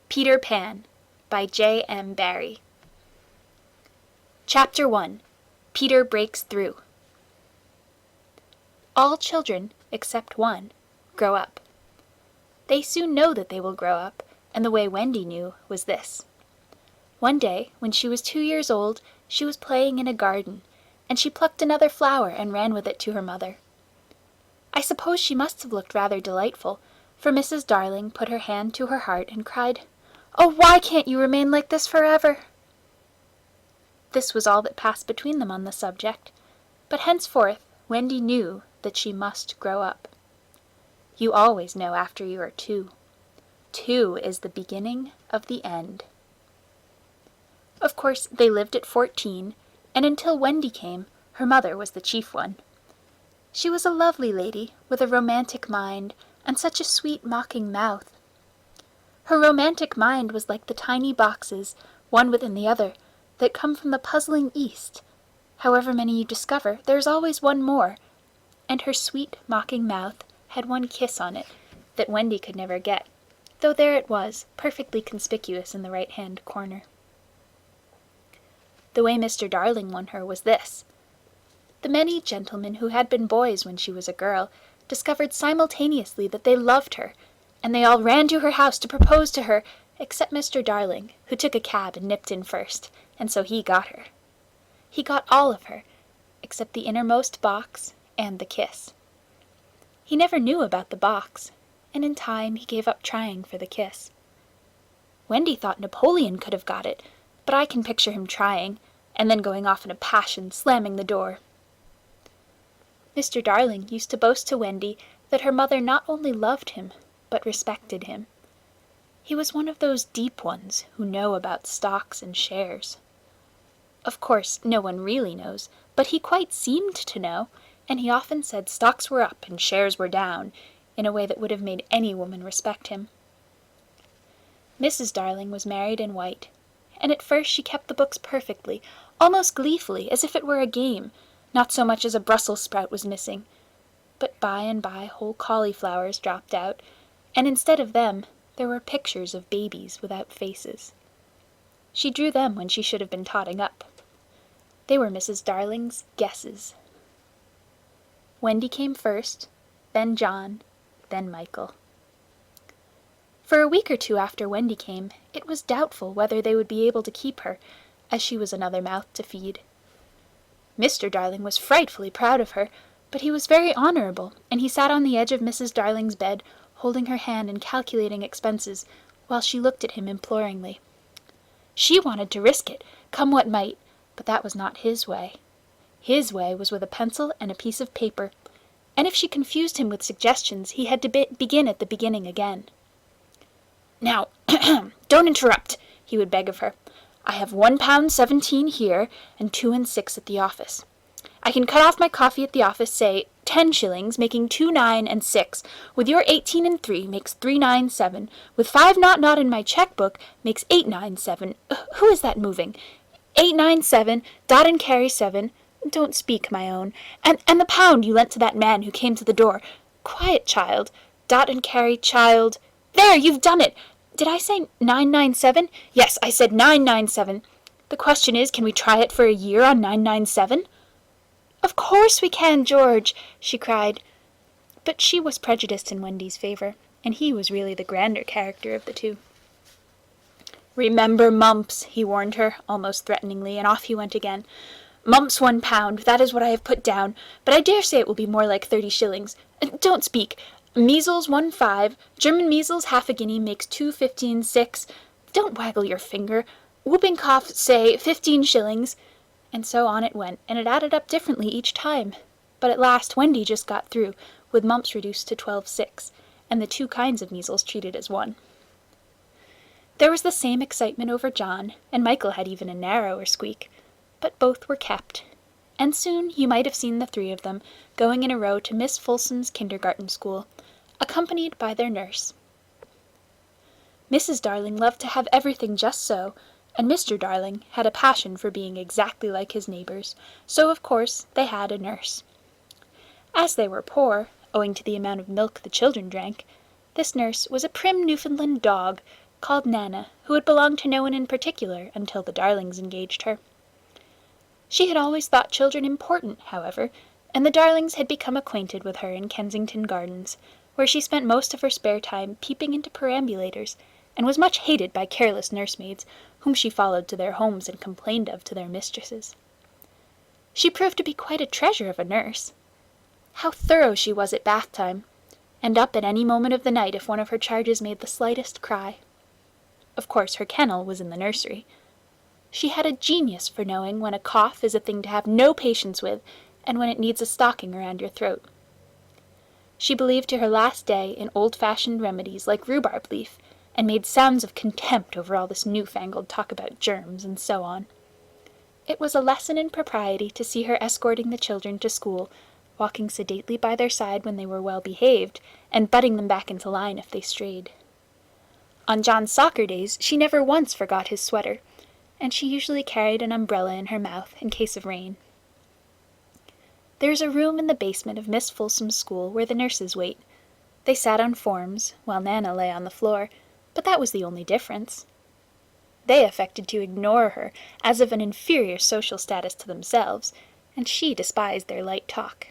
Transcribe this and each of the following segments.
Peter Pan by J.M. Barrie. Chapter 1. Peter Breaks Through. All children, except one, grow up. They soon know that they will grow up, and the way Wendy knew was this. One day, when she was 2 years old, she was playing in a garden, and she plucked another flower and ran with it to her mother. I suppose she must have looked rather delightful, for Mrs. Darling put her hand to her heart and cried, "Oh, why can't you remain like this forever?" This was all that passed between them on the subject, but henceforth Wendy knew that she must grow up. You always know after you are 2. 2 is the beginning of the end. Of course, they lived at 14, and until Wendy came, her mother was the chief one. She was a lovely lady, with a romantic mind, and such a sweet mocking mouth. Her romantic mind was like the tiny boxes, one within the other, that come from the puzzling East. However many you discover, there is always one more, and her sweet mocking mouth had one kiss on it that Wendy could never get, though there it was, perfectly conspicuous in the right-hand corner. The way Mr. Darling won her was this. The many gentlemen who had been boys when she was a girl discovered simultaneously that they loved her, and they all ran to her house to propose to her, except Mr. Darling, who took a cab and nipped in first, and so he got her. He got all of her, except the innermost box and the kiss. He never knew about the box, and in time he gave up trying for the kiss. Wendy thought Napoleon could have got it, but I can picture him trying, and then going off in a passion, slamming the door. Mr. Darling used to boast to Wendy that her mother not only loved him, but respected him. He was one of those deep ones who know about stocks and shares. Of course, no one really knows, but he quite seemed to know, and he often said stocks were up and shares were down, in a way that would have made any woman respect him. Mrs. Darling was married in white, and at first she kept the books perfectly, almost gleefully, as if it were a game, not so much as a Brussels sprout was missing. But by and by whole cauliflowers dropped out, and instead of them there were pictures of babies without faces. She drew them when she should have been totting up. They were Mrs. Darling's guesses. Wendy came first, then John, then Michael. For a week or two after Wendy came, it was doubtful whether they would be able to keep her, as she was another mouth to feed. Mr. Darling was frightfully proud of her, but he was very honourable, and he sat on the edge of Mrs. Darling's bed, holding her hand and calculating expenses, while she looked at him imploringly. She wanted to risk it, come what might, but that was not his way. His way was with a pencil and a piece of paper, and if she confused him with suggestions, he had to begin at the beginning again. "Now, don't interrupt," he would beg of her. "I have £1.17 here, and 2 6 at the office. I can cut off my coffee at the office, say 10 shillings, making 2 9 and 6, with your 18 and 3 makes 3 9 7, with 5 0 in my checkbook makes 8 9 7. Who is that moving? 8 9 7, dot and carry 7. Don't speak, my own. And the £1 you lent to that man who came to the door. Quiet, child. Dot and carry, child. There, you've done it. Did I say 997? Yes, I said 997. The question is, can we try it for a year on 997? Of course we can, George, she cried. But she was prejudiced in Wendy's favour, and he was really the grander character of the two. Remember mumps, he warned her, almost threateningly, and off he went again. Mumps £1, that is what I have put down, but I dare say it will be more like 30 shillings. Don't speak. Measles 1.5, German measles half a guinea makes 2.15 6. Don't waggle your finger. Whooping cough, say 15 shillings. And so on it went, and it added up differently each time. But at last Wendy just got through, with mumps reduced to 12 6, and the 2 kinds of measles treated as one. There was the same excitement over John, and Michael had even a narrower squeak, but both were kept. And soon you might have seen the 3 of them going in a row to Miss Folsom's kindergarten school, accompanied by their nurse. Mrs. Darling loved to have everything just so, and Mr. Darling had a passion for being exactly like his neighbours, so of course they had a nurse. As they were poor, owing to the amount of milk the children drank, this nurse was a prim Newfoundland dog called Nana, who had belonged to no one in particular until the Darlings engaged her. She had always thought children important, however, and the Darlings had become acquainted with her in Kensington Gardens, where she spent most of her spare time peeping into perambulators, and was much hated by careless nursemaids, whom she followed to their homes and complained of to their mistresses. She proved to be quite a treasure of a nurse. How thorough she was at bath time, and up at any moment of the night if one of her charges made the slightest cry. Of course, her kennel was in the nursery. She had a genius for knowing when a cough is a thing to have no patience with, and when it needs a stocking around your throat. She believed to her last day in old-fashioned remedies like rhubarb leaf, and made sounds of contempt over all this new-fangled talk about germs, and so on. It was a lesson in propriety to see her escorting the children to school, walking sedately by their side when they were well behaved, and butting them back into line if they strayed. On John's soccer days she never once forgot his sweater, and she usually carried an umbrella in her mouth in case of rain. There is a room in the basement of Miss Folsom's school where the nurses wait. They sat on forms, while Nana lay on the floor, but that was the only difference. They affected to ignore her, as of an inferior social status to themselves, and she despised their light talk.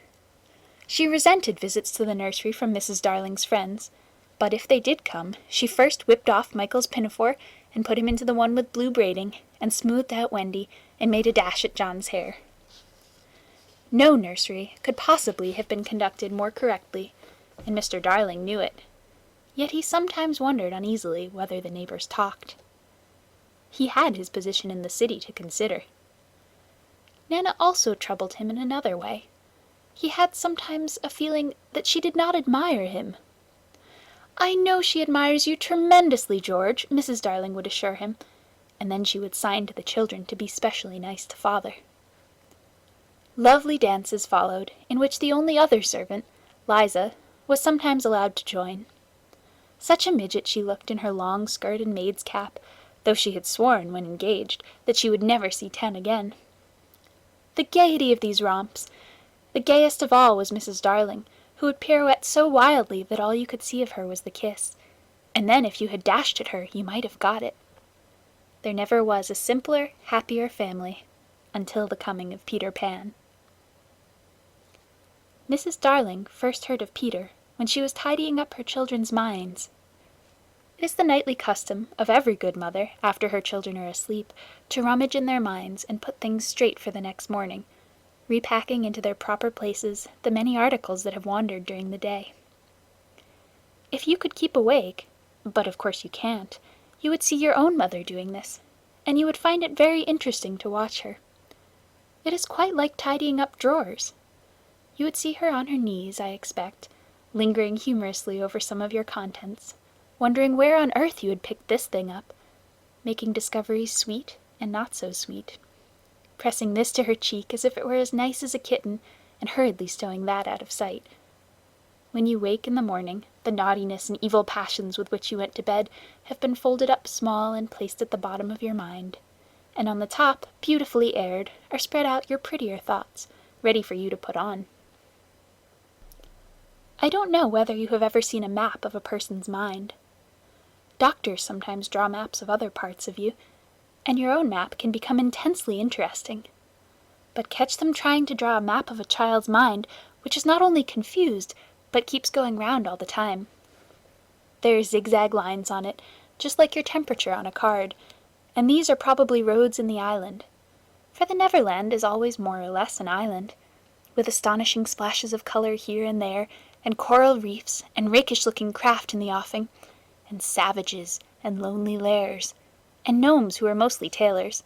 She resented visits to the nursery from Mrs. Darling's friends, but if they did come, she first whipped off Michael's pinafore and put him into the one with blue braiding, and smoothed out Wendy, and made a dash at John's hair. No nursery could possibly have been conducted more correctly, and Mr. Darling knew it. Yet he sometimes wondered uneasily whether the neighbors talked. He had his position in the city to consider. Nana also troubled him in another way. He had sometimes a feeling that she did not admire him. "I know she admires you tremendously, George," Mrs. Darling would assure him, and then she would sign to the children to be specially nice to father. Lovely dances followed, in which the only other servant, Liza, was sometimes allowed to join. Such a midget she looked in her long skirt and maid's cap, though she had sworn, when engaged, that she would never see 10 again. The gaiety of these romps! The gayest of all was Mrs. Darling, who would pirouette so wildly that all you could see of her was the kiss, and then if you had dashed at her you might have got it. There never was a simpler, happier family, until the coming of Peter Pan. Mrs. Darling first heard of Peter when she was tidying up her children's minds. It is the nightly custom of every good mother, after her children are asleep, to rummage in their minds and put things straight for the next morning, repacking into their proper places the many articles that have wandered during the day. If you could keep awake, but of course you can't, you would see your own mother doing this, and you would find it very interesting to watch her. It is quite like tidying up drawers. You would see her on her knees, I expect, lingering humorously over some of your contents, wondering where on earth you had picked this thing up, making discoveries sweet and not so sweet, pressing this to her cheek as if it were as nice as a kitten, and hurriedly stowing that out of sight. When you wake in the morning, the naughtiness and evil passions with which you went to bed have been folded up small and placed at the bottom of your mind, and on the top, beautifully aired, are spread out your prettier thoughts, ready for you to put on. I don't know whether you have ever seen a map of a person's mind. Doctors sometimes draw maps of other parts of you, and your own map can become intensely interesting. But catch them trying to draw a map of a child's mind, which is not only confused, but keeps going round all the time. There are zigzag lines on it, just like your temperature on a card, and these are probably roads in the island. For the Neverland is always more or less an island, with astonishing splashes of color here and there, and coral reefs, and rakish-looking craft in the offing, and savages, and lonely lairs, and gnomes who are mostly tailors,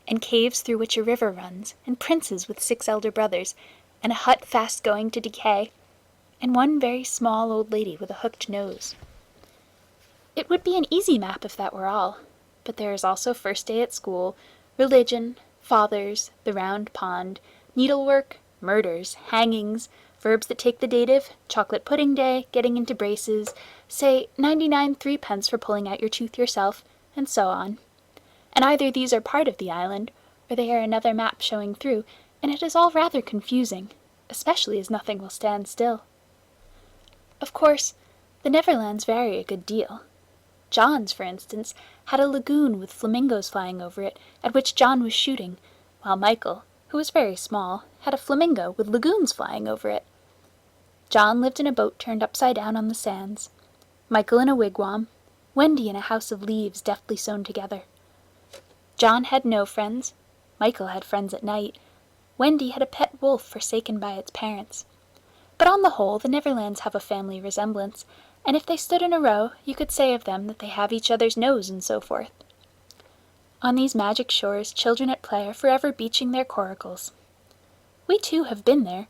and caves through which a river runs, and princes with 6 elder brothers, and a hut fast going to decay, and one very small old lady with a hooked nose. It would be an easy map if that were all, but there is also first day at school, religion, fathers, the round pond, needlework, murders, hangings, verbs that take the dative, chocolate pudding day, getting into braces, say 99 threepence for pulling out your tooth yourself, and so on. And either these are part of the island, or they are another map showing through, and it is all rather confusing, especially as nothing will stand still. Of course, the Neverlands vary a good deal. John's, for instance, had a lagoon with flamingos flying over it, at which John was shooting, while Michael, who was very small, had a flamingo with lagoons flying over it. John lived in a boat turned upside down on the sands, Michael in a wigwam, Wendy in a house of leaves deftly sewn together. John had no friends, Michael had friends at night, Wendy had a pet wolf forsaken by its parents. But on the whole, the Neverlands have a family resemblance, and if they stood in a row, you could say of them that they have each other's nose and so forth. On these magic shores, children at play are forever beaching their coracles. We too have been there.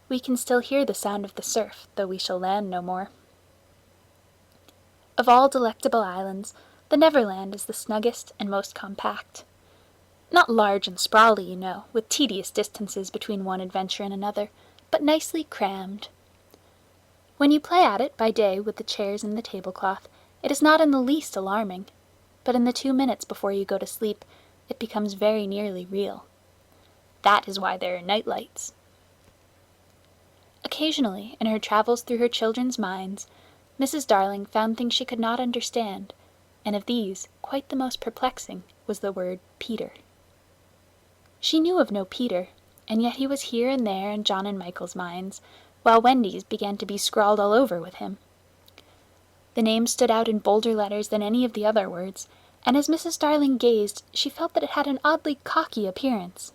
We can still hear the sound of the surf, though we shall land no more. Of all delectable islands, the Neverland is the snuggest and most compact. Not large and sprawly, you know, with tedious distances between one adventure and another, but nicely crammed. When you play at it by day with the chairs and the tablecloth, it is not in the least alarming, but in the 2 minutes before you go to sleep, it becomes very nearly real. That is why there are night lights. Occasionally, in her travels through her children's minds, Mrs. Darling found things she could not understand, and of these, quite the most perplexing was the word Peter. She knew of no Peter, and yet he was here and there in John and Michael's minds, while Wendy's began to be scrawled all over with him. The name stood out in bolder letters than any of the other words, and as Mrs. Darling gazed, she felt that it had an oddly cocky appearance.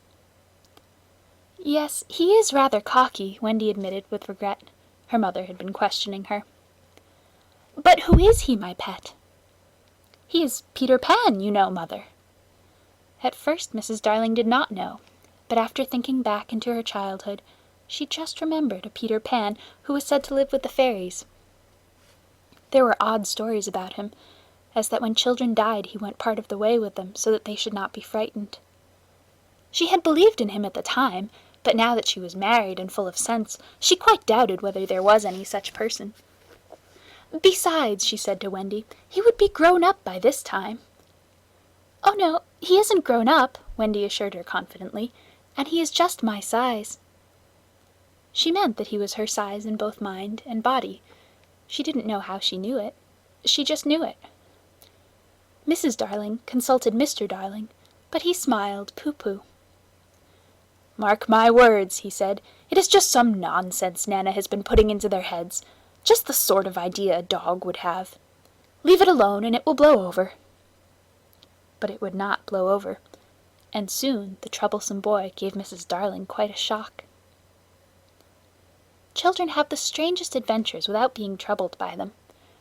"Yes, he is rather cocky," Wendy admitted with regret. Her mother had been questioning her. "But who is he, my pet?" "He is Peter Pan, you know, Mother." At first Mrs. Darling did not know, but after thinking back into her childhood, she just remembered a Peter Pan who was said to live with the fairies. There were odd stories about him, as that when children died he went part of the way with them so that they should not be frightened. She had believed in him at the time, but now that she was married and full of sense, she quite doubted whether there was any such person. "Besides," she said to Wendy, "he would be grown up by this time." "Oh no, he isn't grown up," Wendy assured her confidently, "and he is just my size." She meant that he was her size in both mind and body. She didn't know how she knew it. She just knew it. Mrs. Darling consulted Mr. Darling, but he smiled pooh-pooh. "Mark my words," he said, "it is just some nonsense Nana has been putting into their heads. Just the sort of idea a dog would have. Leave it alone and it will blow over." But it would not blow over, and soon the troublesome boy gave Mrs. Darling quite a shock. Children have the strangest adventures without being troubled by them.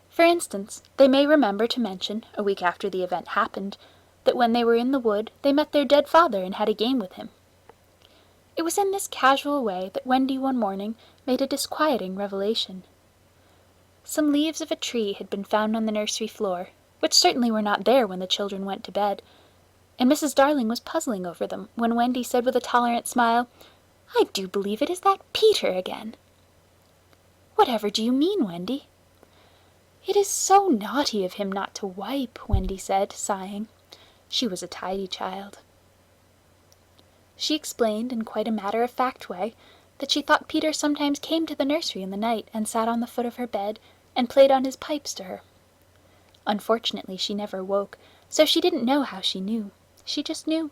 For instance, they may remember to mention, a week after the event happened, that when they were in the wood they met their dead father and had a game with him. It was in this casual way that Wendy one morning made a disquieting revelation. Some leaves of a tree had been found on the nursery floor, which certainly were not there when the children went to bed, and Mrs. Darling was puzzling over them when Wendy said with a tolerant smile, "I do believe it is that Peter again." "Whatever do you mean, Wendy?" "It is so naughty of him not to wipe," Wendy said, sighing. She was a tidy child. She explained in quite a matter-of-fact way that she thought Peter sometimes came to the nursery in the night and sat on the foot of her bed and played on his pipes to her. Unfortunately, she never woke, so she didn't know how she knew. She just knew.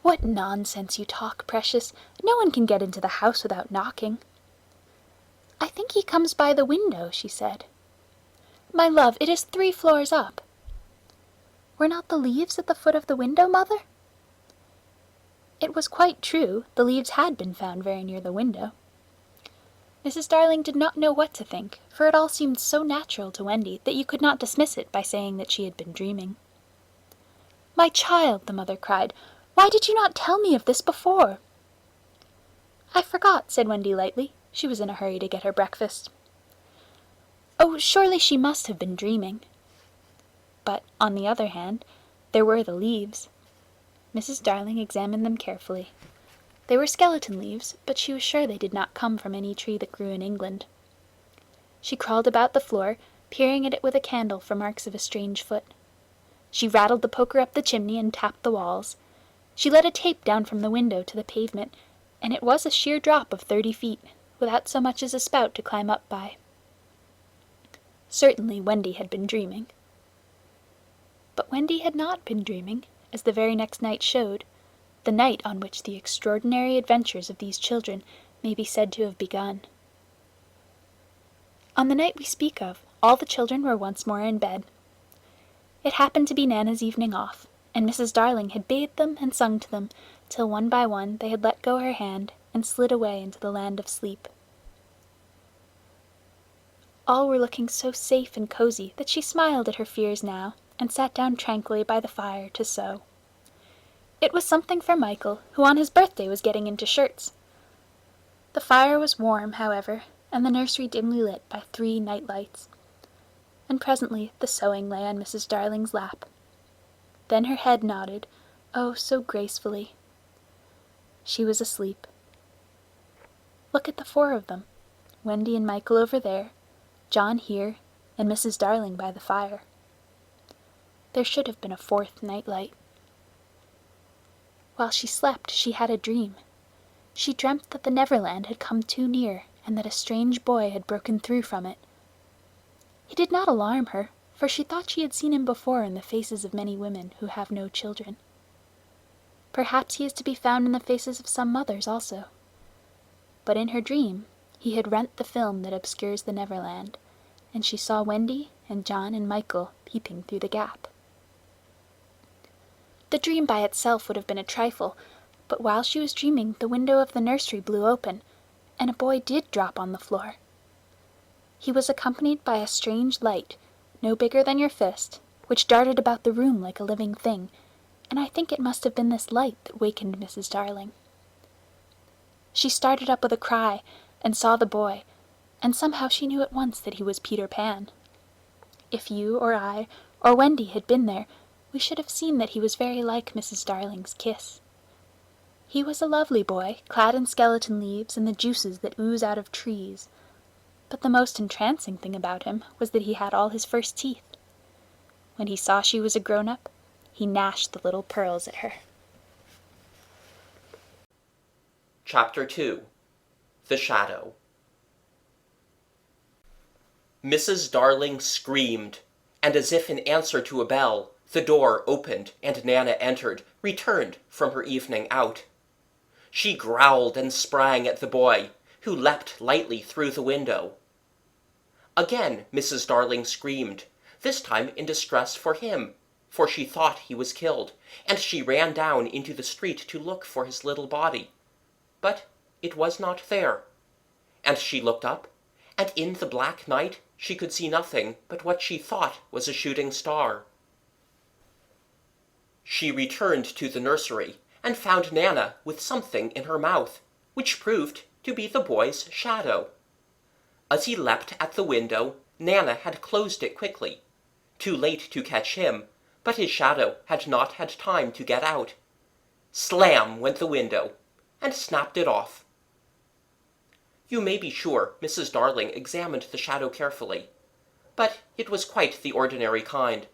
"What nonsense you talk, Precious. No one can get into the house without knocking." "I think he comes by the window," she said. "My love, it is 3 floors up." "Were not the leaves at the foot of the window, Mother?" It was quite true. The leaves had been found very near the window. Mrs. Darling did not know what to think, for it all seemed so natural to Wendy that you could not dismiss it by saying that she had been dreaming. "My child," the mother cried, "why did you not tell me of this before?" "I forgot," said Wendy lightly. She was in a hurry to get her breakfast. Oh, surely she must have been dreaming. But, on the other hand, there were the leaves. Mrs. Darling examined them carefully. They were skeleton leaves, but she was sure they did not come from any tree that grew in England. She crawled about the floor, peering at it with a candle for marks of a strange foot. She rattled the poker up the chimney and tapped the walls. She let a tape down from the window to the pavement, and it was a sheer drop of 30 feet, without so much as a spout to climb up by. Certainly Wendy had been dreaming. But Wendy had not been dreaming, as the very next night showed, the night on which the extraordinary adventures of these children may be said to have begun. On the night we speak of, all the children were once more in bed. It happened to be Nana's evening off, and Mrs. Darling had bathed them and sung to them, till one by one they had let go her hand and slid away into the land of sleep. All were looking so safe and cozy that she smiled at her fears now, and sat down tranquilly by the fire to sew. It was something for Michael, who on his birthday was getting into shirts. The fire was warm, however, and the nursery dimly lit by 3 night lights. And presently the sewing lay on Mrs. Darling's lap. Then her head nodded, oh, so gracefully. She was asleep. Look at the 4 of them, Wendy and Michael over there, John here, and Mrs. Darling by the fire. There should have been a 4th night-light. While she slept, she had a dream. She dreamt that the Neverland had come too near, and that a strange boy had broken through from it. He did not alarm her, for she thought she had seen him before in the faces of many women who have no children. Perhaps he is to be found in the faces of some mothers also. But in her dream, he had rent the film that obscures the Neverland, and she saw Wendy and John and Michael peeping through the gap. The dream by itself would have been a trifle, but while she was dreaming the window of the nursery blew open, and a boy did drop on the floor. He was accompanied by a strange light, no bigger than your fist, which darted about the room like a living thing, and I think it must have been this light that wakened Mrs. Darling. She started up with a cry, and saw the boy, and somehow she knew at once that he was Peter Pan. If you or I or Wendy had been there, we should have seen that he was very like Mrs. Darling's kiss. He was a lovely boy, clad in skeleton leaves and the juices that ooze out of trees. But the most entrancing thing about him was that he had all his first teeth. When he saw she was a grown-up, he gnashed the little pearls at her. Chapter 2. The Shadow. Mrs. Darling screamed, and as if in answer to a bell, the door opened and Nana entered, returned from her evening out. She growled and sprang at the boy, who leapt lightly through the window. Again Mrs. Darling screamed, this time in distress for him, for she thought he was killed, and she ran down into the street to look for his little body. But it was not there. And she looked up, and in the black night she could see nothing but what she thought was a shooting star. She returned to the nursery, and found Nana with something in her mouth, which proved to be the boy's shadow. As he leapt at the window, Nana had closed it quickly, too late to catch him, but his shadow had not had time to get out. Slam went the window, and snapped it off. You may be sure Mrs. Darling examined the shadow carefully, but it was quite the ordinary kind.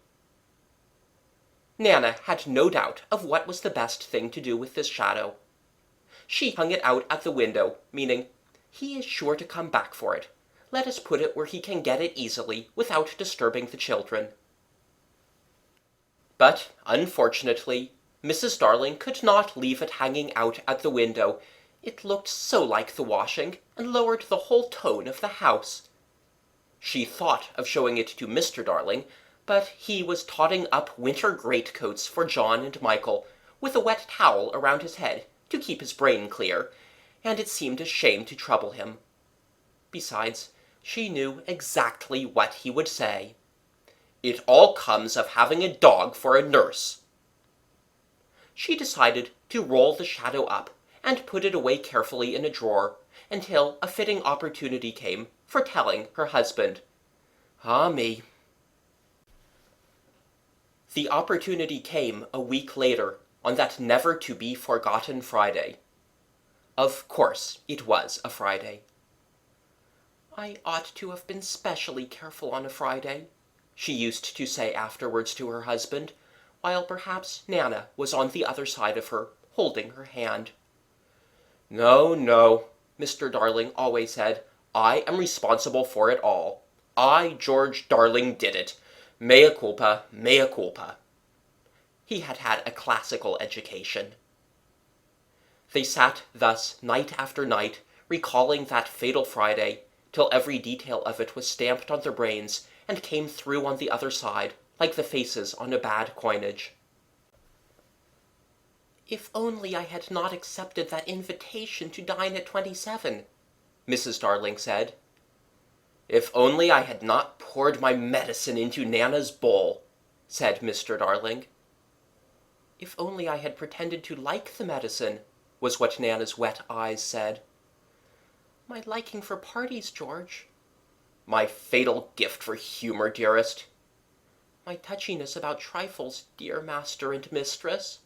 Nana had no doubt of what was the best thing to do with this shadow. She hung it out at the window, meaning, he is sure to come back for it. Let us put it where he can get it easily without disturbing the children. But, unfortunately, Mrs. Darling could not leave it hanging out at the window. It looked so like the washing, and lowered the whole tone of the house. She thought of showing it to Mr. Darling, but he was totting up winter greatcoats for John and Michael, with a wet towel around his head to keep his brain clear, and it seemed a shame to trouble him. Besides, she knew exactly what he would say. It all comes of having a dog for a nurse. She decided to roll the shadow up and put it away carefully in a drawer until a fitting opportunity came for telling her husband. Ah me. The opportunity came a week later, on that never-to-be-forgotten Friday. Of course it was a Friday. I ought to have been specially careful on a Friday, she used to say afterwards to her husband, while perhaps Nana was on the other side of her, holding her hand. No, no, Mr. Darling always said, I am responsible for it all. I, George Darling, did it. Mea culpa, mea culpa. He had had a classical education. They sat thus night after night, recalling that fatal Friday, till every detail of it was stamped on their brains and came through on the other side, like the faces on a bad coinage. "If only I had not accepted that invitation to dine at 27, Mrs. Darling said. "If only I had not poured my medicine into Nana's bowl," said Mr. Darling. "If only I had pretended to like the medicine," was what Nana's wet eyes said. "My liking for parties, George." "My fatal gift for humour, dearest." "My touchiness about trifles, dear master and mistress."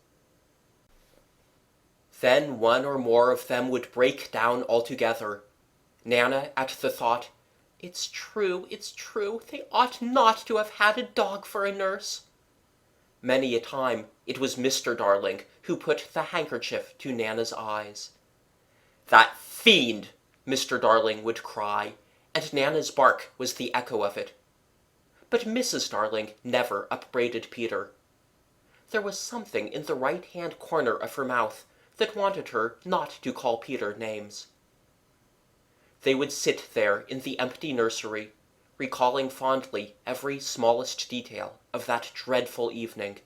Then one or more of them would break down altogether. Nana at the thought, it's true, they ought not to have had a dog for a nurse." Many a time it was Mr. Darling who put the handkerchief to Nana's eyes. "That fiend!" Mr. Darling would cry, and Nana's bark was the echo of it. But Mrs. Darling never upbraided Peter. There was something in the right-hand corner of her mouth that wanted her not to call Peter names. They would sit there in the empty nursery, recalling fondly every smallest detail of that dreadful evening.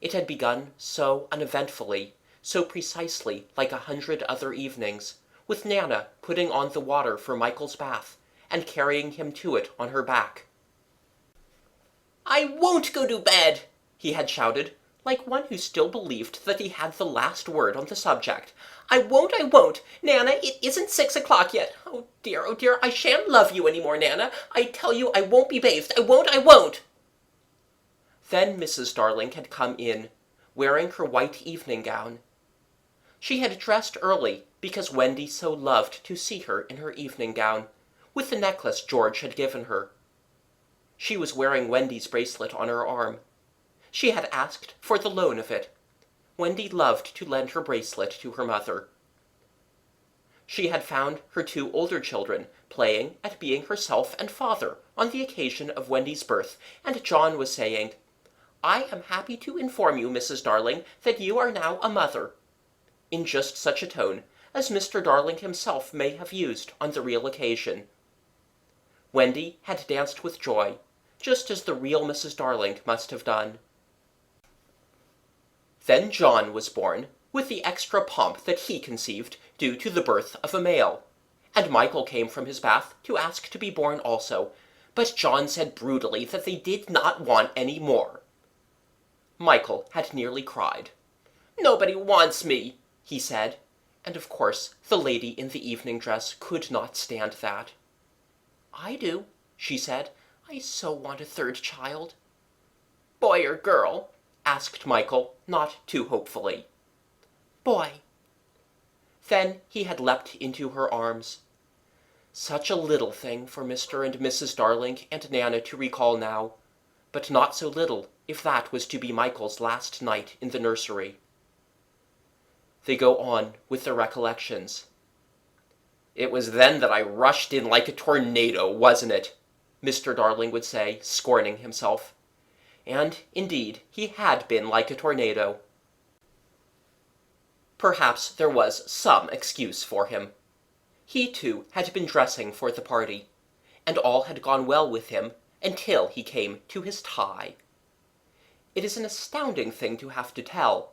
It had begun so uneventfully, so precisely like 100 other evenings, with Nana putting on the water for Michael's bath, and carrying him to it on her back. "I won't go to bed," he had shouted, like one who still believed that he had the last word on the subject. I won't. Nana, it isn't 6 o'clock yet. Oh dear, I shan't love you any more, Nana. I tell you I won't be bathed. I won't. Then Mrs. Darling had come in, wearing her white evening gown. She had dressed early because Wendy so loved to see her in her evening gown, with the necklace George had given her. She was wearing Wendy's bracelet on her arm. She had asked for the loan of it. Wendy loved to lend her bracelet to her mother. She had found her 2 older children playing at being herself and father on the occasion of Wendy's birth, and John was saying, "I am happy to inform you, Mrs. Darling, that you are now a mother," in just such a tone as Mr. Darling himself may have used on the real occasion. Wendy had danced with joy, just as the real Mrs. Darling must have done. Then John was born, with the extra pomp that he conceived due to the birth of a male, and Michael came from his bath to ask to be born also, but John said brutally that they did not want any more. Michael had nearly cried. "Nobody wants me," he said, and of course the lady in the evening dress could not stand that. "I do," she said. "I so want a 3rd child." "Boy or girl?" asked Michael, not too hopefully. "Boy." Then he had leapt into her arms. Such a little thing for Mr. and Mrs. Darling and Nana to recall now, but not so little if that was to be Michael's last night in the nursery. They go on with their recollections. "It was then that I rushed in like a tornado, wasn't it?" Mr. Darling would say, scorning himself. And, indeed, he had been like a tornado. Perhaps there was some excuse for him. He, too, had been dressing for the party, and all had gone well with him until he came to his tie. It is an astounding thing to have to tell,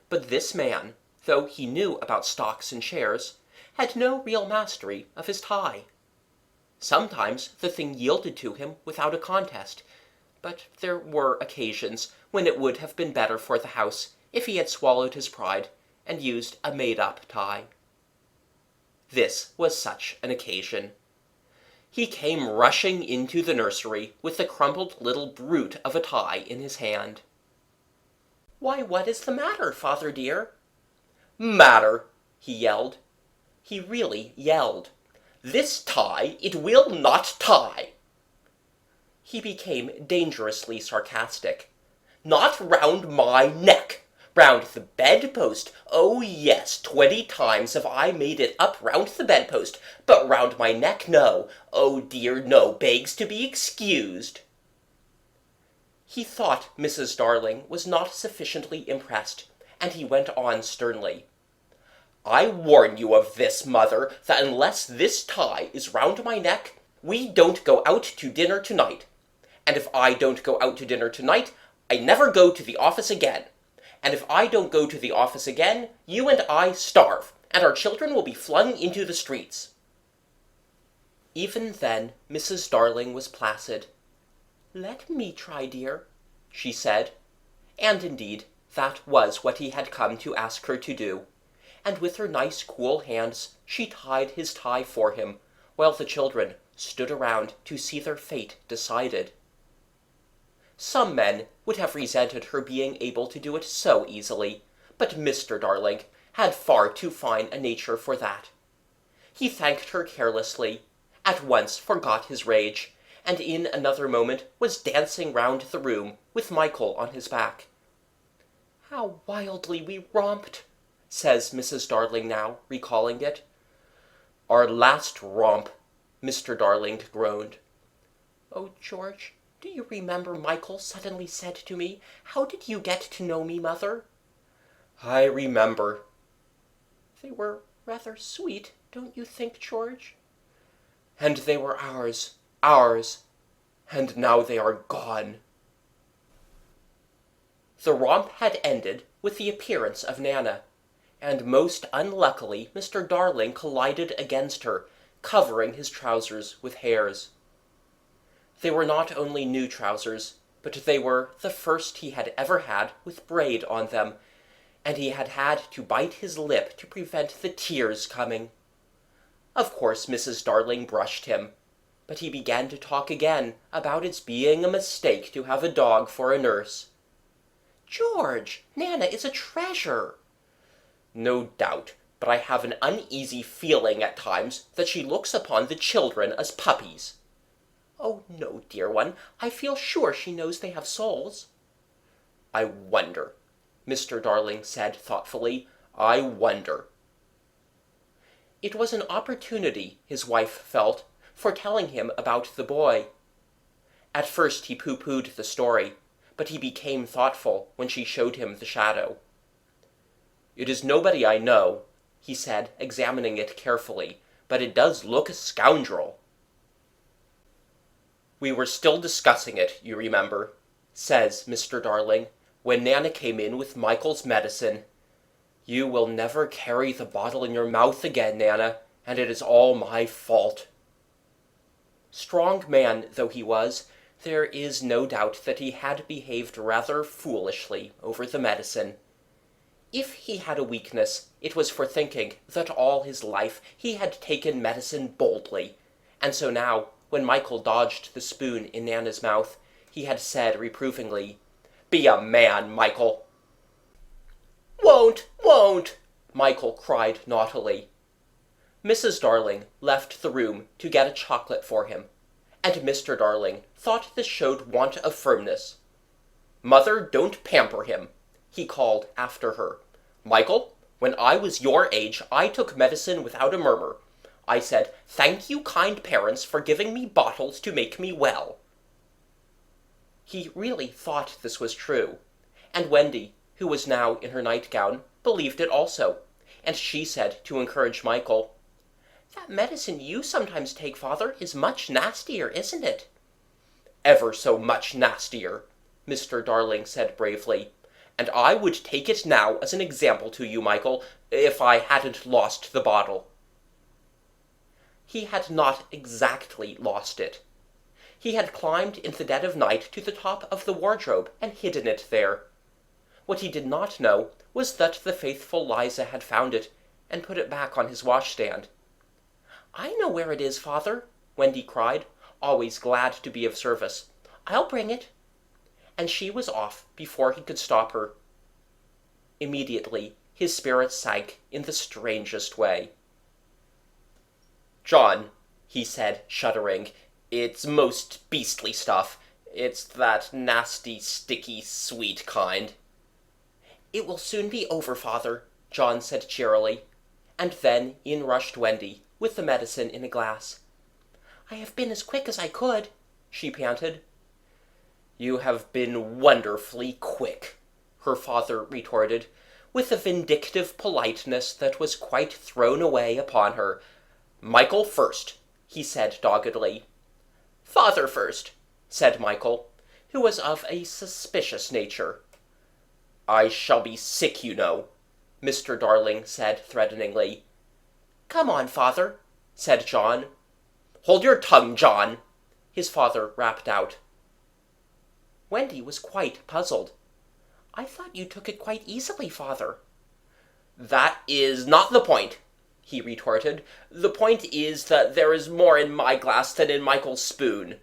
but this man, though he knew about stocks and shares, had no real mastery of his tie. Sometimes the thing yielded to him without a contest, but there were occasions when it would have been better for the house if he had swallowed his pride and used a made-up tie. This was such an occasion. He came rushing into the nursery with the crumpled little brute of a tie in his hand. "Why, what is the matter, father dear?" "Matter!" he yelled. He really yelled. "This tie it will not tie!" He became dangerously sarcastic. "Not round my neck! Round the bedpost. Oh yes, 20 times have I made it up round the bedpost, but round my neck no. Oh dear no, begs to be excused. He thought Mrs. Darling was not sufficiently impressed, and he went on sternly. I warn you of this, mother, that unless this tie is round my neck, we don't go out to dinner tonight. And if I don't go out to dinner tonight, I never go to the office again. And if I don't go to the office again, you and I starve, and our children will be flung into the streets. Even then, Mrs. Darling was placid. Let me try, dear, she said. And indeed, that was what he had come to ask her to do. And with her nice cool hands, she tied his tie for him, while the children stood around to see their fate decided. Some men would have resented her being able to do it so easily, but Mr. Darling had far too fine a nature for that. He thanked her carelessly, at once forgot his rage, and in another moment was dancing round the room with Michael on his back. How wildly we romped, says Mrs. Darling now, recalling it. Our last romp, Mr. Darling groaned. Oh, George, do you remember Michael suddenly said to me, How did you get to know me, mother? I remember. They were rather sweet, don't you think, George? And they were ours, and now they are gone. The romp had ended with the appearance of Nana, and most unluckily Mr. Darling collided against her, covering his trousers with hairs. They were not only new trousers, but they were the first he had ever had with braid on them, and he had had to bite his lip to prevent the tears coming. Of course Mrs. Darling brushed him, but he began to talk again about its being a mistake to have a dog for a nurse. George, Nana is a treasure. No doubt, but I have an uneasy feeling at times that she looks upon the children as puppies. Oh, no, dear one, I feel sure she knows they have souls. I wonder, Mr. Darling said thoughtfully. I wonder. It was an opportunity, his wife felt, for telling him about the boy. At first he pooh-poohed the story, but he became thoughtful when she showed him the shadow. It is nobody I know, he said, examining it carefully, but it does look a scoundrel. We were still discussing it, you remember, says Mr. Darling, when Nana came in with Michael's medicine. You will never carry the bottle in your mouth again, Nana, and it is all my fault. Strong man though he was, there is no doubt that he had behaved rather foolishly over the medicine. If he had a weakness, it was for thinking that all his life he had taken medicine boldly, and so now, when Michael dodged the spoon in Nana's mouth, he had said reprovingly, Be a man, Michael. Won't, Michael cried naughtily. Mrs. Darling left the room to get a chocolate for him, and Mr. Darling thought this showed want of firmness. Mother, don't pamper him, he called after her. Michael, when I was your age, I took medicine without a murmur. I said, Thank you, kind parents, for giving me bottles to make me well. He really thought this was true, and Wendy, who was now in her nightgown, believed it also, and she said to encourage Michael, That medicine you sometimes take, father, is much nastier, isn't it? Ever so much nastier, Mr. Darling said bravely, and I would take it now as an example to you, Michael, if I hadn't lost the bottle. He had not exactly lost it. He had climbed in the dead of night to the top of the wardrobe and hidden it there. What he did not know was that the faithful Liza had found it and put it back on his washstand. I know where it is, father, Wendy cried, always glad to be of service. I'll bring it. And she was off before he could stop her. Immediately his spirits sank in the strangest way. John, he said, shuddering, it's most beastly stuff. It's that nasty, sticky, sweet kind. "It will soon be over, father," John said cheerily. And then in rushed Wendy, with the medicine in a glass. "I have been as quick as I could," she panted. "You have been wonderfully quick," her father retorted, with a vindictive politeness that was quite thrown away upon her. "Michael first," he said doggedly. "Father first," said Michael, who was of a suspicious nature. "I shall be sick, you know," Mr. Darling said threateningly. "Come on, father," said John. "Hold your tongue, John," his father rapped out. Wendy was quite puzzled. "I thought you took it quite easily, father." "That is not the point," he retorted. "The point is that there is more in my glass than in Michael's spoon."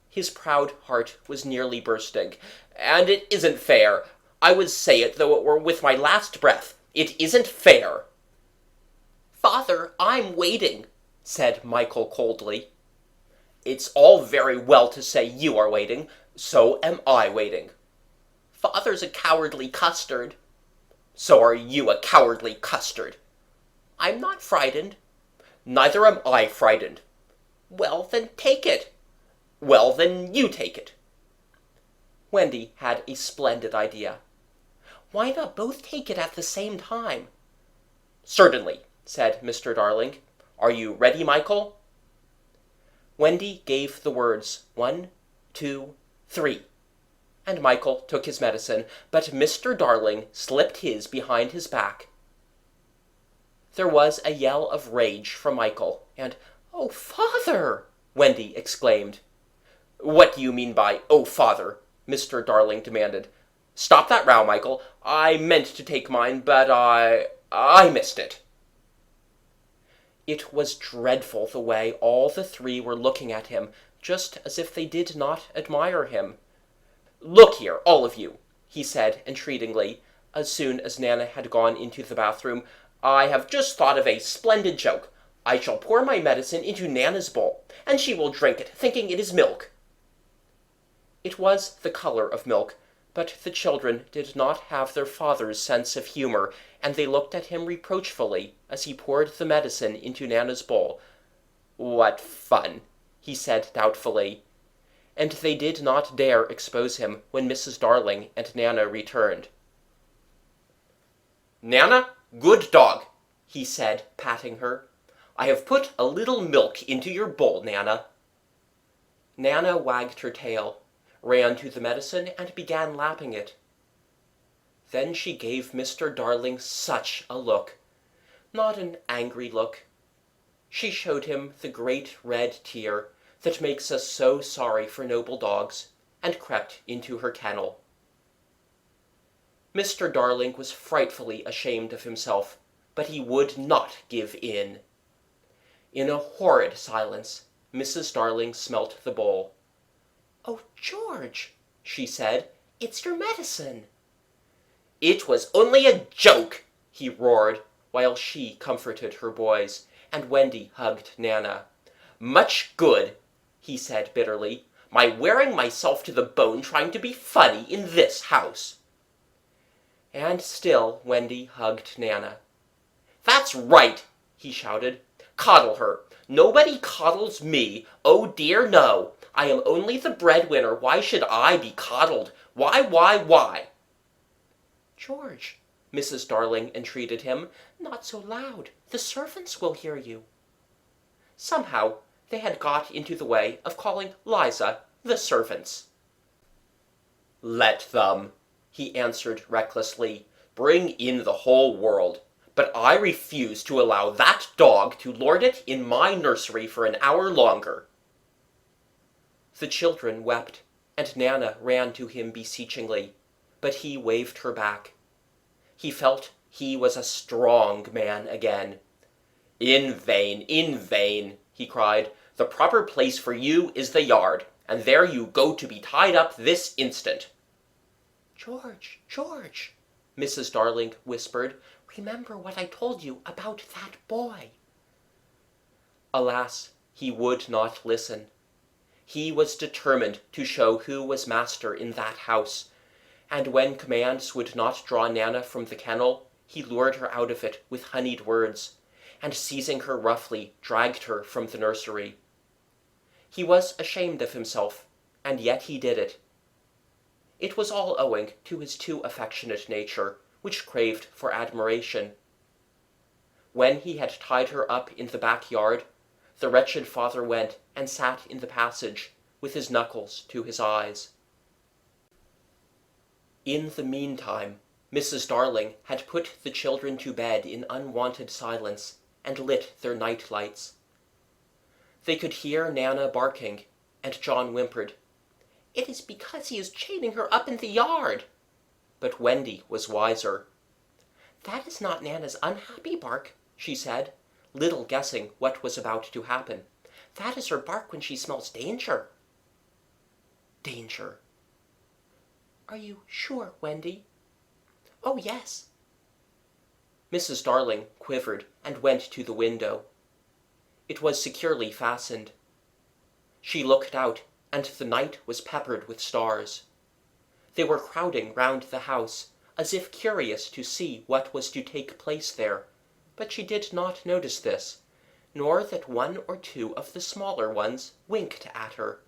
His proud heart was nearly bursting. "And it isn't fair. I would say it though it were with my last breath. It isn't fair." "Father, I'm waiting," said Michael coldly. "It's all very well to say you are waiting. So am I waiting." "Father's a cowardly custard." "So are you a cowardly custard." "I'm not frightened." "Neither am I frightened." "Well, then take it." "Well, then you take it." Wendy had a splendid idea. "Why not both take it at the same time?" "Certainly," said Mr. Darling. "Are you ready, Michael?" Wendy gave the words 1, 2, 3, and Michael took his medicine, but Mr. Darling slipped his behind his back. There was a yell of rage from Michael, and "Oh, father!" Wendy exclaimed. "What do you mean by 'oh, father'?" Mr. Darling demanded. "Stop that row, Michael. I meant to take mine, but I missed it." It was dreadful the way all the three were looking at him, just as if they did not admire him. "Look here, all of you," he said entreatingly, as soon as Nana had gone into the bathroom. "I have just thought of a splendid joke. I shall pour my medicine into Nana's bowl, and she will drink it, thinking it is milk." It was the color of milk, but the children did not have their father's sense of humor, and they looked at him reproachfully as he poured the medicine into Nana's bowl. "What fun!" he said doubtfully. And they did not dare expose him when Mrs. Darling and Nana returned. "Nana, good dog," he said, patting her. "I have put a little milk into your bowl, Nana." Nana wagged her tail, ran to the medicine, and began lapping it. Then she gave Mr. Darling such a look. Not an angry look. She showed him the great red tear that makes us so sorry for noble dogs, and crept into her kennel. Mr. Darling was frightfully ashamed of himself, but he would not give in. In a horrid silence, Mrs. Darling smelt the bowl. "Oh, George," she said, "it's your medicine." "It was only a joke," he roared, while she comforted her boys, and Wendy hugged Nana. "Much good," he said bitterly, "my wearing myself to the bone trying to be funny in this house." And still Wendy hugged Nana. "That's right," he shouted. "Coddle her. Nobody coddles me. Oh dear no. I am only the breadwinner. Why should I be coddled? Why? "George," Mrs. Darling entreated him, "not so loud. The servants will hear you." Somehow they had got into the way of calling Liza the servants. "Let them," he answered recklessly. "Bring in the whole world. But I refuse to allow that dog to lord it in my nursery for an hour longer." The children wept, and Nana ran to him beseechingly, but he waved her back. He felt he was a strong man again. In vain, he cried. "The proper place for you is the yard, and there you go to be tied up this instant." "George, George," Mrs. Darling whispered, "remember what I told you about that boy." Alas, he would not listen. He was determined to show who was master in that house, and when commands would not draw Nana from the kennel, he lured her out of it with honeyed words, and seizing her roughly, dragged her from the nursery. He was ashamed of himself, and yet he did it. It was all owing to his too affectionate nature, which craved for admiration. When he had tied her up in the backyard, the wretched father went and sat in the passage, with his knuckles to his eyes. In the meantime, Mrs. Darling had put the children to bed in unwonted silence, and lit their night lights. They could hear Nana barking, and John whimpered, "It is because he is chaining her up in the yard." But Wendy was wiser. "That is not Nana's unhappy bark," she said, little guessing what was about to happen. "That is her bark when she smells danger." Danger. "Are you sure, Wendy?" "Oh, yes." Mrs. Darling quivered and went to the window. It was securely fastened. She looked out, and the night was peppered with stars. They were crowding round the house, as if curious to see what was to take place there, but she did not notice this, nor that one or two of the smaller ones winked at her.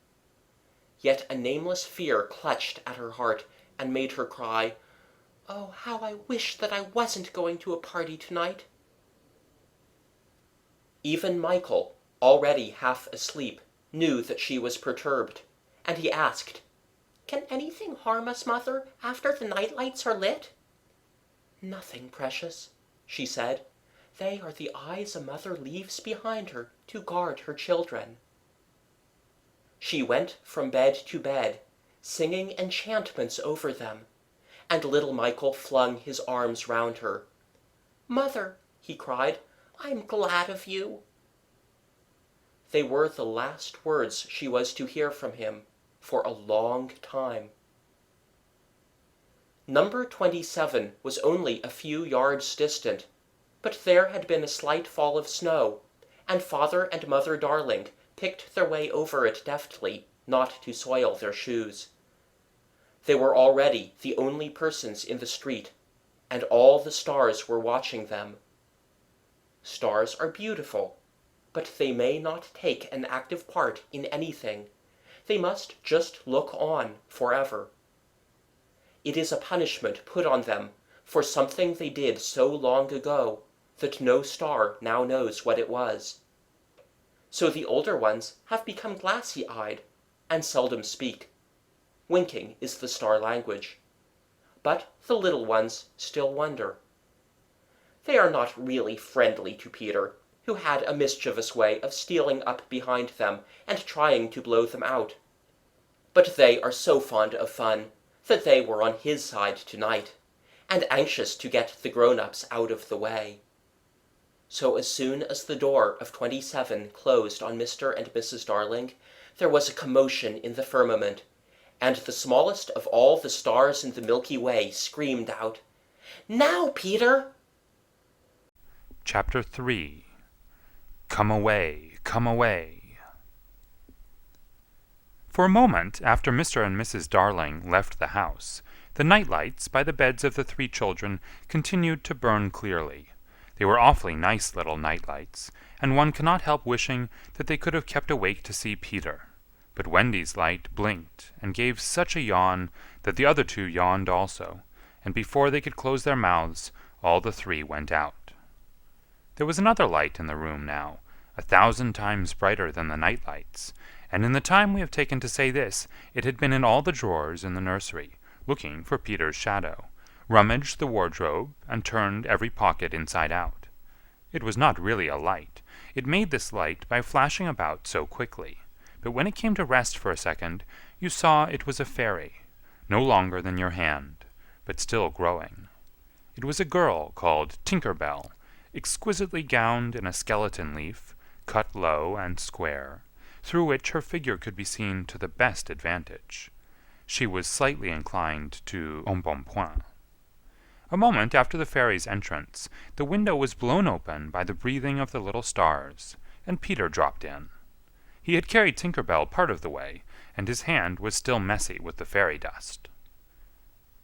Yet a nameless fear clutched at her heart and made her cry, "Oh, how I wish that I wasn't going to a party tonight." Even Michael, already half asleep, knew that she was perturbed, and he asked, "Can anything harm us, Mother, after the night lights are lit?" "Nothing, precious," she said. "They are the eyes a mother leaves behind her to guard her children." She went from bed to bed, singing enchantments over them, and little Michael flung his arms round her. "Mother," he cried, "I'm glad of you." They were the last words she was to hear from him for a long time. Number 27 was only a few yards distant, but there had been a slight fall of snow, and Father and Mother Darling picked their way over it deftly, not to soil their shoes. They were already the only persons in the street, and all the stars were watching them. Stars are beautiful, but they may not take an active part in anything. They must just look on forever. It is a punishment put on them for something they did so long ago that no star now knows what it was. So the older ones have become glassy-eyed and seldom speak. Winking is the star language. But the little ones still wonder. They are not really friendly to Peter, who had a mischievous way of stealing up behind them and trying to blow them out. But they are so fond of fun that they were on his side tonight, and anxious to get the grown-ups out of the way. So as soon as the door of 27 closed on Mr. and Mrs. Darling, there was a commotion in the firmament, and the smallest of all the stars in the Milky Way screamed out, "Now, Peter!" Chapter 3. Come away, come away. For a moment after Mr. and Mrs. Darling left the house, the night lights by the beds of the three children continued to burn clearly. They were awfully nice little night lights, and one cannot help wishing that they could have kept awake to see Peter. But Wendy's light blinked and gave such a yawn that the other two yawned also, and before they could close their mouths, all the three went out. There was another light in the room now, 1,000 times brighter than the night lights, and in the time we have taken to say this, it had been in all the drawers in the nursery, looking for Peter's shadow, rummaged the wardrobe, and turned every pocket inside out. It was not really a light. It made this light by flashing about so quickly, but when it came to rest for a second, you saw it was a fairy, no longer than your hand, but still growing. It was a girl called Tinker Bell, exquisitely gowned in a skeleton leaf, cut low and square, through which her figure could be seen to the best advantage. She was slightly inclined to embonpoint. A moment after the fairy's entrance, the window was blown open by the breathing of the little stars, and Peter dropped in. He had carried Tinker Bell part of the way, and his hand was still messy with the fairy dust.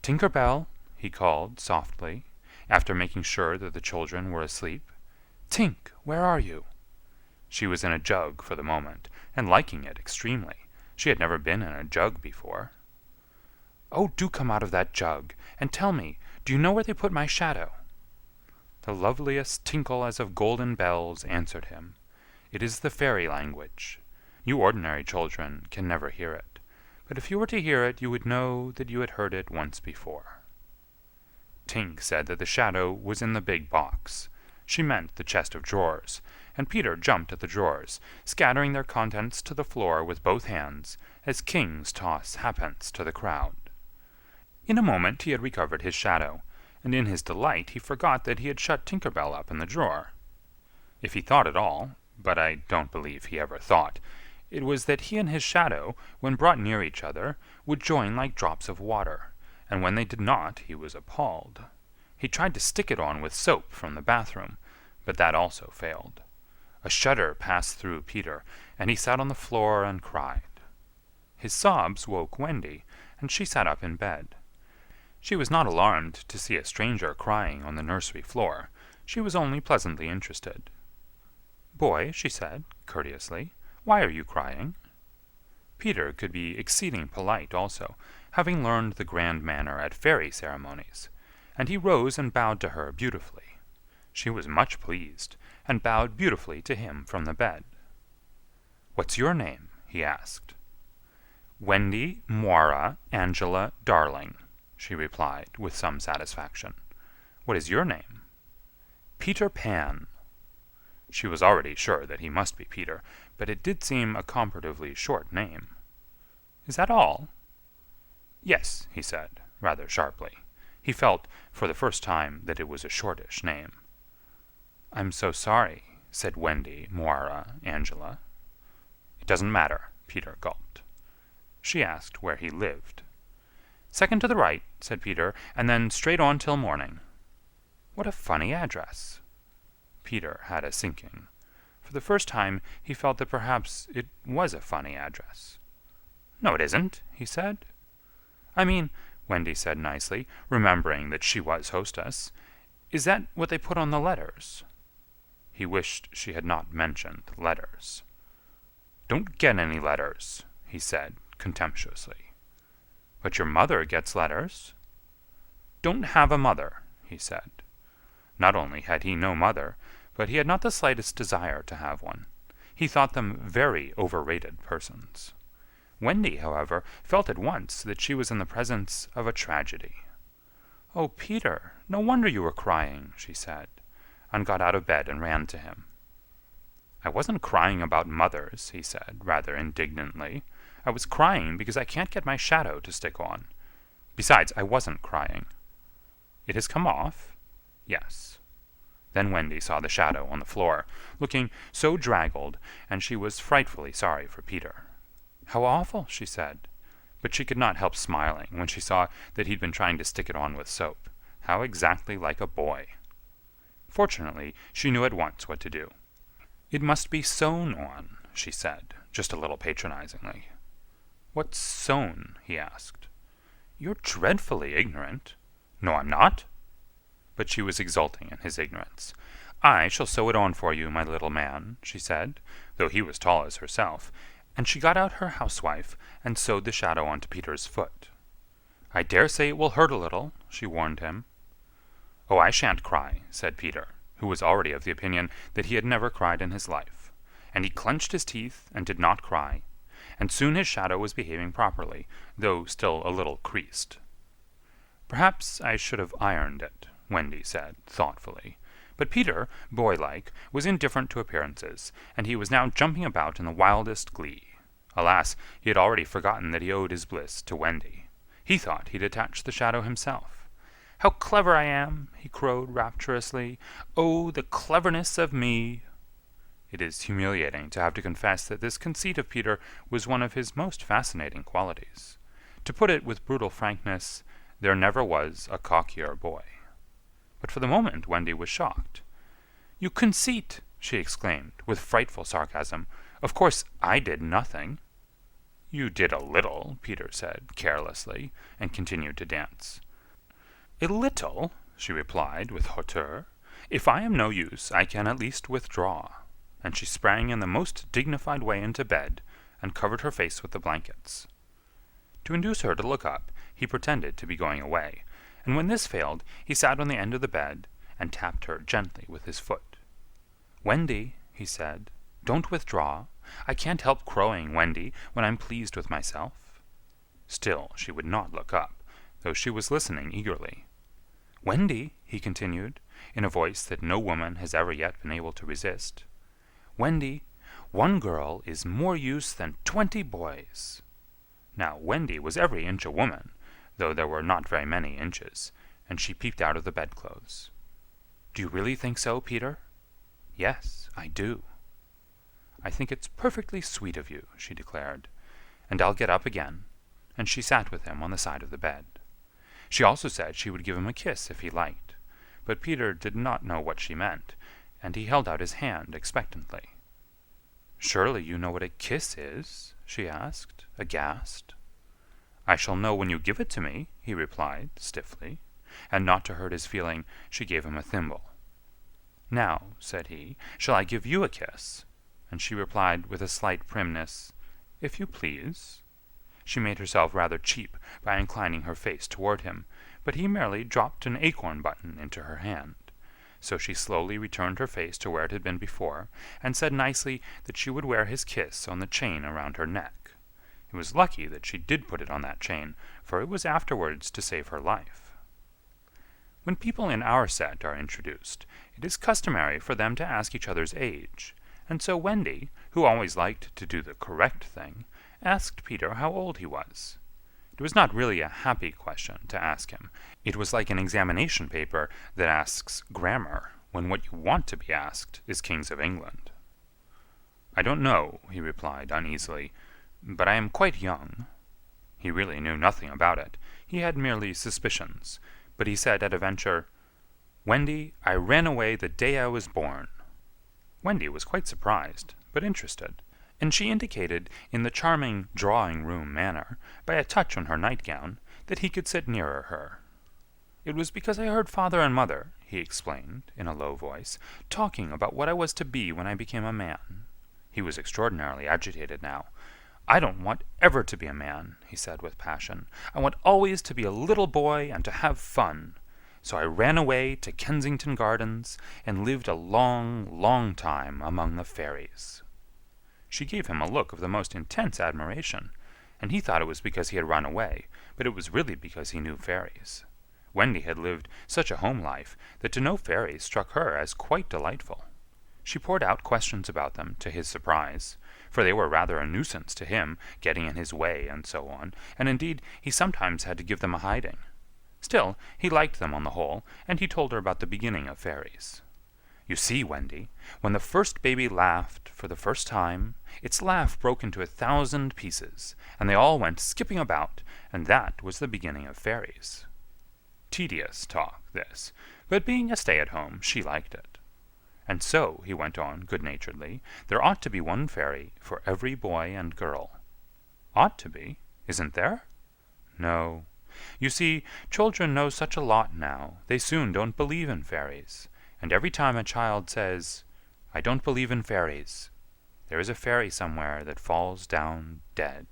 "Tinker Bell," he called softly, after making sure that the children were asleep. "Tink, where are you?" She was in a jug for the moment, and liking it extremely. She had never been in a jug before. "Oh, do come out of that jug, and tell me, do you know where they put my shadow?" The loveliest tinkle as of golden bells answered him. It is the fairy language. You ordinary children can never hear it, but if you were to hear it you would know that you had heard it once before. Tink said that the shadow was in the big box. She meant the chest of drawers, and Peter jumped at the drawers, scattering their contents to the floor with both hands, as kings toss halfpence to the crowd. In a moment he had recovered his shadow, and in his delight he forgot that he had shut Tinker Bell up in the drawer. If he thought at all, but I don't believe he ever thought, it was that he and his shadow, when brought near each other, would join like drops of water, and when they did not he was appalled. He tried to stick it on with soap from the bathroom, but that also failed. A shudder passed through Peter, and he sat on the floor and cried. His sobs woke Wendy, and she sat up in bed. She was not alarmed to see a stranger crying on the nursery floor. She was only pleasantly interested. "Boy," she said, courteously, "why are you crying?" Peter could be exceeding polite also, having learned the grand manner at fairy ceremonies, and he rose and bowed to her beautifully. She was much pleased, and bowed beautifully to him from the bed. "What's your name?" he asked. "Wendy Moira Angela Darling," she replied, with some satisfaction. "What is your name?" "Peter Pan." She was already sure that he must be Peter, but it did seem a comparatively short name. "Is that all?" "Yes," he said, rather sharply. He felt, for the first time, that it was a shortish name. "I'm so sorry," said Wendy Moira Angela. "It doesn't matter," Peter gulped. She asked where he lived. "Second to the right," said Peter, "and then straight on till morning." "What a funny address." Peter had a sinking. For the first time he felt that perhaps it was a funny address. "No, it isn't," he said. "I mean," Wendy said nicely, remembering that she was hostess, "is that what they put on the letters?" He wished she had not mentioned letters. "Don't get any letters," he said, contemptuously. "But your mother gets letters." "Don't have a mother," he said. Not only had he no mother, but he had not the slightest desire to have one. He thought them very overrated persons. Wendy, however, felt at once that she was in the presence of a tragedy. "Oh, Peter, no wonder you were crying," she said, and got out of bed and ran to him. "I wasn't crying about mothers," he said, rather indignantly. "I was crying because I can't get my shadow to stick on. Besides, I wasn't crying." "It has come off?" "Yes." Then Wendy saw the shadow on the floor, looking so draggled, and she was frightfully sorry for Peter. "How awful!" she said. But she could not help smiling when she saw that he'd been trying to stick it on with soap. How exactly like a boy! Fortunately, she knew at once what to do. "It must be sewn on," she said, just a little patronizingly. "What's sewn?" he asked. "You're dreadfully ignorant." "No, I'm not." But she was exulting in his ignorance. "I shall sew it on for you, my little man," she said, though he was tall as herself, and she got out her housewife and sewed the shadow onto Peter's foot. "I dare say it will hurt a little," she warned him. "Oh, I shan't cry," said Peter, who was already of the opinion that he had never cried in his life, and he clenched his teeth and did not cry, and soon his shadow was behaving properly, though still a little creased. "Perhaps I should have ironed it," Wendy said, thoughtfully. But Peter, boylike, was indifferent to appearances, and he was now jumping about in the wildest glee. Alas, he had already forgotten that he owed his bliss to Wendy. He thought he'd attached the shadow himself. "How clever I am!" he crowed rapturously. "Oh, the cleverness of me!" It is humiliating to have to confess that this conceit of Peter was one of his most fascinating qualities. To put it with brutal frankness, there never was a cockier boy. But for the moment Wendy was shocked. "You conceit!" she exclaimed, with frightful sarcasm. "Of course I did nothing." "You did a little," Peter said, carelessly, and continued to dance. "A little," she replied with hauteur. "If I am no use, I can at least withdraw." And she sprang in the most dignified way into bed, and covered her face with the blankets. To induce her to look up, he pretended to be going away, and when this failed, he sat on the end of the bed and tapped her gently with his foot. "Wendy," he said, "don't withdraw. I can't help crowing, Wendy, when I'm pleased with myself." Still she would not look up, though she was listening eagerly. "Wendy," he continued, in a voice that no woman has ever yet been able to resist, "Wendy, one girl is more use than 20 boys." Now Wendy was every inch a woman, though there were not very many inches, and she peeped out of the bedclothes. "Do you really think so, Peter?" "Yes, I do." "I think it's perfectly sweet of you," she declared, "and I'll get up again," and she sat with him on the side of the bed. She also said she would give him a kiss if he liked, but Peter did not know what she meant, and he held out his hand expectantly. "Surely you know what a kiss is?" she asked, aghast. "I shall know when you give it to me," he replied, stiffly, and not to hurt his feeling, she gave him a thimble. "Now," said he, "shall I give you a kiss?" And she replied with a slight primness, "If you please." She made herself rather cheap by inclining her face toward him, but he merely dropped an acorn button into her hand. So she slowly returned her face to where it had been before, and said nicely that she would wear his kiss on the chain around her neck. It was lucky that she did put it on that chain, for it was afterwards to save her life. When people in our set are introduced, it is customary for them to ask each other's age, and so Wendy, who always liked to do the correct thing, asked Peter how old he was. It was not really a happy question to ask him. It was like an examination paper that asks grammar, when what you want to be asked is Kings of England. "I don't know," he replied uneasily, "but I am quite young." He really knew nothing about it. He had merely suspicions, but he said at a venture, "Wendy, I ran away the day I was born." Wendy was quite surprised, but interested, and she indicated in the charming drawing-room manner, by a touch on her nightgown, that he could sit nearer her. "It was because I heard father and mother," he explained, in a low voice, "talking about what I was to be when I became a man." He was extraordinarily agitated now. "I don't want ever to be a man," he said with passion. "I want always to be a little boy and to have fun. So I ran away to Kensington Gardens and lived a long, long time among the fairies." She gave him a look of the most intense admiration, and he thought it was because he had run away, but it was really because he knew fairies. Wendy had lived such a home life that to know fairies struck her as quite delightful. She poured out questions about them, to his surprise, for they were rather a nuisance to him, getting in his way and so on, and indeed he sometimes had to give them a hiding. Still, he liked them on the whole, and he told her about the beginning of fairies. "You see, Wendy, when the first baby laughed for the first time, its laugh broke into 1,000 pieces, and they all went skipping about, and that was the beginning of fairies." Tedious talk, this, but being a stay-at-home, she liked it. "And so," he went on good-naturedly, "there ought to be one fairy for every boy and girl." "Ought to be? Isn't there?" "No. You see, children know such a lot now, they soon don't believe in fairies, and every time a child says, 'I don't believe in fairies,' there is a fairy somewhere that falls down dead."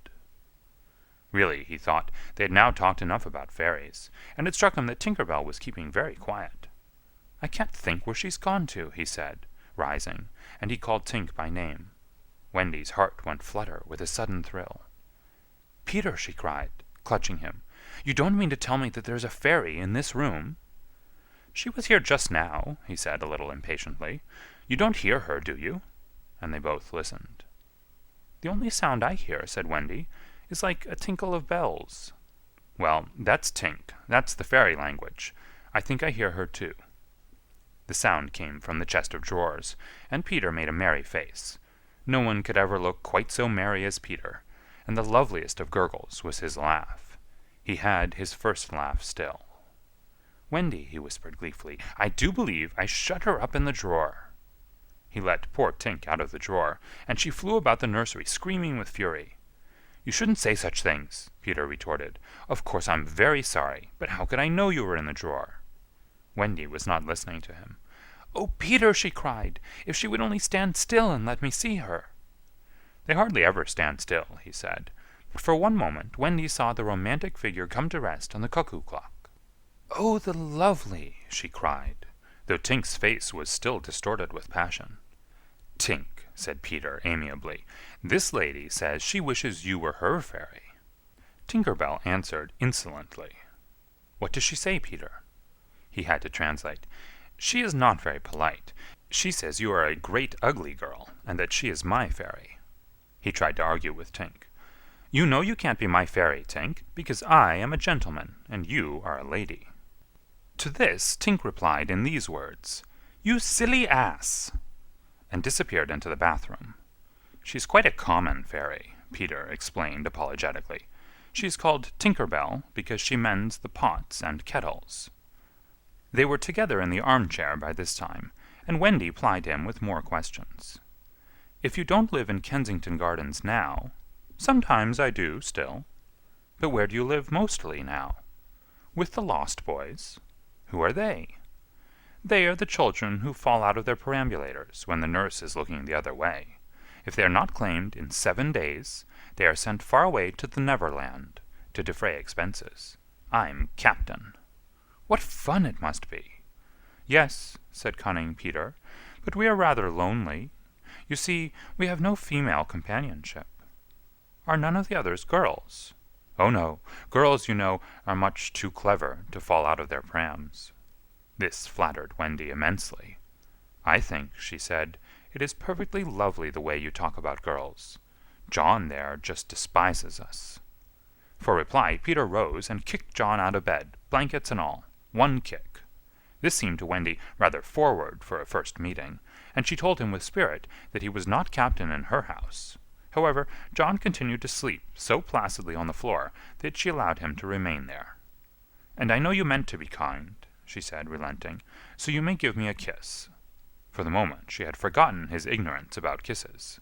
Really, he thought, they had now talked enough about fairies, and it struck him that Tinker Bell was keeping very quiet. "I can't think where she's gone to," he said, rising, and he called Tink by name. Wendy's heart went flutter with a sudden thrill. "Peter," she cried, clutching him, "you don't mean to tell me that there's a fairy in this room?" "She was here just now," he said a little impatiently. "You don't hear her, do you?" And they both listened. "The only sound I hear," said Wendy, "is like a tinkle of bells." "Well, that's Tink. That's the fairy language. I think I hear her too." The sound came from the chest of drawers, and Peter made a merry face. No one could ever look quite so merry as Peter, and the loveliest of gurgles was his laugh. He had his first laugh still. "Wendy," he whispered gleefully, "I do believe I shut her up in the drawer." He let poor Tink out of the drawer, and she flew about the nursery screaming with fury. "You shouldn't say such things," Peter retorted. "Of course I'm very sorry, but how could I know you were in the drawer?" Wendy was not listening to him. "Oh, Peter!" she cried. "If she would only stand still and let me see her!" "They hardly ever stand still," he said. But for one moment Wendy saw the romantic figure come to rest on the cuckoo clock. "Oh, the lovely!" she cried, though Tink's face was still distorted with passion. "Tink," said Peter amiably, "this lady says she wishes you were her fairy." Tinker Bell answered insolently. "What does she say, Peter?" He had to translate. "She is not very polite. She says you are a great ugly girl, and that she is my fairy." He tried to argue with Tink. "You know you can't be my fairy, Tink, because I am a gentleman, and you are a lady." To this Tink replied in these words, "You silly ass!" and disappeared into the bathroom. "She's quite a common fairy," Peter explained apologetically. "She's called Tinker Bell because she mends the pots and kettles." They were together in the armchair by this time, and Wendy plied him with more questions. "If you don't live in Kensington Gardens now—" "Sometimes I do, still." "But where do you live mostly now?" "With the Lost Boys." "Who are they?" "They are the children who fall out of their perambulators when the nurse is looking the other way. If they are not claimed in 7 days, they are sent far away to the Neverland, to defray expenses. I'm captain." "What fun it must be!" "Yes," said cunning Peter, "but we are rather lonely. You see, we have no female companionship." "Are none of the others girls?" "Oh, no. Girls, you know, are much too clever to fall out of their prams." This flattered Wendy immensely. "I think," she said, "it is perfectly lovely the way you talk about girls. John there just despises us." For reply, Peter rose and kicked John out of bed, blankets and all. One kick. This seemed to Wendy rather forward for a first meeting, and she told him with spirit that he was not captain in her house. However, John continued to sleep so placidly on the floor that she allowed him to remain there. "And I know you meant to be kind," she said, relenting, "so you may give me a kiss." For the moment she had forgotten his ignorance about kisses.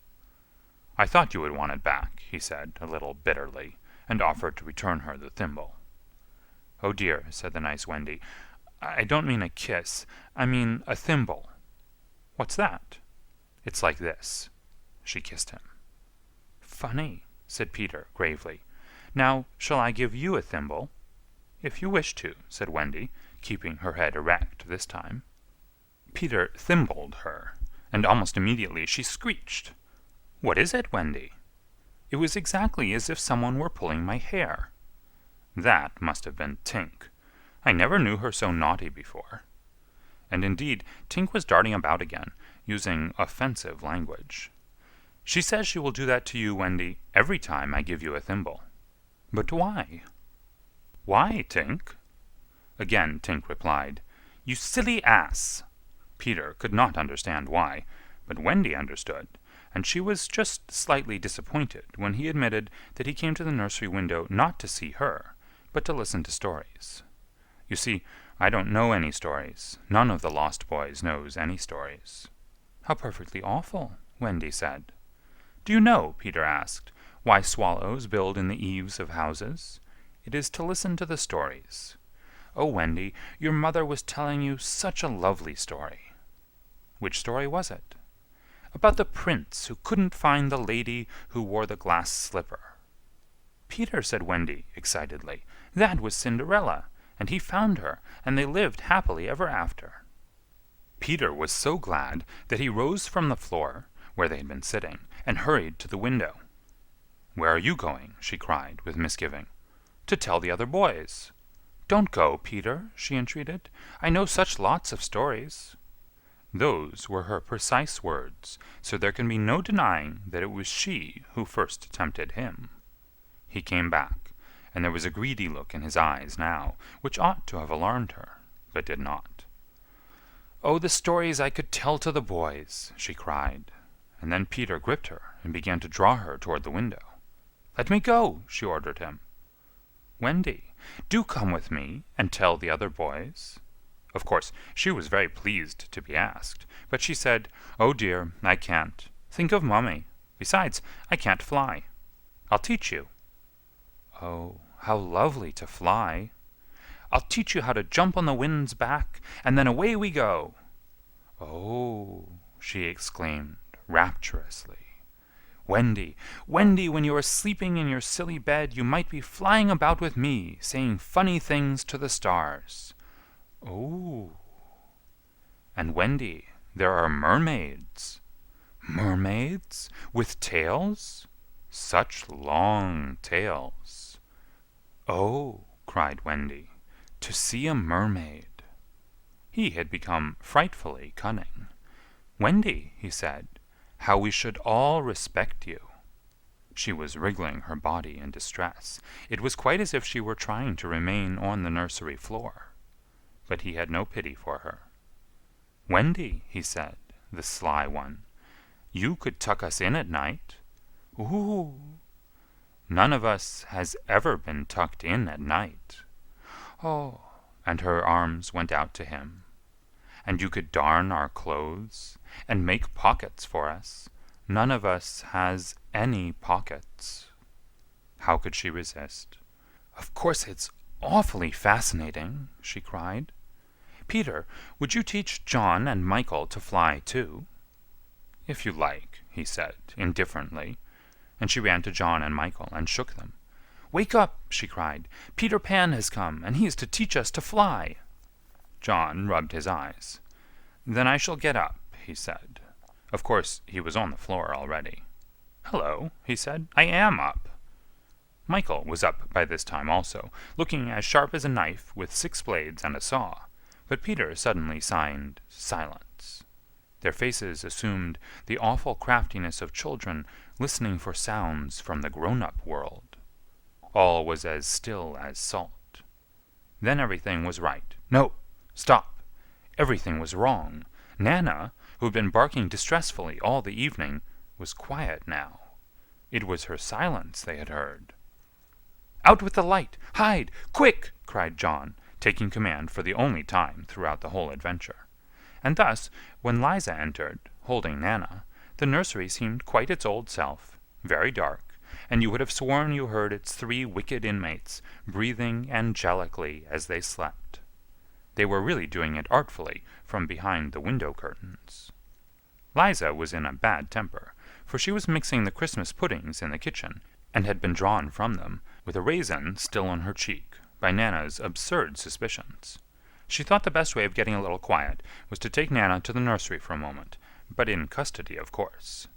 "I thought you would want it back," he said, a little bitterly, and offered to return her the thimble. "Oh dear," said the nice Wendy, "I don't mean a kiss. I mean a thimble." "What's that?" "It's like this." She kissed him. "Funny," said Peter, gravely. "Now, shall I give you a thimble?" "If you wish to," said Wendy, keeping her head erect this time. Peter thimbled her, and almost immediately she screeched. "What is it, Wendy?" "It was exactly as if someone were pulling my hair." That must have been Tink. I never knew her so naughty before. And indeed, Tink was darting about again, using offensive language. "She says she will do that to you, Wendy, every time I give you a thimble." "But why?" "Why, Tink?" Again Tink replied, "You silly ass!" Peter could not understand why, but Wendy understood, and she was just slightly disappointed when he admitted that he came to the nursery window not to see her, but to listen to stories. "You see, I don't know any stories. None of the Lost Boys knows any stories." "How perfectly awful," Wendy said. "Do you know," Peter asked, "why swallows build in the eaves of houses? It is to listen to the stories. Oh, Wendy, your mother was telling you such a lovely story." "Which story was it?" "About the prince who couldn't find the lady who wore the glass slipper." "Peter," said Wendy, excitedly, "that was Cinderella, and he found her, and they lived happily ever after." Peter was so glad that he rose from the floor, where they had been sitting, and hurried to the window. "Where are you going?" she cried, with misgiving. "To tell the other boys." "Don't go, Peter," she entreated. "I know such lots of stories." Those were her precise words, so there can be no denying that it was she who first tempted him. He came back, and there was a greedy look in his eyes now, which ought to have alarmed her, but did not. "Oh, the stories I could tell to the boys!" she cried, and then Peter gripped her and began to draw her toward the window. "Let me go!" she ordered him. "Wendy, do come with me and tell the other boys." Of course, she was very pleased to be asked, but she said, "Oh dear, I can't. Think of Mummy. Besides, I can't fly." "I'll teach you," Oh, how lovely to fly! I'll teach you how to jump on the wind's back, and then away we go. Oh, she exclaimed rapturously. Wendy, Wendy, when you are sleeping in your silly bed, you might be flying about with me, saying funny things to the stars. Oh. And Wendy, there are mermaids. Mermaids? With tails? Such long tails. Oh, cried Wendy, to see a mermaid. He had become frightfully cunning. Wendy, he said, how we should all respect you. She was wriggling her body in distress. It was quite as if she were trying to remain on the nursery floor. But he had no pity for her. Wendy, he said, the sly one, you could tuck us in at night. Ooh! None of us has ever been tucked in at night. Oh! And her arms went out to him. And you could darn our clothes, and make pockets for us. None of us has any pockets. How could she resist? Of course it's awfully fascinating, she cried. Peter, would you teach John and Michael to fly too? If you like, he said, indifferently, and she ran to John and Michael and shook them. Wake up, she cried. Peter Pan has come, and he is to teach us to fly. John rubbed his eyes. Then I shall get up, he said. Of course, he was on the floor already. Hello, he said. I am up. Michael was up by this time also, looking as sharp as a knife with 6 blades and a saw, but Peter suddenly signed silence. Their faces assumed the awful craftiness of children listening for sounds from the grown-up world. All was as still as salt. Then everything was right. No, stop. Everything was wrong. Nana, who had been barking distressfully all the evening, was quiet now. It was her silence they had heard. Out with the light! Hide! Quick! Cried John, taking command for the only time throughout the whole adventure. And thus, when Liza entered, holding Nana, the nursery seemed quite its old self, very dark, and you would have sworn you heard its 3 wicked inmates breathing angelically as they slept. They were really doing it artfully from behind the window curtains. Liza was in a bad temper, for she was mixing the Christmas puddings in the kitchen, and had been drawn from them, with a raisin still on her cheek, by Nana's absurd suspicions. She thought the best way of getting a little quiet was to take Nana to the nursery for a moment, but in custody, of course.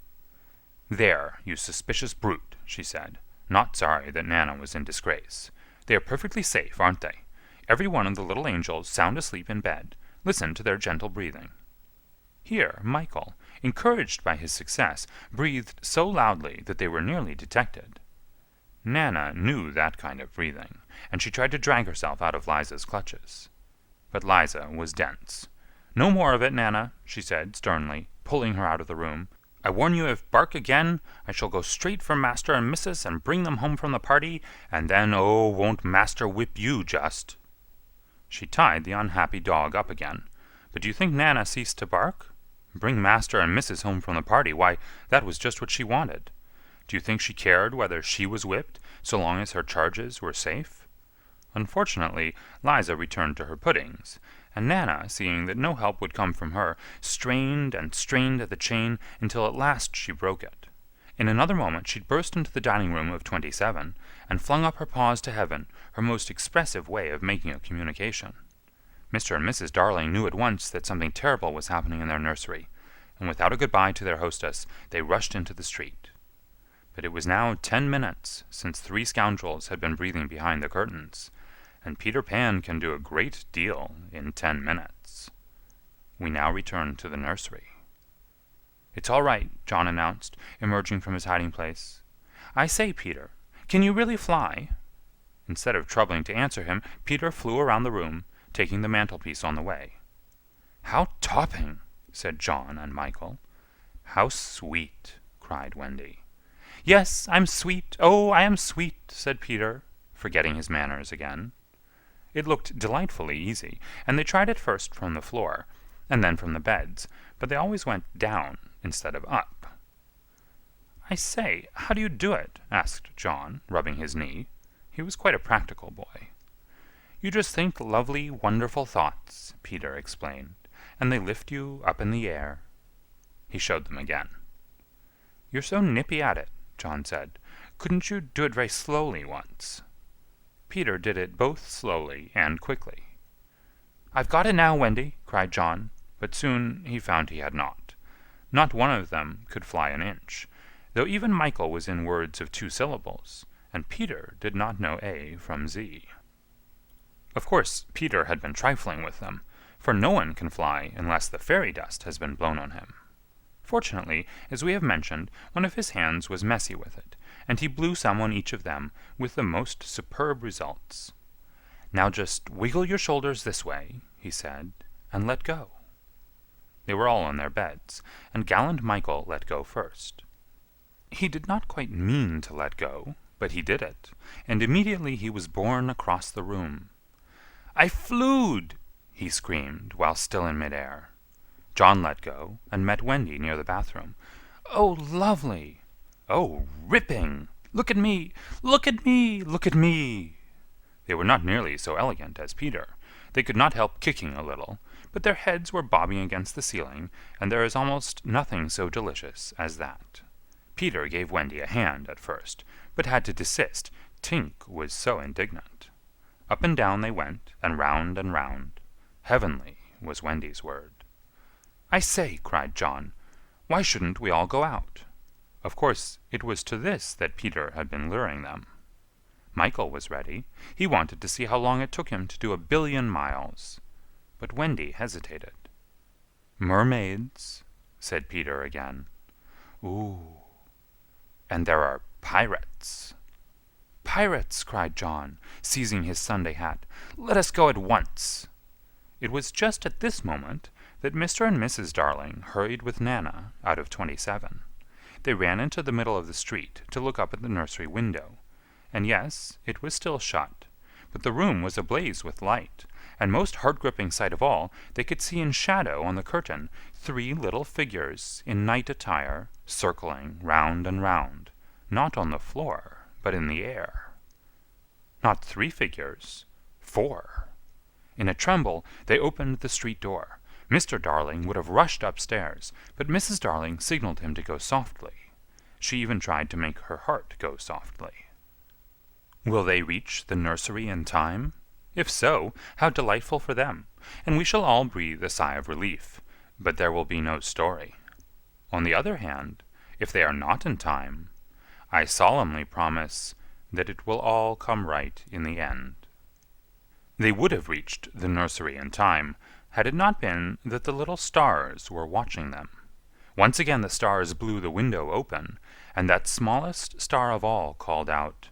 There, you suspicious brute, she said, not sorry that Nana was in disgrace. They are perfectly safe, aren't they? Every one of the little angels sound asleep in bed. Listen to their gentle breathing. Here Michael, encouraged by his success, breathed so loudly that they were nearly detected. Nana knew that kind of breathing, and she tried to drag herself out of Liza's clutches. But Liza was dense. No more of it, Nana, she said sternly, pulling her out of the room. I warn you, if bark again, I shall go straight for Master and Missus and bring them home from the party, and then, oh, won't Master whip you just. She tied the unhappy dog up again. But do you think Nana ceased to bark? Bring Master and Missus home from the party, why, that was just what she wanted. Do you think she cared whether she was whipped, so long as her charges were safe? Unfortunately, Liza returned to her puddings, and Nana, seeing that no help would come from her, strained and strained at the chain until at last she broke it. In another moment she burst into the dining room of 27, and flung up her paws to heaven, her most expressive way of making a communication. Mr. and Mrs. Darling knew at once that something terrible was happening in their nursery, and without a good-bye to their hostess, they rushed into the street. But it was now 10 minutes since 3 scoundrels had been breathing behind the curtains, and Peter Pan can do a great deal in 10 minutes. We now return to the nursery. It's all right, John announced, emerging from his hiding-place. I say, Peter, can you really fly? Instead of troubling to answer him, Peter flew around the room, taking the mantelpiece on the way. How topping, said John and Michael. How sweet, cried Wendy. Yes, I'm sweet, oh, I am sweet, said Peter, forgetting his manners again. It looked delightfully easy, and they tried it first from the floor, and then from the beds, but they always went down instead of up. I say, how do you do it? Asked John, rubbing his knee. He was quite a practical boy. You just think lovely, wonderful thoughts, Peter explained, and they lift you up in the air. He showed them again. You're so nippy at it, John said. Couldn't you do it very slowly once? Peter did it both slowly and quickly. I've got it now, Wendy, cried John, but soon he found he had not. Not one of them could fly an inch, though even Michael was in words of 2 syllables, and Peter did not know A from Z. Of course, Peter had been trifling with them, for no one can fly unless the fairy dust has been blown on him. Fortunately, as we have mentioned, one of his hands was messy with it, and he blew some on each of them with the most superb results. Now just wiggle your shoulders this way, he said, and let go. They were all on their beds, and gallant Michael let go first. He did not quite mean to let go, but he did it, and immediately he was borne across the room. I flewed, he screamed, while still in midair. John let go, and met Wendy near the bathroom. Oh, lovely! Oh, ripping! Look at me! Look at me! Look at me! They were not nearly so elegant as Peter. They could not help kicking a little, but their heads were bobbing against the ceiling, and there is almost nothing so delicious as that. Peter gave Wendy a hand at first, but had to desist. Tink was so indignant. Up and down they went, and round and round. Heavenly was Wendy's word. I say, cried John, why shouldn't we all go out? Of course, it was to this that Peter had been luring them. Michael was ready. He wanted to see how long it took him to do 1,000,000,000 miles. But Wendy hesitated. Mermaids, said Peter again. Ooh. And there are pirates. Pirates, cried John, seizing his Sunday hat. Let us go at once. It was just at this moment that Mr. and Mrs. Darling hurried with Nana out of 27. They ran into the middle of the street to look up at the nursery window, and yes, it was still shut, but the room was ablaze with light, and most heart-gripping sight of all, they could see in shadow on the curtain 3 little figures in night attire circling round and round, not on the floor, but in the air. Not 3 figures, 4. In a tremble, they opened the street door. Mr. Darling would have rushed upstairs, but Mrs. Darling signaled him to go softly. She even tried to make her heart go softly. Will they reach the nursery in time? If so, how delightful for them, and we shall all breathe a sigh of relief, but there will be no story. On the other hand, if they are not in time, I solemnly promise that it will all come right in the end. They would have reached the nursery in time, had it not been that the little stars were watching them. Once again the stars blew the window open, and that smallest star of all called out,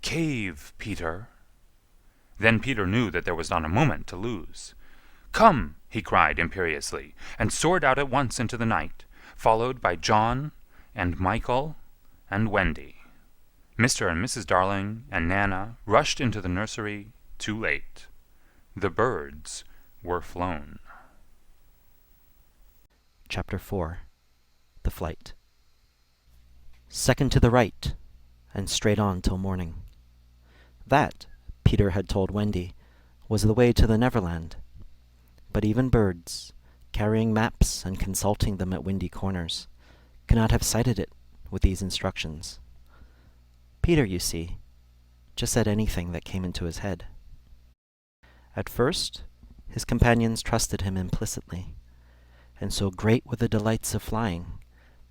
Cave, Peter. Then Peter knew that there was not a moment to lose. Come, he cried imperiously, and soared out at once into the night, followed by John and Michael and Wendy. Mr. and Mrs. Darling and Nana rushed into the nursery too late. The birds were flown. Chapter 4. The Flight. Second to the right, and straight on till morning. That, Peter had told Wendy, was the way to the Neverland. But even birds, carrying maps and consulting them at windy corners, could not have sighted it with these instructions. Peter, you see, just said anything that came into his head. At first, his companions trusted him implicitly, and so great were the delights of flying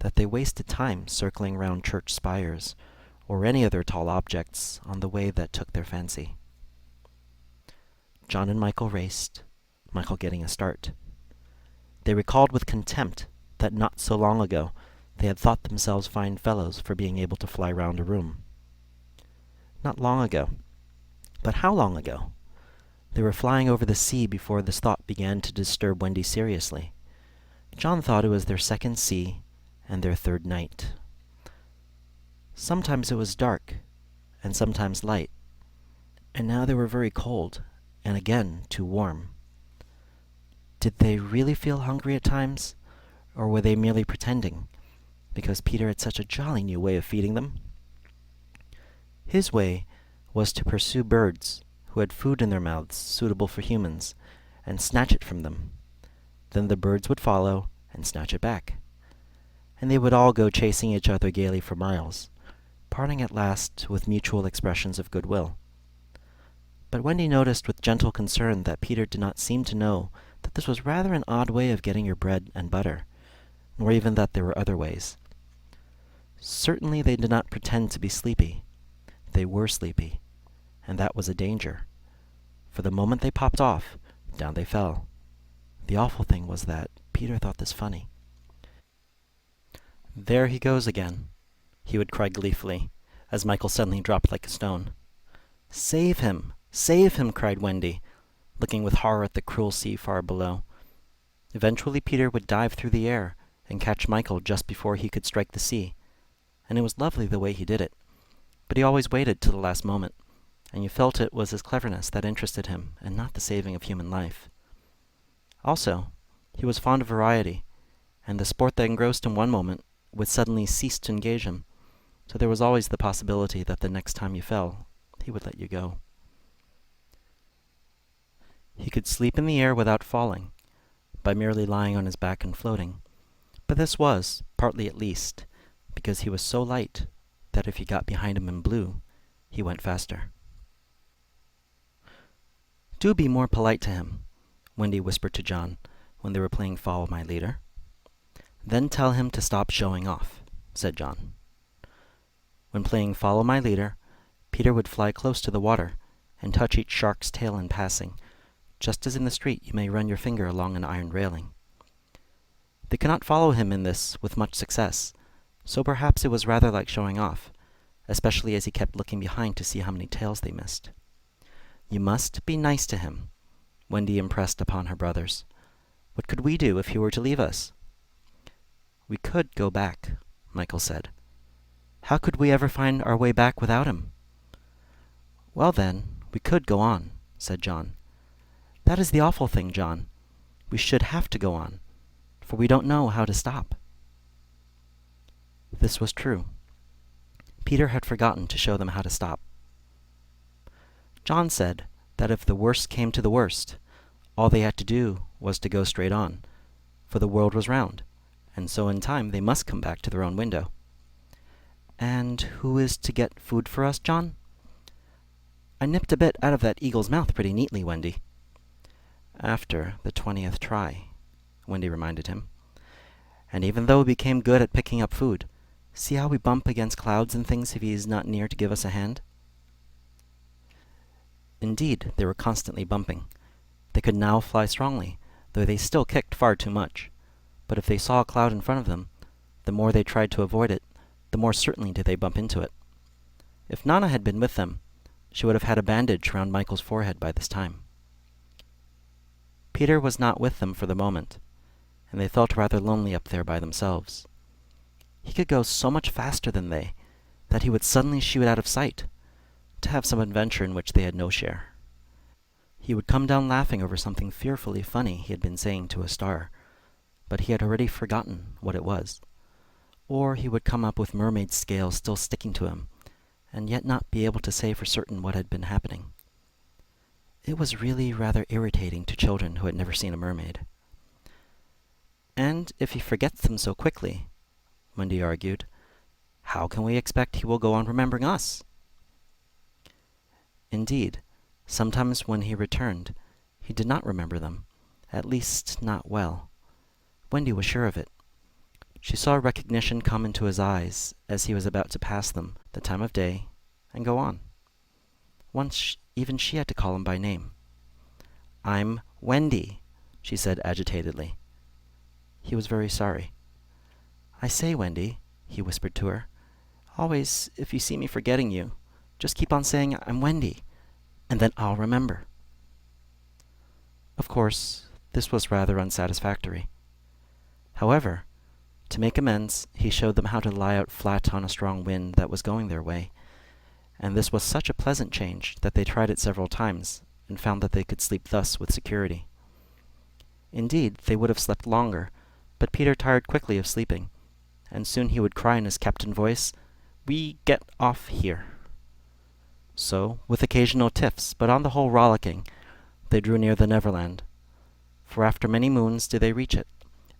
that they wasted time circling round church spires or any other tall objects on the way that took their fancy. John and Michael raced, Michael getting a start. They recalled with contempt that not so long ago they had thought themselves fine fellows for being able to fly round a room. Not long ago. But how long ago? They were flying over the sea before this thought began to disturb Wendy seriously. John thought it was their second sea and their third night. Sometimes it was dark, and sometimes light, and now they were very cold, and again too warm. Did they really feel hungry at times, or were they merely pretending, because Peter had such a jolly new way of feeding them? His way was to pursue birds who had food in their mouths suitable for humans, and snatch it from them. Then the birds would follow and snatch it back. And they would all go chasing each other gaily for miles, parting at last with mutual expressions of goodwill. But Wendy noticed with gentle concern that Peter did not seem to know that this was rather an odd way of getting your bread and butter, nor even that there were other ways. Certainly they did not pretend to be sleepy. They were sleepy, and that was a danger. For the moment they popped off, down they fell. The awful thing was that Peter thought this funny. "There he goes again," he would cry gleefully, as Michael suddenly dropped like a stone. "Save him! Save him!" cried Wendy, looking with horror at the cruel sea far below. Eventually Peter would dive through the air and catch Michael just before he could strike the sea, and it was lovely the way he did it. But he always waited till the last moment, and you felt it was his cleverness that interested him, and not the saving of human life. Also, he was fond of variety, and the sport that engrossed him one moment would suddenly cease to engage him, so there was always the possibility that the next time you fell, he would let you go. He could sleep in the air without falling, by merely lying on his back and floating, but this was, partly at least, because he was so light that if you got behind him and blew, he went faster. "Do be more polite to him," Wendy whispered to John when they were playing Follow My Leader. "Then tell him to stop showing off," said John. When playing Follow My Leader, Peter would fly close to the water and touch each shark's tail in passing, just as in the street you may run your finger along an iron railing. They could not follow him in this with much success, so perhaps it was rather like showing off, especially as he kept looking behind to see how many tails they missed. "You must be nice to him," Wendy impressed upon her brothers. "What could we do if he were to leave us?" "We could go back," Michael said. "How could we ever find our way back without him?" "Well then, we could go on," said John. "That is the awful thing, John. We should have to go on, for we don't know how to stop." This was true. Peter had forgotten to show them how to stop. John said that if the worst came to the worst, all they had to do was to go straight on, for the world was round, and so in time they must come back to their own window. "And who is to get food for us, John?" "I nipped a bit out of that eagle's mouth pretty neatly, Wendy." "After the 20th try," Wendy reminded him. "And even though we became good at picking up food, see how we bump against clouds and things if he is not near to give us a hand?" Indeed, they were constantly bumping. They could now fly strongly, though they still kicked far too much. But if they saw a cloud in front of them, the more they tried to avoid it, the more certainly did they bump into it. If Nana had been with them, she would have had a bandage round Michael's forehead by this time. Peter was not with them for the moment, and they felt rather lonely up there by themselves. He could go so much faster than they, that he would suddenly shoot out of sight, to have some adventure in which they had no share. He would come down laughing over something fearfully funny he had been saying to a star, but he had already forgotten what it was. Or he would come up with Mermaid's scales still sticking to him, and yet not be able to say for certain what had been happening. It was really rather irritating to children who had never seen a mermaid. "And if he forgets them so quickly," Wendy argued, "how can we expect he will go on remembering us?" Indeed, sometimes when he returned, he did not remember them, at least not well. Wendy was sure of it. She saw recognition come into his eyes as he was about to pass them, the time of day, and go on. Once even she had to call him by name. "I'm Wendy," she said agitatedly. He was very sorry. "I say, Wendy," he whispered to her, "always, if you see me forgetting you, just keep on saying I'm Wendy, and then I'll remember." Of course, this was rather unsatisfactory. However, to make amends, he showed them how to lie out flat on a strong wind that was going their way, and this was such a pleasant change that they tried it several times, and found that they could sleep thus with security. Indeed, they would have slept longer, but Peter tired quickly of sleeping, and soon he would cry in his captain voice, "We get off here." So, with occasional tiffs, but on the whole rollicking, they drew near the Neverland. For after many moons did they reach it,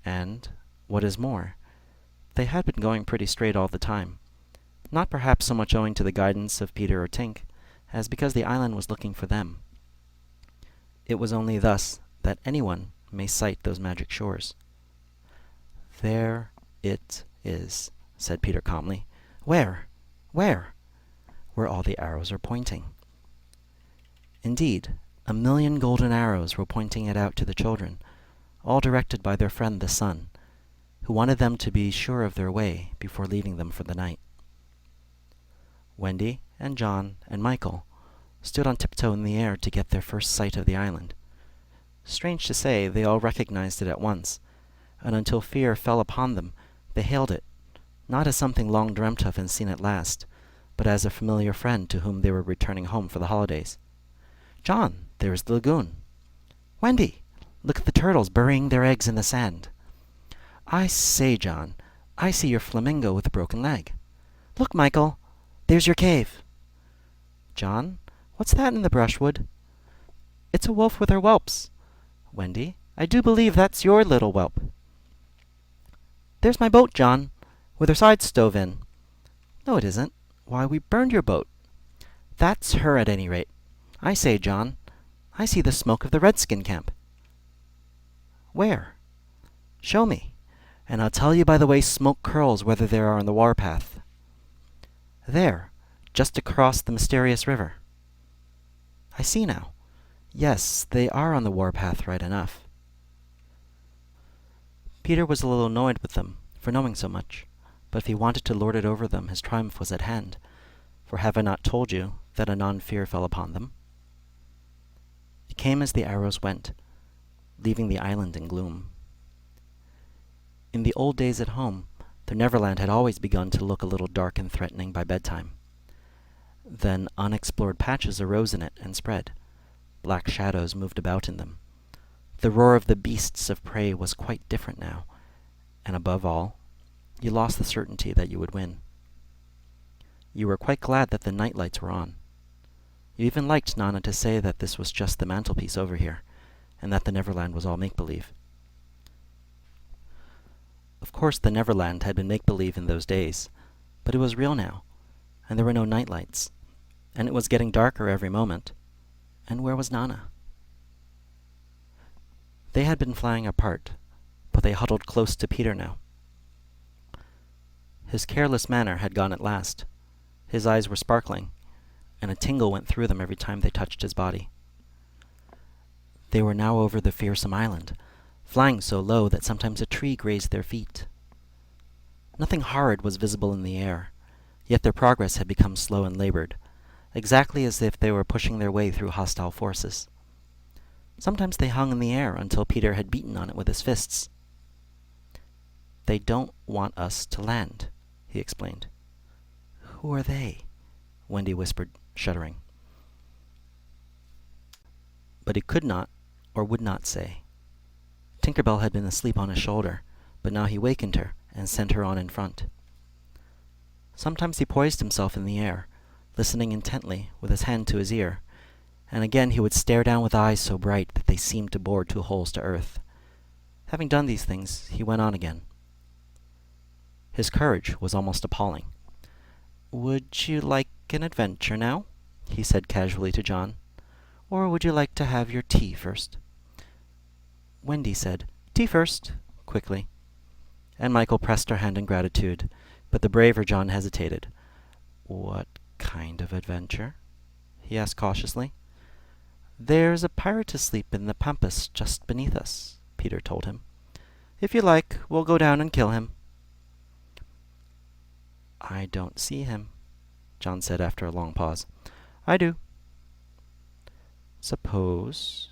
and, what is more, they had been going pretty straight all the time, not perhaps so much owing to the guidance of Peter or Tink, as because the island was looking for them. It was only thus that anyone may sight those magic shores. "There it is," said Peter calmly. "Where? Where?" "Where all the arrows are pointing." Indeed, 1,000,000 golden arrows were pointing it out to the children, all directed by their friend the sun, who wanted them to be sure of their way before leaving them for the night. Wendy and John and Michael stood on tiptoe in the air to get their first sight of the island. Strange to say, they all recognized it at once, and until fear fell upon them, they hailed it, not as something long dreamt of and seen at last, but as a familiar friend to whom they were returning home for the holidays. "John, there is the lagoon." "Wendy, look at the turtles burying their eggs in the sand." "I say, John, I see your flamingo with a broken leg." "Look, Michael, there's your cave." "John, what's that in the brushwood?" "It's a wolf with her whelps." "Wendy, I do believe that's your little whelp." "There's my boat, John, with her sides stove in." "No, it isn't. Why, we burned your boat." "That's her, at any rate. I say, John, I see the smoke of the redskin camp." "Where?" "Show me, and I'll tell you by the way smoke curls whether they are on the warpath." "There, just across the mysterious river." "I see now. Yes, they are on the warpath right enough." Peter was a little annoyed with them for knowing so much, but if he wanted to lord it over them, his triumph was at hand, for have I not told you that anon fear fell upon them? It came as the arrows went, leaving the island in gloom. In the old days at home, the Neverland had always begun to look a little dark and threatening by bedtime. Then unexplored patches arose in it and spread. Black shadows moved about in them. The roar of the beasts of prey was quite different now, and above all, you lost the certainty that you would win. You were quite glad that the night lights were on. You even liked Nana to say that this was just the mantelpiece over here, and that the Neverland was all make-believe. Of course, the Neverland had been make-believe in those days, but it was real now, and there were no night lights, and it was getting darker every moment. And where was Nana? They had been flying apart, but they huddled close to Peter now. His careless manner had gone at last. His eyes were sparkling, and a tingle went through them every time they touched his body. They were now over the fearsome island, flying so low that sometimes a tree grazed their feet. Nothing horrid was visible in the air, yet their progress had become slow and labored, exactly as if they were pushing their way through hostile forces. Sometimes they hung in the air until Peter had beaten on it with his fists. "They don't want us to land," he explained. "Who are they?" Wendy whispered, shuddering. But he could not or would not say. Tinker Bell had been asleep on his shoulder, but now he wakened her and sent her on in front. Sometimes he poised himself in the air, listening intently with his hand to his ear, and again he would stare down with eyes so bright that they seemed to bore 2 holes to earth. Having done these things, he went on again. His courage was almost appalling. "Would you like an adventure now?" he said casually to John. "Or would you like to have your tea first?" Wendy said, "Tea first," quickly, and Michael pressed her hand in gratitude, but the braver John hesitated. "What kind of adventure?" he asked cautiously. "There's a pirate asleep in the pampas just beneath us," Peter told him. "If you like, we'll go down and kill him." "I don't see him," John said after a long pause. "I do." "Suppose,"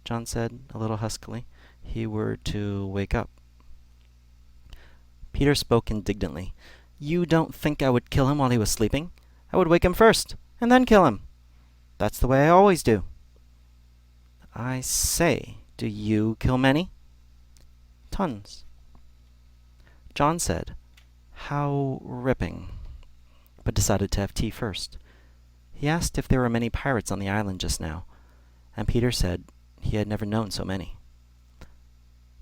John said, a little huskily, "he were to wake up." Peter spoke indignantly. "You don't think I would kill him while he was sleeping? I would wake him first, and then kill him. That's the way I always do." "I say, do you kill many?" "Tons." John said, "How ripping," but decided to have tea first. He asked if there were many pirates on the island just now, and Peter said he had never known so many.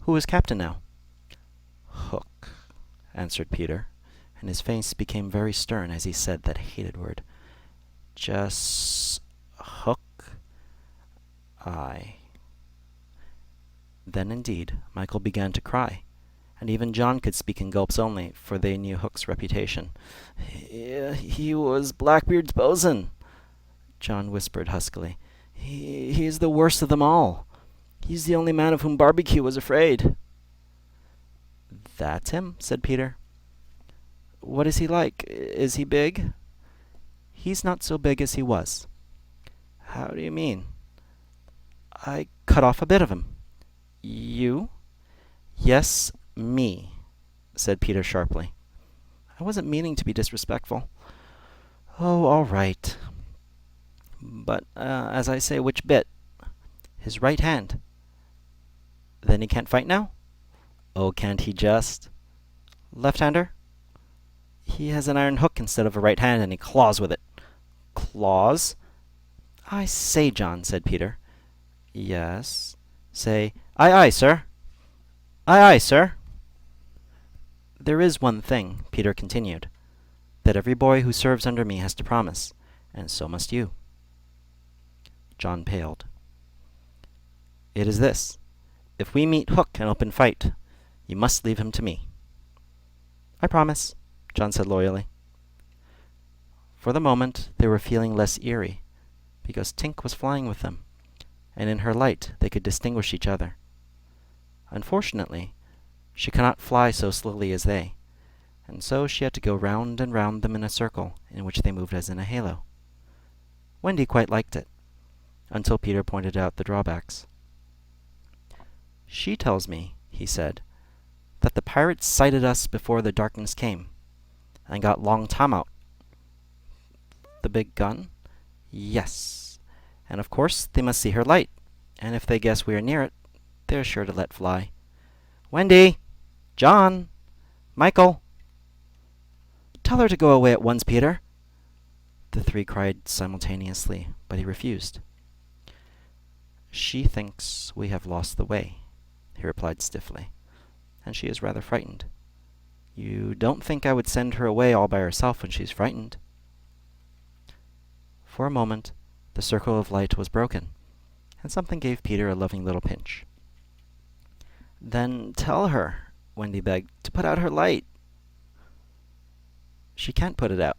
"Who is captain now?" "Hook," answered Peter, and his face became very stern as he said that hated word. "Just Hook? Aye." Then indeed Michael began to cry, and even John could speak in gulps only, for they knew Hook's reputation. He was Blackbeard's bosun," John whispered huskily. He's the worst of them all. He's the only man of whom Barbecue was afraid." "That's him," said Peter. "What is he like? Is he big?" "He's not so big as he was." "How do you mean?" "I cut off a bit of him." "You?" "Yes, me," said Peter sharply. "I wasn't meaning to be disrespectful." "Oh, all right. But, as I say, which bit?" "His right hand." "Then he can't fight now?" "Oh, can't he just?" "Left-hander?" "He has an iron hook instead of a right hand, and he claws with it." "Claws?" "I say, John," said Peter. "Yes?" "Say, aye, aye, sir." "Aye, aye, sir." "There is one thing," Peter continued, "that every boy who serves under me has to promise, and so must you." John paled. "It is this. If we meet Hook in open fight, you must leave him to me." "I promise," John said loyally. For the moment they were feeling less eerie, because Tink was flying with them, and in her light they could distinguish each other. Unfortunately, she cannot fly so slowly as they, and so she had to go round and round them in a circle in which they moved as in a halo. Wendy quite liked it, until Peter pointed out the drawbacks. "She tells me," he said, "that the pirates sighted us before the darkness came, and got Long Tom out." "The big gun?" "Yes. And of course they must see her light, and if they guess we are near it, they're sure to let fly. Wendy! John! Michael! Tell her to go away at once, Peter!" The three cried simultaneously, but he refused. "She thinks we have lost the way," he replied stiffly, "and she is rather frightened. You don't think I would send her away all by herself when she's frightened?" For a moment the circle of light was broken, and something gave Peter a loving little pinch. "Then tell her," Wendy begged, "to put out her light." "She can't put it out.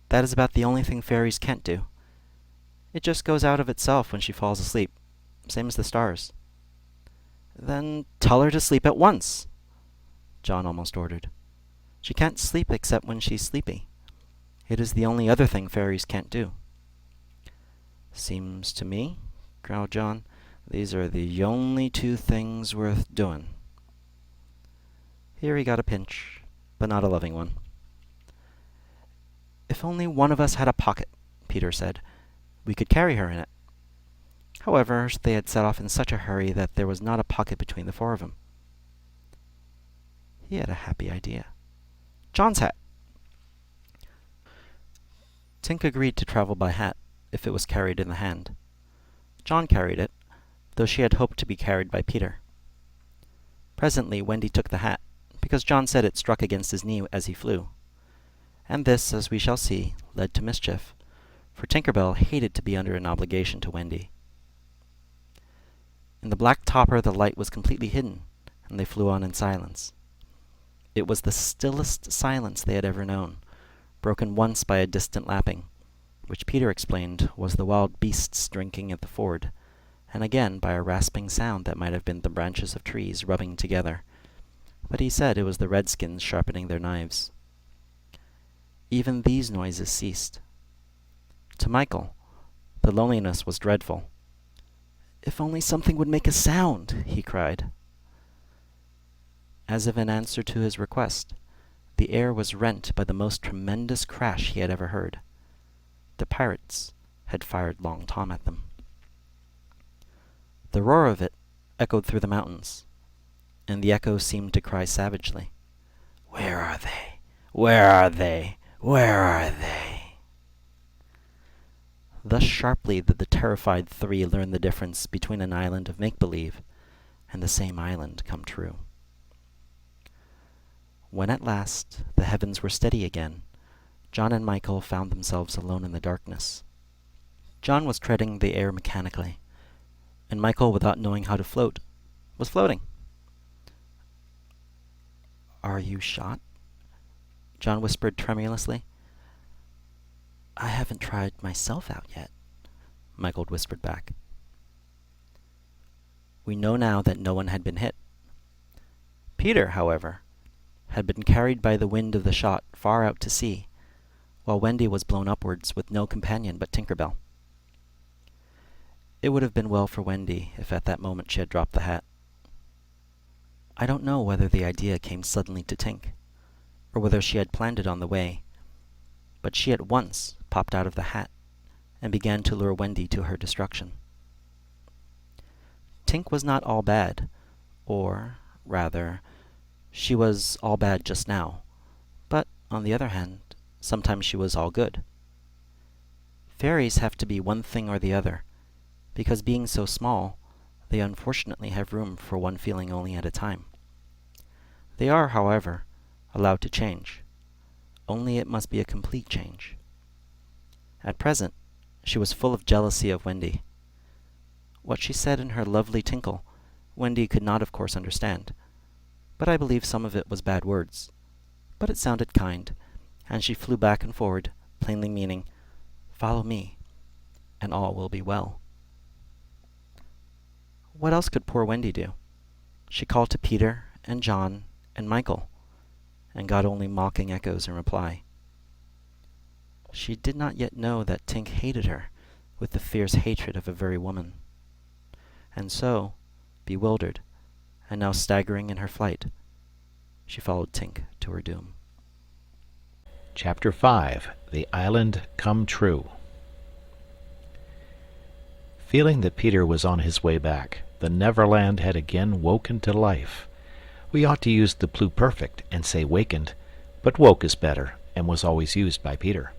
That is about the only thing fairies can't do. It just goes out of itself when she falls asleep, same as the stars." "Then tell her to sleep at once," John almost ordered. "She can't sleep except when she's sleepy. It is the only other thing fairies can't do." "Seems to me," growled John, "these are the only two things worth doing." Here he got a pinch, but not a loving one. "If only one of us had a pocket," Peter said, "we could carry her in it." However, they had set off in such a hurry that there was not a pocket between the four of them. He had a happy idea. John's hat! Tink agreed to travel by hat, if it was carried in the hand. John carried it, though she had hoped to be carried by Peter. Presently Wendy took the hat, because John said it struck against his knee as he flew. And this, as we shall see, led to mischief, for Tinker Bell hated to be under an obligation to Wendy. In the black topper the light was completely hidden, and they flew on in silence. It was the stillest silence they had ever known, broken once by a distant lapping, which Peter explained was the wild beasts drinking at the ford, and again by a rasping sound that might have been the branches of trees rubbing together, but he said it was the redskins sharpening their knives. Even these noises ceased. To Michael, the loneliness was dreadful. "If only something would make a sound!" he cried. As if in answer to his request, the air was rent by the most tremendous crash he had ever heard. The pirates had fired Long Tom at them. The roar of it echoed through the mountains, and the echo seemed to cry savagely, "Where are they? Where are they? Where are they?" Thus sharply did the terrified three learn the difference between an island of make-believe and the same island come true. When at last the heavens were steady again, John and Michael found themselves alone in the darkness. John was treading the air mechanically, and Michael, without knowing how to float, was floating. "Are you shot?" John whispered tremulously. "I haven't tried myself out yet," Michael whispered back. We know now that no one had been hit. Peter, however, had been carried by the wind of the shot far out to sea, while Wendy was blown upwards with no companion but Tinker Bell. It would have been well for Wendy if at that moment she had dropped the hat. I don't know whether the idea came suddenly to Tink, or whether she had planned it on the way, but she at once popped out of the hat and began to lure Wendy to her destruction. Tink was not all bad, or, rather, she was all bad just now, but, on the other hand, sometimes she was all good. Fairies have to be one thing or the other, because being so small, they unfortunately have room for one feeling only at a time. They are, however, allowed to change, only it must be a complete change. At present, she was full of jealousy of Wendy. What she said in her lovely tinkle, Wendy could not of course understand, but I believe some of it was bad words. But it sounded kind, and she flew back and forward, plainly meaning, "Follow me, and all will be well." What else could poor Wendy do? She called to Peter and John and Michael, and got only mocking echoes in reply. She did not yet know that Tink hated her with the fierce hatred of a very woman. And so, bewildered, and now staggering in her flight, she followed Tink to her doom. Chapter 5. The Island Come True. Feeling that Peter was on his way back, the Neverland had again woken to life. We ought to use the pluperfect and say wakened, but woke is better, and was always used by Peter.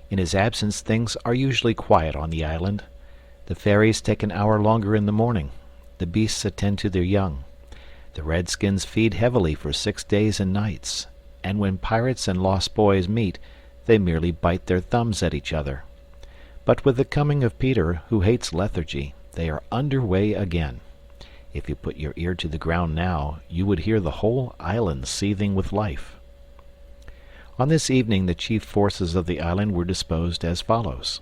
In his absence things are usually quiet on the island. The fairies take an hour longer in the morning. The beasts attend to their young. The redskins feed heavily for 6 days and nights, and when pirates and lost boys meet, they merely bite their thumbs at each other. But with the coming of Peter, who hates lethargy, they are under way again. If you put your ear to the ground now, you would hear the whole island seething with life. On this evening the chief forces of the island were disposed as follows.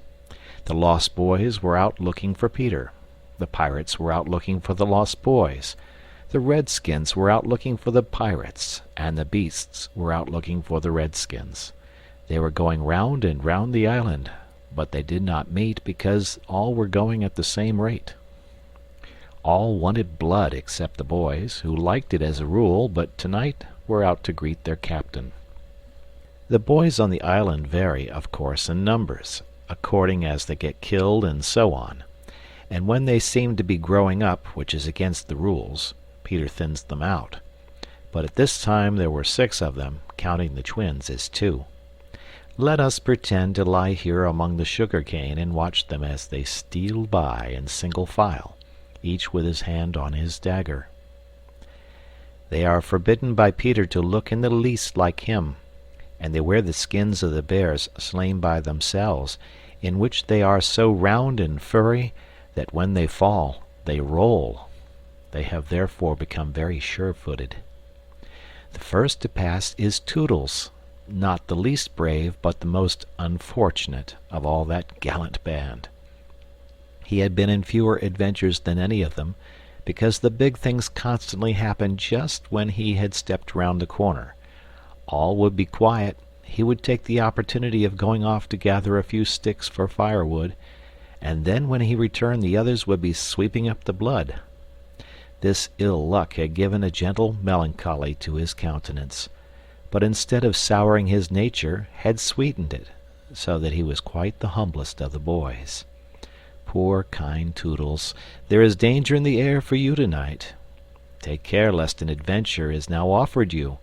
The lost boys were out looking for Peter. The pirates were out looking for the lost boys. The redskins were out looking for the pirates, and the beasts were out looking for the redskins. They were going round and round the island, but they did not meet because all were going at the same rate. All wanted blood except the boys, who liked it as a rule, but tonight were out to greet their captain. The boys on the island vary, of course, in numbers, according as they get killed and so on, and when they seem to be growing up, which is against the rules, Peter thins them out. But at this time there were 6 of them, counting the twins as 2. Let us pretend to lie here among the sugar cane and watch them as they steal by in single file, each with his hand on his dagger. They are forbidden by Peter to look in the least like him, and they wear the skins of the bears slain by themselves, in which they are so round and furry that when they fall they roll. They have therefore become very sure-footed. The first to pass is Toodles, not the least brave but the most unfortunate of all that gallant band. He had been in fewer adventures than any of them, because the big things constantly happened just when he had stepped round the corner. All would be quiet. He would take the opportunity of going off to gather a few sticks for firewood, and then when he returned the others would be sweeping up the blood. This ill luck had given a gentle melancholy to his countenance, but instead of souring his nature, had sweetened it, so that he was quite the humblest of the boys. Poor kind Toodles, there is danger in the air for you tonight. Take care lest an adventure is now offered you,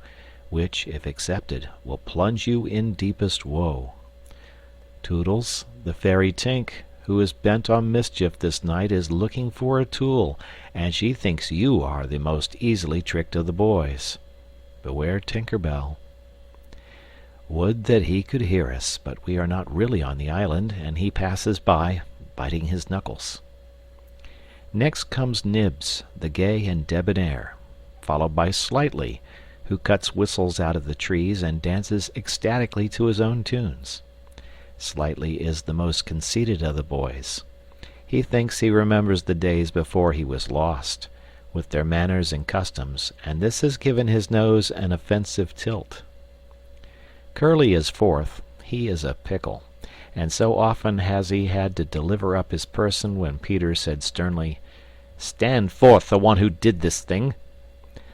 which, if accepted, will plunge you in deepest woe. Toodles, The fairy Tink, who is bent on mischief this night, is looking for a tool, and she thinks you are the most easily tricked of the boys. Beware Tinker Bell. Would that he could hear us, but we are not really on the island, and he passes by, biting his knuckles. Next comes Nibs, the gay and debonair, followed by Slightly, who cuts whistles out of the trees and dances ecstatically to his own tunes. Slightly is the most conceited of the boys. He thinks he remembers the days before he was lost, with their manners and customs, and this has given his nose an offensive tilt. Curly is fourth. He is a pickle, and so often has he had to deliver up his person when Peter said sternly, "Stand forth, the one who did this thing,"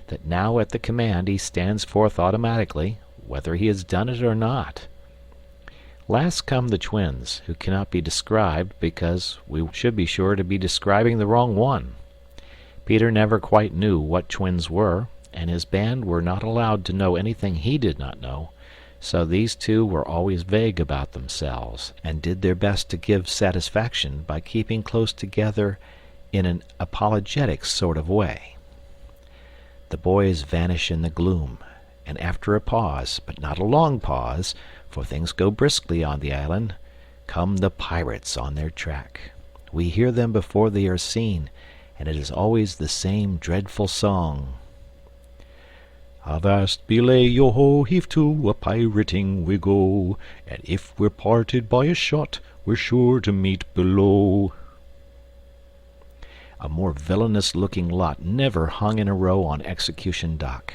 that now at the command he stands forth automatically, whether he has done it or not. Last come the twins, who cannot be described because we should be sure to be describing the wrong one. Peter never quite knew what twins were, and his band were not allowed to know anything he did not know, so these two were always vague about themselves, and did their best to give satisfaction by keeping close together in an apologetic sort of way. The boys vanish in the gloom, and after a pause, but not a long pause, for things go briskly on the island, come the pirates on their track. We hear them before they are seen, and it is always the same dreadful song. Avast belay yo ho, heave to, a pirating we go, and if we're parted by a shot, we're sure to meet below. A more villainous looking lot never hung in a row on execution dock.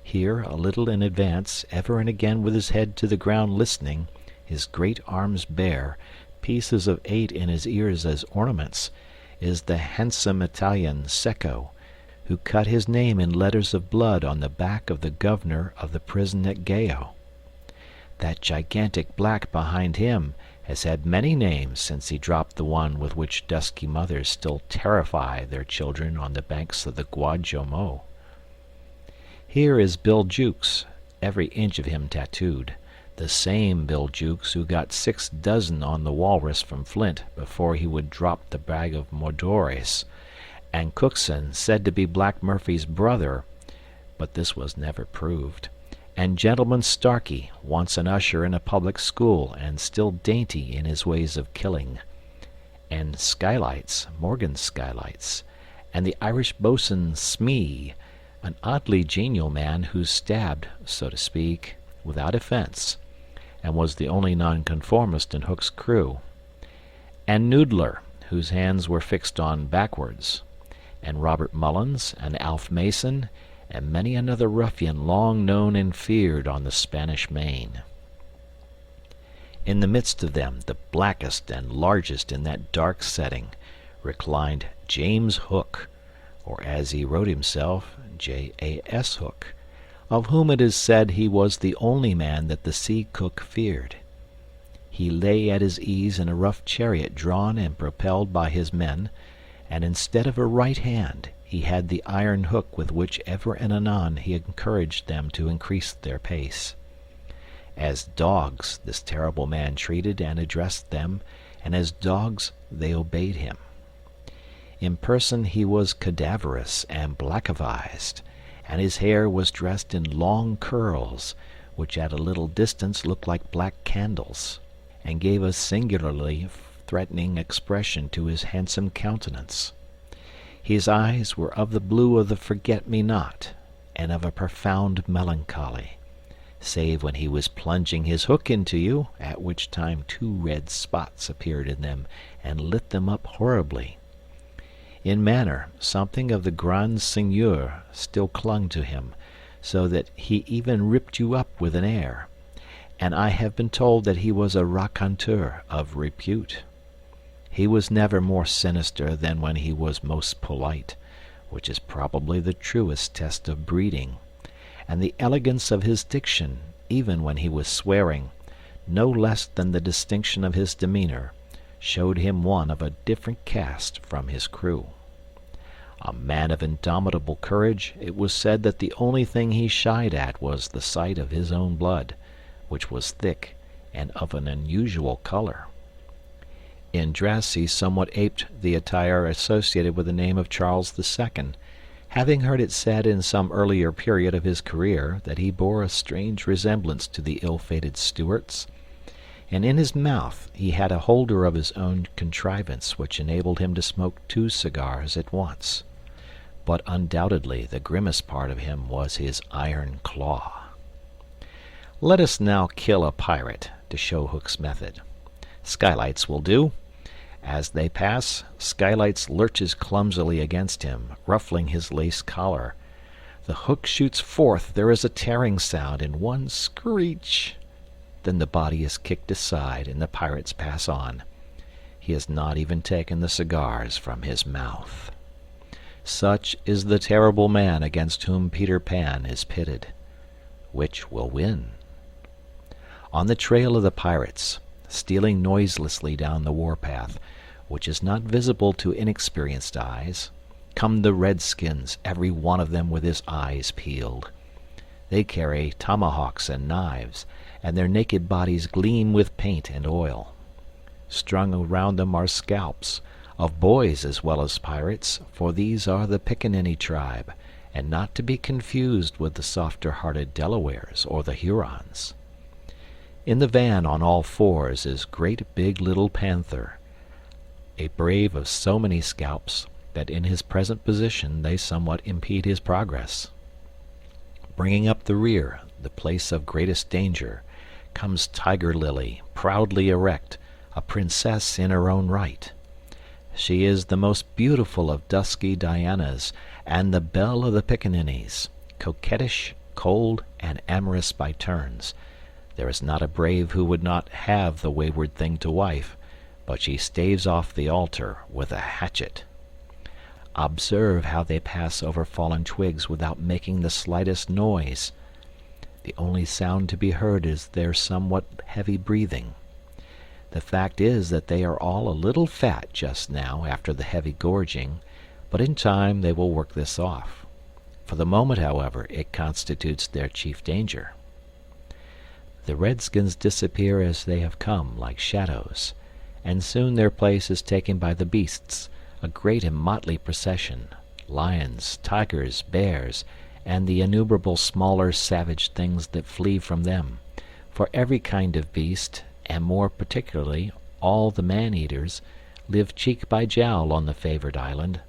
Here, a little in advance, ever and again with his head to the ground listening, his great arms bare, pieces of 8 in his ears as ornaments, is the handsome Italian Secco, who cut his name in letters of blood on the back of the governor of the prison at Gayo. That gigantic black behind him has had many names since he dropped the one with which dusky mothers still terrify their children on the banks of the Guadjomo. Here is Bill Jukes, every inch of him tattooed, the same Bill Jukes who got 6 dozen on the walrus from Flint before he would drop the bag of Mordores, and Cookson, said to be Black Murphy's brother, but this was never proved, and Gentleman Starkey, once an usher in a public school and still dainty in his ways of killing, and Skylights, Morgan Skylights, and the Irish boatswain Smee, an oddly genial man who stabbed, so to speak, without offense, and was the only nonconformist in Hook's crew, and Noodler, whose hands were fixed on backwards, and Robert Mullins, and Alf Mason, and many another ruffian long known and feared on the Spanish Main. In the midst of them, the blackest and largest in that dark setting, reclined James Hook, or as he wrote himself, Jas Hook, of whom it is said he was the only man that the sea cook feared. He lay at his ease in a rough chariot drawn and propelled by his men, and instead of a right hand he had the iron hook with which ever and anon he encouraged them to increase their pace. As dogs this terrible man treated and addressed them, and as dogs they obeyed him. In person he was cadaverous and black-avised, and his hair was dressed in long curls, which at a little distance looked like black candles, and gave a singularly threatening expression to his handsome countenance. His eyes were of the blue of the forget-me-not, and of a profound melancholy, save when he was plunging his hook into you, at which time 2 red spots appeared in them and lit them up horribly. In manner, something of the Grand Seigneur still clung to him, so that he even ripped you up with an air, and I have been told that he was a raconteur of repute. He was never more sinister than when he was most polite, which is probably the truest test of breeding, and the elegance of his diction, even when he was swearing, no less than the distinction of his demeanor, showed him one of a different caste from his crew. A man of indomitable courage, it was said that the only thing he shied at was the sight of his own blood, which was thick and of an unusual color. In dress he somewhat aped the attire associated with the name of Charles II, having heard it said in some earlier period of his career that he bore a strange resemblance to the ill-fated Stuarts, and in his mouth he had a holder of his own contrivance which enabled him to smoke 2 cigars at once. But undoubtedly the grimmest part of him was his iron claw. Let us now kill a pirate, to show Hook's method. Skylights will do. As they pass, Skylights lurches clumsily against him, ruffling his lace collar. The hook shoots forth, there is a tearing sound, and one screech. Then the body is kicked aside, and the pirates pass on. He has not even taken the cigars from his mouth. Such is the terrible man against whom Peter Pan is pitted. Which will win? On the trail of the pirates, stealing noiselessly down the warpath, which is not visible to inexperienced eyes, come the redskins, every one of them with his eyes peeled. They carry tomahawks and knives, and their naked bodies gleam with paint and oil. Strung around them are scalps, of boys as well as pirates, for these are the Pickaninny tribe, and not to be confused with the softer-hearted Delawares or the Hurons. In the van on all fours is Great Big Little Panther, a brave of so many scalps that in his present position they somewhat impede his progress. Bringing up the rear, the place of greatest danger, comes Tiger Lily, proudly erect, a princess in her own right. She is the most beautiful of dusky Dianas, and the belle of the Pickaninnies, coquettish, cold, and amorous by turns. There is not a brave who would not have the wayward thing to wife, but she staves off the altar with a hatchet. Observe how they pass over fallen twigs without making the slightest noise. The only sound to be heard is their somewhat heavy breathing. The fact is that they are all a little fat just now after the heavy gorging, but in time they will work this off. For the moment, however, it constitutes their chief danger. The redskins disappear as they have come, like shadows, and soon their place is taken by the beasts, a great and motley procession, lions, tigers, bears, and the innumerable smaller savage things that flee from them, for every kind of beast, and more particularly all the man-eaters, live cheek by jowl on the favored island.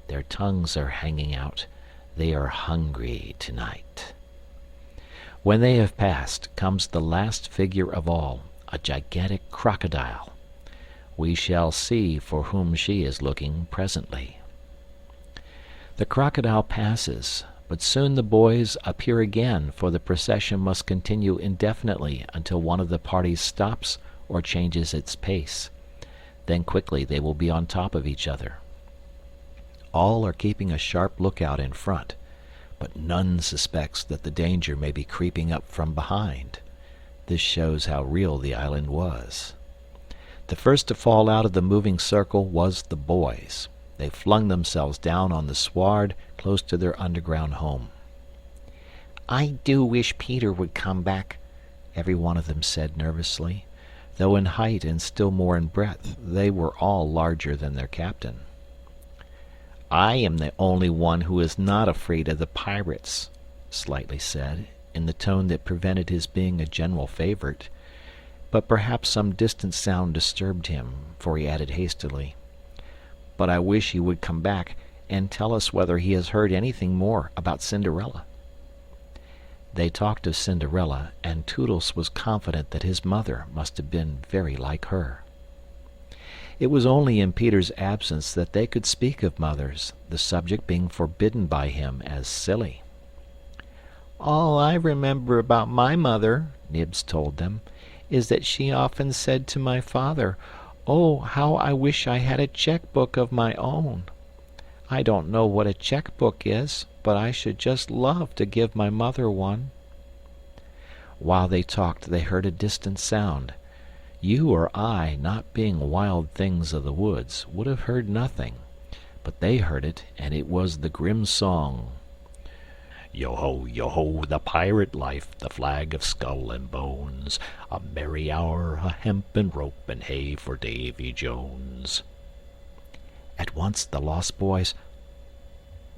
Their tongues are hanging out. They are hungry tonight. When they have passed, comes the last figure of all, a gigantic crocodile. We shall see for whom she is looking presently. The crocodile passes, but soon the boys appear again, for the procession must continue indefinitely until one of the parties stops or changes its pace. Then quickly they will be on top of each other. All are keeping a sharp lookout in front, but none suspects that the danger may be creeping up from behind. This shows how real the island was. The first to fall out of the moving circle was the boys. They flung themselves down on the sward close to their underground home. "I do wish Peter would come back," every one of them said nervously, though in height and still more in breadth they were all larger than their captain. "I am the only one who is not afraid of the pirates," Slightly said, in the tone that prevented his being a general favorite, but perhaps some distant sound disturbed him, for he added hastily, "But I wish he would come back and tell us whether he has heard anything more about Cinderella." They talked of Cinderella, and Toodles was confident that his mother must have been very like her. It was only in Peter's absence that they could speak of mothers, the subject being forbidden by him as silly. "All I remember about my mother," Nibs told them, "is that she often said to my father, 'Oh, how I wish I had a check-book of my own.' I don't know what a check-book is, but I should just love to give my mother one." While they talked they heard a distant sound. You or I, not being wild things of the woods, would have heard nothing, but they heard it, and it was the grim song. Yo ho, the pirate life, the flag of skull and bones, a merry hour, a hempen rope, and hay for Davy Jones. At once the lost boys...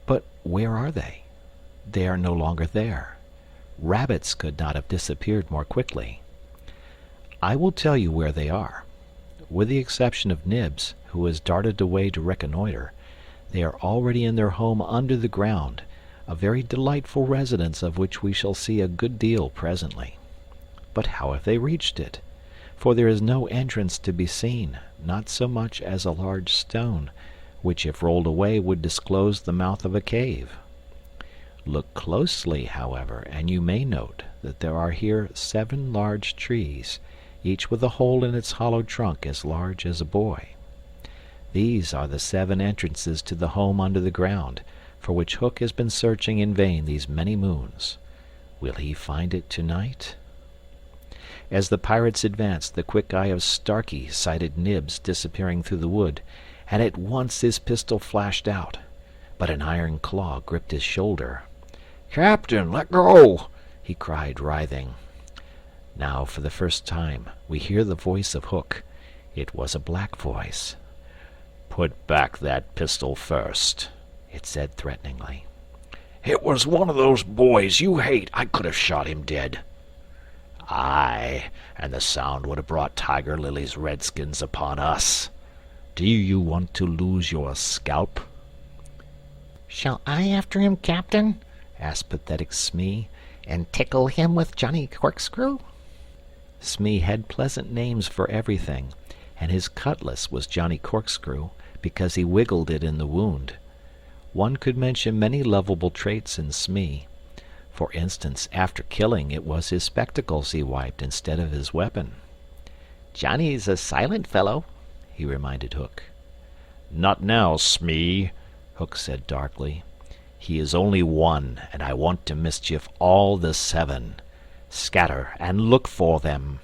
But where are they? They are no longer there. Rabbits could not have disappeared more quickly. I will tell you where they are. With the exception of Nibs, who has darted away to reconnoiter, they are already in their home under the ground, a very delightful residence of which we shall see a good deal presently. But how have they reached it? For there is no entrance to be seen, not so much as a large stone, which if rolled away would disclose the mouth of a cave. Look closely, however, and you may note that there are here 7 large trees, each with a hole in its hollow trunk as large as a boy. These are the 7 entrances to the home under the ground, for which Hook has been searching in vain these many moons. Will he find it tonight? As the pirates advanced, the quick eye of Starkey sighted Nibs disappearing through the wood, and at once his pistol flashed out, but an iron claw gripped his shoulder. "Captain, let go!" he cried, writhing. Now, for the first time, we hear the voice of Hook. It was a black voice. "Put back that pistol first," it said threateningly. "It was one of those boys you hate. I could have shot him dead." "Aye, and the sound would have brought Tiger Lily's redskins upon us. Do you want to lose your scalp?" "Shall I after him, Captain?" asked pathetic Smee, "and tickle him with Johnny Corkscrew?" Smee had pleasant names for everything, and his cutlass was Johnny Corkscrew because he wiggled it in the wound. One could mention many lovable traits in Smee. For instance, after killing, it was his spectacles he wiped instead of his weapon. "Johnny's a silent fellow," he reminded Hook. "Not now, Smee," Hook said darkly. "He is only one, and I want to mischief all the 7. Scatter and look for them."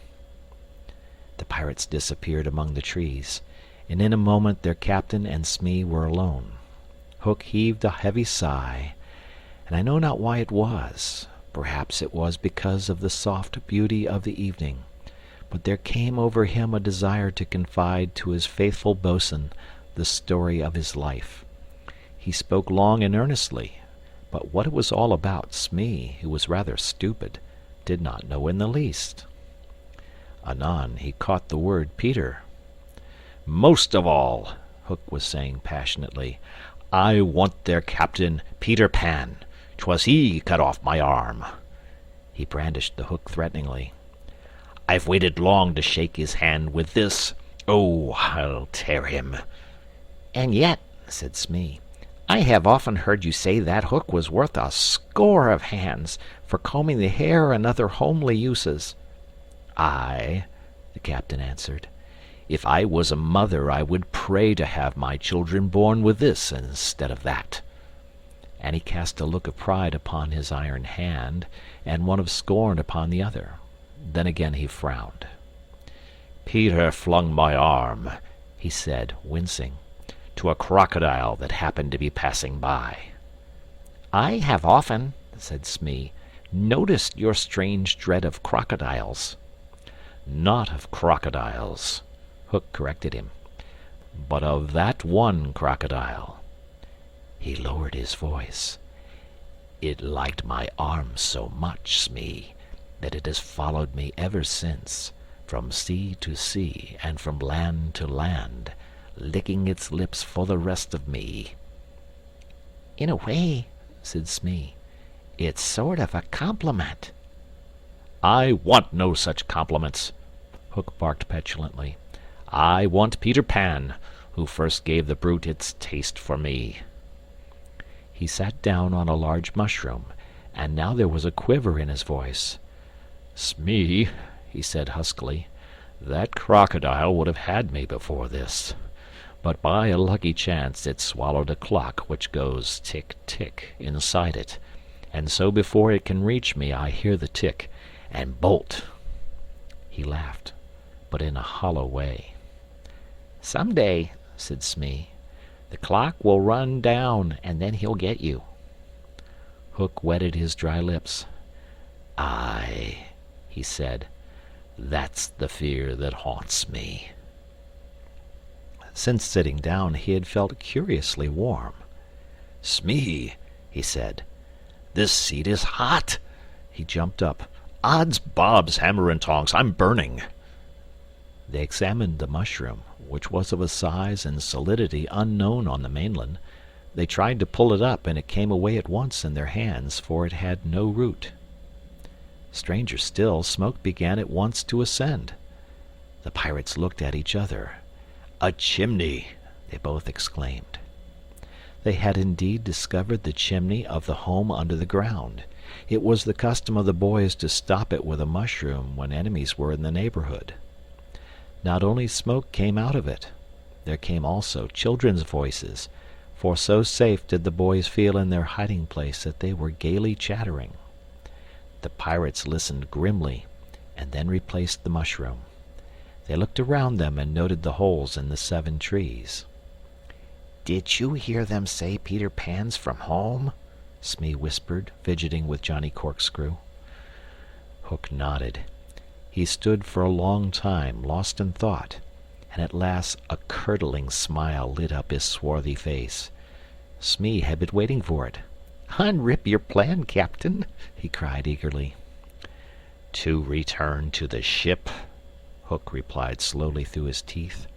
The pirates disappeared among the trees, and in a moment their captain and Smee were alone. Hook heaved a heavy sigh, and I know not why it was. Perhaps it was because of the soft beauty of the evening, but there came over him a desire to confide to his faithful boatswain the story of his life. He spoke long and earnestly, but what it was all about Smee, who was rather stupid, did not know in the least. Anon he caught the word Peter. "Most of all," Hook was saying passionately, "I want their captain, Peter Pan. 'Twas he cut off my arm." He brandished the hook threateningly. "I've waited long to shake his hand with this. Oh, I'll tear him." "And yet," said Smee, "I have often heard you say that hook was worth a score of hands for combing the hair and other homely uses." "Aye," the captain answered. "If I was a mother, I would pray to have my children born with this instead of that." And he cast a look of pride upon his iron hand, and one of scorn upon the other. Then again he frowned. "Peter flung my arm," he said, wincing, "to a crocodile that happened to be passing by." "I have often," said Smee, "noticed your strange dread of crocodiles." "Not of crocodiles," Hook corrected him, "but of that one crocodile." He lowered his voice. "It liked my arm so much, Smee, that it has followed me ever since, from sea to sea and from land to land, licking its lips for the rest of me." "In a way," said Smee, "it's sort of a compliment." "I want no such compliments," Hook barked petulantly. "I want Peter Pan, who first gave the brute its taste for me." He sat down on a large mushroom, and now there was a quiver in his voice. "Smee," he said huskily, "that crocodile would have had me before this. But by a lucky chance it swallowed a clock which goes tick-tick inside it, and so before it can reach me I hear the tick, and bolt." He laughed, but in a hollow way. "Some day," said Smee, "the clock will run down, and then he'll get you." Hook wetted his dry lips. "Aye," he said, "that's the fear that haunts me." Since sitting down he had felt curiously warm. "Smee," he said, "this seat is hot." He jumped up. "Odds bobs, hammer and tongs, I'm burning." They examined the mushroom, which was of a size and solidity unknown on the mainland. They tried to pull it up, and it came away at once in their hands, for it had no root. Stranger still, smoke began at once to ascend. The pirates looked at each other. "A chimney!" they both exclaimed. They had indeed discovered the chimney of the home under the ground. It was the custom of the boys to stop it with a mushroom when enemies were in the neighborhood. Not only smoke came out of it, there came also children's voices, for so safe did the boys feel in their hiding place that they were gaily chattering. The pirates listened grimly, and then replaced the mushroom. They looked around them and noted the holes in the 7 trees. "Did you hear them say Peter Pan's from home?" Smee whispered, fidgeting with Johnny Corkscrew. Hook nodded. He stood for a long time, lost in thought, and at last a curdling smile lit up his swarthy face. Smee had been waiting for it. "Unrip your plan, Captain," he cried eagerly. "To return to the ship," Hook replied slowly through his teeth,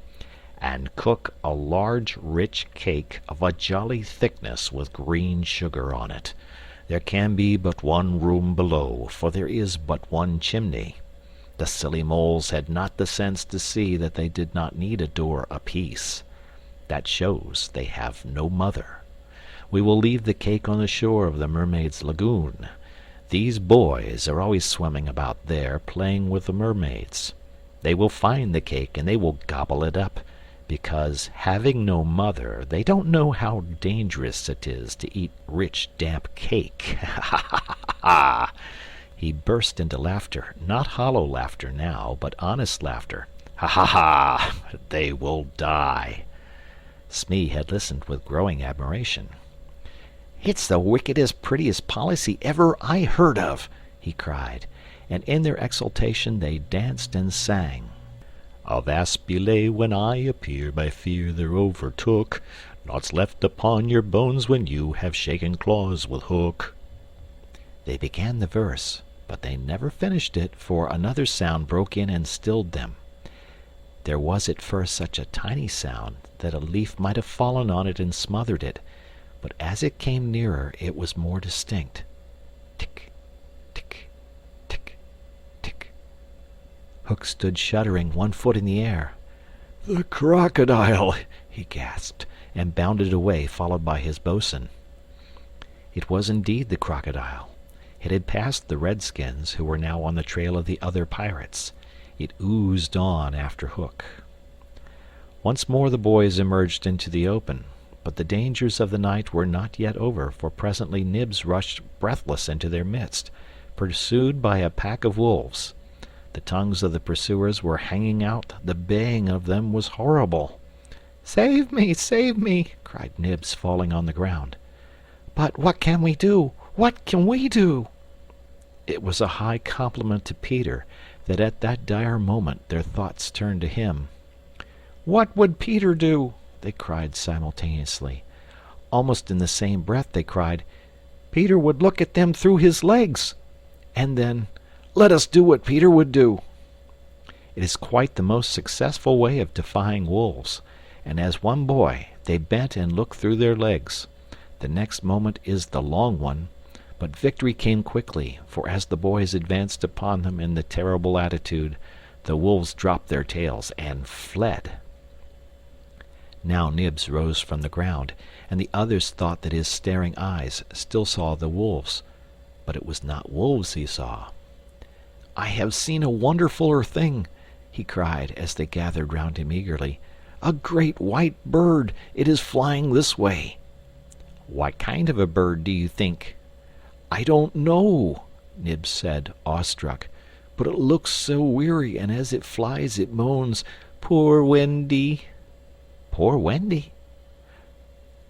"and cook a large rich cake of a jolly thickness with green sugar on it. There can be but one room below, for there is but one chimney. The silly moles had not the sense to see that they did not need a door apiece. That shows they have no mother. We will leave the cake on the shore of the Mermaid's Lagoon. These boys are always swimming about there, playing with the mermaids. They will find the cake and they will gobble it up, because, having no mother, they don't know how dangerous it is to eat rich, damp cake. Ha ha ha ha!" He burst into laughter, not hollow laughter now, but honest laughter. "Ha ha ha! They will die." Smee had listened with growing admiration. "It's the wickedest, prettiest policy ever I heard of," he cried, and in their exultation they danced and sang. "Avast belay when I appear, by fear they're overtook. Naught's left upon your bones when you have shaken claws with Hook." They began the verse, but they never finished it, for another sound broke in and stilled them. There was at first such a tiny sound that a leaf might have fallen on it and smothered it, but as it came nearer it was more distinct. Tick, tick, tick, tick. Hook stood shuddering, one foot in the air. "The crocodile!" he gasped, and bounded away, followed by his boatswain. It was indeed the crocodile. It had passed the redskins, who were now on the trail of the other pirates. It oozed on after Hook. Once more the boys emerged into the open, but the dangers of the night were not yet over, for presently Nibs rushed breathless into their midst, pursued by a pack of wolves. The tongues of the pursuers were hanging out, the baying of them was horrible. "Save me! Save me!" cried Nibs, falling on the ground. "But what can we do? What can we do?" It was a high compliment to Peter that at that dire moment their thoughts turned to him. "What would Peter do?" they cried simultaneously. Almost in the same breath they cried, "Peter would look at them through his legs." And then, "Let us do what Peter would do." It is quite the most successful way of defying wolves, and as one boy they bent and looked through their legs. The next moment is the long one, but victory came quickly, for as the boys advanced upon them in the terrible attitude, the wolves dropped their tails and fled. Now Nibs rose from the ground, and the others thought that his staring eyes still saw the wolves, but it was not wolves he saw. "I have seen a wonderfuler thing," he cried as they gathered round him eagerly. "A great white bird! It is flying this way." "What kind of a bird do you think?" "I don't know," Nibs said, awestruck, "but it looks so weary, and as it flies it moans, 'Poor Wendy!'" "Poor Wendy?"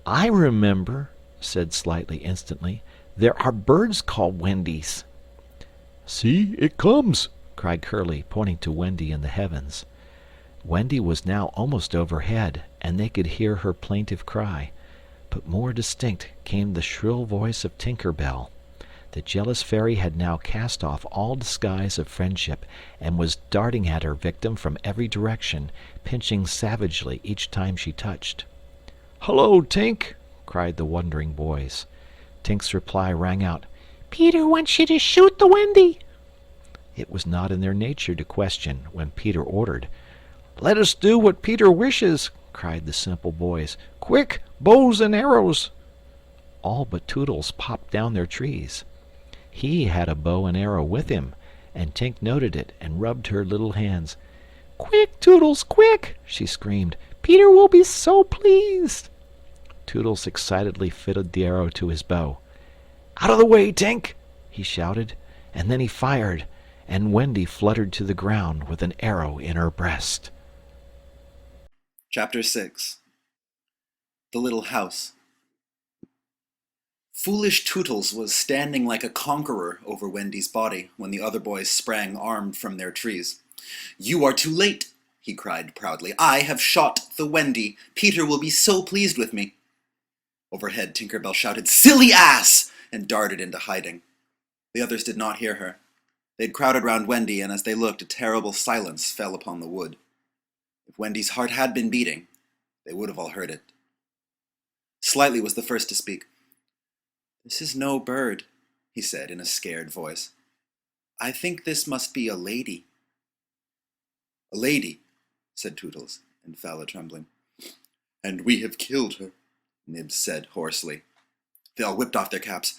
"I remember," said Slightly instantly. There are birds called Wendy's. See, it comes, cried Curly, pointing to Wendy in the heavens. Wendy was now almost overhead, and they could hear her plaintive cry, but more distinct came the shrill voice of Tinker Bell. The jealous fairy had now cast off all disguise of friendship, and was darting at her victim from every direction, pinching savagely each time she touched. "Hullo, Tink!" cried the wondering boys. Tink's reply rang out, "Peter wants you to shoot the Wendy." It was not in their nature to question when Peter ordered. "Let us do what Peter wishes," cried the simple boys. "Quick, bows and arrows!" All but Toodles popped down their trees. He had a bow and arrow with him, and Tink noted it and rubbed her little hands. "Quick, Toodles, quick!" she screamed. "Peter will be so pleased." Toodles excitedly fitted the arrow to his bow. "Out of the way, Tink!" he shouted, and then he fired, and Wendy fluttered to the ground with an arrow in her breast. Chapter 6. The Little House. Foolish Tootles was standing like a conqueror over Wendy's body when the other boys sprang armed from their trees. "You are too late," he cried proudly. "I have shot the Wendy. Peter will be so pleased with me." Overhead, Tinker Bell shouted, "Silly ass!" and darted into hiding. The others did not hear her. They had crowded round Wendy, and as they looked, a terrible silence fell upon the wood. If Wendy's heart had been beating, they would have all heard it. Slightly was the first to speak. "This is no bird," he said in a scared voice. "I think this must be a lady." "A lady," said Tootles, and fell a-trembling. "And we have killed her," Nibs said hoarsely. They all whipped off their caps.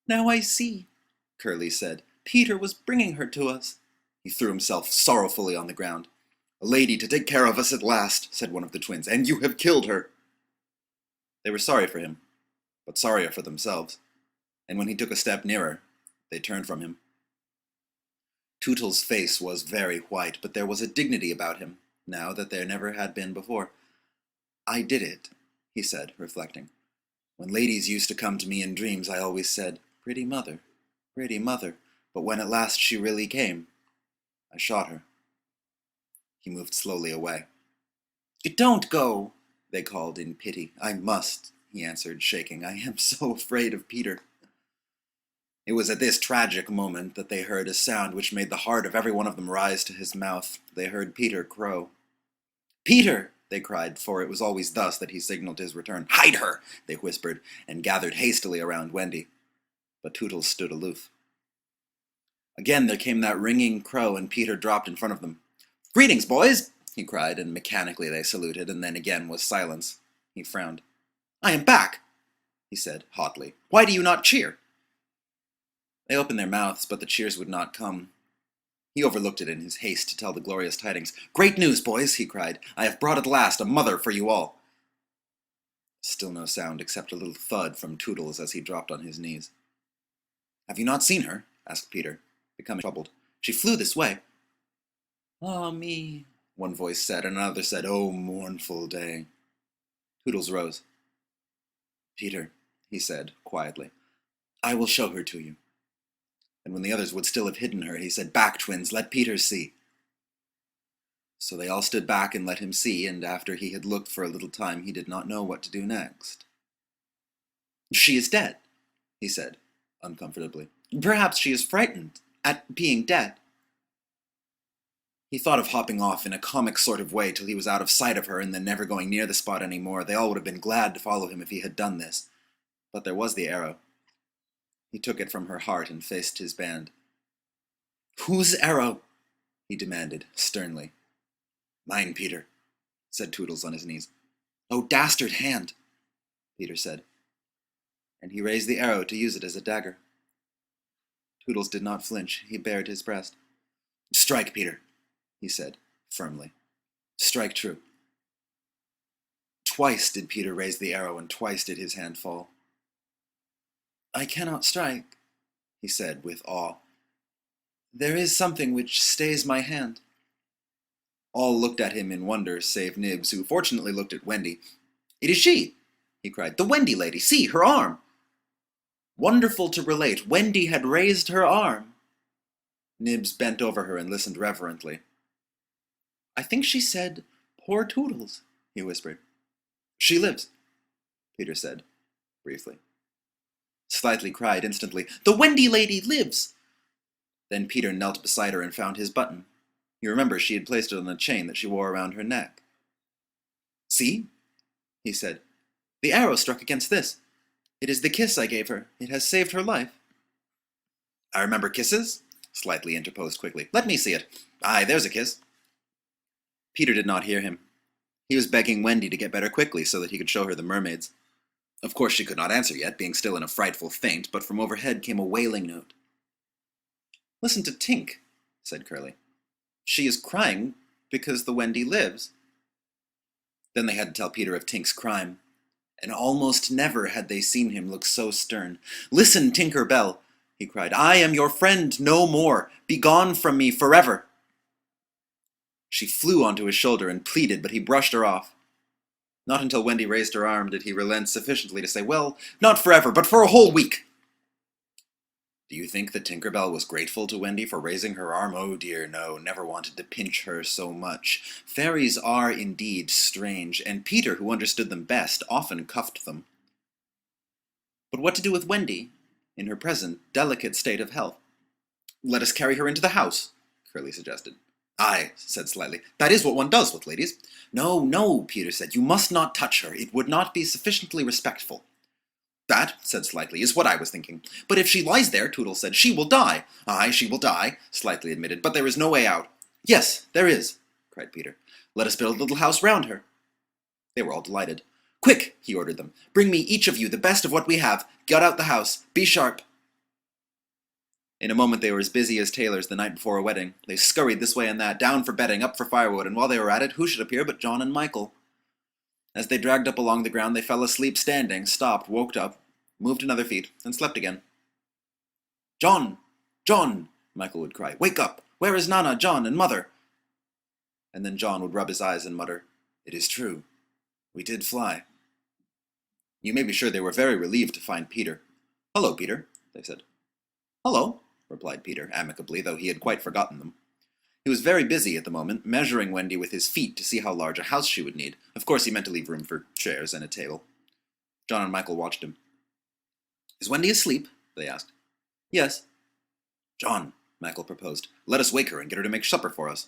"Now I see," Curly said. "Peter was bringing her to us." He threw himself sorrowfully on the ground. "A lady to take care of us at last," said one of the twins, "and you have killed her." They were sorry for him, but sorrier for themselves, and when he took a step nearer, they turned from him. Tootles' face was very white, but there was a dignity about him, now that there never had been before. "I did it," he said, reflecting. "When ladies used to come to me in dreams, I always said, 'Pretty mother, pretty mother,' but when at last she really came, I shot her." He moved slowly away. "Don't go," they called in pity. "I must," he answered, shaking. "I am so afraid of Peter." It was at this tragic moment that they heard a sound which made the heart of every one of them rise to his mouth. They heard Peter crow. "Peter!" they cried, for it was always thus that he signaled his return. "Hide her!" they whispered, and gathered hastily around Wendy. But Tootles stood aloof. Again there came that ringing crow, and Peter dropped in front of them. "Greetings, boys!" he cried, and mechanically they saluted, and then again was silence. He frowned. "I am back," he said hotly. "Why do you not cheer?" They opened their mouths, but the cheers would not come. He overlooked it in his haste to tell the glorious tidings. "Great news, boys!" he cried. "I have brought at last a mother for you all." Still no sound except a little thud from Tootles as he dropped on his knees. "Have you not seen her?" asked Peter, becoming troubled. "She flew this way." "Ah, me," one voice said, and another said, "Oh, mournful day." Tootles rose. "Peter," he said quietly, "I will show her to you." And when the others would still have hidden her, he said, "Back, twins, let Peter see." So they all stood back and let him see, and after he had looked for a little time, he did not know what to do next. "She is dead," he said, uncomfortably. "Perhaps she is frightened at being dead." He thought of hopping off in a comic sort of way till he was out of sight of her and then never going near the spot any more. They all would have been glad to follow him if he had done this. But there was the arrow. He took it from her heart and faced his band. "Whose arrow?" he demanded, sternly. "Mine, Peter," said Tootles on his knees. "Oh, dastard hand," Peter said. And he raised the arrow to use it as a dagger. Tootles did not flinch. He bared his breast. "Strike, Peter," he said, firmly. "Strike true." Twice did Peter raise the arrow, and twice did his hand fall. "I cannot strike," he said with awe. "There is something which stays my hand." All looked at him in wonder, save Nibs, who fortunately looked at Wendy. "It is she!" he cried. "The Wendy lady! See, her arm!" Wonderful to relate, Wendy had raised her arm. Nibs bent over her and listened reverently. I think she said, poor Toodles, he whispered. She lives, Peter said, briefly. Slightly cried instantly, the Wendy lady lives! Then Peter knelt beside her and found his button. You remember she had placed it on a chain that she wore around her neck. See, he said, the arrow struck against this. It is the kiss I gave her. It has saved her life. I remember kisses, Slightly interposed quickly. Let me see it. Aye, there's a kiss. Peter did not hear him. He was begging Wendy to get better quickly so that he could show her the mermaids. Of course she could not answer yet, being still in a frightful faint, but from overhead came a wailing note. Listen to Tink, said Curly. She is crying because the Wendy lives. Then they had to tell Peter of Tink's crime, and almost never had they seen him look so stern. Listen, Tinker Bell, he cried. I am your friend no more. Begone from me forever. She flew onto his shoulder and pleaded, but he brushed her off. Not until Wendy raised her arm did he relent sufficiently to say, well, not forever, but for a whole week. Do you think that Tinker Bell was grateful to Wendy for raising her arm? Oh dear, no, never wanted to pinch her so much. Fairies are indeed strange, and Peter, who understood them best, often cuffed them. But what to do with Wendy, in her present delicate state of health? Let us carry her into the house, Curly suggested. Aye, said Slightly, that is what one does with ladies. No, no, Peter said, you must not touch her. It would not be sufficiently respectful. That, said Slightly, is what I was thinking. But if she lies there, Toodles said, she will die. Aye, she will die, Slightly admitted, but there is no way out. Yes, there is, cried Peter. Let us build a little house round her. They were all delighted. Quick, he ordered them. Bring me, each of you, the best of what we have. Get out the house. Be sharp. In a moment they were as busy as tailors the night before a wedding. They scurried this way and that, down for bedding, up for firewood, and while they were at it, who should appear but John and Michael? As they dragged up along the ground, they fell asleep standing, stopped, woke up, moved another feet, and slept again. John! John! Michael would cry. Wake up! Where is Nana, John, and Mother? And then John would rub his eyes and mutter, It is true. We did fly. You may be sure they were very relieved to find Peter. Hello, Peter, they said. Hello, replied Peter, amicably, though he had quite forgotten them. He was very busy at the moment, measuring Wendy with his feet to see how large a house she would need. Of course, he meant to leave room for chairs and a table. John and Michael watched him. Is Wendy asleep? They asked. Yes. John, Michael proposed, let us wake her and get her to make supper for us.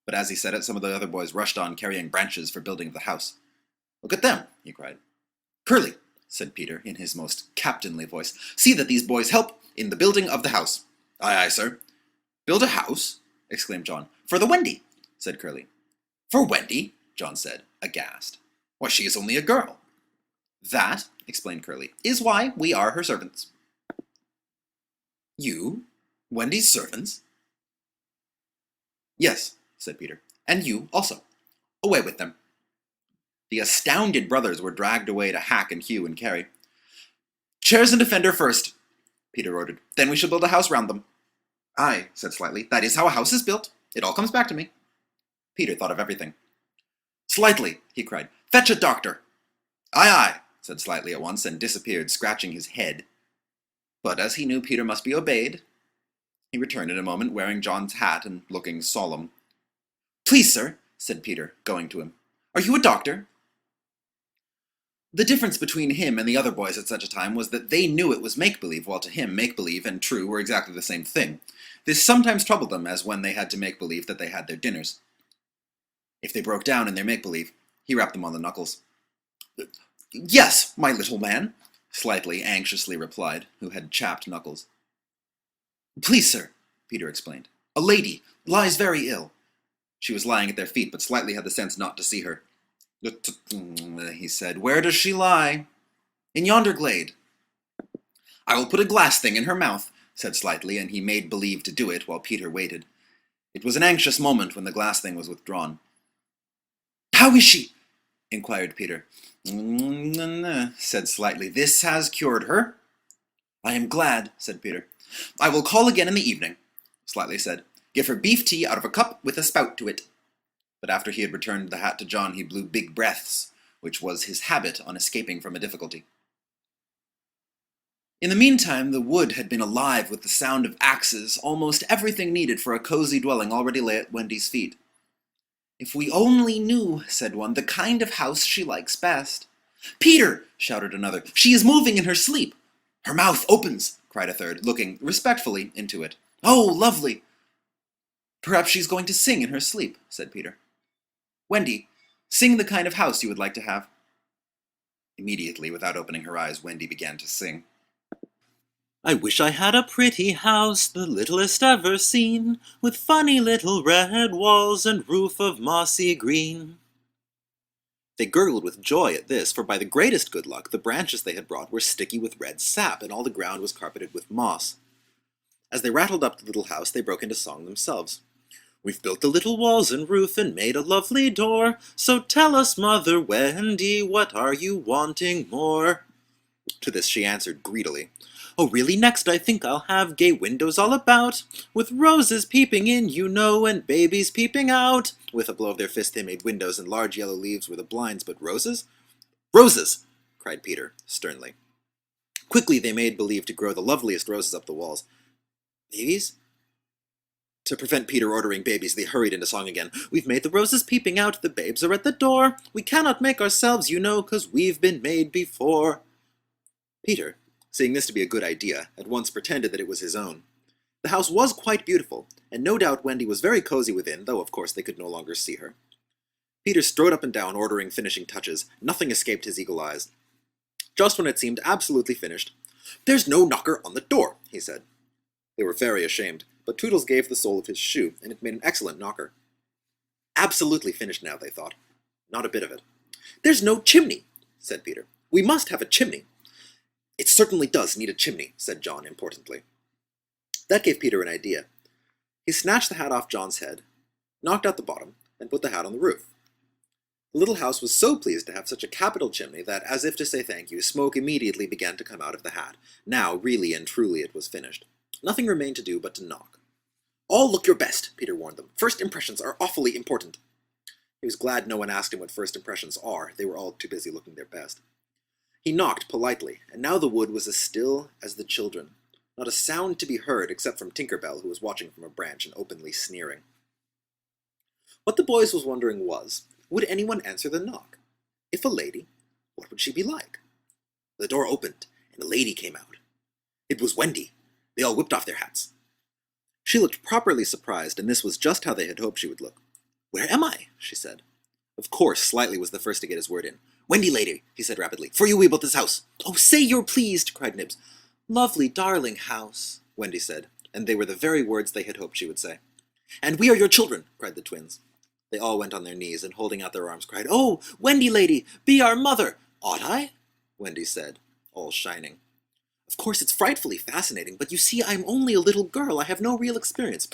But as he said it, some of the other boys rushed on, carrying branches for building the house. Look at them, he cried. Curly, said Peter, in his most captainly voice, see that these boys help in the building of the house. Aye, aye, sir. Build a house? Exclaimed John. For the Wendy, said Curly. For Wendy? John said, aghast. Why, she is only a girl. That, explained Curly, is why we are her servants. You? Wendy's servants? Yes, said Peter, and you also. Away with them. The astounded brothers were dragged away to hack and hew and carry. Chairs and a fender first, Peter ordered. Then we shall build a house round them. Aye, said Slightly, that is how a house is built. It all comes back to me. Peter thought of everything. Slightly, he cried, fetch a doctor. Aye, aye, said Slightly at once, and disappeared, scratching his head. But as he knew Peter must be obeyed, he returned in a moment, wearing John's hat and looking solemn. Please, sir, said Peter, going to him. Are you a doctor? The difference between him and the other boys at such a time was that they knew it was make-believe, while to him make-believe and true were exactly the same thing. This sometimes troubled them, as when they had to make-believe that they had their dinners. If they broke down in their make-believe, he rapped them on the knuckles. Yes, my little man, Slightly anxiously replied, who had chapped knuckles. Please, sir, Peter explained. A lady lies very ill. She was lying at their feet, but Slightly had the sense not to see her. He said, Where does she lie? In yonder glade. I will put a glass thing in her mouth, said Slightly, and he made believe to do it while Peter waited. It was an anxious moment when the glass thing was withdrawn. How is she? Inquired Peter. Said Slightly. This has cured her. I am glad, said Peter. I will call again in the evening, Slightly said. Give her beef tea out of a cup with a spout to it. But after he had returned the hat to John, he blew big breaths, which was his habit on escaping from a difficulty. In the meantime, the wood had been alive with the sound of axes. Almost everything needed for a cozy dwelling already lay at Wendy's feet. "If we only knew," said one, "the kind of house she likes best." "Peter!" shouted another. "She is moving in her sleep." "Her mouth opens," cried a third, looking respectfully into it. "Oh, lovely!" "Perhaps she's going to sing in her sleep," said Peter. "Wendy, sing the kind of house you would like to have." Immediately, without opening her eyes, Wendy began to sing. I wish I had a pretty house, the littlest ever seen, with funny little red walls and roof of mossy green. They gurgled with joy at this, for by the greatest good luck the branches they had brought were sticky with red sap, and all the ground was carpeted with moss. As they rattled up the little house, they broke into song themselves. "We've built the little walls and roof and made a lovely door, so tell us, Mother Wendy, what are you wanting more?" To this she answered greedily, "Oh, really, next I think I'll have gay windows all about, with roses peeping in, you know, and babies peeping out." With a blow of their fist they made windows, and large yellow leaves were the blinds, but roses? "Roses!" cried Peter, sternly. Quickly they made believe to grow the loveliest roses up the walls. "Babies?" To prevent Peter ordering babies, they hurried into song again. "We've made the roses peeping out, the babes are at the door. We cannot make ourselves, you know, 'cause we've been made before." Peter, seeing this to be a good idea, at once pretended that it was his own. The house was quite beautiful, and no doubt Wendy was very cozy within, though of course they could no longer see her. Peter strode up and down, ordering finishing touches. Nothing escaped his eagle eyes. Just when it seemed absolutely finished, "There's no knocker on the door," he said. They were very ashamed, but Toodles gave the sole of his shoe, and it made an excellent knocker. Absolutely finished now, they thought. Not a bit of it. "There's no chimney," said Peter. "We must have a chimney." "It certainly does need a chimney," said John importantly. That gave Peter an idea. He snatched the hat off John's head, knocked out the bottom, and put the hat on the roof. The little house was so pleased to have such a capital chimney that, as if to say thank you, smoke immediately began to come out of the hat. Now, really and truly, it was finished. Nothing remained to do but to knock. "All look your best," Peter warned them. "First impressions are awfully important." He was glad no one asked him what first impressions are. They were all too busy looking their best. He knocked politely, and now the wood was as still as the children. Not a sound to be heard except from Tinker Bell, who was watching from a branch and openly sneering. What the boys was wondering was, would anyone answer the knock? If a lady, what would she be like? The door opened, and a lady came out. It was Wendy. They all whipped off their hats. She looked properly surprised, and this was just how they had hoped she would look. "Where am I?" she said. Of course, Slightly was the first to get his word in. "Wendy, lady," he said rapidly, "for you we built this house." "Oh, say you're pleased," cried Nibs. "Lovely, darling house," Wendy said, and they were the very words they had hoped she would say. "And we are your children," cried the twins. They all went on their knees, and holding out their arms cried, "Oh, Wendy, lady, be our mother." "Ought I?" Wendy said, all shining. "Of course it's frightfully fascinating, but you see I'm only a little girl. I have no real experience."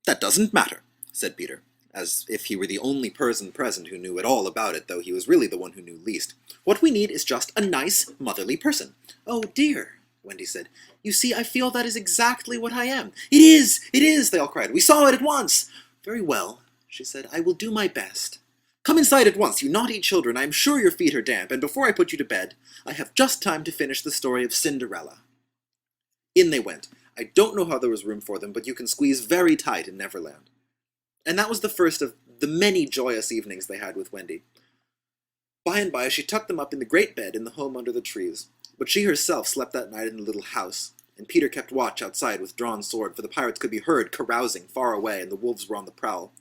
"That doesn't matter," said Peter, as if he were the only person present who knew at all about it, though he was really the one who knew least. "What we need is just a nice, motherly person." "Oh, dear," Wendy said. "You see, I feel that is exactly what I am." "It is! It is!" they all cried. "We saw it at once." "Very well," she said. "I will do my best. Come inside at once, you naughty children. I am sure your feet are damp, and before I put you to bed, I have just time to finish the story of Cinderella." In they went. I don't know how there was room for them, but you can squeeze very tight in Neverland. And that was the first of the many joyous evenings they had with Wendy. By and by she tucked them up in the great bed in the home under the trees, but she herself slept that night in the little house, and Peter kept watch outside with drawn sword, for the pirates could be heard carousing far away, and the wolves were on the prowl.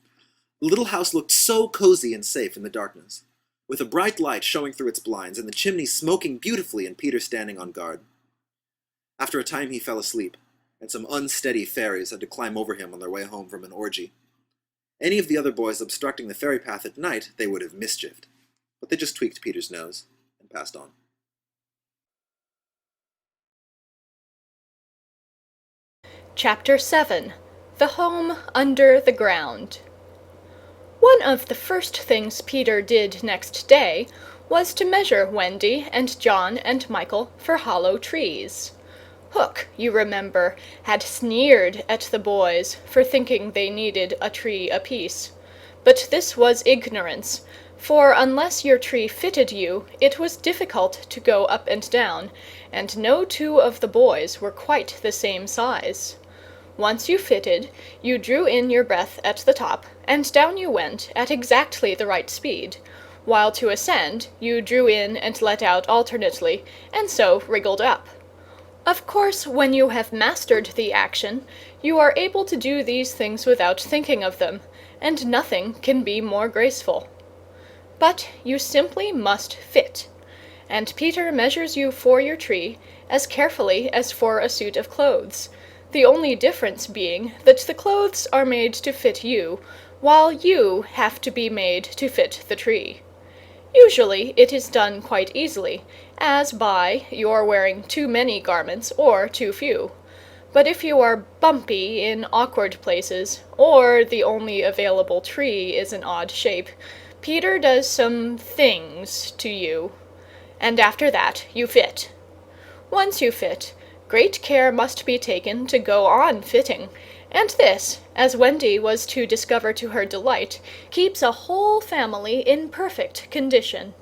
The little house looked so cozy and safe in the darkness, with a bright light showing through its blinds, and the chimney smoking beautifully, and Peter standing on guard. After a time he fell asleep, and some unsteady fairies had to climb over him on their way home from an orgy. Any of the other boys obstructing the fairy path at night they would have mischieved, but they just tweaked Peter's nose and passed on. Chapter 7. The Home Under the Ground. One of the first things Peter did next day was to measure Wendy and John and Michael for hollow trees. Hook, you remember, had sneered at the boys for thinking they needed a tree apiece. But this was ignorance, for unless your tree fitted you, it was difficult to go up and down, and no two of the boys were quite the same size. Once you fitted, you drew in your breath at the top, and down you went at exactly the right speed, while to ascend you drew in and let out alternately, and so wriggled up. Of course, when you have mastered the action, you are able to do these things without thinking of them, and nothing can be more graceful. But you simply must fit, and Peter measures you for your tree as carefully as for a suit of clothes, the only difference being that the clothes are made to fit you, while you have to be made to fit the tree. Usually it is done quite easily, as by your wearing too many garments or too few. But if you are bumpy in awkward places, or the only available tree is an odd shape, Peter does some things to you, and after that you fit. Once you fit, great care must be taken to go on fitting, and this, as Wendy was to discover to her delight, keeps a whole family in perfect condition.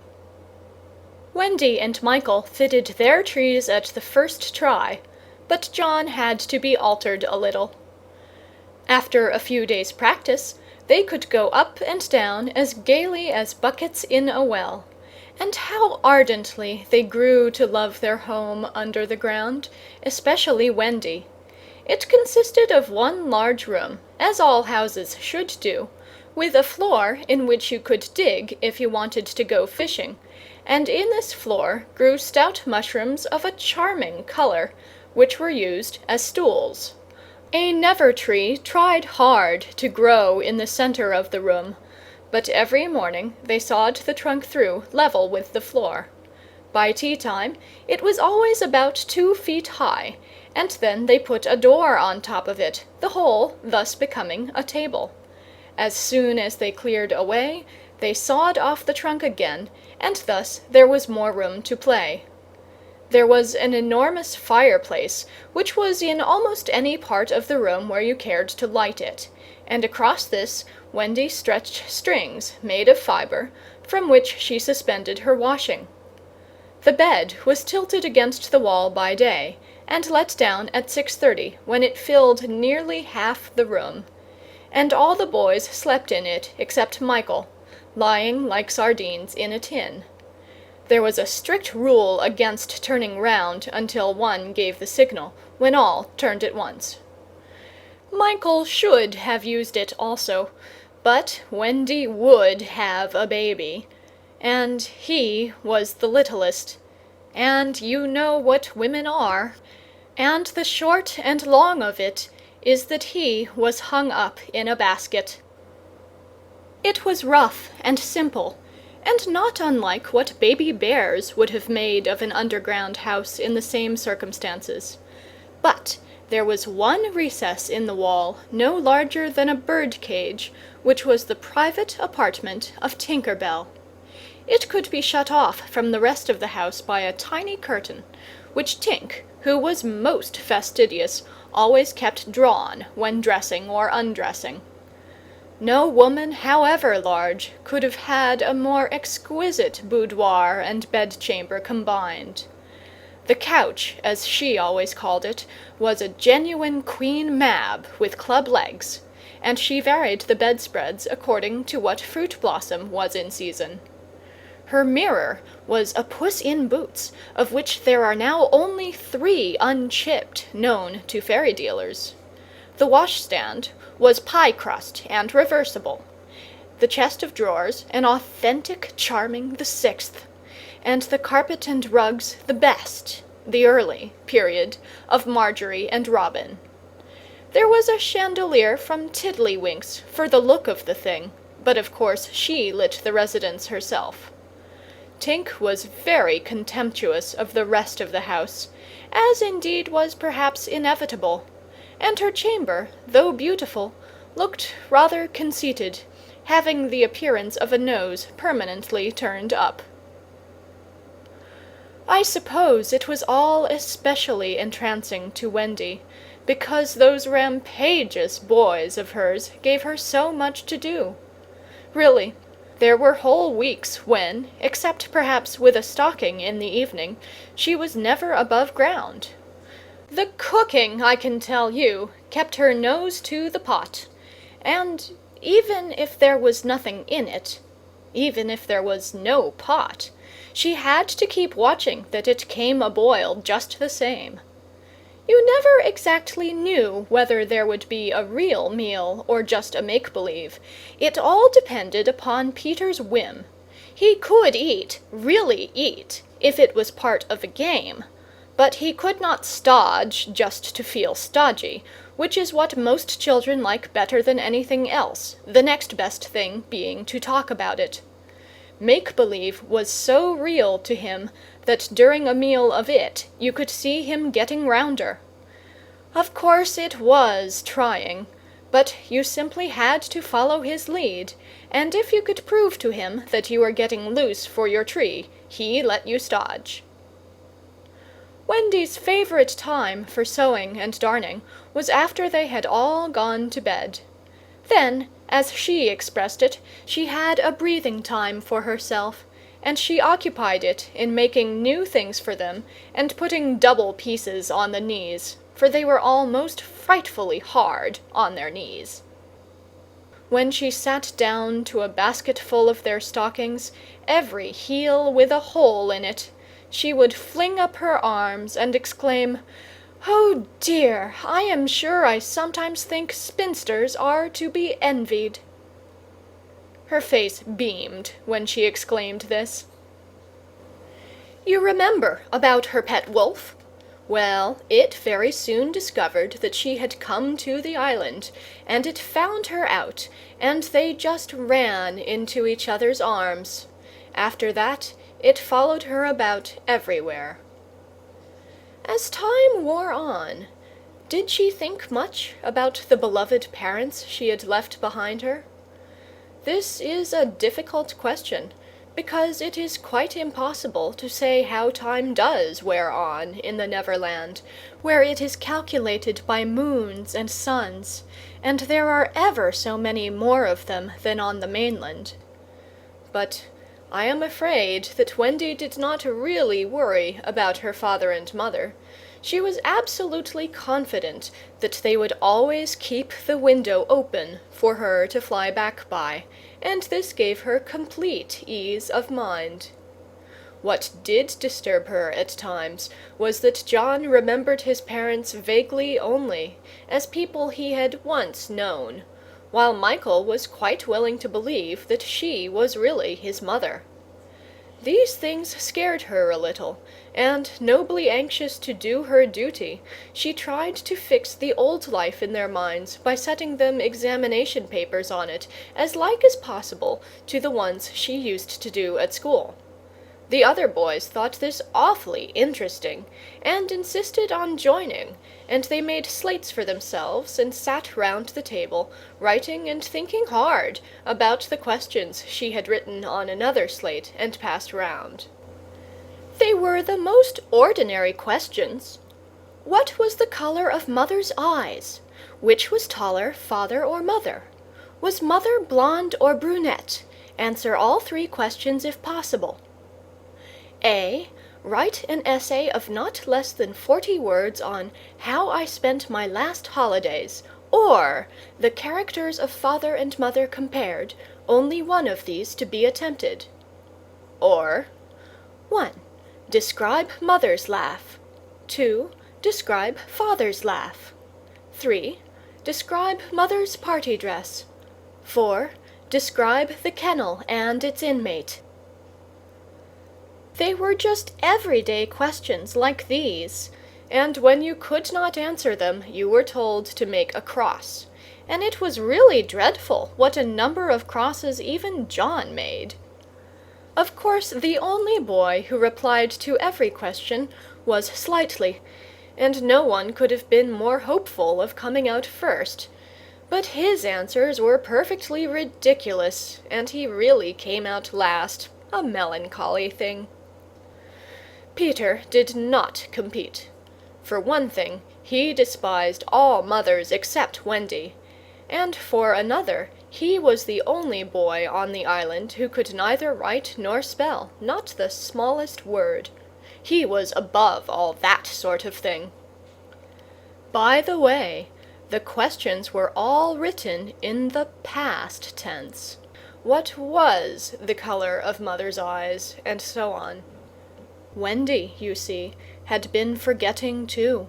Wendy and Michael fitted their trees at the first try, but John had to be altered a little. After a few days' practice, they could go up and down as gaily as buckets in a well. And how ardently they grew to love their home under the ground, especially Wendy. It consisted of one large room, as all houses should do, with a floor in which you could dig if you wanted to go fishing, and in this floor grew stout mushrooms of a charming colour, which were used as stools. A never tree tried hard to grow in the centre of the room, but every morning they sawed the trunk through level with the floor. By tea-time it was always about 2 feet high, and then they put a door on top of it, the whole thus becoming a table. As soon as they cleared away, they sawed off the trunk again, and thus there was more room to play. There was an enormous fireplace, which was in almost any part of the room where you cared to light it, and across this Wendy stretched strings, made of fibre, from which she suspended her washing. The bed was tilted against the wall by day, and let down at 6:30, when it filled nearly half the room, and all the boys slept in it except Michael, lying like sardines in a tin. There was a strict rule against turning round until one gave the signal, when all turned at once. Michael should have used it also, but Wendy would have a baby, and he was the littlest, and you know what women are, and the short and long of it is that he was hung up in a basket. It was rough and simple, and not unlike what baby bears would have made of an underground house in the same circumstances. But there was one recess in the wall, no larger than a bird cage, which was the private apartment of Tinker Bell. It could be shut off from the rest of the house by a tiny curtain, which Tink, who was most fastidious, always kept drawn when dressing or undressing. No woman, however large, could have had a more exquisite boudoir and bedchamber combined. The couch, as she always called it, was a genuine Queen Mab with club legs, and she varied the bedspreads according to what fruit blossom was in season. Her mirror was a Puss in Boots, of which there are now only 3 unchipped known to fairy dealers. The washstand was pie crust and reversible. The chest of drawers an authentic Charming the 6th, and the carpet and rugs the best, the early period, of Marjorie and Robin. There was a chandelier from Tiddlywinks for the look of the thing, but of course she lit the residence herself. Tink was very contemptuous of the rest of the house, as indeed was perhaps inevitable, and her chamber, though beautiful, looked rather conceited, having the appearance of a nose permanently turned up. I suppose it was all especially entrancing to Wendy, because those rampageous boys of hers gave her so much to do. Really, There were whole weeks when, except perhaps with a stocking in the evening, she was never above ground. The cooking, I can tell you, kept her nose to the pot, and even if there was nothing in it, even if there was no pot, she had to keep watching that it came a-boil just the same. You never exactly knew whether there would be a real meal or just a make-believe. It all depended upon Peter's whim. He could eat, really eat, if it was part of a game, but he could not stodge just to feel stodgy, which is what most children like better than anything else, the next best thing being to talk about it. Make-believe was so real to him that during a meal of it you could see him getting rounder. Of course it was trying, but you simply had to follow his lead, and if you could prove to him that you were getting loose for your tree, he let you stodge. Wendy's favourite time for sewing and darning was after they had all gone to bed. Then, as she expressed it, she had a breathing time for herself, and she occupied it in making new things for them and putting double pieces on the knees, for they were all most frightfully hard on their knees. When she sat down to a basket full of their stockings, every heel with a hole in it, she would fling up her arms and exclaim, "Oh dear, I am sure I sometimes think spinsters are to be envied." Her face beamed when she exclaimed this. You remember about her pet wolf? Well, it very soon discovered that she had come to the island, and it found her out, and they just ran into each other's arms. After that, it followed her about everywhere. As time wore on, did she think much about the beloved parents she had left behind her? This is a difficult question, because it is quite impossible to say how time does wear on in the Neverland, where it is calculated by moons and suns, and there are ever so many more of them than on the mainland. But I am afraid that Wendy did not really worry about her father and mother. She was absolutely confident that they would always keep the window open for her to fly back by, and this gave her complete ease of mind. What did disturb her at times was that John remembered his parents vaguely only, as people he had once known, while Michael was quite willing to believe that she was really his mother. These things scared her a little, and, nobly anxious to do her duty, she tried to fix the old life in their minds by setting them examination papers on it as like as possible to the ones she used to do at school. The other boys thought this awfully interesting, and insisted on joining, and they made slates for themselves and sat round the table, writing and thinking hard about the questions she had written on another slate and passed round. They were the most ordinary questions. What was the colour of Mother's eyes? Which was taller, father or mother? Was Mother blonde or brunette? Answer all three questions if possible. A. Write an essay of not less than 40 words on How I Spent My Last Holidays, or The Characters of Father and Mother Compared, only one of these to be attempted. Or 1. Describe Mother's laugh. 2. Describe Father's laugh. 3. Describe Mother's party dress. 4. Describe the kennel and its inmate. They were just everyday questions like these, and when you could not answer them you were told to make a cross, and it was really dreadful what a number of crosses even John made. Of course the only boy who replied to every question was Slightly, and no one could have been more hopeful of coming out first. But his answers were perfectly ridiculous, and he really came out last, a melancholy thing. Peter did not compete. For one thing, he despised all mothers except Wendy, and for another, He was the only boy on the island who could neither write nor spell, not the smallest word. He was above all that sort of thing. By the way, the questions were all written in the past tense. What was the color of Mother's eyes, and so on. Wendy, you see, had been forgetting too.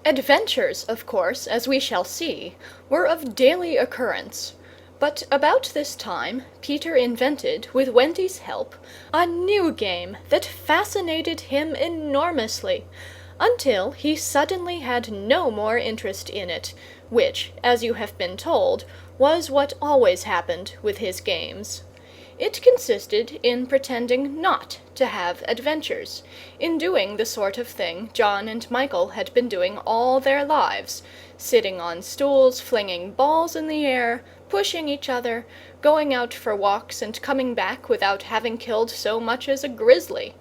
Adventures, of course, as we shall see, were of daily occurrence. But about this time Peter invented, with Wendy's help, a new game that fascinated him enormously, until he suddenly had no more interest in it, which, as you have been told, was what always happened with his games. It consisted in pretending not to have adventures, in doing the sort of thing John and Michael had been doing all their lives, sitting on stools, flinging balls in the air, pushing each other, going out for walks and coming back without having killed so much as a grizzly.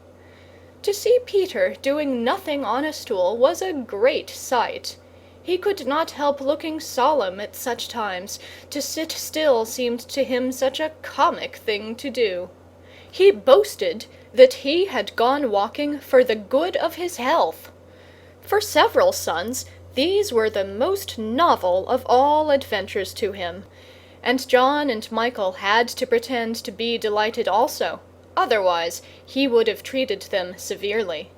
To see Peter doing nothing on a stool was a great sight. He could not help looking solemn at such times. To sit still seemed to him such a comic thing to do. He boasted that he had gone walking for the good of his health. For several sons, these were the most novel of all adventures to him, and John and Michael had to pretend to be delighted also, otherwise he would have treated them severely.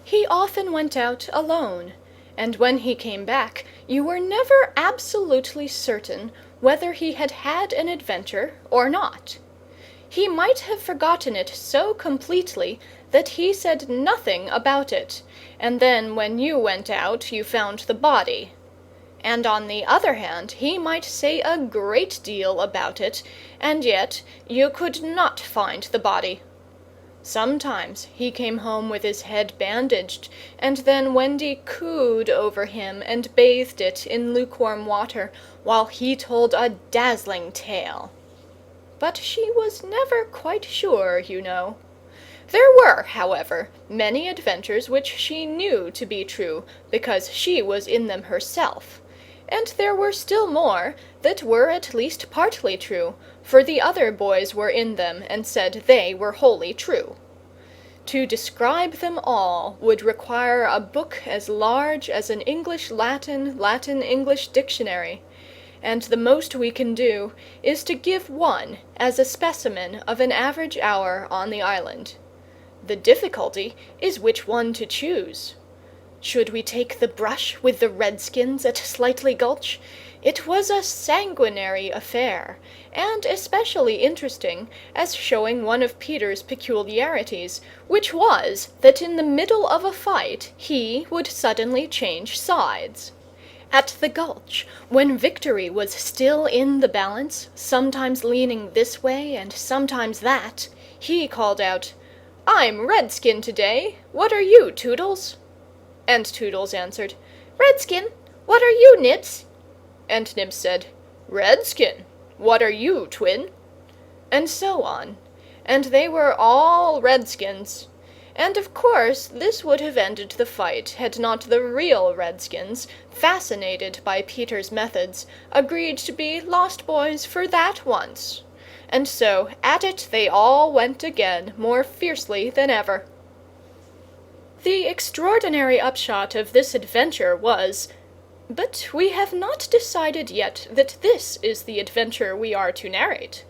He often went out alone, and when he came back you were never absolutely certain whether he had had an adventure or not. He might have forgotten it so completely that he said nothing about it, and then when you went out you found the body. And on the other hand, he might say a great deal about it, and yet you could not find the body. Sometimes he came home with his head bandaged, and then Wendy cooed over him and bathed it in lukewarm water, while he told a dazzling tale. But she was never quite sure, you know. There were, however, many adventures which she knew to be true, because she was in them herself, and there were still more that were at least partly true, for the other boys were in them and said they were wholly true. To describe them all would require a book as large as an English-Latin, Latin-English dictionary, and the most we can do is to give one as a specimen of an average hour on the island. The difficulty is which one to choose. Should we take the brush with the redskins at Slightly Gulch? It was a sanguinary affair, and especially interesting as showing one of Peter's peculiarities, which was that in the middle of a fight he would suddenly change sides. At the Gulch, when victory was still in the balance, sometimes leaning this way and sometimes that, he called out, "I'm Redskin today. What are you, Toodles?" And Toodles answered, "Redskin. What are you, Nibs?" And Nibs said, "Redskin. What are you, Twin?" And so on, and they were all Redskins. And of course this would have ended the fight had not the real Redskins, fascinated by Peter's methods, agreed to be lost boys for that once. And so at it they all went again, more fiercely than ever. The extraordinary upshot of this adventure was— But we have not decided yet that this is the adventure we are to narrate.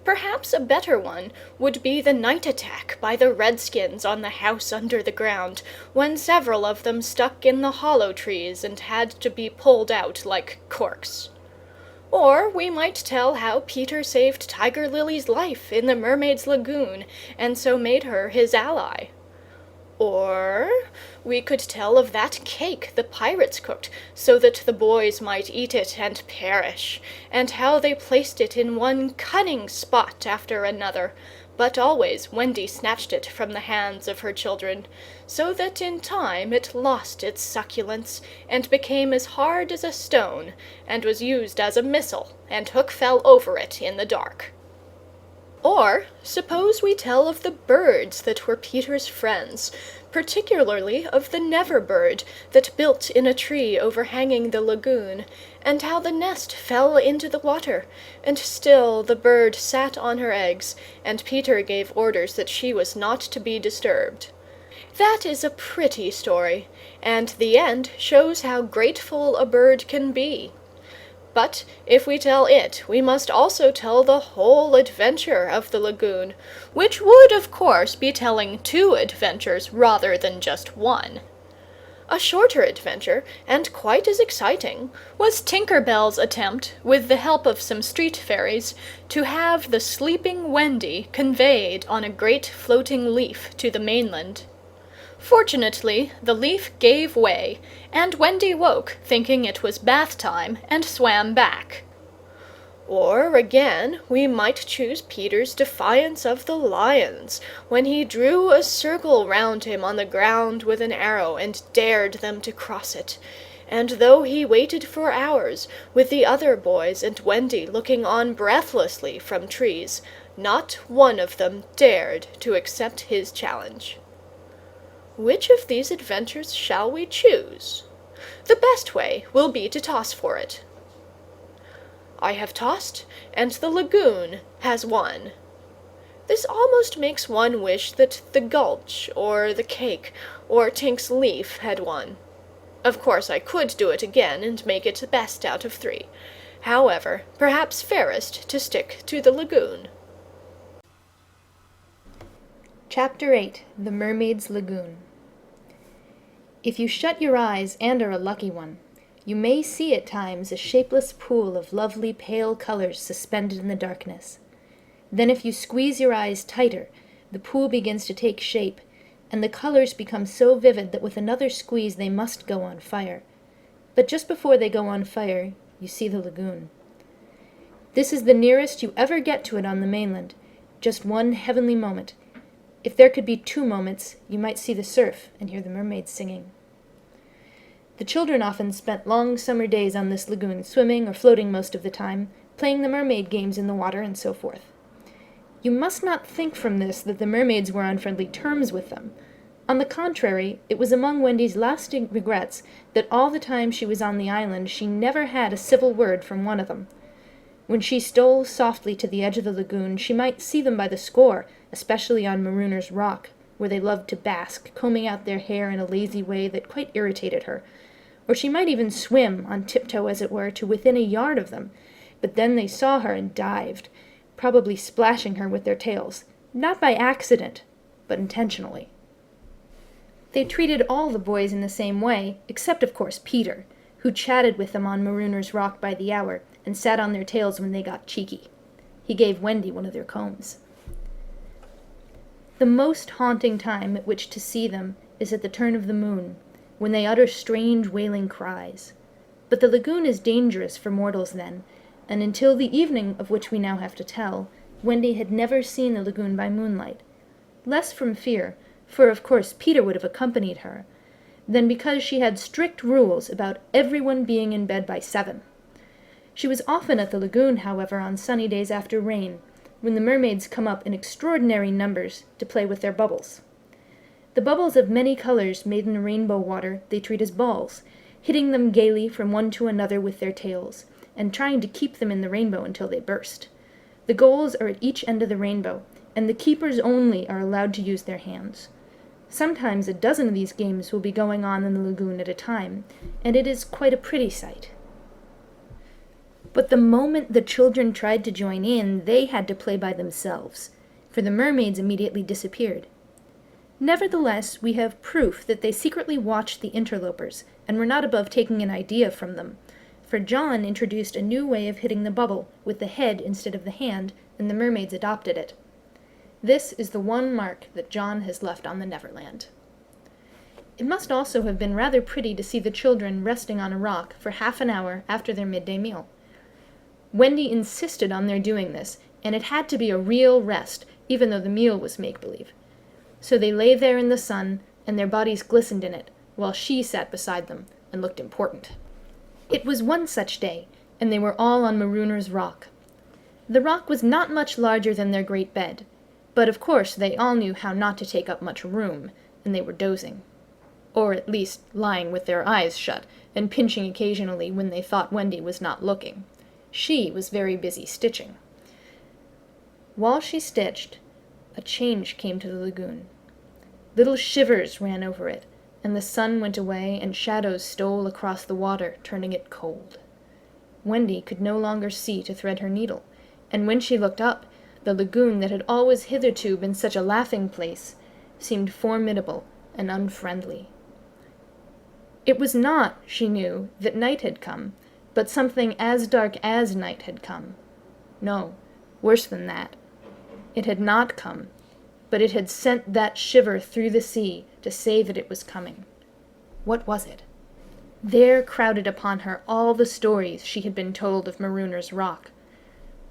Perhaps a better one would be the night attack by the Redskins on the house under the ground, when several of them stuck in the hollow trees and had to be pulled out like corks. Or we might tell how Peter saved Tiger Lily's life in the Mermaid's Lagoon, and so made her his ally. Or we could tell of that cake the pirates cooked so that the boys might eat it and perish, and how they placed it in one cunning spot after another, but always Wendy snatched it from the hands of her children, so that in time it lost its succulence, and became as hard as a stone, and was used as a missile, and Hook fell over it in the dark. Or suppose we tell of the birds that were Peter's friends, particularly of the Neverbird that built in a tree overhanging the lagoon, and how the nest fell into the water, and still the bird sat on her eggs, and Peter gave orders that she was not to be disturbed. That is a pretty story, and the end shows how grateful a bird can be. But if we tell it, we must also tell the whole adventure of the lagoon, which would, of course, be telling 2 adventures rather than just one. A shorter adventure, and quite as exciting, was Tinker Bell's attempt, with the help of some street fairies, to have the sleeping Wendy conveyed on a great floating leaf to the mainland. Fortunately, the leaf gave way, and Wendy woke, thinking it was bath time, and swam back. Or, again, we might choose Peter's defiance of the lions, when he drew a circle round him on the ground with an arrow and dared them to cross it, and though he waited for hours, with the other boys and Wendy looking on breathlessly from trees, not one of them dared to accept his challenge. Which of these adventures shall we choose? The best way will be to toss for it. I have tossed, and the lagoon has won. This almost makes one wish that the gulch, or the cake, or Tink's leaf had won. Of course I could do it again and make it the best out of 3. However, perhaps fairest to stick to the lagoon. Chapter 8. The Mermaid's Lagoon. If you shut your eyes and are a lucky one, you may see at times a shapeless pool of lovely pale colors suspended in the darkness. Then if you squeeze your eyes tighter, the pool begins to take shape, and the colors become so vivid that with another squeeze they must go on fire. But just before they go on fire, you see the lagoon. This is the nearest you ever get to it on the mainland, just one heavenly moment. If there could be 2 moments, you might see the surf and hear the mermaids singing. The children often spent long summer days on this lagoon, swimming or floating most of the time, playing the mermaid games in the water and so forth. You must not think from this that the mermaids were on friendly terms with them. On the contrary, it was among Wendy's lasting regrets that all the time she was on the island she never had a civil word from one of them. When she stole softly to the edge of the lagoon, she might see them by the score, especially on Marooner's Rock, where they loved to bask, combing out their hair in a lazy way that quite irritated her. Or she might even swim, on tiptoe as it were, to within a yard of them, but then they saw her and dived, probably splashing her with their tails, not by accident, but intentionally. They treated all the boys in the same way, except of course Peter, who chatted with them on Marooner's Rock by the hour, and sat on their tails when they got cheeky. He gave Wendy one of their combs. The most haunting time at which to see them is at the turn of the moon, when they utter strange wailing cries. But the lagoon is dangerous for mortals then, and until the evening of which we now have to tell, Wendy had never seen the lagoon by moonlight. Less from fear, for of course Peter would have accompanied her, than because she had strict rules about everyone being in bed by 7. She was often at the lagoon, however, on sunny days after rain, when the mermaids come up in extraordinary numbers to play with their bubbles. The bubbles of many colors made in the rainbow water they treat as balls, hitting them gaily from one to another with their tails, and trying to keep them in the rainbow until they burst. The goals are at each end of the rainbow, and the keepers only are allowed to use their hands. Sometimes a dozen of these games will be going on in the lagoon at a time, and it is quite a pretty sight. But the moment the children tried to join in, they had to play by themselves, for the mermaids immediately disappeared. Nevertheless, we have proof that they secretly watched the interlopers, and were not above taking an idea from them, for John introduced a new way of hitting the bubble, with the head instead of the hand, and the mermaids adopted it. This is the one mark that John has left on the Neverland. It must also have been rather pretty to see the children resting on a rock for half an hour after their midday meal. Wendy insisted on their doing this, and it had to be a real rest, even though the meal was make-believe. So they lay there in the sun, and their bodies glistened in it, while she sat beside them and looked important. It was one such day, and they were all on Marooner's Rock. The rock was not much larger than their great bed, but of course they all knew how not to take up much room, and they were dozing. Or at least lying with their eyes shut, and pinching occasionally when they thought Wendy was not looking. She was very busy stitching. While she stitched, a change came to the lagoon. Little shivers ran over it, and the sun went away, and shadows stole across the water, turning it cold. Wendy could no longer see to thread her needle, and when she looked up, the lagoon that had always hitherto been such a laughing place seemed formidable and unfriendly. It was not, she knew, that night had come, but something as dark as night had come. No, worse than that. It had not come, but it had sent that shiver through the sea to say that it was coming. What was it? There crowded upon her all the stories she had been told of Marooner's Rock,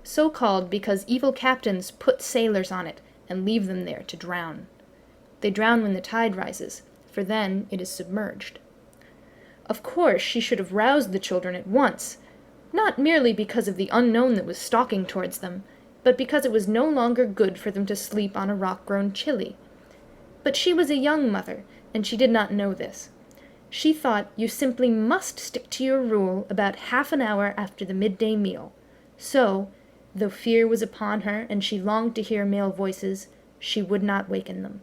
so called because evil captains put sailors on it and leave them there to drown. They drown when the tide rises, for then it is submerged. Of course she should have roused the children at once, not merely because of the unknown that was stalking towards them, but because it was no longer good for them to sleep on a rock grown chilly. But she was a young mother, and she did not know this. She thought you simply must stick to your rule about half an hour after the midday meal. So, though fear was upon her and she longed to hear male voices, she would not waken them.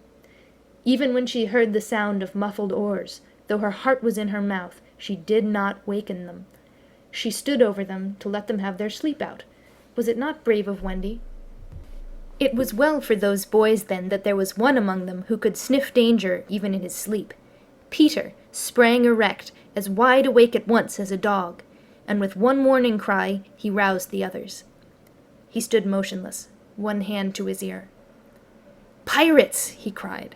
Even when she heard the sound of muffled oars, though her heart was in her mouth, she did not waken them. She stood over them to let them have their sleep out. Was it not brave of Wendy? It was well for those boys, then, that there was one among them who could sniff danger even in his sleep. Peter sprang erect, as wide awake at once as a dog, and with one warning cry he roused the others. He stood motionless, one hand to his ear. "Pirates!" he cried.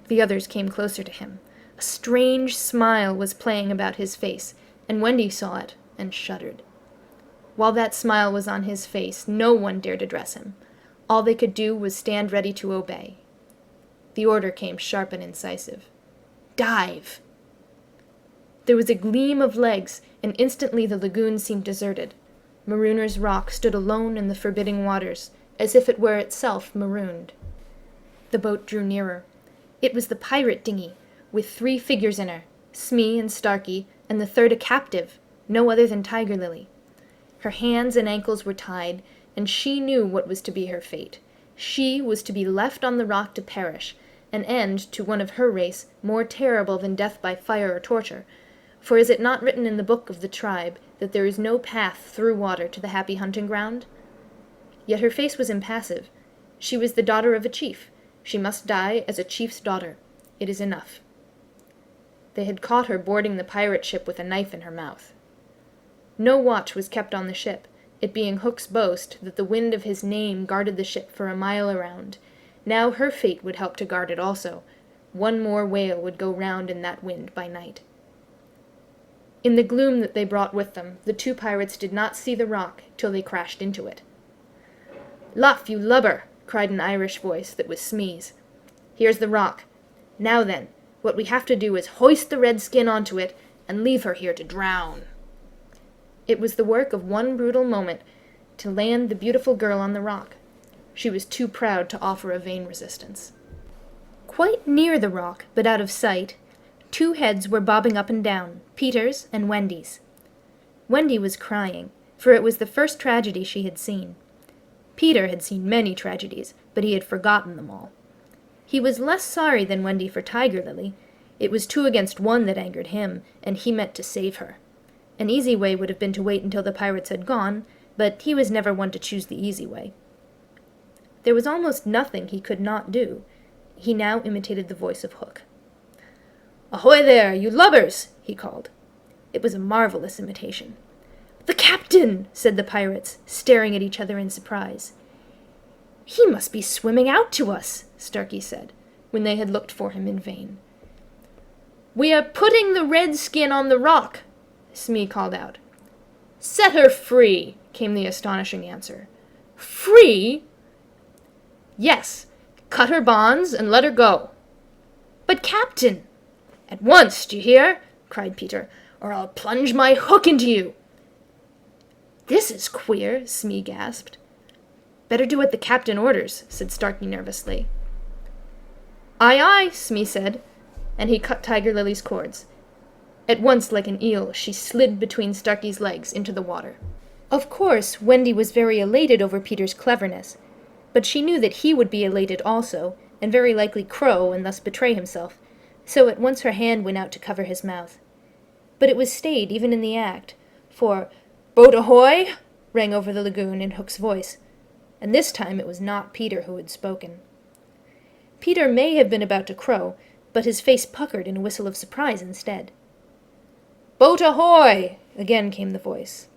The others came closer to him. A strange smile was playing about his face, and Wendy saw it and shuddered. While that smile was on his face, no one dared address him. All they could do was stand ready to obey. The order came sharp and incisive. "Dive!" There was a gleam of legs, and instantly the lagoon seemed deserted. Marooner's Rock stood alone in the forbidding waters, as if it were itself marooned. The boat drew nearer. It was the pirate dinghy, with 3 figures in her, Smee and Starkey, and the third a captive, no other than Tiger Lily. Her hands and ankles were tied, and she knew what was to be her fate. She was to be left on the rock to perish, an end to one of her race more terrible than death by fire or torture, for is it not written in the book of the tribe that there is no path through water to the happy hunting ground? Yet her face was impassive. She was the daughter of a chief. She must die as a chief's daughter. It is enough. They had caught her boarding the pirate ship with a knife in her mouth. No watch was kept on the ship, it being Hook's boast that the wind of his name guarded the ship for a mile around. Now her fate would help to guard it also. One more whale would go round in that wind by night. In the gloom that they brought with them, the 2 pirates did not see the rock till they crashed into it. "Luff, you lubber!" cried an Irish voice that was Smee's. "Here's the rock. Now then, what we have to do is hoist the redskin onto it and leave her here to drown." It was the work of one brutal moment to land the beautiful girl on the rock. She was too proud to offer a vain resistance. Quite near the rock, but out of sight, 2 heads were bobbing up and down, Peter's and Wendy's. Wendy was crying, for it was the first tragedy she had seen. Peter had seen many tragedies, but he had forgotten them all. He was less sorry than Wendy for Tiger Lily. It was 2 against 1 that angered him, and he meant to save her. An easy way would have been to wait until the pirates had gone, but he was never one to choose the easy way. There was almost nothing he could not do. He now imitated the voice of Hook. "Ahoy there, you lubbers!" he called. It was a marvelous imitation. "The captain!" said the pirates, staring at each other in surprise. "He must be swimming out to us," Starkey said, when they had looked for him in vain. "We are putting the redskin on the rock," Smee called out. "Set her free," came the astonishing answer. "Free?" "Yes. Cut her bonds and let her go." "But, Captain—" "At once, d'ye hear?" cried Peter, "or I'll plunge my hook into you." "This is queer," Smee gasped. Better do what the captain orders, said Starkey nervously. Aye, aye, Smee said, and he cut Tiger Lily's cords. At once, like an eel, she slid between Starkey's legs into the water. Of course, Wendy was very elated over Peter's cleverness, but she knew that he would be elated also, and very likely crow and thus betray himself, so at once her hand went out to cover his mouth. But it was stayed even in the act, for "Boat ahoy!" rang over the lagoon in Hook's voice, and this time it was not Peter who had spoken. Peter may have been about to crow, but his face puckered in a whistle of surprise instead. "Boat ahoy!" again came the voice.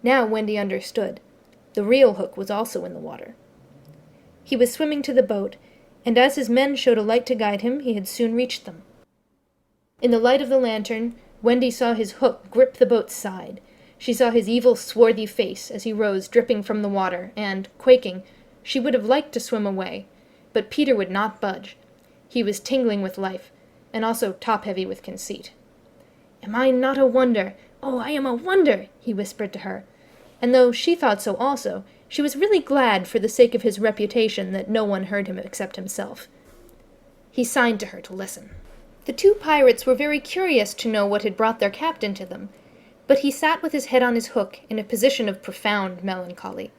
Now Wendy understood. The real Hook was also in the water. He was swimming to the boat, and as his men showed a light to guide him, he had soon reached them. In the light of the lantern, Wendy saw his hook grip the boat's side. She saw his evil, swarthy face as he rose dripping from the water, and, quaking, she would have liked to swim away, but Peter would not budge. He was tingling with life, and also top-heavy with conceit. "Am I not a wonder? Oh, I am a wonder!" he whispered to her, and though she thought so also, she was really glad for the sake of his reputation that no one heard him except himself. He signed to her to listen. The two pirates were very curious to know what had brought their captain to them, but he sat with his head on his hook in a position of profound melancholy.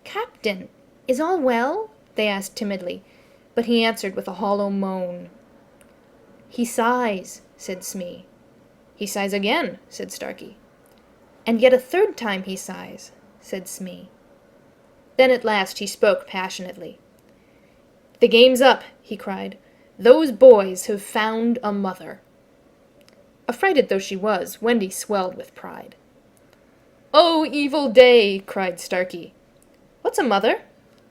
"Captain, is all well?" they asked timidly, but he answered with a hollow moan. "He sighs," said Smee. "He sighs again," said Starkey. "And yet a third time he sighs," said Smee. Then at last he spoke passionately. "The game's up," he cried. "Those boys have found a mother." Affrighted though she was, Wendy swelled with pride. "Oh, evil day!" cried Starkey. "What's a mother?"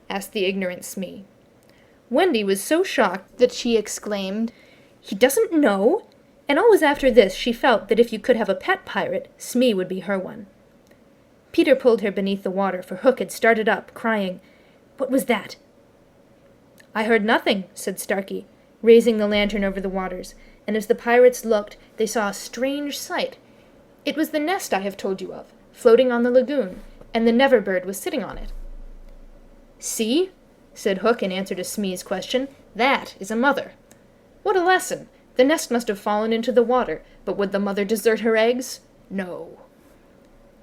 asked the ignorant Smee. Wendy was so shocked that she exclaimed, "He doesn't know?" And always after this she felt that if you could have a pet pirate, Smee would be her one. Peter pulled her beneath the water, for Hook had started up, crying, "What was that?" "I heard nothing," said Starkey, raising the lantern over the waters, and as the pirates looked, they saw a strange sight. It was the nest I have told you of, floating on the lagoon, and the Neverbird was sitting on it. "See," said Hook in answer to Smee's question, "that is a mother. What a lesson! The nest must have fallen into the water, but would the mother desert her eggs? No."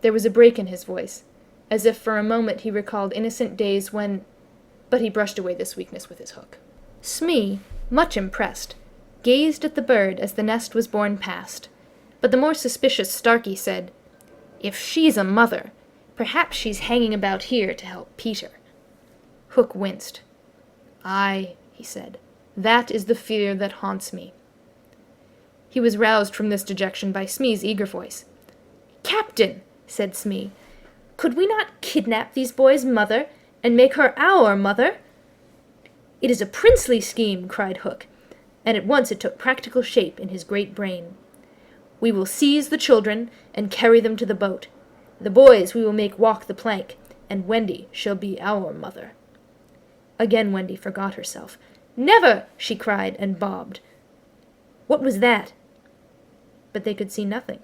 There was a break in his voice, as if for a moment he recalled innocent days when... But he brushed away this weakness with his hook. Smee, much impressed, gazed at the bird as the nest was borne past, but the more suspicious Starkey said, "If she's a mother, perhaps she's hanging about here to help Peter." Hook winced. "Aye," he said, "that is the fear that haunts me." He was roused from this dejection by Smee's eager voice. "Captain," said Smee, "could we not kidnap these boys' mother and make her our mother?" "It is a princely scheme," cried Hook, and at once it took practical shape in his great brain. "We will seize the children and carry them to the boat. The boys we will make walk the plank, and Wendy shall be our mother." Again Wendy forgot herself. "Never!" she cried, and bobbed. What was that? But they could see nothing.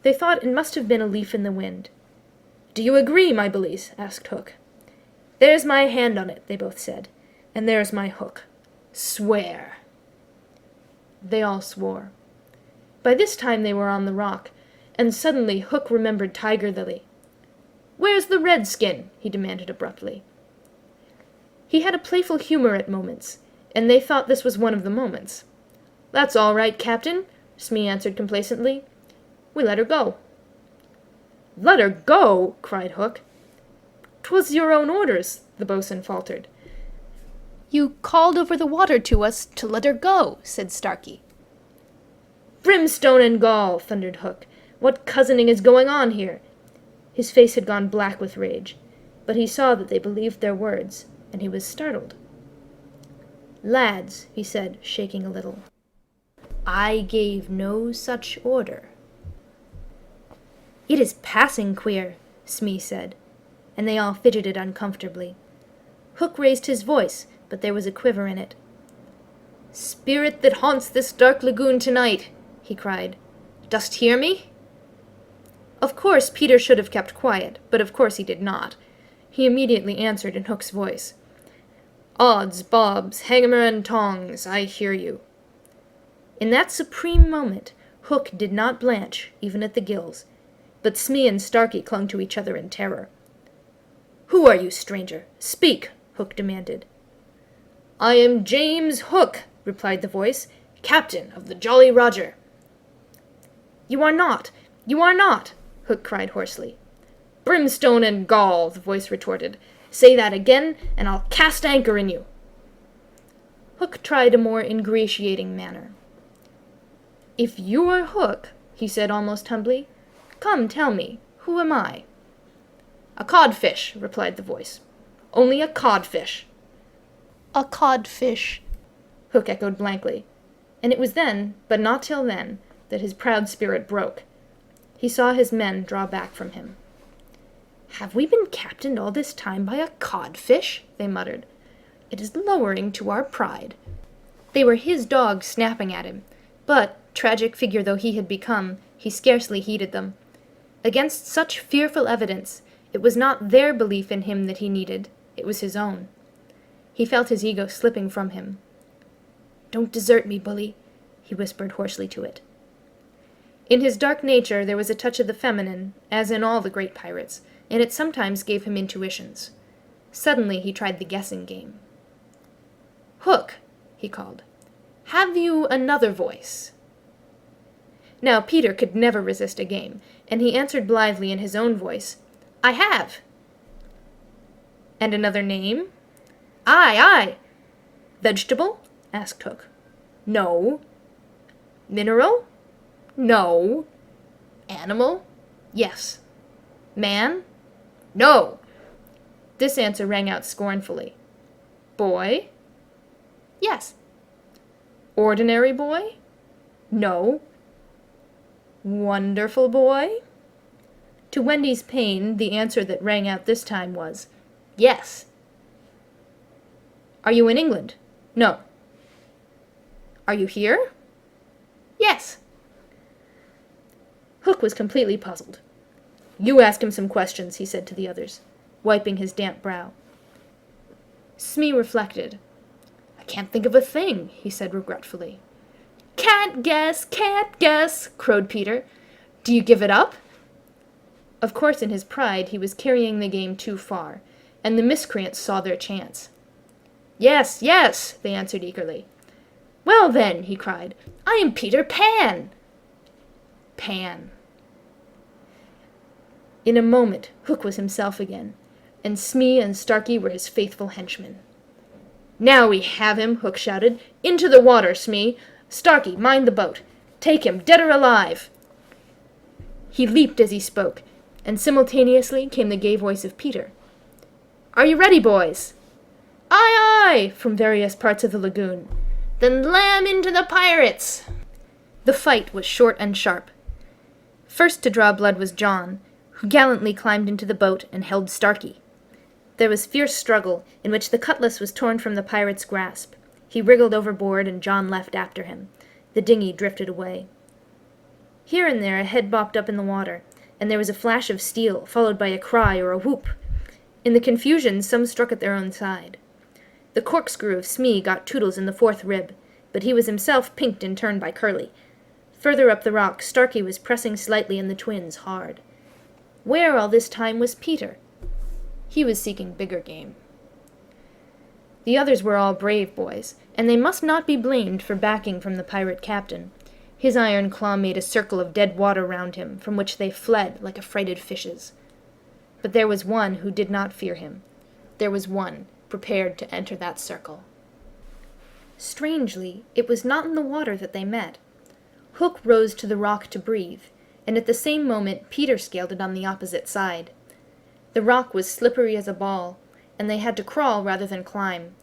They thought it must have been a leaf in the wind. "Do you agree, my bullies?" asked Hook. "There's my hand on it," they both said, "and there's my hook. Swear." They all swore. By this time they were on the rock, and suddenly Hook remembered Tiger Lily. "Where's the redskin?" he demanded abruptly. He had a playful humor at moments, and they thought this was one of the moments. "That's all right, Captain," Smee answered complacently. "We let her go." "Let her go?" cried Hook. "'Twas your own orders," the boatswain faltered. "You called over the water to us to let her go," said Starkey. "Brimstone and gall!" thundered Hook. "What cozening is going on here?" His face had gone black with rage, but he saw that they believed their words, and he was startled. "Lads," he said, shaking a little, "I gave no such order." "It is passing queer," Smee said, and they all fidgeted uncomfortably. Hook raised his voice, but there was a quiver in it. "Spirit that haunts this dark lagoon tonight," he cried, "dost hear me?" Of course Peter should have kept quiet, but of course he did not. He immediately answered in Hook's voice. "Odds, bobs, hangmer and tongs, I hear you." In that supreme moment, Hook did not blanch, even at the gills, but Smee and Starkey clung to each other in terror. "Who are you, stranger? Speak," Hook demanded. "I am James Hook," replied the voice, "captain of the Jolly Roger." "You are not! You are not!" Hook cried hoarsely. "Brimstone and gall," the voice retorted. "Say that again, and I'll cast anchor in you." Hook tried a more ingratiating manner. "If you are Hook," he said almost humbly, "come tell me, who am I?" "A codfish," replied the voice. "Only a codfish." A codfish, Hook echoed blankly, and it was then, but not till then, that his proud spirit broke. He saw his men draw back from him. "Have we been captained all this time by a codfish?" they muttered. "It is lowering to our pride." They were his dogs snapping at him, but, tragic figure though he had become, he scarcely heeded them. Against such fearful evidence, it was not their belief in him that he needed, it was his own. He felt his ego slipping from him. "Don't desert me, bully," he whispered hoarsely to it. In his dark nature there was a touch of the feminine, as in all the great pirates, and it sometimes gave him intuitions. Suddenly he tried the guessing game. "Hook," he called, "have you another voice?" Now Peter could never resist a game, and he answered blithely in his own voice, "I have." "And another name?" "Aye, aye." "Vegetable?" asked Hook. "No." "Mineral?" "No." "Animal?" "Yes." "Man?" "No." This answer rang out scornfully. "Boy?" "Yes." "Ordinary boy?" "No." "Wonderful boy?" To Wendy's pain, the answer that rang out this time was, "Yes." "Are you in England?" "No." "Are you here?" "Yes." Hook was completely puzzled. "You ask him some questions," he said to the others, wiping his damp brow. Smee reflected. "I can't think of a thing," he said regretfully. "Can't guess," crowed Peter. "Do you give it up?" Of course, in his pride, he was carrying the game too far, and the miscreants saw their chance. "Yes, yes," they answered eagerly. "Well then," he cried, "I am Peter Pan." Pan. In a moment Hook was himself again, and Smee and Starkey were his faithful henchmen. "Now we have him," Hook shouted. "Into the water, Smee! Starkey, mind the boat! Take him, dead or alive!" He leaped as he spoke, and simultaneously came the gay voice of Peter. "Are you ready, boys?" "Aye, aye!" from various parts of the lagoon. "Then lam into the pirates!" The fight was short and sharp. First to draw blood was John, who gallantly climbed into the boat and held Starkey. There was fierce struggle, in which the cutlass was torn from the pirate's grasp. He wriggled overboard, and John leapt after him. The dinghy drifted away. Here and there a head bobbed up in the water, and there was a flash of steel, followed by a cry or a whoop. In the confusion some struck at their own side. The corkscrew of Smee got Toodles in the fourth rib, but he was himself pinked in turn by Curly. Further up the rock, Starkey was pressing slightly and the twins hard. Where all this time was Peter? He was seeking bigger game. The others were all brave boys, and they must not be blamed for backing from the pirate captain. His iron claw made a circle of dead water round him, from which they fled like affrighted fishes. But there was one who did not fear him. There was one prepared to enter that circle. Strangely, it was not in the water that they met. Hook rose to the rock to breathe, and at the same moment Peter scaled it on the opposite side. The rock was slippery as a ball, and they had to crawl rather than climb.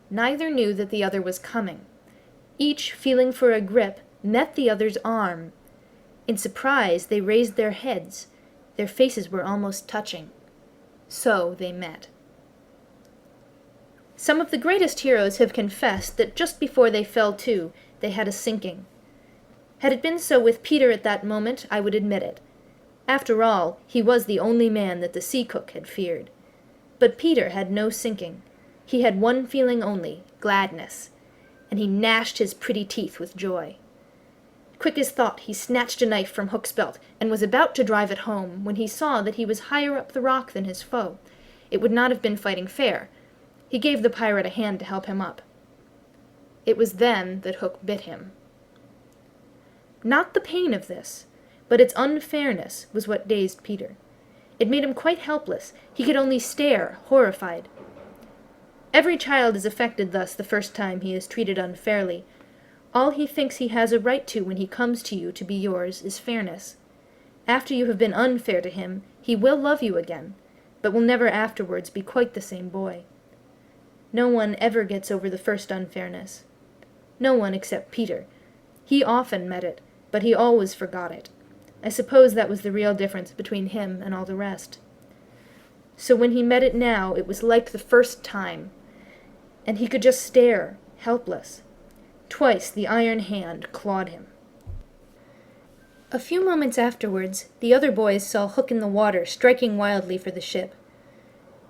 Neither knew that the other was coming. Each, feeling for a grip, met the other's arm. In surprise, they raised their heads. Their faces were almost touching. So they met. Some of the greatest heroes have confessed that just before they fell to, they had a sinking. Had it been so with Peter at that moment, I would admit it. After all, he was the only man that the sea cook had feared. But Peter had no sinking. He had one feeling only, gladness, and he gnashed his pretty teeth with joy. Quick as thought, he snatched a knife from Hook's belt and was about to drive it home when he saw that he was higher up the rock than his foe. It would not have been fighting fair. He gave the pirate a hand to help him up. It was then that Hook bit him. Not the pain of this, but its unfairness was what dazed Peter. It made him quite helpless. He could only stare, horrified. Every child is affected thus the first time he is treated unfairly. All he thinks he has a right to when he comes to you to be yours is fairness. After you have been unfair to him, he will love you again, but will never afterwards be quite the same boy. No one ever gets over the first unfairness. No one except Peter. He often met it, but he always forgot it. I suppose that was the real difference between him and all the rest. So when he met it now, it was like the first time, and he could just stare, helpless. Twice the iron hand clawed him. A few moments afterwards, the other boys saw Hook in the water, striking wildly for the ship.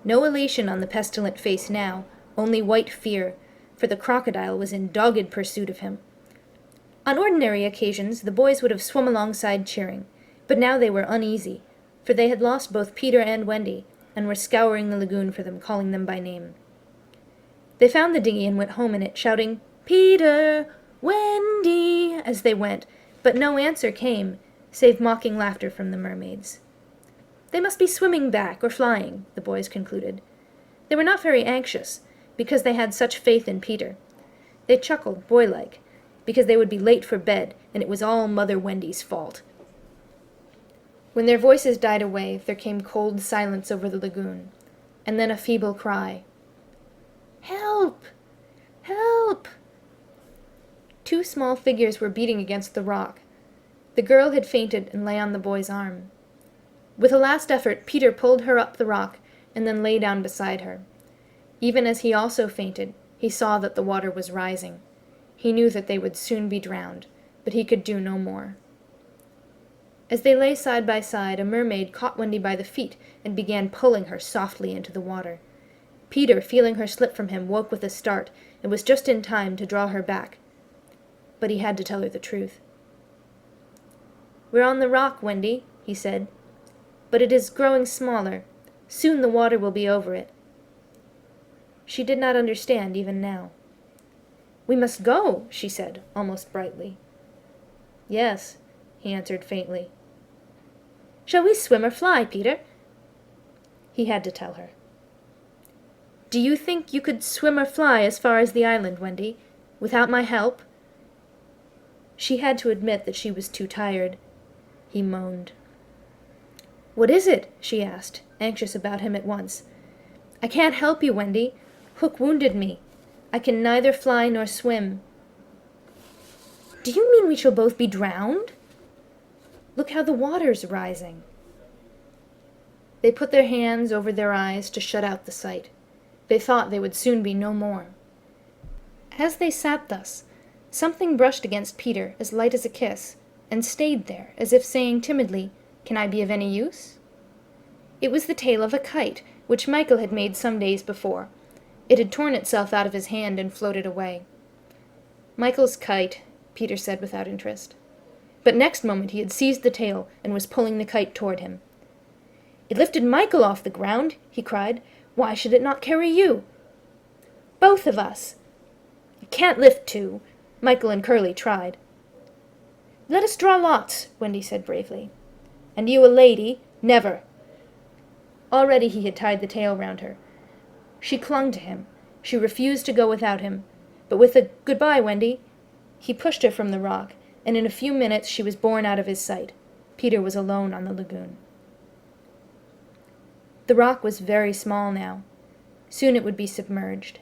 No elation on the pestilent face now, only white fear, for the crocodile was in dogged pursuit of him. On ordinary occasions, the boys would have swum alongside cheering, but now they were uneasy, for they had lost both Peter and Wendy, and were scouring the lagoon for them, calling them by name. They found the dinghy and went home in it, shouting, "Peter! Wendy!" as they went, but no answer came, save mocking laughter from the mermaids. They must be swimming back, or flying, the boys concluded. They were not very anxious, because they had such faith in Peter. They chuckled, boy-like, because they would be late for bed, and it was all Mother Wendy's fault. When their voices died away, there came cold silence over the lagoon, and then a feeble cry. "Help! Help!" Two small figures were beating against the rock. The girl had fainted and lay on the boy's arm. With a last effort, Peter pulled her up the rock and then lay down beside her. Even as he also fainted, he saw that the water was rising. He knew that they would soon be drowned, but he could do no more. As they lay side by side, a mermaid caught Wendy by the feet and began pulling her softly into the water. Peter, feeling her slip from him, woke with a start and was just in time to draw her back. But he had to tell her the truth. "We're on the rock, Wendy," he said, "but it is growing smaller. Soon the water will be over it." She did not understand even now. "We must go," she said, almost brightly. "Yes," he answered faintly. "Shall we swim or fly, Peter?" He had to tell her. "Do you think you could swim or fly as far as the island, Wendy, without my help?" She had to admit that she was too tired. He moaned. "What is it?" she asked, anxious about him at once. "I can't help you, Wendy. Hook wounded me. I can neither fly nor swim." "Do you mean we shall both be drowned?" "Look how the water's rising." They put their hands over their eyes to shut out the sight. They thought they would soon be no more. As they sat thus, something brushed against Peter as light as a kiss, and stayed there, as if saying timidly, "Can I be of any use?" It was the tail of a kite, which Michael had made some days before. It had torn itself out of his hand and floated away. "Michael's kite," Peter said without interest. But next moment he had seized the tail and was pulling the kite toward him. "It lifted Michael off the ground," he cried. "Why should it not carry you?" "Both of us." "It can't lift two." Michael and Curly tried. "Let us draw lots," Wendy said bravely. "And you a lady? Never." Already he had tied the tail round her. She clung to him. She refused to go without him. But with a "Goodbye, Wendy," he pushed her from the rock, and in a few minutes she was borne out of his sight. Peter was alone on the lagoon. The rock was very small now. Soon it would be submerged.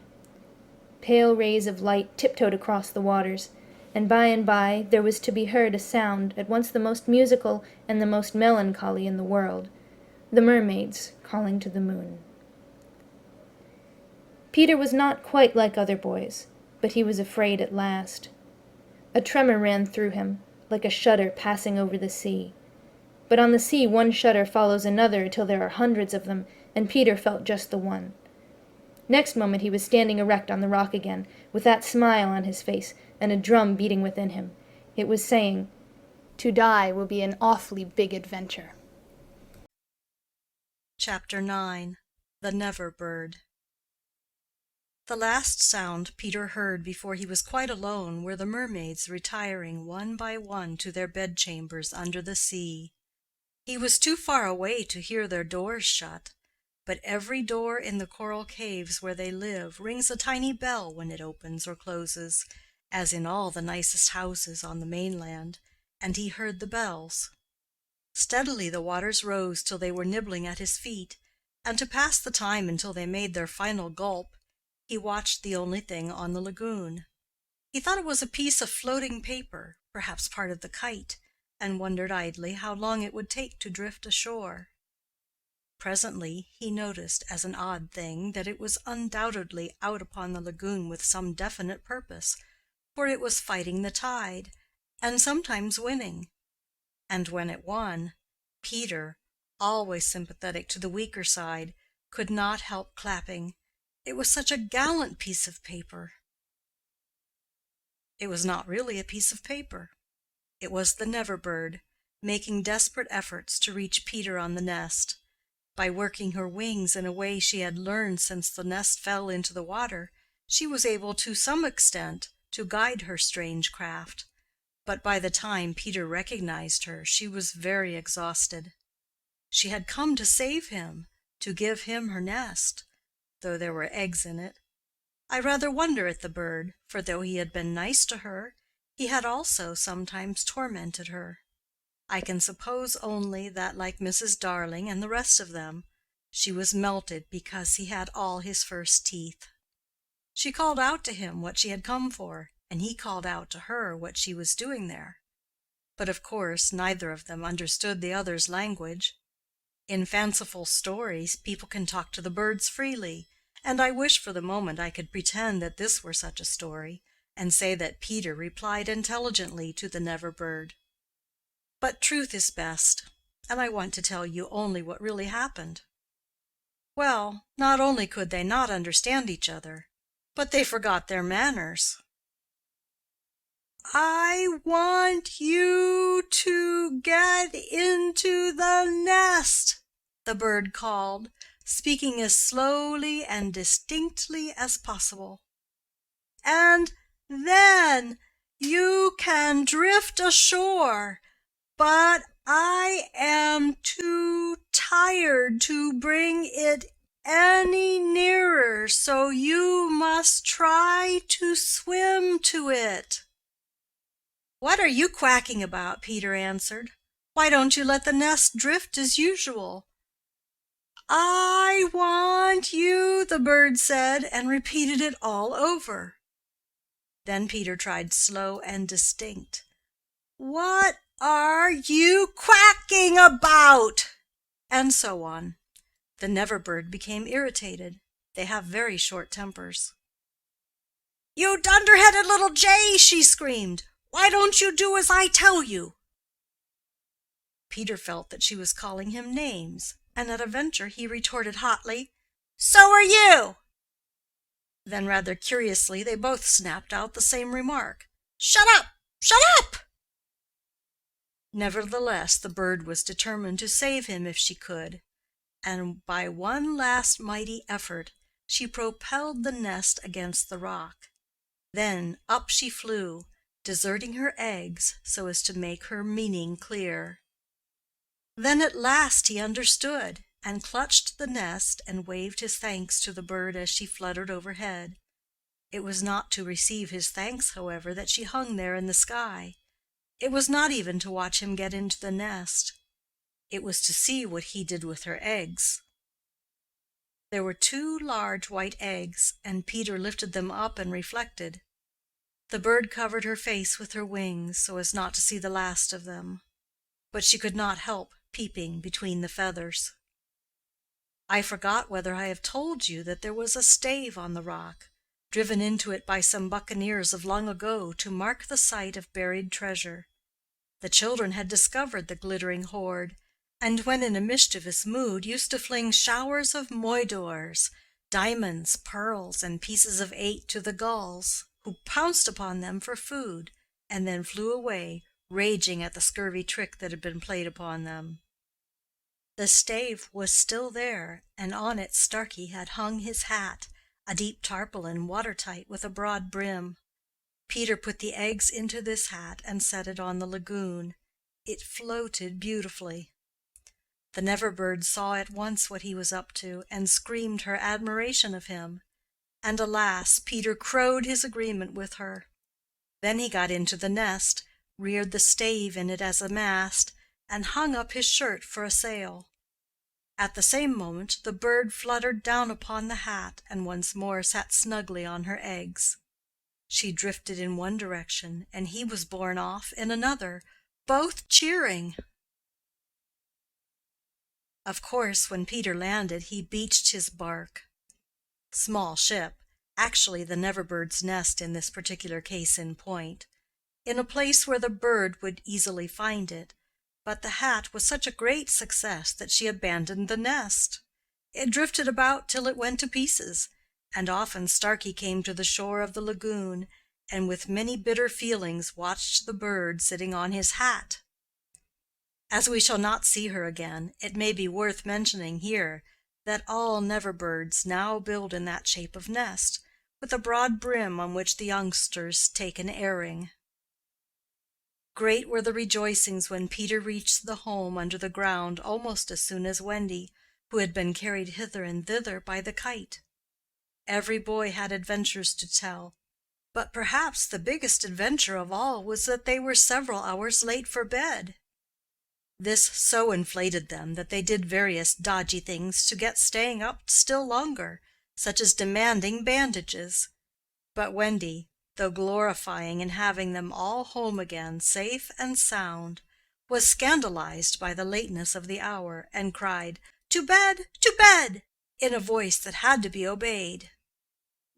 Pale rays of light tiptoed across the waters, and by there was to be heard a sound at once the most musical and the most melancholy in the world, the mermaids calling to the moon. Peter was not quite like other boys, but he was afraid at last. A tremor ran through him, like a shudder passing over the sea. But on the sea one shudder follows another till there are hundreds of them, and Peter felt just the one. Next moment he was standing erect on the rock again, with that smile on his face and a drum beating within him. It was saying, "To die will be an awfully big adventure." Chapter 9. The Neverbird. The last sound Peter heard before he was quite alone were the mermaids retiring one by one to their bedchambers under the sea. He was too far away to hear their doors shut, but every door in the coral caves where they live rings a tiny bell when it opens or closes, as in all the nicest houses on the mainland, and he heard the bells. Steadily the waters rose till they were nibbling at his feet, and to pass the time until they made their final gulp, he watched the only thing on the lagoon. He thought it was a piece of floating paper, perhaps part of the kite, and wondered idly how long it would take to drift ashore. Presently he noticed, as an odd thing, that it was undoubtedly out upon the lagoon with some definite purpose, for it was fighting the tide, and sometimes winning. And when it won, Peter, always sympathetic to the weaker side, could not help clapping. It was such a gallant piece of paper. It was not really a piece of paper. It was the Neverbird, making desperate efforts to reach Peter on the nest. By working her wings in a way she had learned since the nest fell into the water, she was able to some extent to guide her strange craft. But by the time Peter recognized her, she was very exhausted. She had come to save him, to give him her nest, though there were eggs in it. I rather wonder at the bird, for though he had been nice to her, he had also sometimes tormented her. I can suppose only that, like Mrs. Darling and the rest of them, she was melted because he had all his first teeth. She called out to him what she had come for, and he called out to her what she was doing there. But of course neither of them understood the other's language. In fanciful stories people can talk to the birds freely, and I wish for the moment I could pretend that this were such a story, and say that Peter replied intelligently to the Neverbird. But truth is best, and I want to tell you only what really happened. Well, not only could they not understand each other, but they forgot their manners. "I want you to get into the nest," the bird called, speaking as slowly and distinctly as possible. "And then you can drift ashore, but I am too tired to bring it any nearer, so you must try to swim to it." "What are you quacking about?" Peter answered. "Why don't you let the nest drift as usual?" "I want you," the bird said, and repeated it all over. Then Peter tried slow and distinct. "What are you quacking about?" And so on. The Neverbird became irritated. They have very short tempers. "You dunderheaded little jay!" she screamed. "Why don't you do as I tell you?" Peter felt that she was calling him names, and at a venture he retorted hotly, "So are you!" Then rather curiously they both snapped out the same remark, "Shut up! Shut up!" Nevertheless the bird was determined to save him if she could, and by one last mighty effort she propelled the nest against the rock. Then up she flew, deserting her eggs so as to make her meaning clear. Then at last he understood, and clutched the nest and waved his thanks to the bird as she fluttered overhead. It was not to receive his thanks, however, that she hung there in the sky. It was not even to watch him get into the nest. It was to see what he did with her eggs. There were 2 large white eggs, and Peter lifted them up and reflected. The bird covered her face with her wings so as not to see the last of them, but she could not help peeping between the feathers. I forgot whether I have told you that there was a stave on the rock, driven into it by some buccaneers of long ago to mark the site of buried treasure. The children had discovered the glittering hoard, and when in a mischievous mood used to fling showers of moidores, diamonds, pearls, and pieces of eight to the gulls, who pounced upon them for food, and then flew away, raging at the scurvy trick that had been played upon them. The stave was still there, and on it Starkey had hung his hat, a deep tarpaulin, watertight, with a broad brim. Peter put the eggs into this hat and set it on the lagoon. It floated beautifully. The Neverbird saw at once what he was up to, and screamed her admiration of him. And alas, Peter crowed his agreement with her. Then he got into the nest, reared the stave in it as a mast, and hung up his shirt for a sail. At the same moment the bird fluttered down upon the hat and once more sat snugly on her eggs. She drifted in one direction, and he was borne off in another, both cheering. Of course, when Peter landed, he beached his bark. Small ship, actually the Neverbird's nest in this particular case in point, in a place where the bird would easily find it, but the hat was such a great success that she abandoned the nest. It drifted about till it went to pieces, and often Starkey came to the shore of the lagoon, and with many bitter feelings watched the bird sitting on his hat. As we shall not see her again, it may be worth mentioning here that all Neverbirds now build in that shape of nest, with a broad brim on which the youngsters take an airing. Great were the rejoicings when Peter reached the home under the ground almost as soon as Wendy, who had been carried hither and thither by the kite. Every boy had adventures to tell, but perhaps the biggest adventure of all was that they were several hours late for bed. This so inflated them that they did various dodgy things to get staying up still longer, such as demanding bandages. But Wendy, though glorifying in having them all home again safe and sound, was scandalized by the lateness of the hour, and cried, "To bed, to bed!" in a voice that had to be obeyed.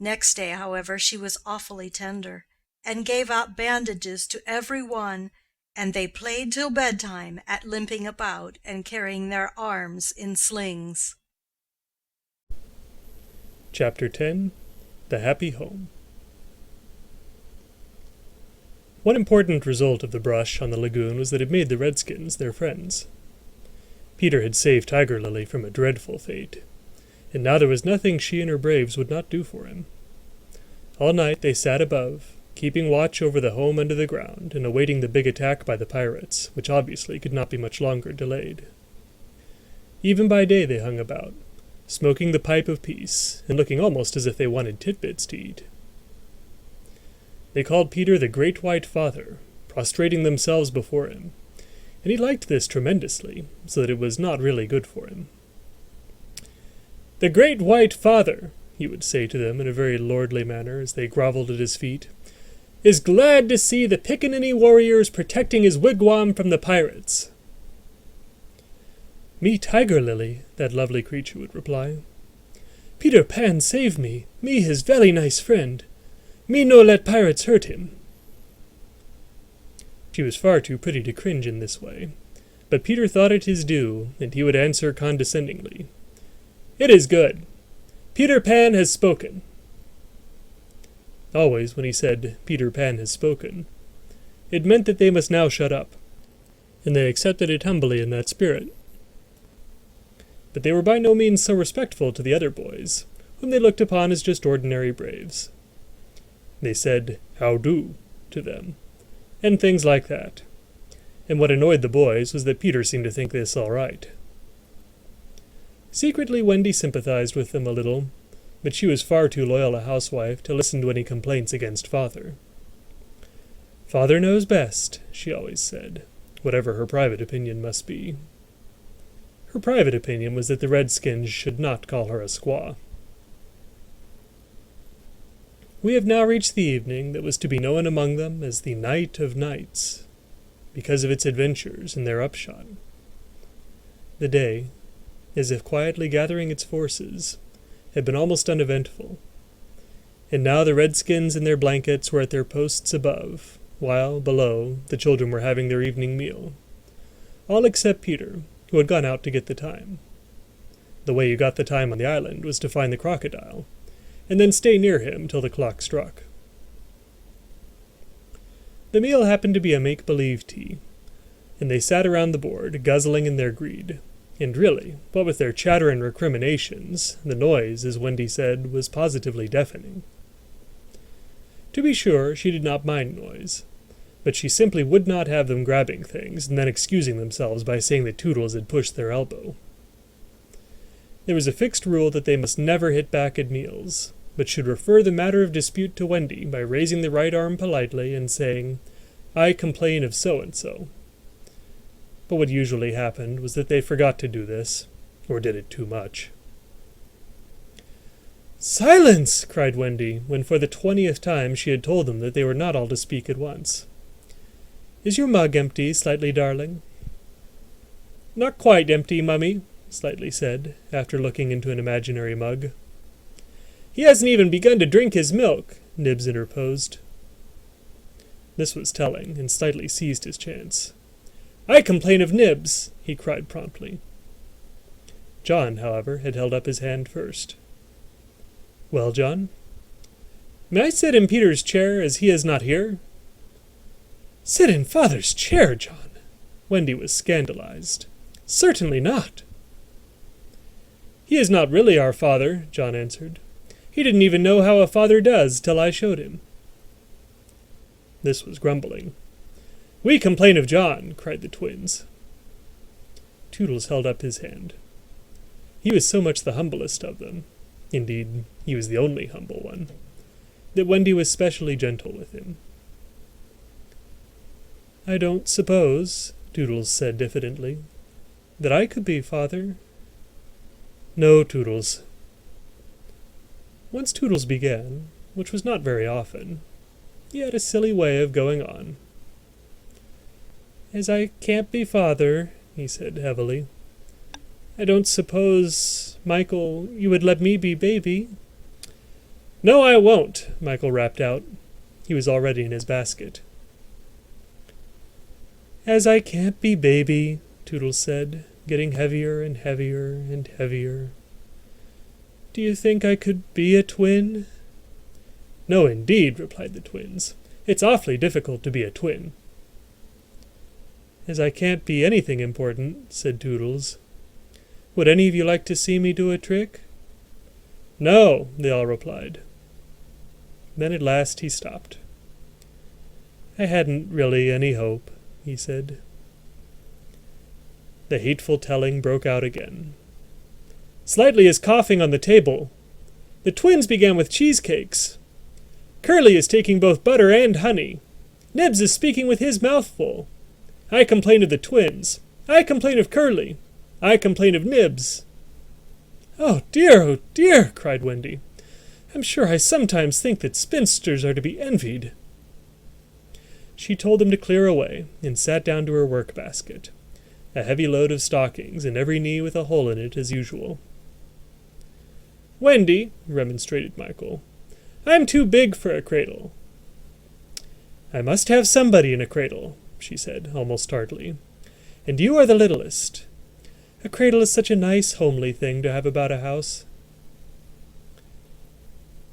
Next day, however, she was awfully tender, and gave out bandages to every one, and they played till bedtime at limping about and carrying their arms in slings. Chapter 10. The Happy Home. One important result of the brush on the lagoon was that it made the Redskins their friends. Peter had saved Tiger Lily from a dreadful fate, and now there was nothing she and her braves would not do for him. All night they sat above, keeping watch over the home under the ground and awaiting the big attack by the pirates, which obviously could not be much longer delayed. Even by day they hung about, smoking the pipe of peace and looking almost as if they wanted tidbits to eat. They called Peter the Great White Father, prostrating themselves before him, and he liked this tremendously, so that it was not really good for him. "The Great White Father," he would say to them in a very lordly manner as they grovelled at his feet, "is glad to see the Pickaninny warriors protecting his wigwam from the pirates." "Me Tiger Lily," that lovely creature would reply. "Peter Pan save me, me his very nice friend. Me no let pirates hurt him." She was far too pretty to cringe in this way, but Peter thought it his due, and he would answer condescendingly, "It is good. Peter Pan has spoken." Always when he said, "Peter Pan has spoken," it meant that they must now shut up, and they accepted it humbly in that spirit. But they were by no means so respectful to the other boys, whom they looked upon as just ordinary braves. They said, "How do?" to them, and things like that. And what annoyed the boys was that Peter seemed to think this all right. Secretly Wendy sympathized with them a little, but she was far too loyal a housewife to listen to any complaints against Father. "Father knows best," she always said, whatever her private opinion must be. Her private opinion was that the Redskins should not call her a squaw. We have now reached the evening that was to be known among them as the Night of Nights, because of its adventures and their upshot. The day, as if quietly gathering its forces, had been almost uneventful, and now the Redskins in their blankets were at their posts above, while, below, the children were having their evening meal, all except Peter, who had gone out to get the time. The way you got the time on the island was to find the crocodile, and then stay near him till the clock struck. The meal happened to be a make-believe tea, and they sat around the board, guzzling in their greed. And really, what with their chatter and recriminations, the noise, as Wendy said, was positively deafening. To be sure, she did not mind noise, but she simply would not have them grabbing things and then excusing themselves by saying that Toodles had pushed their elbow. There was a fixed rule that they must never hit back at meals, but should refer the matter of dispute to Wendy by raising the right arm politely and saying, "I complain of so-and-so." But what usually happened was that they forgot to do this, or did it too much. "Silence!" cried Wendy, when for the 20th time she had told them that they were not all to speak at once. "Is your mug empty, Slightly darling?" "Not quite empty, Mummy," Slightly said, after looking into an imaginary mug. "He hasn't even begun to drink his milk," Nibs interposed. This was telling, and Slightly seized his chance. "I complain of Nibs," he cried promptly. John, however, had held up his hand first. "Well, John?" "May I sit in Peter's chair, as he is not here?" "Sit in Father's chair, John?" Wendy was scandalized. "Certainly not." "He is not really our father," John answered. "He didn't even know how a father does till I showed him." This was grumbling. "We complain of John," cried the twins. Toodles held up his hand. He was so much the humblest of them, indeed, he was the only humble one, that Wendy was specially gentle with him. "I don't suppose," Toodles said diffidently, "that I could be father." "No, Toodles." Once Toodles began, which was not very often, he had a silly way of going on. "As I can't be father," he said heavily, "I don't suppose, Michael, you would let me be baby?" "No, I won't," Michael rapped out. He was already in his basket. "As I can't be baby," Toodles said, getting heavier and heavier and heavier. "Do you think I could be a twin?" "No, indeed," replied the twins. "It's awfully difficult to be a twin." "As I can't be anything important," said Toodles, "would any of you like to see me do a trick?" "No," they all replied. Then at last he stopped. "I hadn't really any hope," he said. The hateful telling broke out again. "Slightly is coughing on the table. The twins began with cheesecakes. Curly is taking both butter and honey. Nibs is speaking with his mouth full. I complain of the twins. I complain of Curly. I complain of Nibs." Oh, dear," cried Wendy. "I'm sure I sometimes think that spinsters are to be envied." She told them to clear away, and sat down to her work-basket, a heavy load of stockings, and every knee with a hole in it as usual. "Wendy," remonstrated Michael, "I'm too big for a cradle." "I must have somebody in a cradle," she said, almost tartly. "And you are the littlest. A cradle is such a nice, homely thing to have about a house."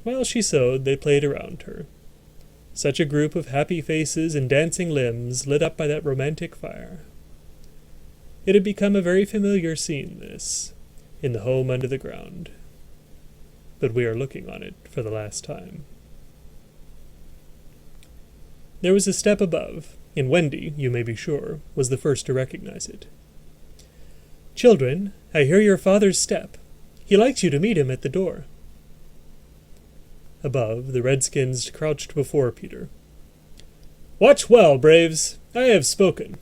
While she sewed, they played around her. Such a group of happy faces and dancing limbs lit up by that romantic fire. It had become a very familiar scene, this, in the home under the ground. But we are looking on it for the last time. There was a step above, and Wendy, you may be sure, was the first to recognize it. "Children, I hear your father's step. He likes you to meet him at the door." Above, the redskins crouched before Peter. "Watch well, braves! I have spoken."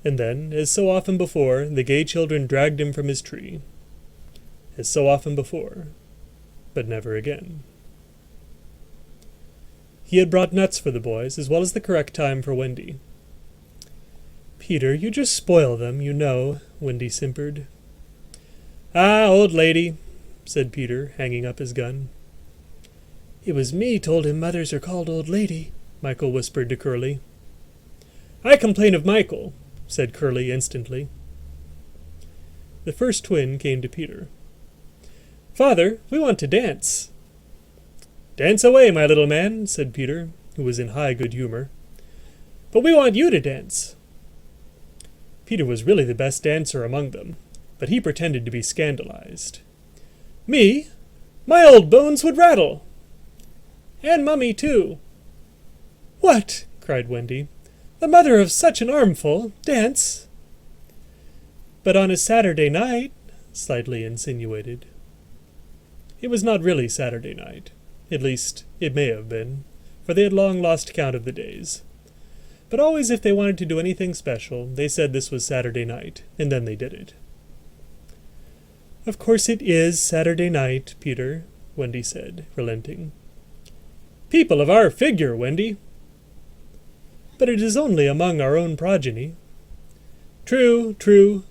And then, as so often before, the gay children dragged him from his tree. As so often before, but never again. He had brought nuts for the boys, as well as the correct time for Wendy. "Peter, you just spoil them, you know," Wendy simpered. "Ah, old lady," said Peter, hanging up his gun. "It was me told him mothers are called old lady," Michael whispered to Curly. "I complain of Michael," said Curly instantly. The first twin came to Peter. "Father, we want to dance." "Dance away, my little man," said Peter, who was in high good humor. "But we want you to dance." Peter was really the best dancer among them, but he pretended to be scandalized. "Me? My old bones would rattle. And Mummy, too." "What?" cried Wendy. "The mother of such an armful dance?" "But on a Saturday night," slightly insinuated. It was not really Saturday night. At least, it may have been, for they had long lost count of the days. But always if they wanted to do anything special, they said this was Saturday night, and then they did it. "Of course it is Saturday night, Peter," Wendy said, relenting. "People of our figure, Wendy." "But it is only among our own progeny." "True, true."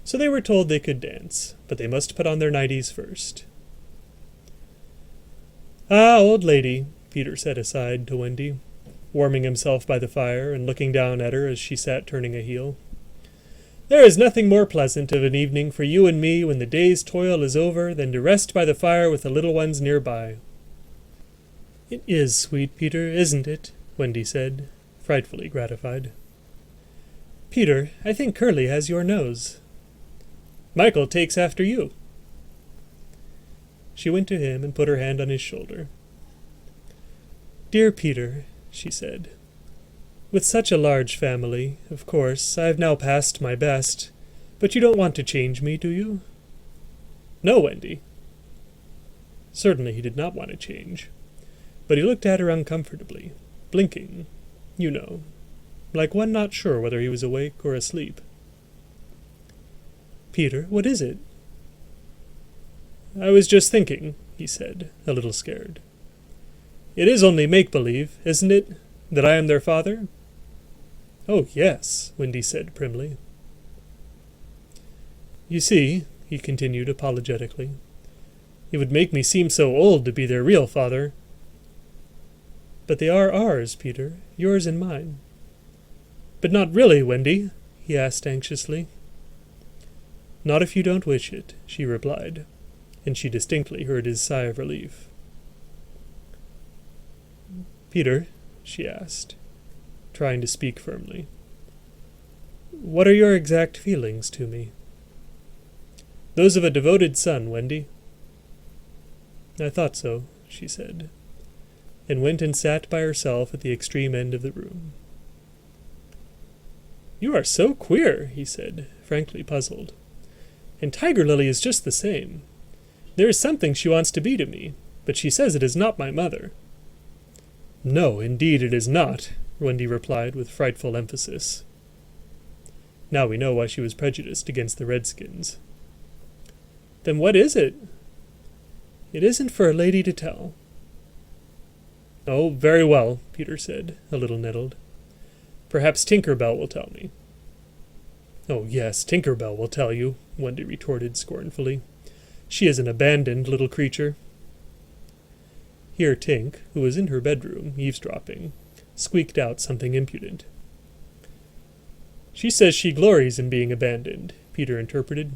So they were told they could dance, but they must put on their nighties first. "Ah, old lady," Peter said aside to Wendy, warming himself by the fire and looking down at her as she sat turning a heel. "There is nothing more pleasant of an evening for you and me when the day's toil is over than to rest by the fire with the little ones nearby." "It is sweet, Peter, isn't it?" Wendy said, frightfully gratified. "Peter, I think Curly has your nose." "Michael takes after you." She went to him and put her hand on his shoulder. "Dear Peter," she said, "with such a large family, of course, I have now passed my best, but you don't want to change me, do you?" "No, Wendy." Certainly he did not want to change, but he looked at her uncomfortably, blinking, you know, like one not sure whether he was awake or asleep. "Peter, what is it?" "I was just thinking," he said, a little scared. "It is only make-believe, isn't it, that I am their father?" "Oh, yes," Wendy said primly. "You see," he continued apologetically, "it would make me seem so old to be their real father." "But they are ours, Peter, yours and mine." "But not really, Wendy?" he asked anxiously. "Not if you don't wish it," she replied, and she distinctly heard his sigh of relief. "Peter," she asked, trying to speak firmly, "what are your exact feelings to me?" "Those of a devoted son, Wendy." "I thought so," she said, and went and sat by herself at the extreme end of the room. "You are so queer," he said, frankly puzzled. "And Tiger Lily is just the same. There is something she wants to be to me, but she says it is not my mother." "No, indeed it is not," Wendy replied with frightful emphasis. Now we know why she was prejudiced against the Redskins. "Then what is it?" "It isn't for a lady to tell." "Oh, very well," Peter said, a little nettled. "Perhaps Tinker Bell will tell me." "Oh, yes, Tinker Bell will tell you," Wendy retorted scornfully. "She is an abandoned little creature." Here Tink, who was in her bedroom, eavesdropping, squeaked out something impudent. "She says she glories in being abandoned," Peter interpreted.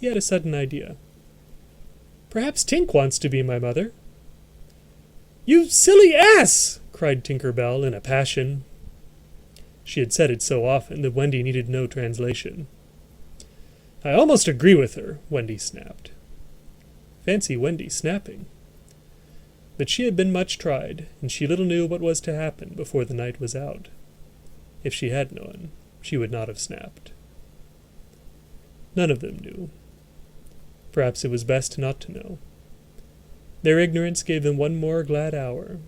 He had a sudden idea. "Perhaps Tink wants to be my mother." "You silly ass!" cried Tinker Bell in a passion. She had said it so often that Wendy needed no translation. "I almost agree with her," Wendy snapped. Fancy Wendy snapping. But she had been much tried, and she little knew what was to happen before the night was out. If she had known, she would not have snapped. None of them knew. Perhaps it was best not to know. Their ignorance gave them one more glad hour,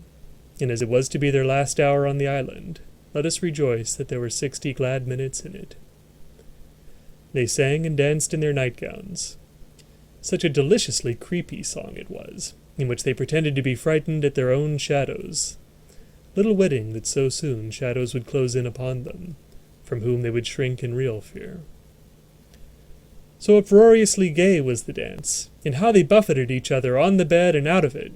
and as it was to be their last hour on the island, let us rejoice that there were 60 glad minutes in it. They sang and danced in their nightgowns. Such a deliciously creepy song it was, in which they pretended to be frightened at their own shadows, little witting that so soon shadows would close in upon them, from whom they would shrink in real fear. So uproariously gay was the dance, and how they buffeted each other on the bed and out of it.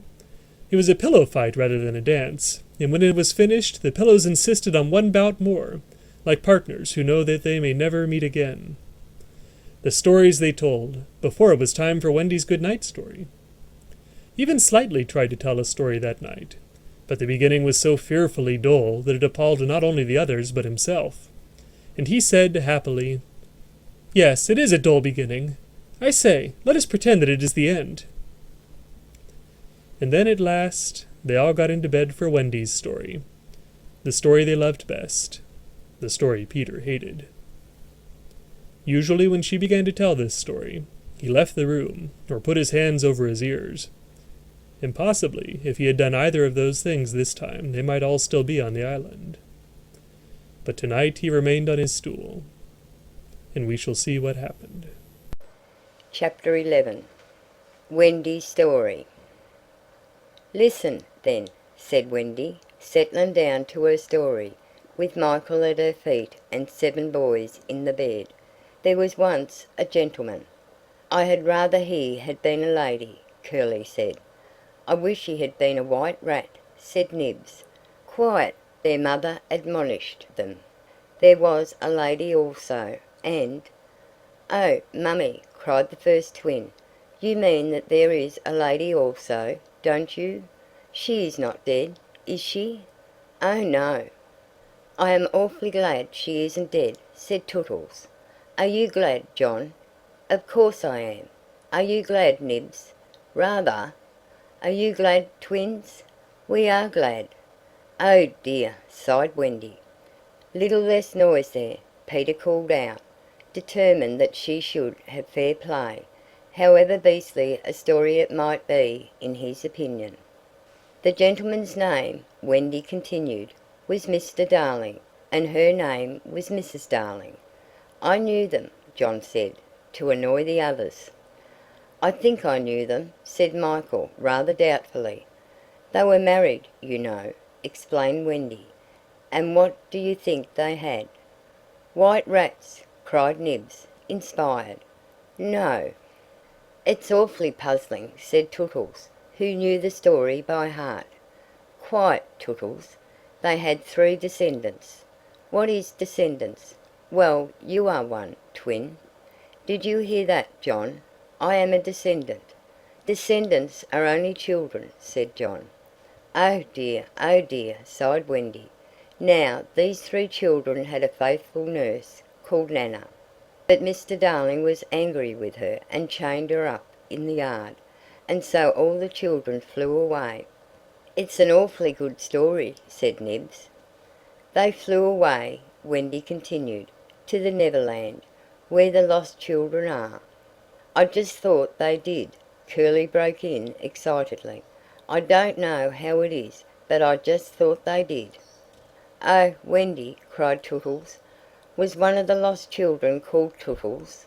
It was a pillow fight rather than a dance, and when it was finished the pillows insisted on one bout more, like partners who know that they may never meet again. The stories they told, before it was time for Wendy's good-night story. Even Slightly tried to tell a story that night, but the beginning was so fearfully dull that it appalled not only the others but himself. And he said happily, "Yes, it is a dull beginning. I say, let us pretend that it is the end." And then at last they all got into bed for Wendy's story, the story they loved best, the story Peter hated. Usually when she began to tell this story, he left the room, or put his hands over his ears. And possibly, if he had done either of those things this time, they might all still be on the island. But tonight he remained on his stool, and we shall see what happened. Chapter 11. Wendy's Story. "Listen, then," said Wendy, settling down to her story, with Michael at her feet and 7 boys in the bed. "There was once a gentleman." "I had rather he had been a lady," Curly said. "I wish he had been a white rat," said Nibs. "Quiet," their mother admonished them. "There was a lady also, and—" "Oh, Mummy," cried the first twin, "you mean that there is a lady also, don't you? She is not dead, is she?" "Oh, no." "I am awfully glad she isn't dead," said Tootles. "Are you glad, John?" "Of course I am." "Are you glad, Nibs?" "Rather." "Are you glad, twins?" "We are glad." "Oh dear," sighed Wendy. "Little less noise there," Peter called out, determined that she should have fair play, however beastly a story it might be in his opinion. "The gentleman's name," Wendy continued, "was Mr. Darling, and her name was Mrs. Darling." "I knew them," John said, to annoy the others. "I think I knew them," said Michael, rather doubtfully. "They were married, you know," explained Wendy. "And what do you think they had?" "White rats!" cried Nibs, inspired. "No." "It's awfully puzzling," said Tootles, who knew the story by heart. "Quite, Tootles. They had 3 descendants." "What is descendants?" "Well, you are one, twin." "Did you hear that, John? I am a descendant." "Descendants are only children," said John. Oh dear, sighed Wendy. Now, these 3 children had a faithful nurse, called Nana. But Mr. Darling was angry with her and chained her up in the yard, and so all the children flew away. "It's an awfully good story," said Nibs. "They flew away," Wendy continued, "to the Neverland, where the lost children are." "I just thought they did," Curly broke in excitedly. "I don't know how it is, but I just thought they did." "Oh, Wendy," cried Tootles, "was one of the lost children called Tootles?"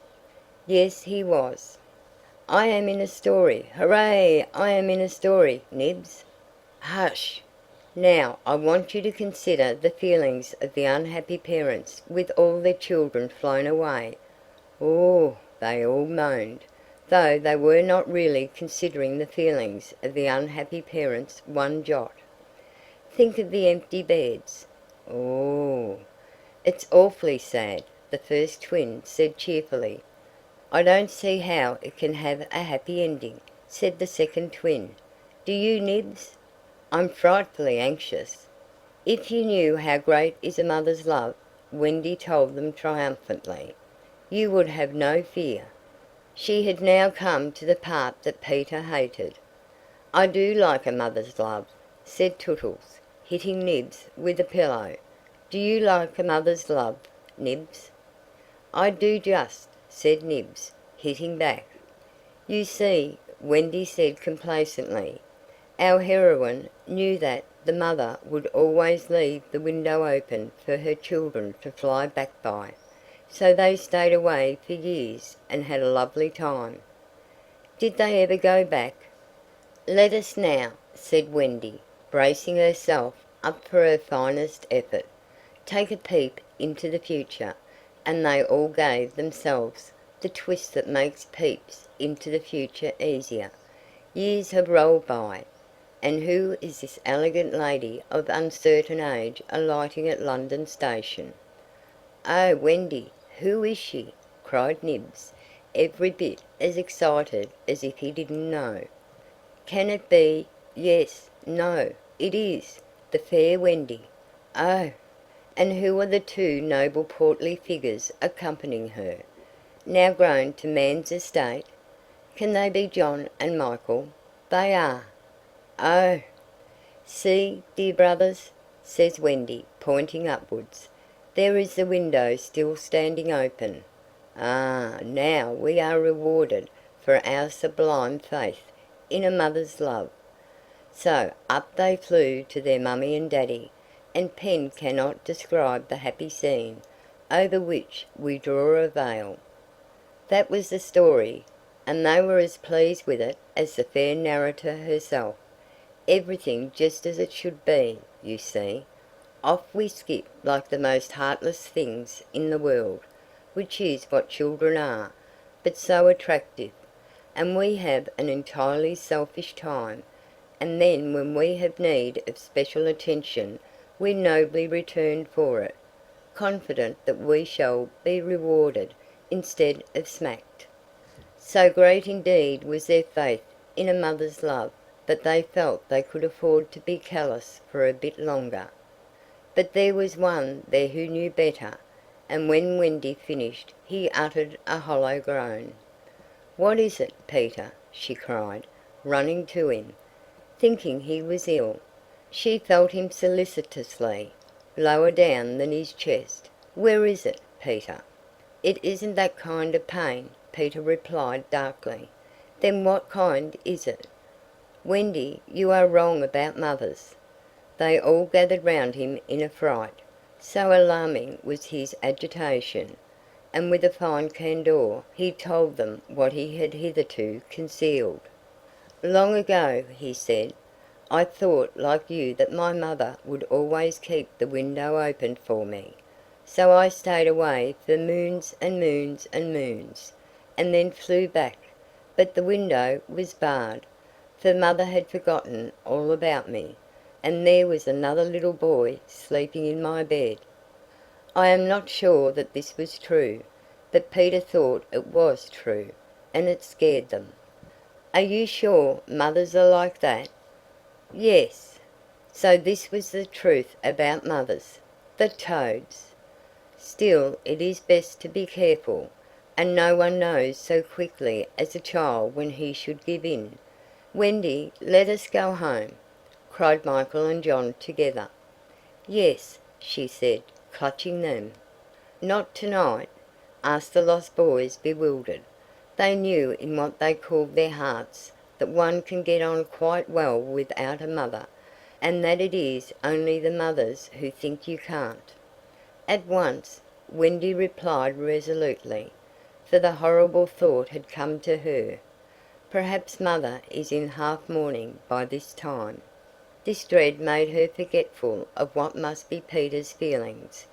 "Yes, he was." "I am in a story! Hooray! I am in a story, Nibs." "Hush! Now I want you to consider the feelings of the unhappy parents with all their children flown away." "Oh!" they all moaned, though they were not really considering the feelings of the unhappy parents one jot. "Think of the empty beds." "Oh!" "It's awfully sad," the first twin said cheerfully. "I don't see how it can have a happy ending," said the second twin. "Do you, Nibs?" "I'm frightfully anxious." "If you knew how great is a mother's love," Wendy told them triumphantly, "you would have no fear." She had now come to the part that Peter hated. "I do like a mother's love," said Tootles, hitting Nibs with a pillow. "Do you like a mother's love, Nibs?" "I do just," said Nibs, hitting back. "You see," Wendy said complacently, "our heroine knew that the mother would always leave the window open for her children to fly back by. So they stayed away for years and had a lovely time." "Did they ever go back?" "Let us now," said Wendy, bracing herself up for her finest effort, "take a peep into the future." And they all gave themselves the twist that makes peeps into the future easier. Years have rolled by. And who is this elegant lady of uncertain age alighting at London Station? "Oh, Wendy, who is she?" cried Nibs, every bit as excited as if he didn't know. "Can it be? Yes, no, it is the fair Wendy. Oh, and who are the two noble portly figures accompanying her, now grown to man's estate? Can they be John and Michael? They are. Oh, see, dear brothers," says Wendy, pointing upwards. "There is the window still standing open. Ah, now we are rewarded for our sublime faith in a mother's love." So up they flew to their mummy and daddy, and pen cannot describe the happy scene, over which we draw a veil. That was the story, and they were as pleased with it as the fair narrator herself. Everything just as it should be, you see. Off we skip like the most heartless things in the world, which is what children are, but so attractive. And we have an entirely selfish time, and then when we have need of special attention we nobly return for it, confident that we shall be rewarded instead of smacked. So great indeed was their faith in a mother's love that they felt they could afford to be callous for a bit longer. But there was one there who knew better, and when Wendy finished he uttered a hollow groan. "What is it, Peter?" she cried, running to him, thinking he was ill. She felt him solicitously, lower down than his chest. "Where is it, Peter?" "It isn't that kind of pain," Peter replied darkly. "Then what kind is it?" "Wendy, you are wrong about mothers." They all gathered round him in a fright, so alarming was his agitation, and with a fine candour he told them what he had hitherto concealed. "Long ago," he said, "I thought like you that my mother would always keep the window open for me. So I stayed away for moons and moons and moons, and then flew back, but the window was barred, for mother had forgotten all about me, and there was another little boy sleeping in my bed." I am not sure that this was true, but Peter thought it was true, and it scared them. "Are you sure mothers are like that?" "Yes." So this was the truth about mothers. The toads! Still it is best to be careful, and no one knows so quickly as a child when he should give in. "Wendy, let us go home," cried Michael and John together. "Yes," she said, clutching them. "Not tonight?" asked the lost boys, bewildered. They knew in what they called their hearts that one can get on quite well without a mother, and that it is only the mothers who think you can't. At once Wendy replied resolutely, for the horrible thought had come to her. Perhaps mother is in half mourning by this time. This dread made her forgetful of what must be Peter's feelings,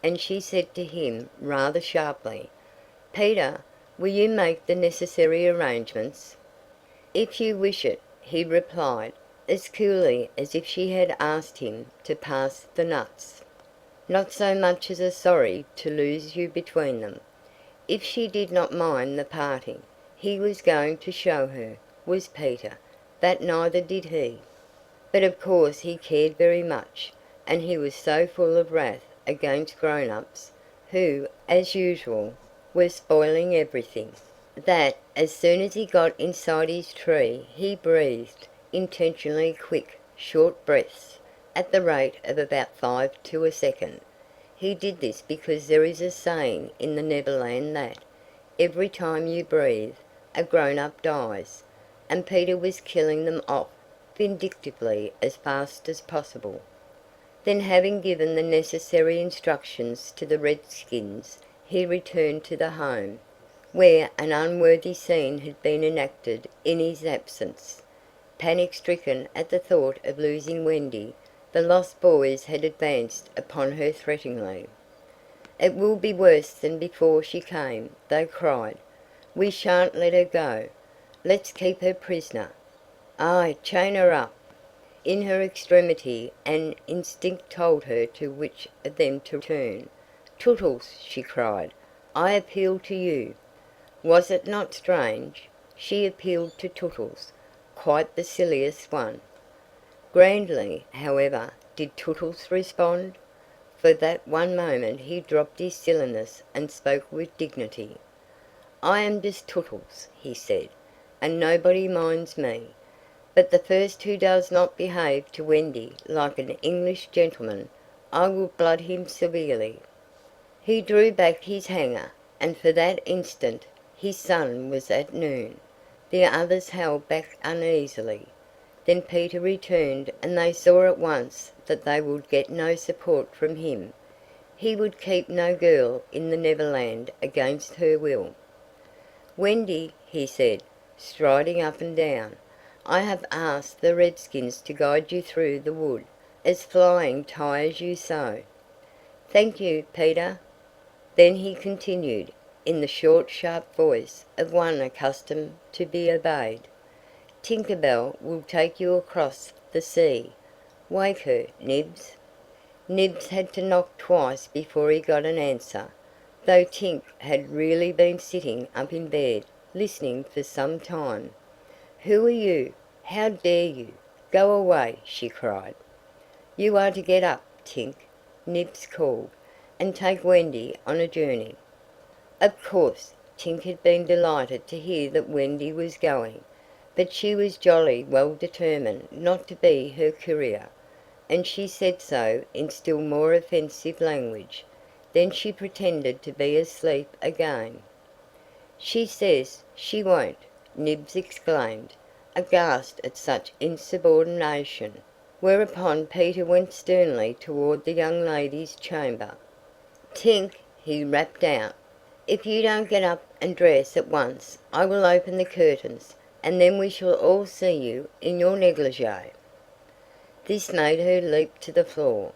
and she said to him rather sharply, "Peter, will you make the necessary arrangements?" "If you wish it," he replied, as coolly as if she had asked him to pass the nuts. Not so much as a sorry to lose you between them. If she did not mind the parting, he was going to show her, was Peter, that neither did he. But of course he cared very much, and he was so full of wrath against grown-ups, who, as usual, were spoiling everything, that as soon as he got inside his tree he breathed, intentionally quick, short breaths, at the rate of about 5 to a second. He did this because there is a saying in the Neverland that every time you breathe, a grown-up dies, and Peter was killing them off vindictively as fast as possible. Then, having given the necessary instructions to the redskins, he returned to the home, where an unworthy scene had been enacted in his absence. Panic-stricken at the thought of losing Wendy, the lost boys had advanced upon her threateningly. "It will be worse than before she came," they cried. "We shan't let her go. Let's keep her prisoner. Aye, chain her up." In her extremity an instinct told her to which of them to turn, "Tootles," she cried, "I appeal to you." Was it not strange? She appealed to Tootles, quite the silliest one. Grandly, however, did Tootles respond. For that one moment he dropped his silliness and spoke with dignity. "I am just Tootles," he said, "and nobody minds me. But the first who does not behave to Wendy like an English gentleman, I will blood him severely." He drew back his hanger, and for that instant his sun was at noon. The others held back uneasily. Then Peter returned, and they saw at once that they would get no support from him. He would keep no girl in the Neverland against her will. "Wendy," he said, striding up and down, "I have asked the redskins to guide you through the wood, as flying tires you so." "Thank you, Peter." Then he continued, in the short sharp voice of one accustomed to be obeyed, "Tinker Bell will take you across the sea. Wake her, Nibs." Nibs had to knock twice before he got an answer, though Tink had really been sitting up in bed, listening for some time. "Who are you? How dare you? Go away!" she cried. "You are to get up, Tink," Nibs called, "and take Wendy on a journey." Of course, Tink had been delighted to hear that Wendy was going, but she was jolly well determined not to be her courier, and she said so in still more offensive language. Then she pretended to be asleep again. "She says she won't!" Nibs exclaimed, aghast at such insubordination, whereupon Peter went sternly toward the young lady's chamber. "Tink," he rapped out, "if you don't get up and dress at once I will open the curtains, and then we shall all see you in your negligee." This made her leap to the floor.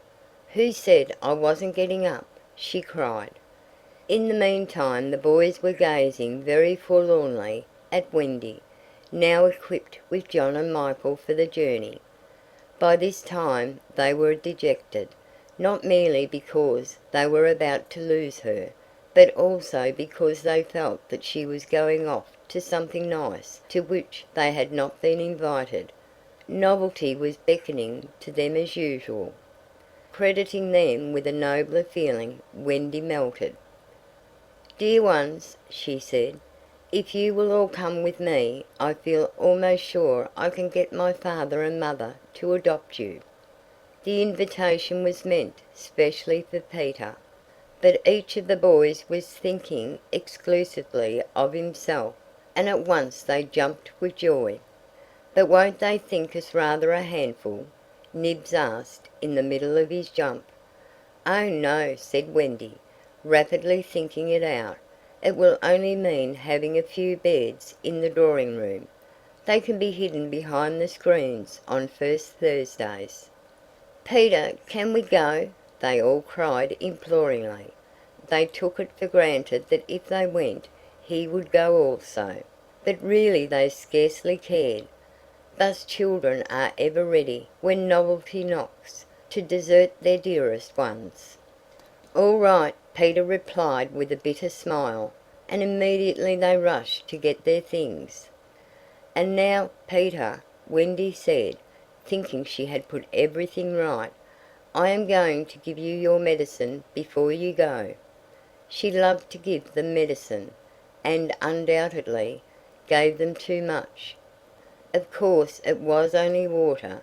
"Who said I wasn't getting up?" she cried. In the meantime the boys were gazing very forlornly at Wendy, now equipped with John and Michael for the journey. By this time they were dejected, not merely because they were about to lose her, but also because they felt that she was going off to something nice to which they had not been invited. Novelty was beckoning to them as usual. Crediting them with a nobler feeling, Wendy melted. "Dear ones," she said, "if you will all come with me, I feel almost sure I can get my father and mother to adopt you." The invitation was meant specially for Peter, but each of the boys was thinking exclusively of himself, and at once they jumped with joy. "But won't they think us rather a handful?" Nibs asked in the middle of his jump. "Oh, no," said Wendy, rapidly thinking it out. "It will only mean having a few beds in the drawing room. They can be hidden behind the screens on first Thursdays." "Peter, can we go?" they all cried imploringly. They took it for granted that if they went he would go also, but really they scarcely cared. Thus children are ever ready, when novelty knocks, to desert their dearest ones. "All right," Peter replied with a bitter smile, and immediately they rushed to get their things. "And now, Peter," Wendy said, thinking she had put everything right, "I am going to give you your medicine before you go." She loved to give them medicine, and undoubtedly gave them too much. Of course it was only water,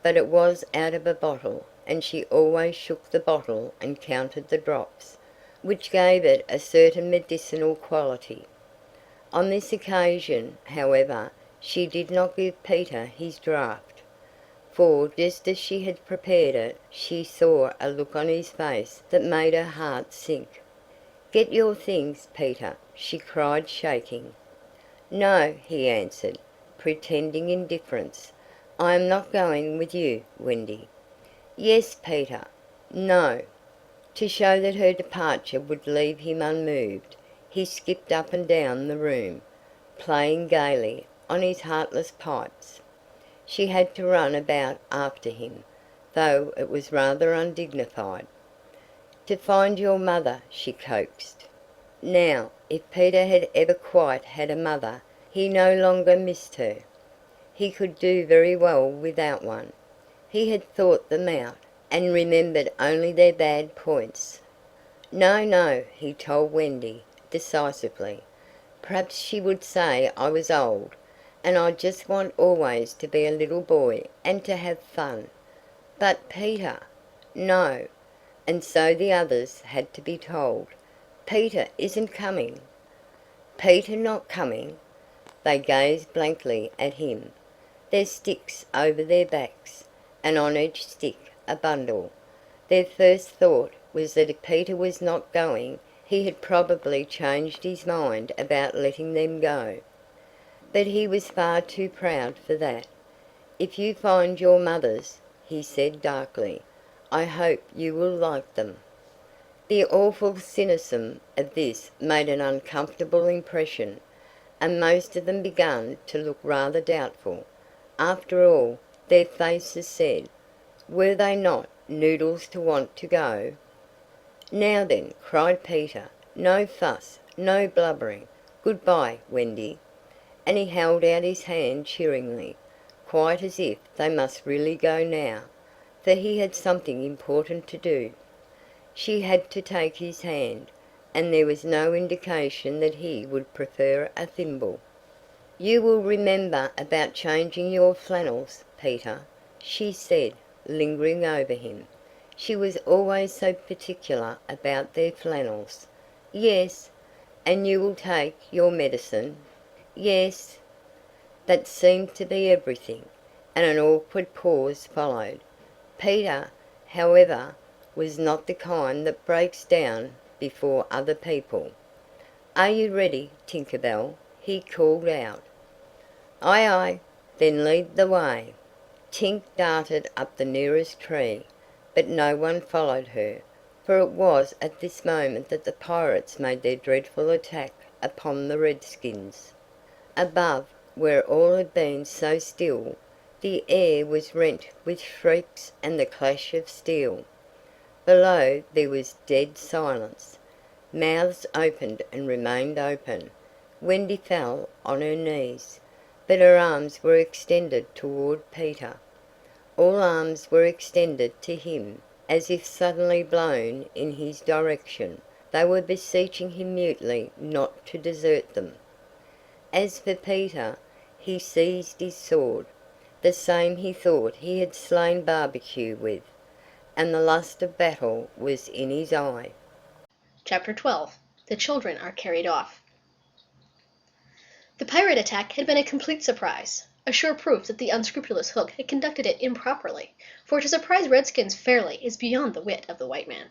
but it was out of a bottle, and she always shook the bottle and counted the drops, which gave it a certain medicinal quality. On this occasion, however, she did not give Peter his draught, for just as she had prepared it she saw a look on his face that made her heart sink. "Get your things, Peter," she cried, shaking. "No," he answered, pretending indifference. "I am not going with you, Wendy." "Yes, Peter." "No." To show that her departure would leave him unmoved, he skipped up and down the room, playing gaily on his heartless pipes. She had to run about after him, though it was rather undignified. "To find your mother," she coaxed. Now, if Peter had ever quite had a mother, he no longer missed her. He could do very well without one. He had thought them out, and remembered only their bad points. "No, no," he told Wendy, decisively. "Perhaps she would say I was old, and I just want always to be a little boy and to have fun. But Peter—" No, and so the others had to be told. "Peter isn't coming." "Peter not coming?" They gazed blankly at him, their sticks over their backs, and on each stick a bundle. Their first thought was that if Peter was not going, he had probably changed his mind about letting them go. But he was far too proud for that. "If you find your mothers," he said darkly, "I hope you will like them." The awful cynicism of this made an uncomfortable impression, and most of them began to look rather doubtful. After all, their faces said, were they not noodles to want to go? "Now then," cried Peter, "no fuss, no blubbering. Good-bye, Wendy." And he held out his hand cheeringly, quite as if they must really go now, for he had something important to do. She had to take his hand, and there was no indication that he would prefer a thimble. "You will remember about changing your flannels, Peter," she said, lingering over him. She was always so particular about their flannels. "Yes." "And you will take your medicine?" "Yes." That seemed to be everything, and an awkward pause followed. Peter, however, was not the kind that breaks down before other people. "Are you ready, Tinker Bell?" he called out. "Aye, aye." "Then lead the way." Tink darted up the nearest tree, but no one followed her, for it was at this moment that the pirates made their dreadful attack upon the Redskins. Above, where all had been so still, the air was rent with shrieks and the clash of steel. Below there was dead silence. Mouths opened and remained open. Wendy fell on her knees, but her arms were extended toward Peter. All arms were extended to him, as if suddenly blown in his direction. They were beseeching him mutely not to desert them. As for Peter, he seized his sword, the same he thought he had slain Barbecue with, and the lust of battle was in his eye. Chapter 12. The children are carried off. The pirate attack had been a complete surprise, a sure proof that the unscrupulous Hook had conducted it improperly, for to surprise Redskins fairly is beyond the wit of the white man.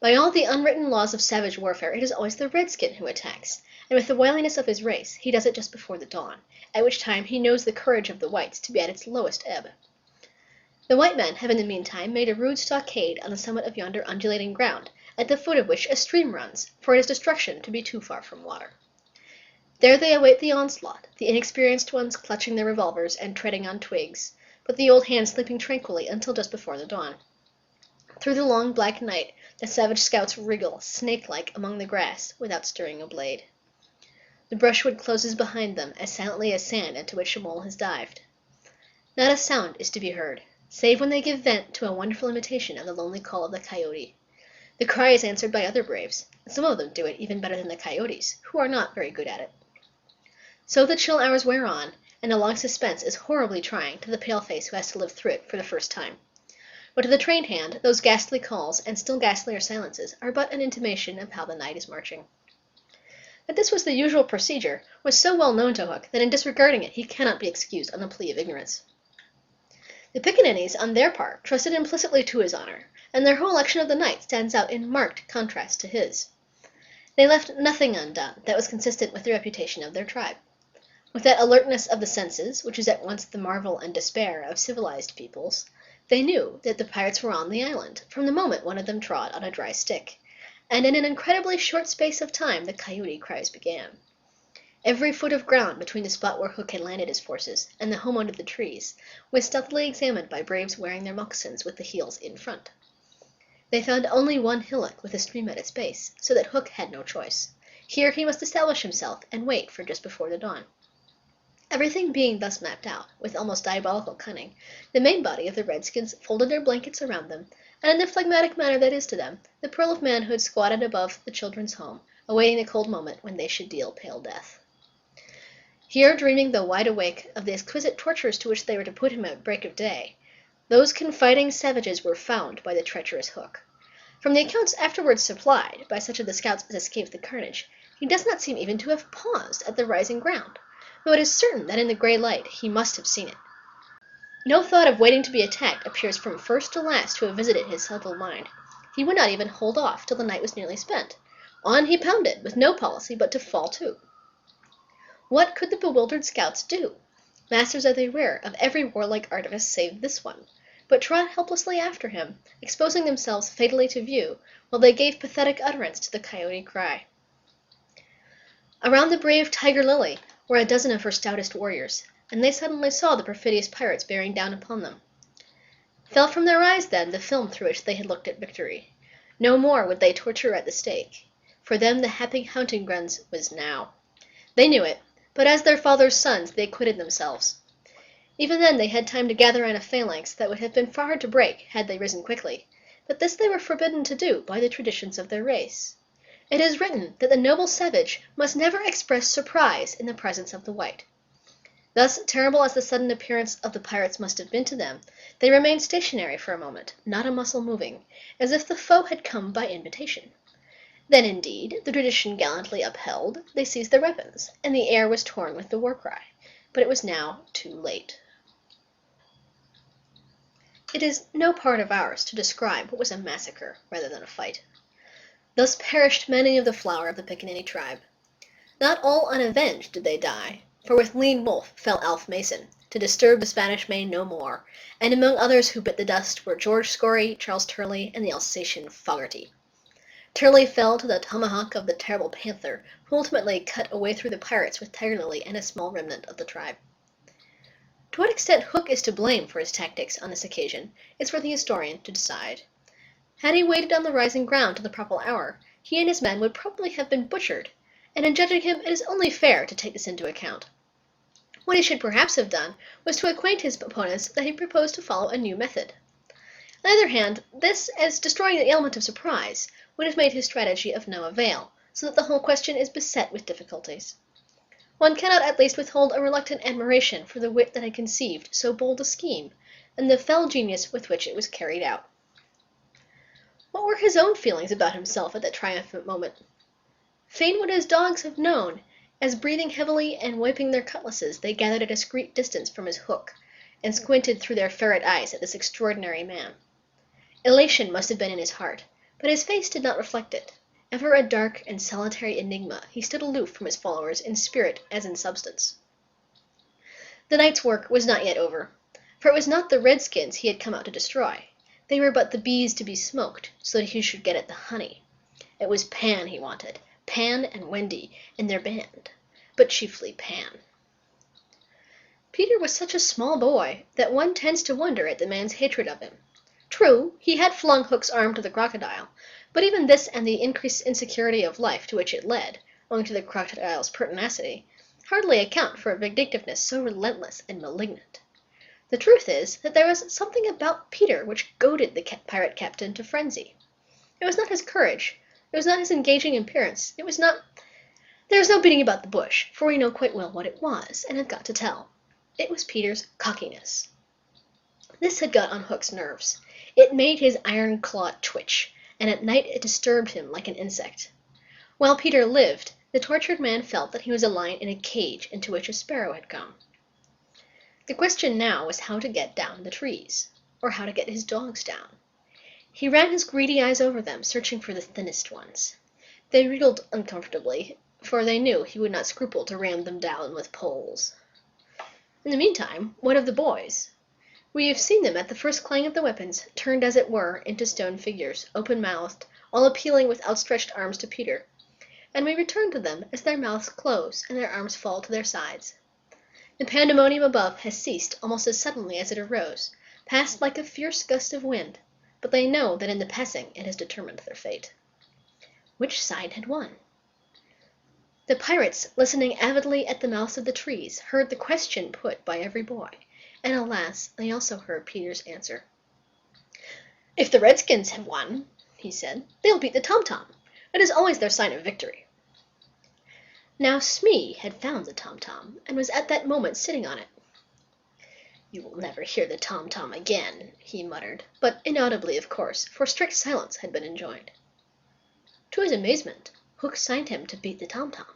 By all the unwritten laws of savage warfare, it is always the Redskin who attacks, and with the wiliness of his race, he does it just before the dawn, at which time he knows the courage of the whites to be at its lowest ebb. The white men have in the meantime made a rude stockade on the summit of yonder undulating ground, at the foot of which a stream runs, for it is destruction to be too far from water. There they await the onslaught, the inexperienced ones clutching their revolvers and treading on twigs, but the old hands sleeping tranquilly until just before the dawn. Through the long black night the savage scouts wriggle, snake-like, among the grass, without stirring a blade. The brushwood closes behind them as silently as sand into which a mole has dived. Not a sound is to be heard, save when they give vent to a wonderful imitation of the lonely call of the coyote. The cry is answered by other braves, and some of them do it even better than the coyotes, who are not very good at it. So the chill hours wear on, and the long suspense is horribly trying to the pale-face who has to live through it for the first time. But to the trained hand, those ghastly calls and still ghastlier silences are but an intimation of how the night is marching. That this was the usual procedure was so well known to Hook that in disregarding it he cannot be excused on the plea of ignorance. The pickaninnies, on their part, trusted implicitly to his honor, and their whole election of the night stands out in marked contrast to his. They left nothing undone that was consistent with the reputation of their tribe. With that alertness of the senses which is at once the marvel and despair of civilized peoples, they knew that the pirates were on the island from the moment one of them trod on a dry stick, and in an incredibly short space of time the coyote cries began. Every foot of ground between the spot where Hook had landed his forces and the home under the trees was stealthily examined by braves wearing their moccasins with the heels in front. They found only one hillock with a stream at its base, so that Hook had no choice. Here he must establish himself and wait for just before the dawn. Everything being thus mapped out, with almost diabolical cunning, the main body of the Redskins folded their blankets around them, and in the phlegmatic manner that is to them, the pearl of manhood squatted above the children's home, awaiting the cold moment when they should deal pale death. Here, dreaming though wide awake of the exquisite tortures to which they were to put him at break of day, those confiding savages were found by the treacherous Hook. From the accounts afterwards supplied by such of the scouts as escaped the carnage, he does not seem even to have paused at the rising ground, though it is certain that in the grey light he must have seen it. No thought of waiting to be attacked appears from first to last to have visited his subtle mind. He would not even hold off till the night was nearly spent. On he pounded, with no policy but to fall to. What could the bewildered scouts do? Masters as they were of every warlike artifice save this one, but trod helplessly after him, exposing themselves fatally to view, while they gave pathetic utterance to the coyote cry. Around the brave Tiger Lily were a dozen of her stoutest warriors, and they suddenly saw the perfidious pirates bearing down upon them. Fell from their eyes, then, the film through which they had looked at victory. No more would they torture at the stake. For them the happy hunting grounds was now. They knew it, but as their father's sons they acquitted themselves. Even then they had time to gather in a phalanx that would have been far hard to break had they risen quickly, but this they were forbidden to do by the traditions of their race. It is written that the noble savage must never express surprise in the presence of the white. Thus, terrible as the sudden appearance of the pirates must have been to them, they remained stationary for a moment, not a muscle moving, as if the foe had come by invitation. Then, indeed, the tradition gallantly upheld, they seized their weapons, and the air was torn with the war cry. But it was now too late. It is no part of ours to describe what was a massacre rather than a fight. Thus perished many of the flower of the Pickaninny tribe. Not all unavenged did they die, for with Lean Wolf fell Alf Mason, to disturb the Spanish Main no more, and among others who bit the dust were George Scory, Charles Turley, and the Alsatian Fogarty. Turley fell to the tomahawk of the terrible Panther, who ultimately cut a way through the pirates with Tiger Lily and a small remnant of the tribe. To what extent Hook is to blame for his tactics on this occasion is for the historian to decide. Had he waited on the rising ground till the proper hour, he and his men would probably have been butchered, and in judging him it is only fair to take this into account. What he should perhaps have done was to acquaint his opponents that he proposed to follow a new method. On the other hand, this, as destroying the element of surprise, would have made his strategy of no avail, so that the whole question is beset with difficulties. One cannot at least withhold a reluctant admiration for the wit that had conceived so bold a scheme, and the fell genius with which it was carried out. What were his own feelings about himself at that triumphant moment? Fain would his dogs have known, as breathing heavily and wiping their cutlasses they gathered at a discreet distance from his Hook, and squinted through their ferret eyes at this extraordinary man. Elation must have been in his heart, but his face did not reflect it. Ever a dark and solitary enigma, he stood aloof from his followers in spirit as in substance. The night's work was not yet over, for it was not the Redskins he had come out to destroy. They were but the bees to be smoked, so that he should get at the honey. It was Pan he wanted, Pan and Wendy and their band, but chiefly Pan. Peter was such a small boy that one tends to wonder at the man's hatred of him. True, he had flung Hook's arm to the crocodile, but even this and the increased insecurity of life to which it led, owing to the crocodile's pertinacity, hardly account for a vindictiveness so relentless and malignant. The truth is that there was something about Peter which goaded the pirate captain to frenzy. It was not his courage, it was not his engaging appearance, there was no beating about the bush, for we know quite well what it was, and had got to tell. It was Peter's cockiness. This had got on Hook's nerves. It made his iron claw twitch, and at night it disturbed him like an insect. While Peter lived, the tortured man felt that he was a lion in a cage into which a sparrow had come. The question now was how to get down the trees, or how to get his dogs down. He ran his greedy eyes over them, searching for the thinnest ones. They wriggled uncomfortably, for they knew he would not scruple to ram them down with poles. In the meantime, what of the boys? We have seen them at the first clang of the weapons, turned as it were into stone figures, open-mouthed, all appealing with outstretched arms to Peter, and we return to them as their mouths close and their arms fall to their sides. The pandemonium above has ceased almost as suddenly as it arose, passed like a fierce gust of wind, but they know that in the passing it has determined their fate. Which side had won? The pirates, listening avidly at the mouths of the trees, heard the question put by every boy, and alas, they also heard Peter's answer. "If the Redskins have won," he said, "they'll beat the tom-tom. It is always their sign of victory." Now Smee had found the tom-tom, and was at that moment sitting on it. "You will never hear the tom-tom again," he muttered, but inaudibly, of course, for strict silence had been enjoined. To his amazement, Hook signed him to beat the tom-tom,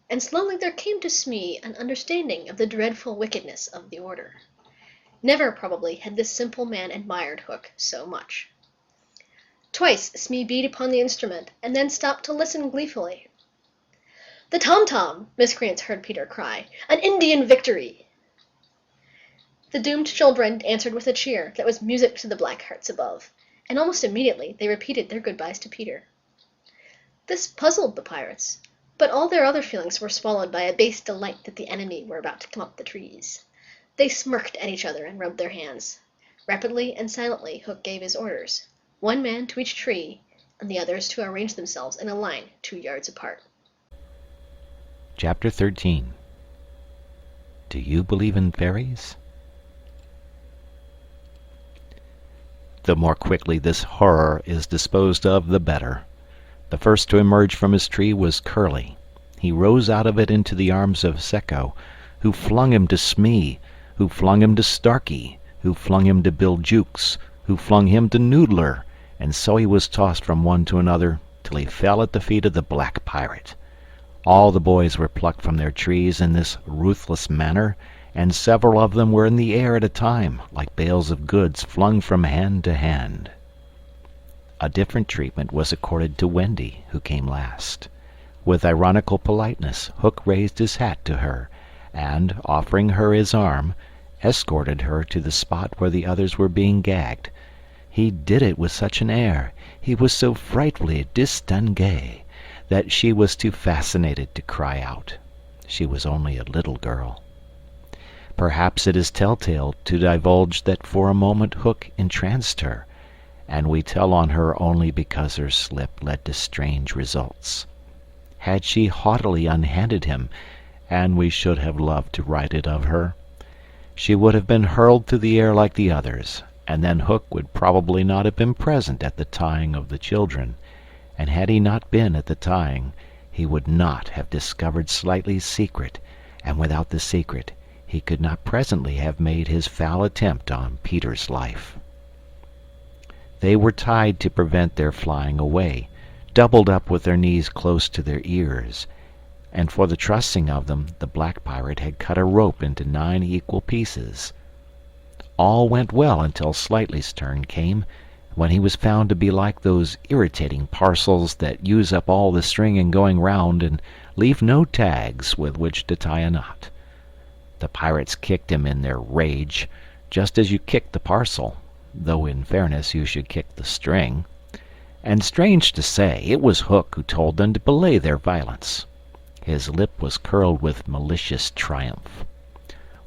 and slowly there came to Smee an understanding of the dreadful wickedness of the order. Never, probably, had this simple man admired Hook so much. Twice Smee beat upon the instrument, and then stopped to listen gleefully. "The tom-tom!" miscreants heard Peter cry. "An Indian victory!" The doomed children answered with a cheer that was music to the black hearts above, and almost immediately they repeated their goodbyes to Peter. This puzzled the pirates, but all their other feelings were swallowed by a base delight that the enemy were about to come up the trees. They smirked at each other and rubbed their hands. Rapidly and silently Hook gave his orders, one man to each tree, and the others to arrange themselves in a line 2 yards apart. Chapter 13. Do you believe in fairies? The more quickly this horror is disposed of, the better. The first to emerge from his tree was Curly. He rose out of it into the arms of Secco, who flung him to Smee, who flung him to Starkey, who flung him to Bill Jukes, who flung him to Noodler, and so he was tossed from one to another till he fell at the feet of the black pirate. All the boys were plucked from their trees in this ruthless manner, and several of them were in the air at a time, like bales of goods flung from hand to hand. A different treatment was accorded to Wendy, who came last. With ironical politeness, Hook raised his hat to her, and, offering her his arm, escorted her to the spot where the others were being gagged. He did it with such an air, he was so frightfully distingué, that she was too fascinated to cry out. She was only a little girl. Perhaps it is telltale to divulge that for a moment Hook entranced her, and we tell on her only because her slip led to strange results. Had she haughtily unhanded him, and we should have loved to write it of her, she would have been hurled through the air like the others, and then Hook would probably not have been present at the tying of the children, and had he not been at the tying, he would not have discovered Slightly's secret, and without the secret he could not presently have made his foul attempt on Peter's life. They were tied to prevent their flying away, doubled up with their knees close to their ears, and for the trussing of them the black pirate had cut a rope into 9 equal pieces. All went well until Slightly's turn came, when he was found to be like those irritating parcels that use up all the string in going round and leave no tags with which to tie a knot. The pirates kicked him in their rage, just as you kick the parcel, though in fairness you should kick the string. And strange to say, it was Hook who told them to belay their violence. His lip was curled with malicious triumph,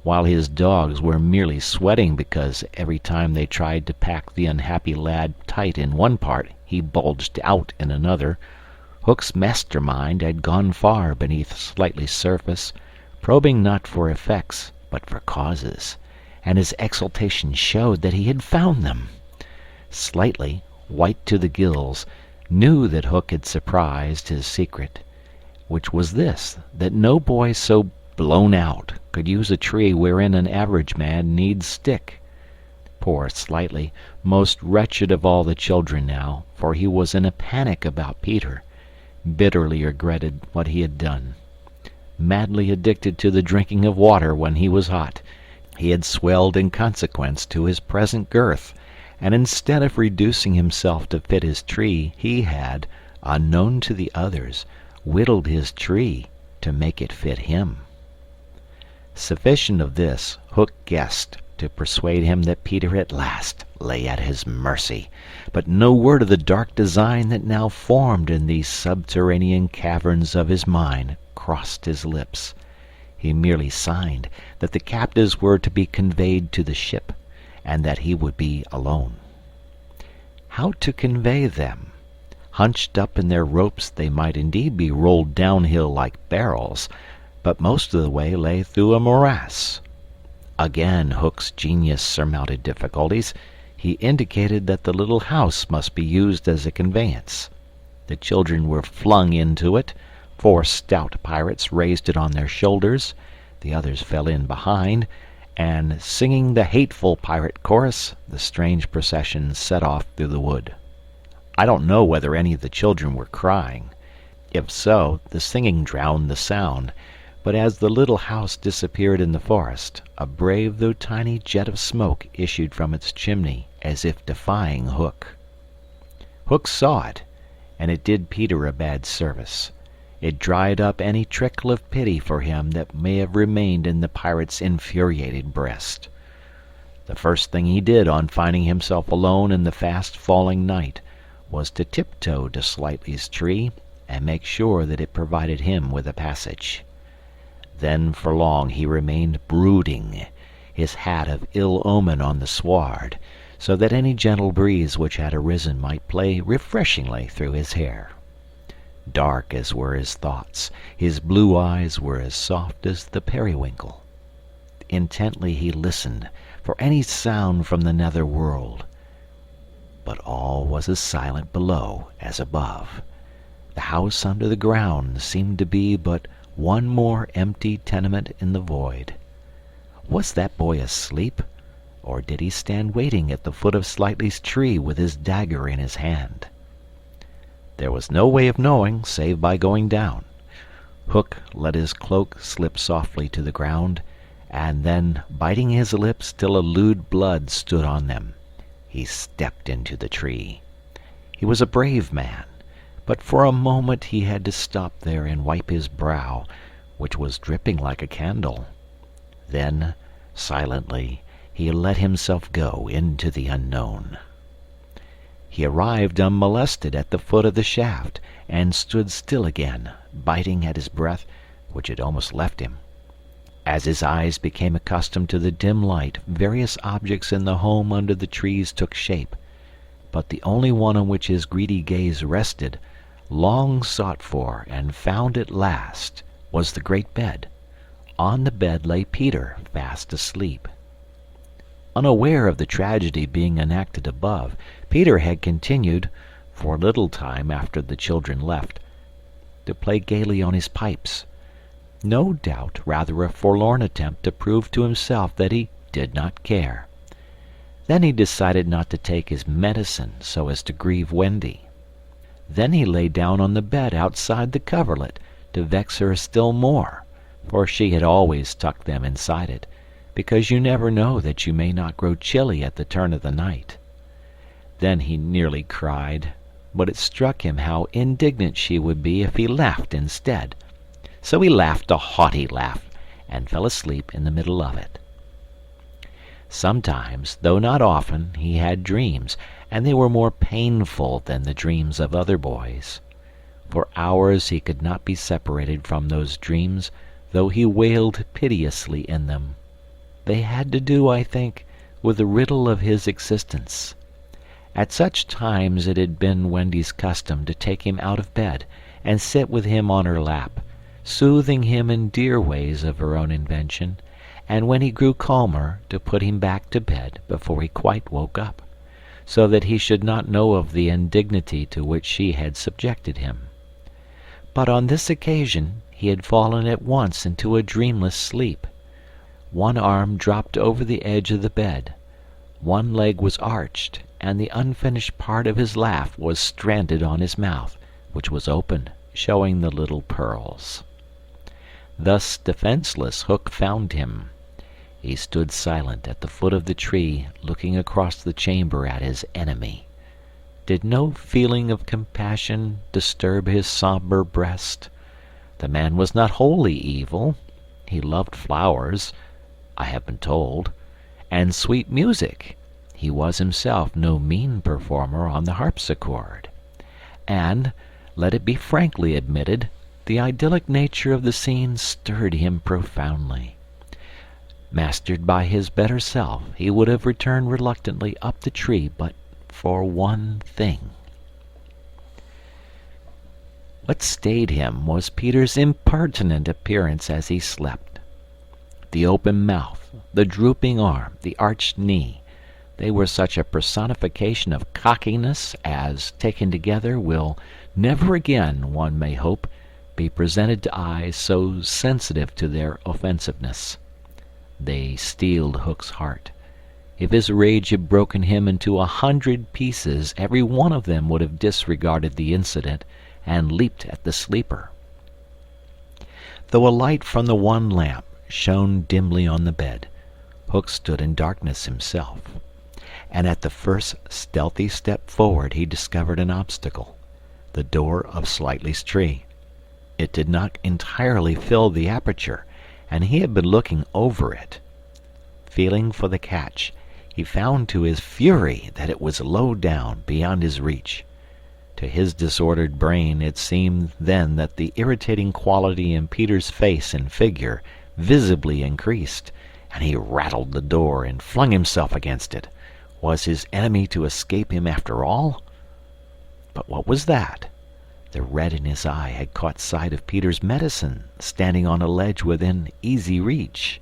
while his dogs were merely sweating because every time they tried to pack the unhappy lad tight in one part he bulged out in another. Hook's mastermind had gone far beneath Slightly's surface, probing not for effects but for causes, and his exultation showed that he had found them. Slightly, white to the gills, knew that Hook had surprised his secret, which was this, that no boy so blown out could use a tree wherein an average man needs stick. Poor Slightly, most wretched of all the children now, for he was in a panic about Peter, bitterly regretted what he had done. Madly addicted to the drinking of water when he was hot, he had swelled in consequence to his present girth, and instead of reducing himself to fit his tree, he had, unknown to the others, whittled his tree to make it fit him. Sufficient of this, Hook guessed to persuade him that Peter at last lay at his mercy, but no word of the dark design that now formed in these subterranean caverns of his mind crossed his lips. He merely signed that the captives were to be conveyed to the ship, and that he would be alone. how to convey them. Hunched up in their ropes, they might indeed be rolled downhill like barrels, but most of the way lay through a morass. Again Hook's genius surmounted difficulties. He indicated that the little house must be used as a conveyance. The children were flung into it. 4 stout pirates raised it on their shoulders. The others fell in behind, and singing the hateful pirate chorus, the strange procession set off through the wood. I don't know whether any of the children were crying. If so, the singing drowned the sound, but as the little house disappeared in the forest, a brave though tiny jet of smoke issued from its chimney, as if defying Hook. Hook saw it, and it did Peter a bad service. It dried up any trickle of pity for him that may have remained in the pirate's infuriated breast. The first thing he did on finding himself alone in the fast-falling night was to tiptoe to Slightly's tree and make sure that it provided him with a passage. Then for long he remained brooding, his hat of ill omen on the sward, so that any gentle breeze which had arisen might play refreshingly through his hair. Dark as were his thoughts, his blue eyes were as soft as the periwinkle. Intently he listened for any sound from the nether world, but all was as silent below as above. The house under the ground seemed to be but one more empty tenement in the void. Was that boy asleep, or did he stand waiting at the foot of Slightly's tree with his dagger in his hand? There was no way of knowing save by going down. Hook let his cloak slip softly to the ground, and then, biting his lips till a lewd blood stood on them, he stepped into the tree. He was a brave man, but for a moment he had to stop there and wipe his brow, which was dripping like a candle. Then, silently, he let himself go into the unknown. He arrived unmolested at the foot of the shaft, and stood still again, biting at his breath, which had almost left him. As his eyes became accustomed to the dim light, various objects in the home under the trees took shape, but the only one on which his greedy gaze rested, long sought for and found at last, was the great bed. On the bed lay Peter, fast asleep. Unaware of the tragedy being enacted above, Peter had continued, for a little time after the children left, to play gaily on his pipes. No doubt rather a forlorn attempt to prove to himself that he did not care. Then he decided not to take his medicine so as to grieve Wendy. Then he lay down on the bed outside the coverlet to vex her still more, for she had always tucked them inside it, because you never know that you may not grow chilly at the turn of the night. Then he nearly cried, but it struck him how indignant she would be if he laughed instead. So he laughed a haughty laugh, and fell asleep in the middle of it. Sometimes, though not often, he had dreams, and they were more painful than the dreams of other boys. For hours he could not be separated from those dreams, though he wailed piteously in them. They had to do, I think, with the riddle of his existence. At such times it had been Wendy's custom to take him out of bed and sit with him on her lap, soothing him in dear ways of her own invention, and when he grew calmer to put him back to bed before he quite woke up, so that he should not know of the indignity to which she had subjected him. But on this occasion he had fallen at once into a dreamless sleep. One arm dropped over the edge of the bed, one leg was arched, and the unfinished part of his laugh was stranded on his mouth, which was open, showing the little pearls. Thus defenseless, Hook found him. He stood silent at the foot of the tree, looking across the chamber at his enemy. Did no feeling of compassion disturb his somber breast? The man was not wholly evil. He loved flowers, I have been told, and sweet music. He was himself no mean performer on the harpsichord. And, let it be frankly admitted, the idyllic nature of the scene stirred him profoundly. Mastered by his better self, he would have returned reluctantly up the tree but for one thing. What stayed him was Peter's impertinent appearance as he slept. The open mouth, the drooping arm, the arched knee, they were such a personification of cockiness as, taken together, will never again, one may hope, be presented to eyes so sensitive to their offensiveness. They steeled Hook's heart. If his rage had broken him into 100 pieces, every one of them would have disregarded the incident and leaped at the sleeper. Though a light from the one lamp shone dimly on the bed, Hook stood in darkness himself, and at the first stealthy step forward he discovered an obstacle, the door of Slightly's tree. It did not entirely fill the aperture, and he had been looking over it. Feeling for the catch, he found to his fury that it was low down, beyond his reach. To his disordered brain it seemed then that the irritating quality in Peter's face and figure visibly increased, and he rattled the door and flung himself against it. Was his enemy to escape him after all? But what was that? The red in his eye had caught sight of Peter's medicine, standing on a ledge within easy reach.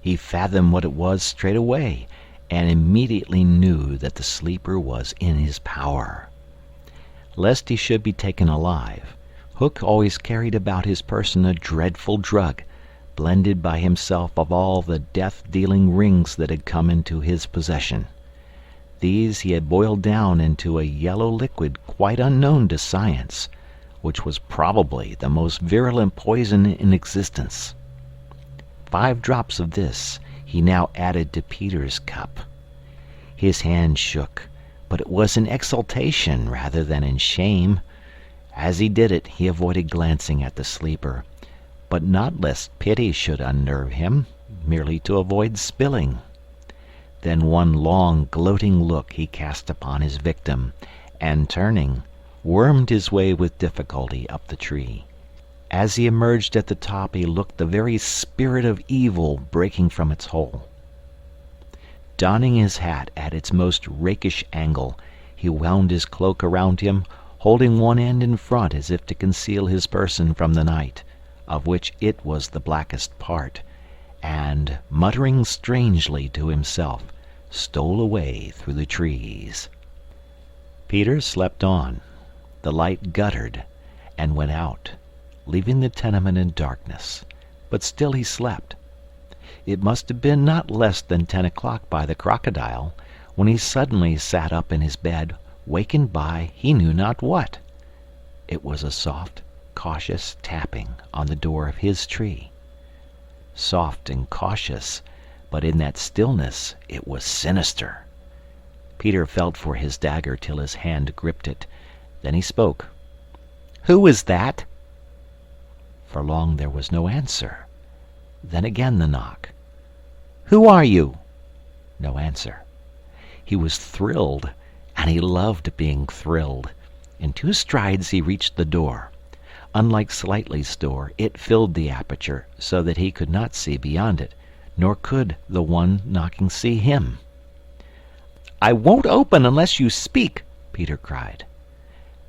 He fathomed what it was straight away, and immediately knew that the sleeper was in his power. Lest he should be taken alive, Hook always carried about his person a dreadful drug, blended by himself of all the death-dealing rings that had come into his possession. These he had boiled down into a yellow liquid quite unknown to science, which was probably the most virulent poison in existence. 5 drops of this he now added to Peter's cup. His hand shook, but it was in exultation rather than in shame. As he did it, he avoided glancing at the sleeper, but not lest pity should unnerve him, merely to avoid spilling. Then one long, gloating look he cast upon his victim, and turning, wormed his way with difficulty up the tree. As he emerged at the top, he looked the very spirit of evil breaking from its hole. Donning his hat at its most rakish angle, he wound his cloak around him, holding one end in front as if to conceal his person from the night, of which it was the blackest part, and, muttering strangely to himself, stole away through the trees. Peter slept on. The light guttered and went out, leaving the tenement in darkness, but still he slept. It must have been not less than 10 o'clock by the crocodile, when he suddenly sat up in his bed, wakened by he knew not what. It was a soft, cautious tapping on the door of his tree. Soft and cautious, but in that stillness it was sinister. Peter felt for his dagger till his hand gripped it. Then he spoke. "Who is that?" For long there was no answer. Then again the knock. "Who are you?" No answer. He was thrilled, and he loved being thrilled. In 2 strides he reached the door. Unlike Slightly's door, it filled the aperture so that he could not see beyond it, nor could the one knocking see him. "I won't open unless you speak," Peter cried.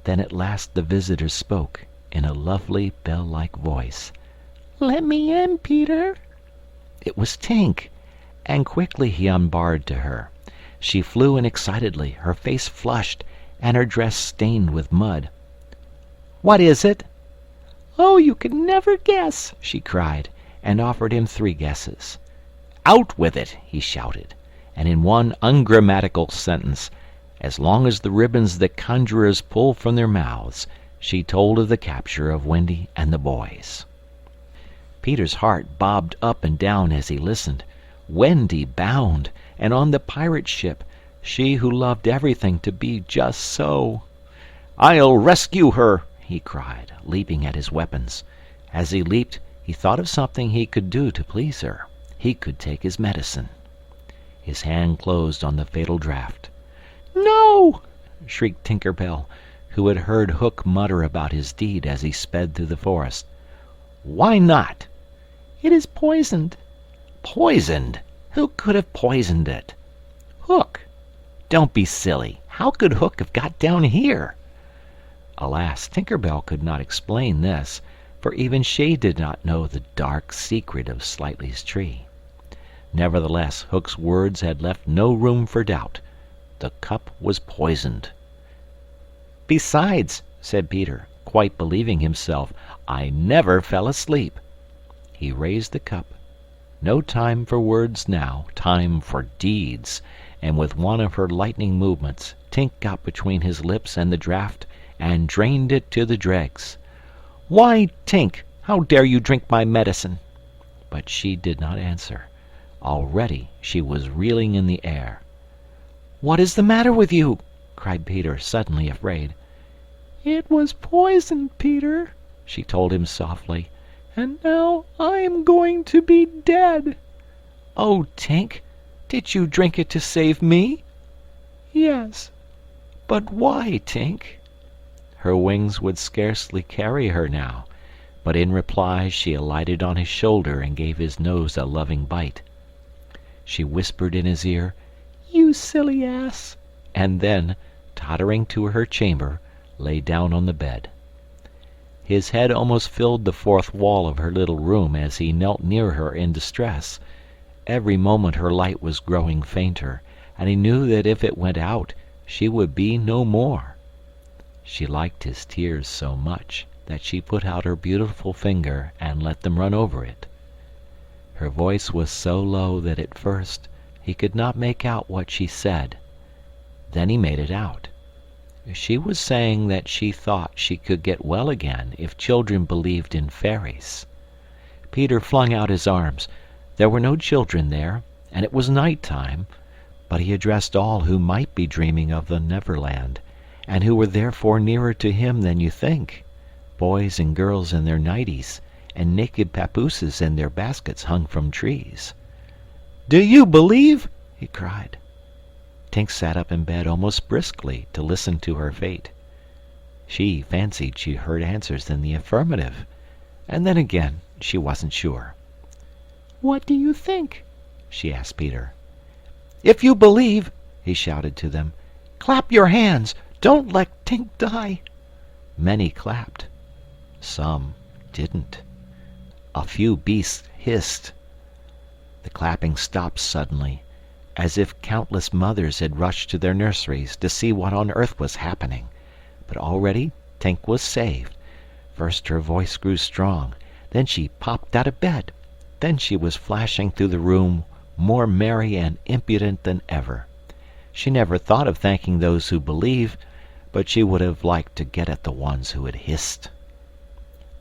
Then at last the visitor spoke, in a lovely bell-like voice. "Let me in, Peter." It was Tink, and quickly he unbarred to her. She flew in excitedly, her face flushed, and her dress stained with mud. "What is it?" "Oh, you can never guess," she cried, and offered him 3 guesses. "Out with it!" he shouted, and in one ungrammatical sentence, as long as the ribbons that conjurers pull from their mouths, she told of the capture of Wendy and the boys. Peter's heart bobbed up and down as he listened. Wendy bound, and on the pirate ship, she who loved everything to be just so. "I'll rescue her!" he cried, leaping at his weapons. As he leaped, he thought of something he could do to please her. He could take his medicine. His hand closed on the fatal draught. "No!" shrieked Tinker Bell, who had heard Hook mutter about his deed as he sped through the forest. "Why not?" "It is poisoned." "Poisoned? Who could have poisoned it?" "Hook." "Don't be silly. How could Hook have got down here? Alas, Tinker Bell could not explain this, for even she did not know the dark secret of Slightly's tree. Nevertheless, Hook's words had left no room for doubt. The cup was poisoned. "Besides," said Peter, quite believing himself, "I never fell asleep." He raised the cup. No time for words now, time for deeds, and with one of her lightning movements, Tink got between his lips and the draught and drained it to the dregs. "Why, Tink, how dare you drink my medicine?" But she did not answer. Already she was reeling in the air. "What is the matter with you?" cried Peter, suddenly afraid. "It was poisoned, Peter," she told him softly, "and now I am going to be dead." "Oh, Tink, did you drink it to save me?" "Yes, but why, Tink?" Her wings would scarcely carry her now, but in reply she alighted on his shoulder and gave his nose a loving bite. She whispered in his ear, "You silly ass," and then, tottering to her chamber, lay down on the bed. His head almost filled the fourth wall of her little room as he knelt near her in distress. Every moment her light was growing fainter, and he knew that if it went out she would be no more. She liked his tears so much that she put out her beautiful finger and let them run over it. Her voice was so low that at first he could not make out what she said. Then he made it out. She was saying that she thought she could get well again if children believed in fairies. Peter flung out his arms. There were no children there, and it was night time, but he addressed all who might be dreaming of the Neverland, and who were therefore nearer to him than you think, boys and girls in their nighties, and naked papooses in their baskets hung from trees. "Do you believe?" he cried. Tink sat up in bed almost briskly to listen to her fate. She fancied she heard answers in the affirmative, and then again she wasn't sure. "What do you think?" she asked Peter. "If you believe," he shouted to them, "clap your hands. Don't let Tink die." Many clapped. Some didn't. A few beasts hissed. The clapping stopped suddenly, as if countless mothers had rushed to their nurseries to see what on earth was happening. But already Tink was saved. First her voice grew strong, then she popped out of bed, then she was flashing through the room, more merry and impudent than ever. She never thought of thanking those who believe, but she would have liked to get at the ones who had hissed.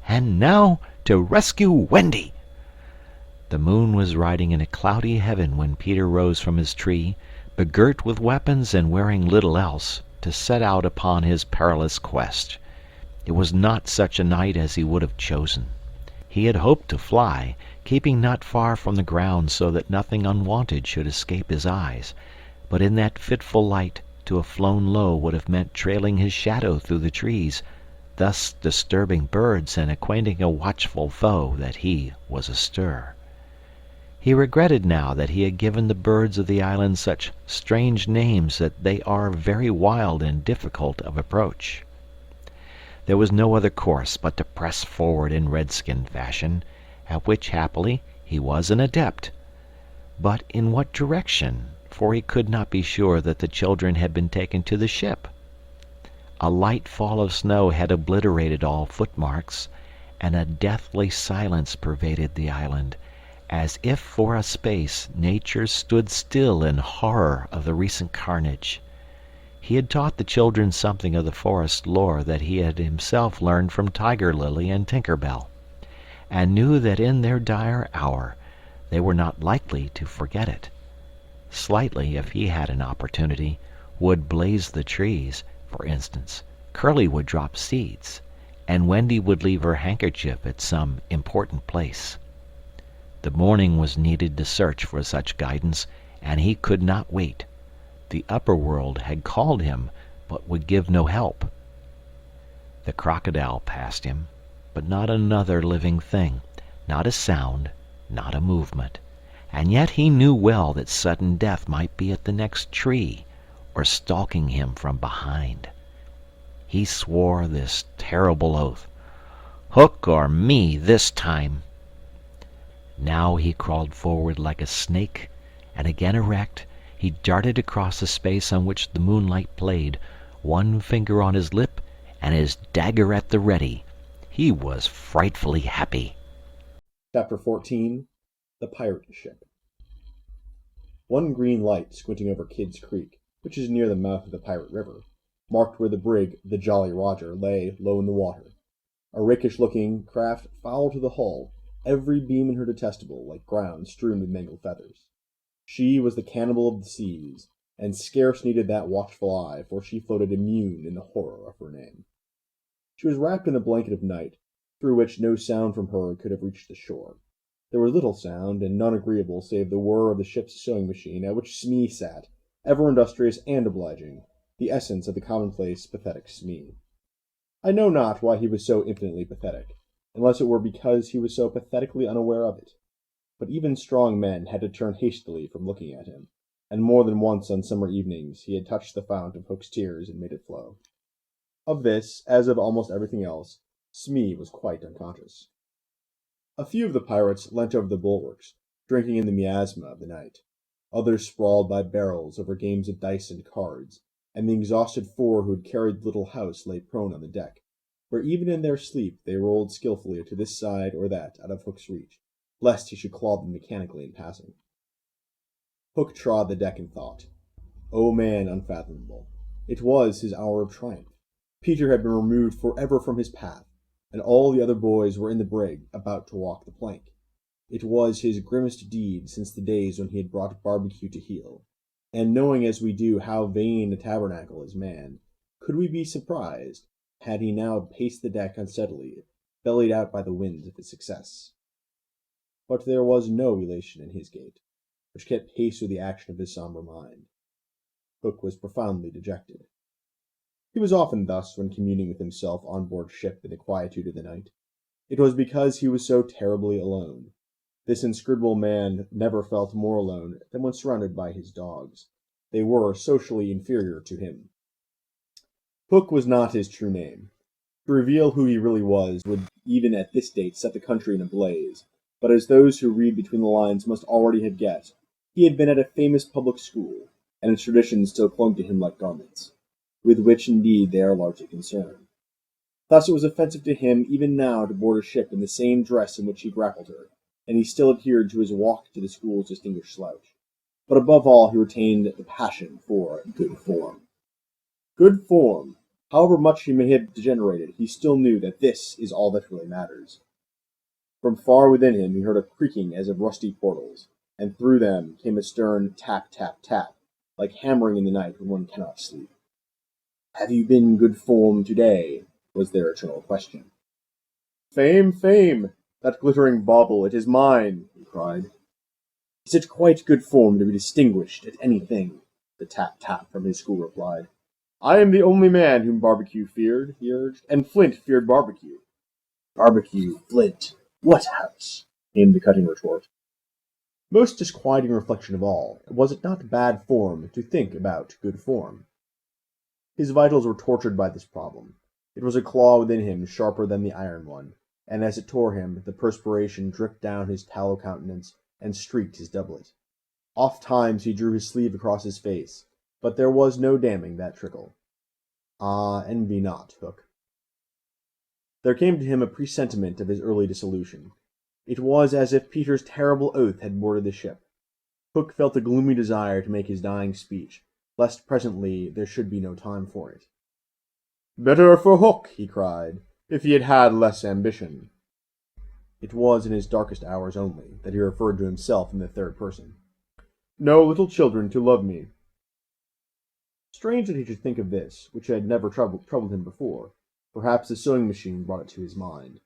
"And now to rescue Wendy!" The moon was riding in a cloudy heaven when Peter rose from his tree, begirt with weapons and wearing little else, to set out upon his perilous quest. It was not such a night as he would have chosen. He had hoped to fly, keeping not far from the ground so that nothing unwonted should escape his eyes, but in that fitful light to have flown low would have meant trailing his shadow through the trees, thus disturbing birds and acquainting a watchful foe that he was astir. He regretted now that he had given the birds of the island such strange names that they are very wild and difficult of approach. There was no other course but to press forward in redskin fashion, at which happily he was an adept. But in what direction? For he could not be sure that the children had been taken to the ship. A light fall of snow had obliterated all footmarks, and a deathly silence pervaded the island, as if for a space nature stood still in horror of the recent carnage. He had taught the children something of the forest lore that he had himself learned from Tiger Lily and Tinker Bell, and knew that in their dire hour they were not likely to forget it. Slightly, if he had an opportunity, would blaze the trees, for instance, Curly would drop seeds, and Wendy would leave her handkerchief at some important place. The morning was needed to search for such guidance, and he could not wait. The upper world had called him, but would give no help. The crocodile passed him, but not another living thing, not a sound, not a movement. And yet he knew well that sudden death might be at the next tree, or stalking him from behind. He swore this terrible oath, "Hook or me this time." Now he crawled forward like a snake, and again erect, he darted across the space on which the moonlight played, one finger on his lip and his dagger at the ready. He was frightfully happy. Chapter 14. The Pirate Ship. One green light squinting over Kidd's Creek, which is near the mouth of the Pirate River, marked where the brig, the Jolly Roger, lay low in the water. A rakish-looking craft foul to the hull, every beam in her detestable, like ground strewn with mangled feathers. She was the cannibal of the seas, and scarce needed that watchful eye, for she floated immune in the horror of her name. She was wrapped in a blanket of night, through which no sound from her could have reached the shore. There was little sound, and none agreeable save the whir of the ship's sewing machine, at which Smee sat, ever industrious and obliging, the essence of the commonplace, pathetic Smee. I know not why he was so infinitely pathetic, unless it were because he was so pathetically unaware of it. But even strong men had to turn hastily from looking at him, and more than once on summer evenings he had touched the fount of Hook's tears and made it flow. Of this, as of almost everything else, Smee was quite unconscious. A few of the pirates leant over the bulwarks, drinking in the miasma of the night. Others sprawled by barrels over games of dice and cards, and the exhausted four who had carried the little house lay prone on the deck, where even in their sleep they rolled skilfully to this side or that out of Hook's reach, lest he should claw them mechanically in passing. Hook trod the deck in thought. O man unfathomable! It was his hour of triumph. Peter had been removed forever from his path, and all the other boys were in the brig, about to walk the plank. It was his grimmest deed since the days when he had brought Barbecue to heel, and knowing as we do how vain a tabernacle is man, could we be surprised had he now paced the deck unsteadily, bellied out by the winds of his success? But there was no elation in his gait, which kept pace with the action of his sombre mind. Hook was profoundly dejected. He was often thus when communing with himself on board ship in the quietude of the night. It was because he was so terribly alone. This inscrutable man never felt more alone than when surrounded by his dogs. They were socially inferior to him. Hook was not his true name. To reveal who he really was would even at this date set the country in a blaze, but as those who read between the lines must already have guessed, he had been at a famous public school, and its traditions still clung to him like garments, with which indeed they are largely concerned. Thus it was offensive to him even now to board a ship in the same dress in which he grappled her, and he still adhered to his walk to the school's distinguished slouch. But above all he retained the passion for good form. Good form! However much he may have degenerated, he still knew that this is all that really matters. From far within him he heard a creaking as of rusty portals, and through them came a stern tap, tap, tap, like hammering in the night when one cannot sleep. "Have you been good form today?" was their eternal question. "Fame, fame! That glittering bauble, it is mine!" he cried. "Is it quite good form to be distinguished at anything?" the tap-tap from his school replied. "I am the only man whom Barbecue feared," he urged, "and Flint feared Barbecue." "Barbecue, Flint, what house?" came the cutting retort. Most disquieting reflection of all, was it not bad form to think about good form? His vitals were tortured by this problem. It was a claw within him sharper than the iron one, and as it tore him, the perspiration dripped down his tallow countenance and streaked his doublet. Oft-times he drew his sleeve across his face, but there was no damming that trickle. Ah, envy not, Hook. There came to him a presentiment of his early dissolution. It was as if Peter's terrible oath had boarded the ship. Hook felt a gloomy desire to make his dying speech, lest presently there should be no time for it. "Better for Hook," he cried, "if he had had less ambition." It was in his darkest hours only that he referred to himself in the third person. "No little children to love me." Strange that he should think of this, which had never troubled him before. Perhaps the sewing machine brought it to his mind.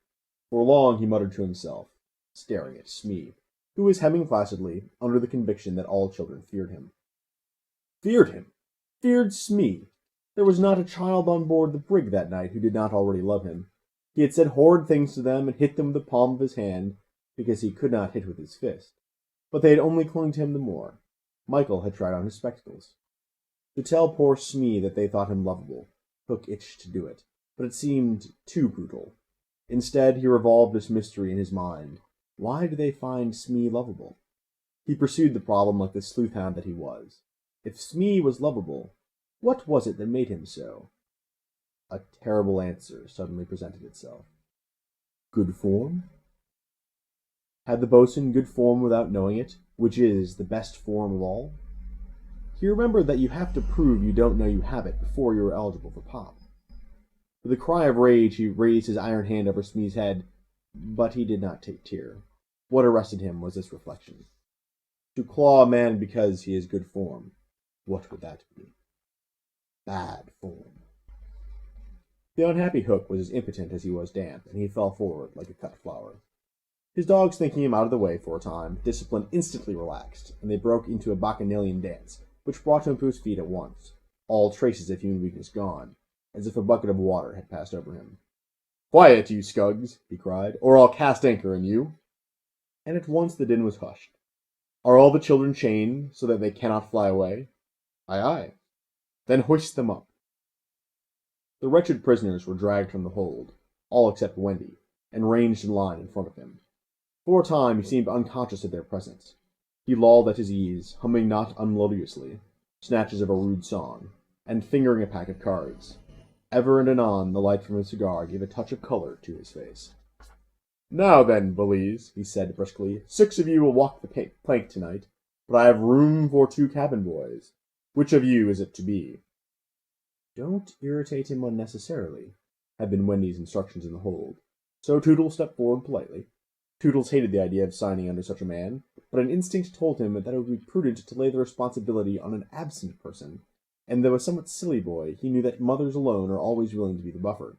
For long he muttered to himself, staring at Smee, who was hemming placidly, under the conviction that all children feared him. Feared him! Feared Smee! There was not a child on board the brig that night who did not already love him. He had said horrid things to them and hit them with the palm of his hand, because he could not hit with his fist. But they had only clung to him the more. Michael had tried on his spectacles. To tell poor Smee that they thought him lovable, Hook itched to do it, but it seemed too brutal. Instead, he revolved this mystery in his mind. Why do they find Smee lovable? He pursued the problem like the sleuth-hound that he was. If Smee was lovable, what was it that made him so? A terrible answer suddenly presented itself. Good form? Had the boatswain good form without knowing it, which is the best form of all? He remembered that you have to prove you don't know you have it before you are eligible for pop. With a cry of rage, he raised his iron hand over Smee's head, but he did not take tear. What arrested him was this reflection. To claw a man because he has good form, what would that be? Bad form. The unhappy Hook was as impotent as he was damp, and he fell forward like a cut flower. His dogs thinking him out of the way for a time, discipline instantly relaxed, and they broke into a bacchanalian dance, which brought him to his feet at once, all traces of human weakness gone, as if a bucket of water had passed over him. Quiet, you scugs, he cried, or I'll cast anchor in you. And at once the din was hushed. Are all the children chained so that they cannot fly away? Aye, aye. Then hoist them up. The wretched prisoners were dragged from the hold, all except Wendy, and ranged in line in front of him. For a time he seemed unconscious of their presence. He lolled at his ease, humming not unmelodiously, snatches of a rude song, and fingering a pack of cards. Ever and anon the light from his cigar gave a touch of color to his face. Now then, bullies, he said briskly, 6 of you will walk the plank tonight, but I have room for 2 cabin boys. Which of you is it to be? Don't irritate him unnecessarily, had been Wendy's instructions in the hold, so Toodles stepped forward politely. Toodles hated the idea of signing under such a man, but an instinct told him that it would be prudent to lay the responsibility on an absent person, and though a somewhat silly boy, he knew that mothers alone are always willing to be the buffer.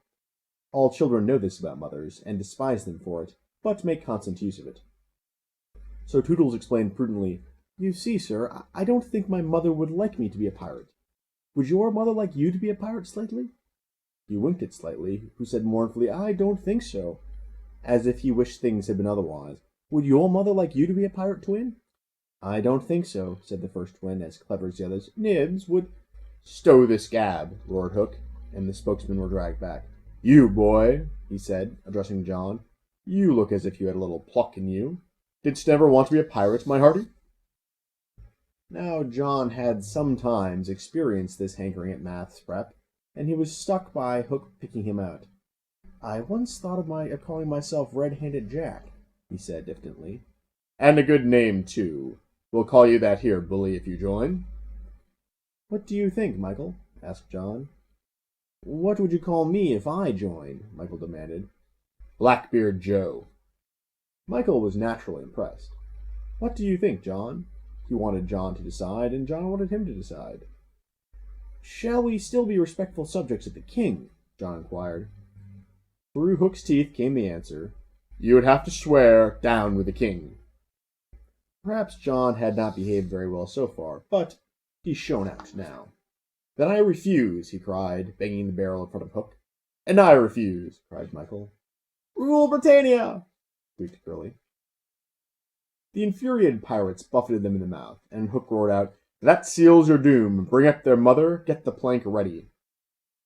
All children know this about mothers, and despise them for it, but make constant use of it. So Toodles explained prudently, You see, sir, I don't think my mother would like me to be a pirate. Would your mother like you to be a pirate, Slightly? He winked at Slightly, who said mournfully, I don't think so, as if he wished things had been otherwise. Would your mother like you to be a pirate, Twin? I don't think so, said the first twin, as clever as the others. Nibs would... Stow this gab, roared Hook, and the spokesmen were dragged back. You, boy, he said, addressing John, you look as if you had a little pluck in you. Didst never want to be a pirate, my hearty? Now John had sometimes experienced this hankering at maths prep, and he was stuck by Hook picking him out. I once thought of calling myself Red-Handed Jack, he said diffidently. And a good name, too. We'll call you that here, bully, if you join. What do you think, Michael? Asked John. What would you call me if I joined? Michael demanded. Blackbeard Joe. Michael was naturally impressed. What do you think, John? He wanted John to decide, and John wanted him to decide. Shall we still be respectful subjects of the king? John inquired. Through Hook's teeth came the answer. You would have to swear down with the king. Perhaps John had not behaved very well so far, but he shone out now. Then I refuse, he cried, banging the barrel in front of Hook. And I refuse, cried Michael. Rule Britannia! squeaked Curly. The infuriated pirates buffeted them in the mouth, and Hook roared out, That seals your doom. Bring up their mother. Get the plank ready.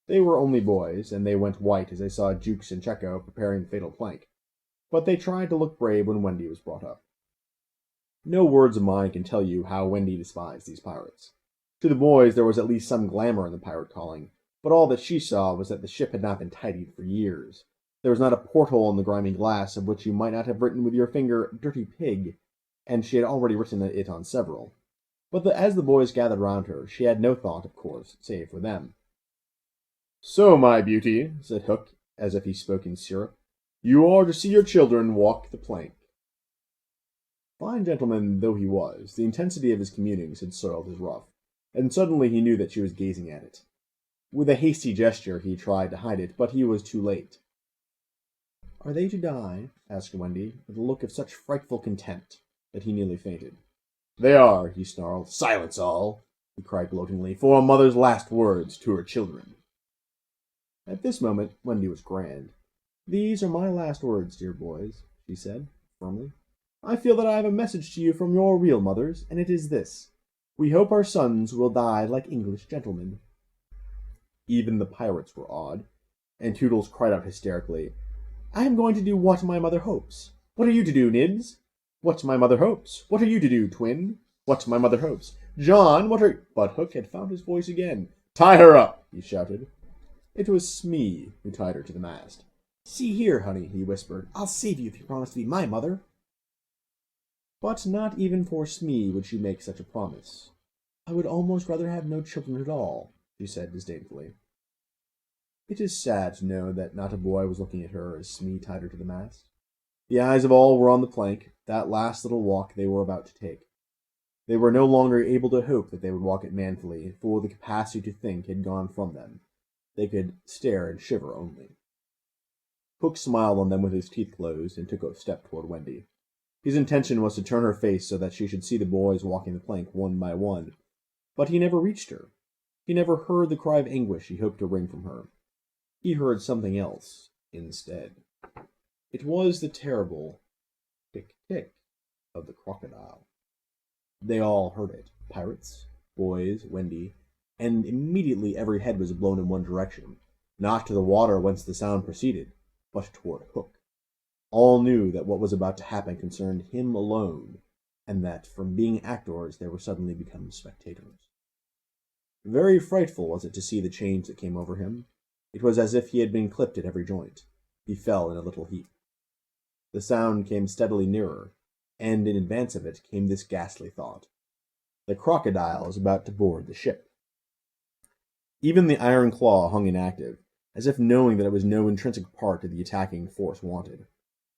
They were only boys, and they went white as they saw Jukes and Checo preparing the fatal plank. But they tried to look brave when Wendy was brought up. No words of mine can tell you how Wendy despised these pirates. To the boys there was at least some glamour in the pirate calling, but all that she saw was that the ship had not been tidied for years. There was not a porthole in the grimy glass of which you might not have written with your finger, Dirty Pig, and she had already written it on several. But as the boys gathered round her, she had no thought, of course, save for them. So, my beauty, said Hook, as if he spoke in syrup, you are to see your children walk the plank. Fine gentleman though he was, the intensity of his communings had soiled his ruff, and suddenly he knew that she was gazing at it. With a hasty gesture he tried to hide it, but he was too late. Are they to die? Asked Wendy, with a look of such frightful contempt that he nearly fainted. They are, he snarled. Silence all, he cried gloatingly, for a mother's last words to her children. At this moment Wendy was grand. These are my last words, dear boys, she said, firmly. I feel that I have a message to you from your real mothers, and it is this. We hope our sons will die like English gentlemen." Even the pirates were awed, and Toodles cried out hysterically, "I am going to do what my mother hopes." "What are you to do, Nibs?" "What my mother hopes." "What are you to do, Twin?" "What my mother hopes." "John, what are—" But Hook had found his voice again. "Tie her up!" he shouted. It was Smee who tied her to the mast. "See here, honey," he whispered, "I'll save you if you promise to be my mother." But not even for Smee would she make such a promise. "I would almost rather have no children at all," she said disdainfully. It is sad to know that not a boy was looking at her as Smee tied her to the mast. The eyes of all were on the plank, that last little walk they were about to take. They were no longer able to hope that they would walk it manfully, for the capacity to think had gone from them. They could stare and shiver only. Hook smiled on them with his teeth closed, and took a step toward Wendy. His intention was to turn her face so that she should see the boys walking the plank one by one, but he never reached her. He never heard the cry of anguish he hoped to wring from her. He heard something else instead. It was the terrible tick-tick of the crocodile. They all heard it, pirates, boys, Wendy, and immediately every head was blown in one direction, not to the water whence the sound proceeded, but toward Hook. All knew that what was about to happen concerned him alone, and that from being actors they were suddenly become spectators. Very frightful was it to see the change that came over him. It was as if he had been clipped at every joint. He fell in a little heap. The sound came steadily nearer, and in advance of it came this ghastly thought: the crocodile is about to board the ship. Even the iron claw hung inactive, as if knowing that it was no intrinsic part of the attacking force wanted.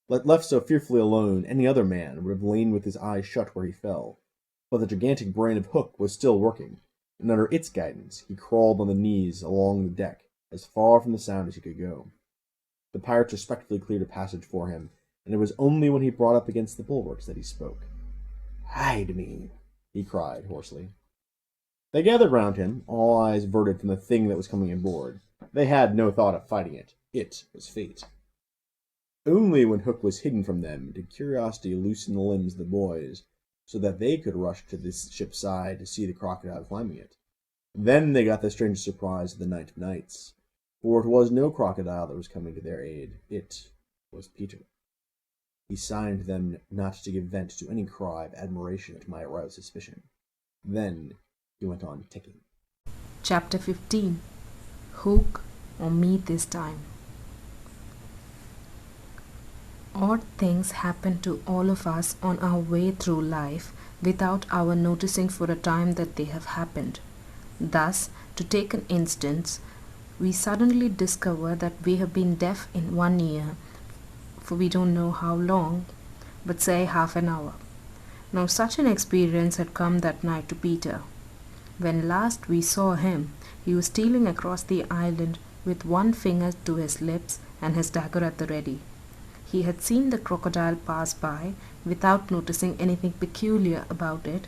Left so fearfully alone, any other man would have lain with his eyes shut where he fell, but the gigantic brain of Hook was still working, and under its guidance he crawled on the knees along the deck, as far from the sound as he could go. The pirates respectfully cleared a passage for him, and it was only when he brought up against the bulwarks that he spoke. "Hide me," he cried hoarsely. They gathered round him, all eyes averted from the thing that was coming aboard. They had no thought of fighting it. It was fate. Only when Hook was hidden from them did curiosity loosen the limbs of the boys, so that they could rush to the ship's side to see the crocodile climbing it. Then they got the strangest surprise of the night of nights, for it was no crocodile that was coming to their aid. It was Peter. He signed to them not to give vent to any cry of admiration that might arouse suspicion. Then he went on ticking. Chapter 15. Hook or Me This Time. Odd things happen to all of us on our way through life without our noticing for a time that they have happened. Thus, to take an instance, we suddenly discover that we have been deaf in one ear for we don't know how long, but say half an hour. Now such an experience had come that night to Peter. When last we saw him, he was stealing across the island with one finger to his lips and his dagger at the ready. He had seen the crocodile pass by without noticing anything peculiar about it,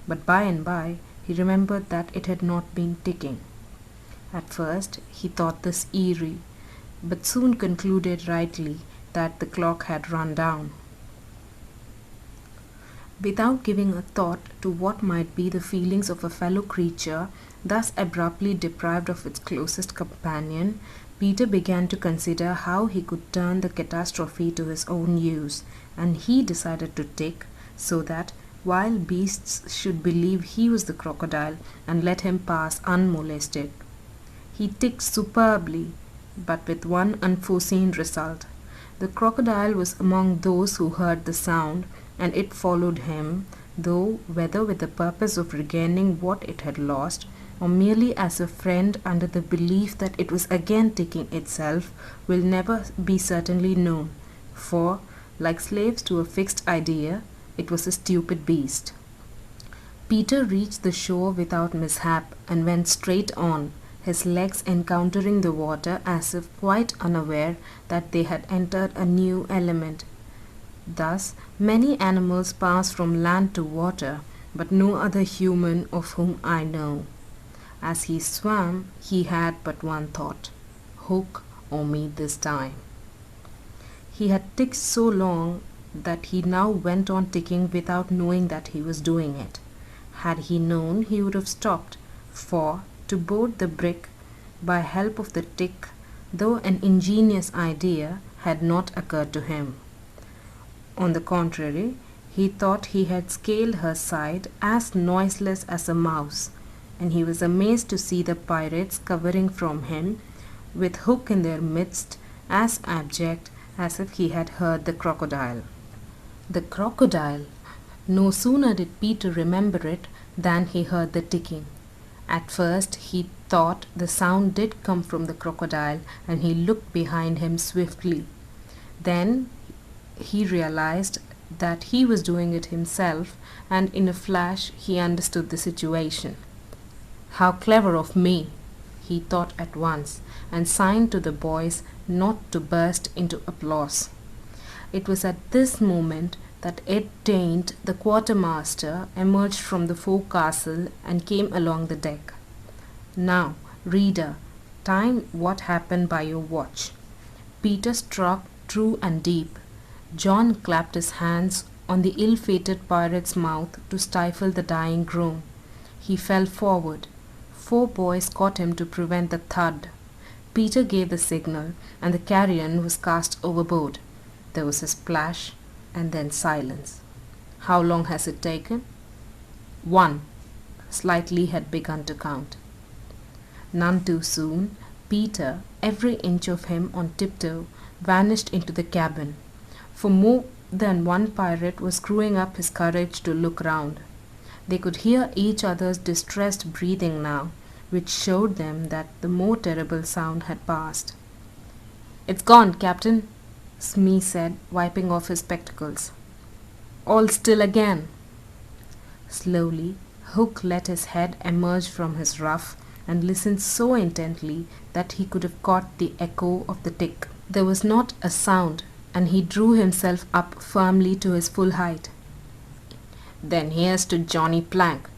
but by and by he remembered that it had not been ticking. At first he thought this eerie, but soon concluded rightly that the clock had run down. Without giving a thought to what might be the feelings of a fellow creature thus abruptly deprived of its closest companion, Peter began to consider how he could turn the catastrophe to his own use, and he decided to tick so that wild beasts should believe he was the crocodile and let him pass unmolested. He ticked superbly, but with one unforeseen result. The crocodile was among those who heard the sound, and it followed him, though whether with the purpose of regaining what it had lost, or merely as a friend under the belief that it was again ticking itself, will never be certainly known, for, like slaves to a fixed idea, it was a stupid beast. Peter reached the shore without mishap, and went straight on, his legs encountering the water as if quite unaware that they had entered a new element. Thus many animals pass from land to water, but no other human of whom I know. As he swam, he had but one thought: Hook or me this time. He had ticked so long that he now went on ticking without knowing that he was doing it. Had he known, he would have stopped, for to board the brick by help of the tick, though an ingenious idea, had not occurred to him. On the contrary, he thought he had scaled her side as noiseless as a mouse, and he was amazed to see the pirates covering from him, with Hook in their midst, as abject as if he had heard the crocodile. The crocodile! No sooner did Peter remember it than he heard the ticking. At first he thought the sound did come from the crocodile, and he looked behind him swiftly. Then he realized that he was doing it himself, and in a flash he understood the situation. How clever of me, he thought at once, and signed to the boys not to burst into applause. It was at this moment that Ed Taint, the quartermaster, emerged from the forecastle and came along the deck. Now, reader, time what happened by your watch. Peter struck true and deep. John clapped his hands on the ill-fated pirate's mouth to stifle the dying groan. He fell forward. 4 boys caught him to prevent the thud. Peter gave the signal, and the carrion was cast overboard. There was a splash, and then silence. How long has it taken? 1. Slightly had begun to count. None too soon, Peter, every inch of him on tiptoe, vanished into the cabin. For more than one pirate was screwing up his courage to look round. They could hear each other's distressed breathing now, which showed them that the more terrible sound had passed. "It's gone, Captain," Smee said, wiping off his spectacles. "All still again." Slowly, Hook let his head emerge from his ruff and listened so intently that he could have caught the echo of the tick. There was not a sound, and he drew himself up firmly to his full height. "Then here's to Johnny Plank,"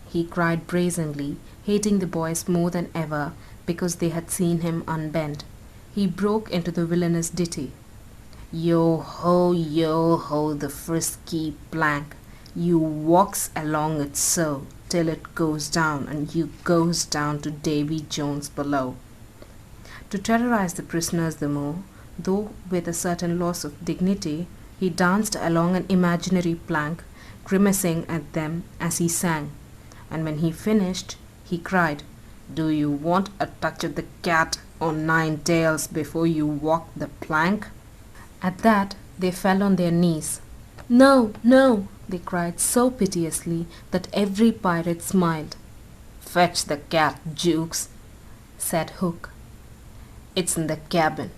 he cried brazenly, hating the boys more than ever because they had seen him unbend. He broke into the villainous ditty. Yo ho, the frisky Plank. You walks along it so, till it goes down, and you goes down to Davy Jones below. To terrorize the prisoners the more, though with a certain loss of dignity, he danced along an imaginary plank, grimacing at them as he sang. And when he finished, he cried, "Do you want a touch of the cat on 9 tails before you walk the plank?" At that, they fell on their knees. "No, no," they cried so piteously that every pirate smiled. "Fetch the cat, Jukes," said Hook. "It's in the cabin."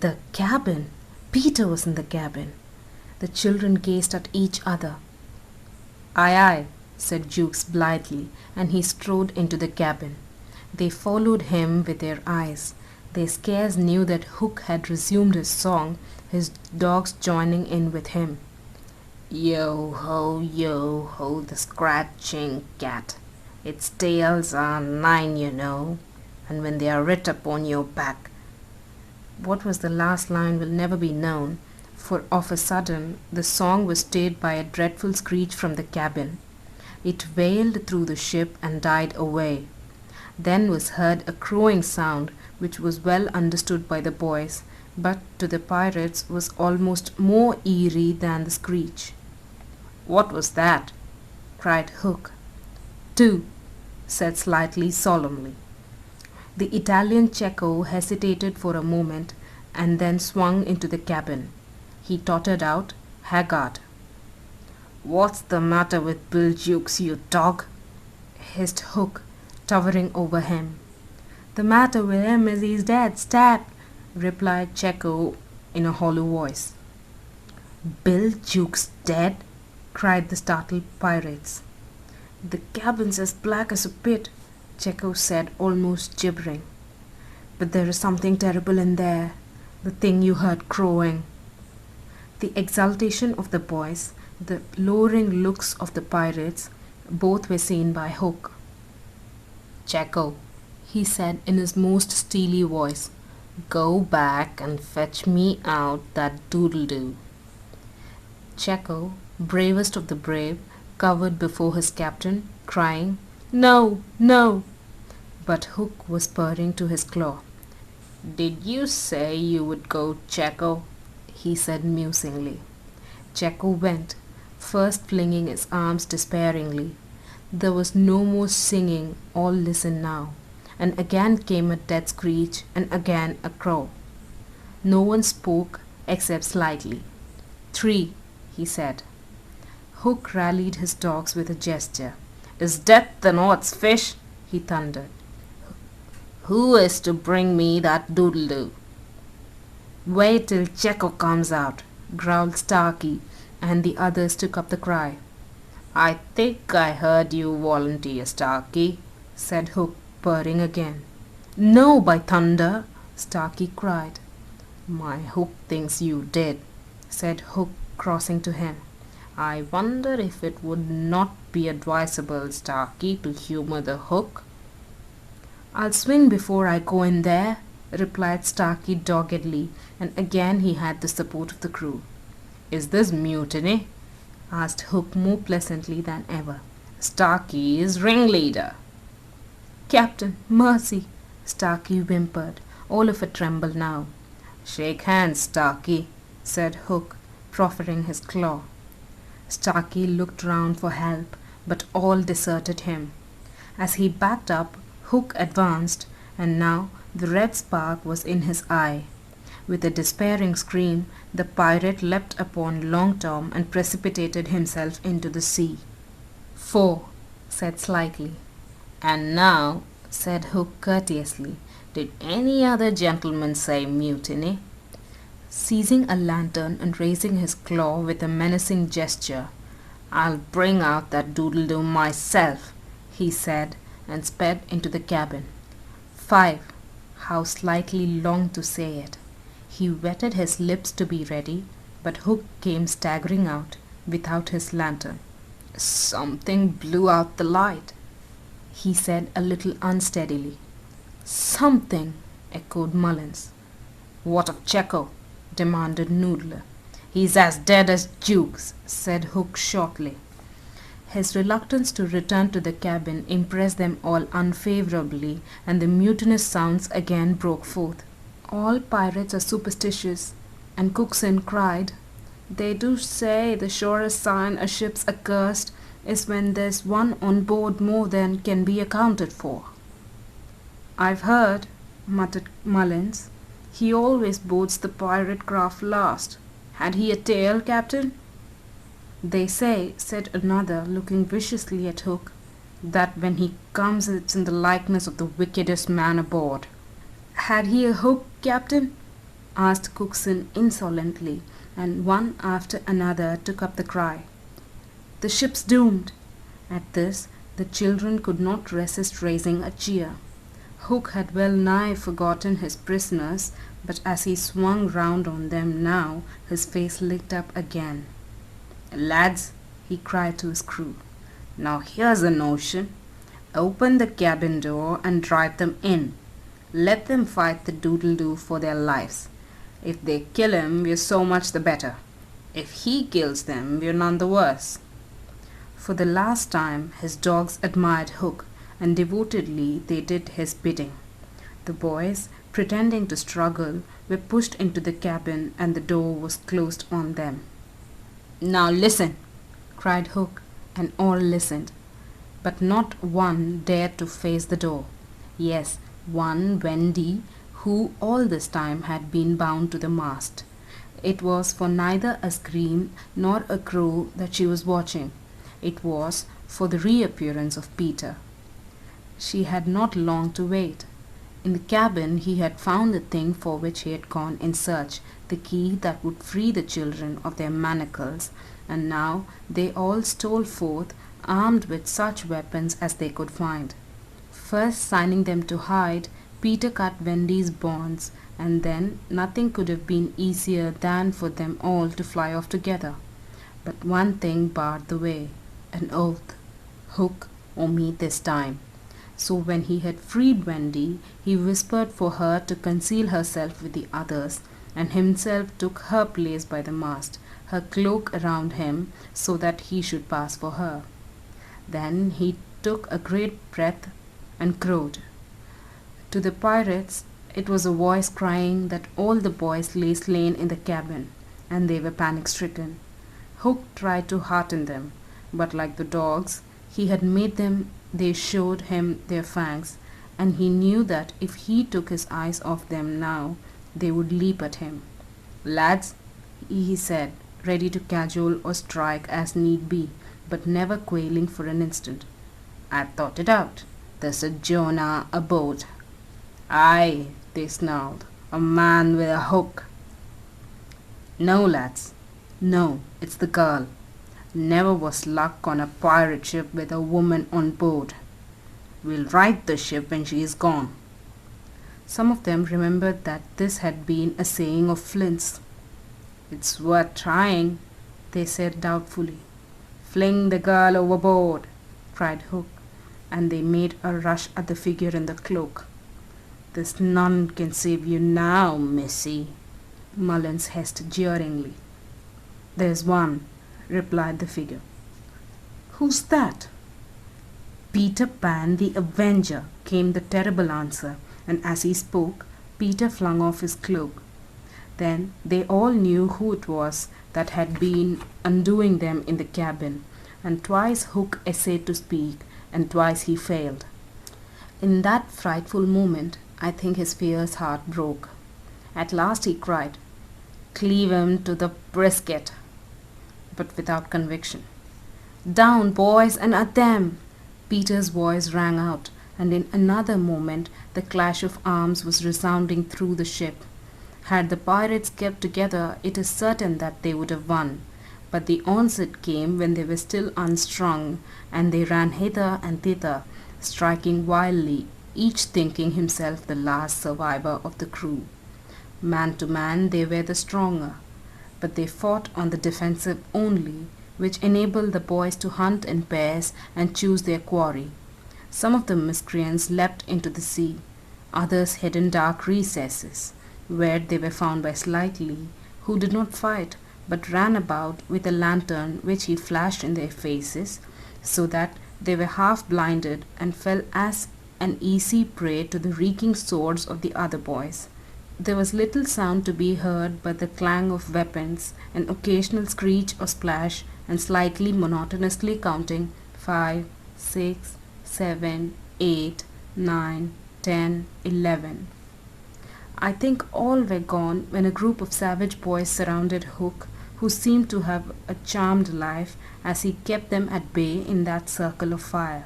The cabin! Peter was in the cabin. The children gazed at each other. "Aye, aye," said Jukes blithely, and he strode into the cabin. They followed him with their eyes. They scarce knew that Hook had resumed his song, his dogs joining in with him. Yo ho, the scratching cat. Its tails are 9, you know, and when they are writ upon your back. What was the last line will never be known, for of a sudden the song was stayed by a dreadful screech from the cabin. It wailed through the ship and died away. Then was heard a crowing sound, which was well understood by the boys, but to the pirates was almost more eerie than the screech. "What was that?" cried Hook. "2," said Slightly solemnly. The Italian Cecco hesitated for a moment, and then swung into the cabin. He tottered out, haggard. "What's the matter with Bill Jukes, you dog?" hissed Hook, towering over him. "The matter with him is he's dead, stab," replied Cecco in a hollow voice. "Bill Jukes dead?" cried the startled pirates. "The cabin's as black as a pit," Cecco said, almost gibbering. "But there is something terrible in there, the thing you heard crowing." The exultation of the boys, the lowering looks of the pirates, both were seen by Hook. "Cecco," he said in his most steely voice, "go back and fetch me out that doodle-doo." Cecco, bravest of the brave, cowered before his captain, crying, "No, no!" But Hook was purring to his claw. "Did you say you would go, Jacko?" he said musingly. Jacko went, first flinging his arms despairingly. There was no more singing, all listened now, and again came a dead screech, and again a crow. No one spoke except slightly. "3," he said. Hook rallied his dogs with a gesture. "Is death the North's fish?" he thundered. "Who is to bring me that doodle-doo?" "Wait till Jacko comes out," growled Starkey, and the others took up the cry. "I think I heard you volunteer, Starkey," said Hook, purring again. "No, by thunder!" Starkey cried. "My Hook thinks you did," said Hook, crossing to him. "I wonder if it would not be advisable, Starkey, to humour the Hook?" "I'll swing before I go in there," replied Starkey doggedly, and again he had the support of the crew. "Is this mutiny?" asked Hook more pleasantly than ever. "Starkey is ringleader." "Captain, mercy!" Starkey whimpered, all of a tremble now. "Shake hands, Starkey," said Hook, proffering his claw. Starkey looked round for help, but all deserted him. As he backed up, Hook advanced, and now the red spark was in his eye. With a despairing scream, the pirate leapt upon Long Tom and precipitated himself into the sea. "4," said Slightly. "And now," said Hook courteously, "did any other gentleman say mutiny?" Seizing a lantern and raising his claw with a menacing gesture, "I'll bring out that doodle-doo myself," he said, and sped into the cabin. 5. How Slightly longed to say it. He wetted his lips to be ready, but Hook came staggering out without his lantern. "Something blew out the light," he said a little unsteadily. "Something," echoed Mullins. "What of Jacko?" demanded Noodler. "He's as dead as Jukes," said Hook shortly. His reluctance to return to the cabin impressed them all unfavorably, and the mutinous sounds again broke forth. "All pirates are superstitious," and Cookson cried, "They do say the surest sign a ship's accursed is when there's one on board more than can be accounted for." "I've heard," muttered Mullins. "He always boards the pirate craft last. Had he a tail, Captain?" "They say," said another, looking viciously at Hook, "that when he comes it's in the likeness of the wickedest man aboard." "Had he a hook, Captain?" asked Cookson insolently, and one after another took up the cry. "The ship's doomed." At this the children could not resist raising a cheer. Hook had well nigh forgotten his prisoners, but as he swung round on them now, his face lit up again. "Lads," he cried to his crew, "now here's a notion. Open the cabin door and drive them in. Let them fight the doodle-doo for their lives. If they kill him, we're so much the better. If he kills them, we're none the worse." For the last time his dogs admired Hook, and devotedly they did his bidding. The boys, pretending to struggle, were pushed into the cabin, and the door was closed on them. "Now listen," cried Hook, and all listened. But not one dared to face the door. Yes, one Wendy, who all this time had been bound to the mast. It was for neither a scream nor a crow that she was watching. It was for the reappearance of Peter. She had not long to wait. In the cabin he had found the thing for which he had gone in search, the key that would free the children of their manacles, and now they all stole forth, armed with such weapons as they could find. First signing them to hide, Peter cut Wendy's bonds, and then nothing could have been easier than for them all to fly off together. But one thing barred the way, an oath. Hook or me this time. So when he had freed Wendy, he whispered for her to conceal herself with the others, and himself took her place by the mast, her cloak around him so that he should pass for her. Then he took a great breath and crowed. To the pirates it was a voice crying that all the boys lay slain in the cabin, and they were panic-stricken. Hook tried to hearten them, but like the dogs he had made them, they showed him their fangs, and he knew that if he took his eyes off them now, they would leap at him. "Lads," he said, ready to cajole or strike as need be, but never quailing for an instant, "I've thought it out. There's a Jonah aboard." "Aye," they snarled, "a man with a hook." "No, lads, no, it's the girl. Never was luck on a pirate ship with a woman on board. We'll right the ship when she is gone." Some of them remembered that this had been a saying of Flint's. "It's worth trying," they said doubtfully. "Fling the girl overboard," cried Hook, and they made a rush at the figure in the cloak. "There's none can save you now, missy," Mullins hissed jeeringly. "There's one," replied the figure. "Who's that?" "Peter Pan the Avenger," came the terrible answer, and as he spoke, Peter flung off his cloak. Then they all knew who it was that had been undoing them in the cabin, and twice Hook essayed to speak, and twice he failed. In that frightful moment, I think his fierce heart broke. At last he cried, "Cleave him to the brisket," but without conviction. "Down, boys, and at them!" Peter's voice rang out, and in another moment the clash of arms was resounding through the ship. Had the pirates kept together, it is certain that they would have won. But the onset came when they were still unstrung, and they ran hither and thither, striking wildly, each thinking himself the last survivor of the crew. Man to man they were the stronger, but they fought on the defensive only, which enabled the boys to hunt in pairs and choose their quarry. Some of the miscreants leapt into the sea, others hid in dark recesses, where they were found by Slightly, who did not fight, but ran about with a lantern which he flashed in their faces, so that they were half blinded and fell as an easy prey to the reeking swords of the other boys. There was little sound to be heard but the clang of weapons, an occasional screech or splash, and Slightly monotonously counting 5, 6, 7, 8, 9, 10, 11. I think all were gone when a group of savage boys surrounded Hook, who seemed to have a charmed life as he kept them at bay in that circle of fire.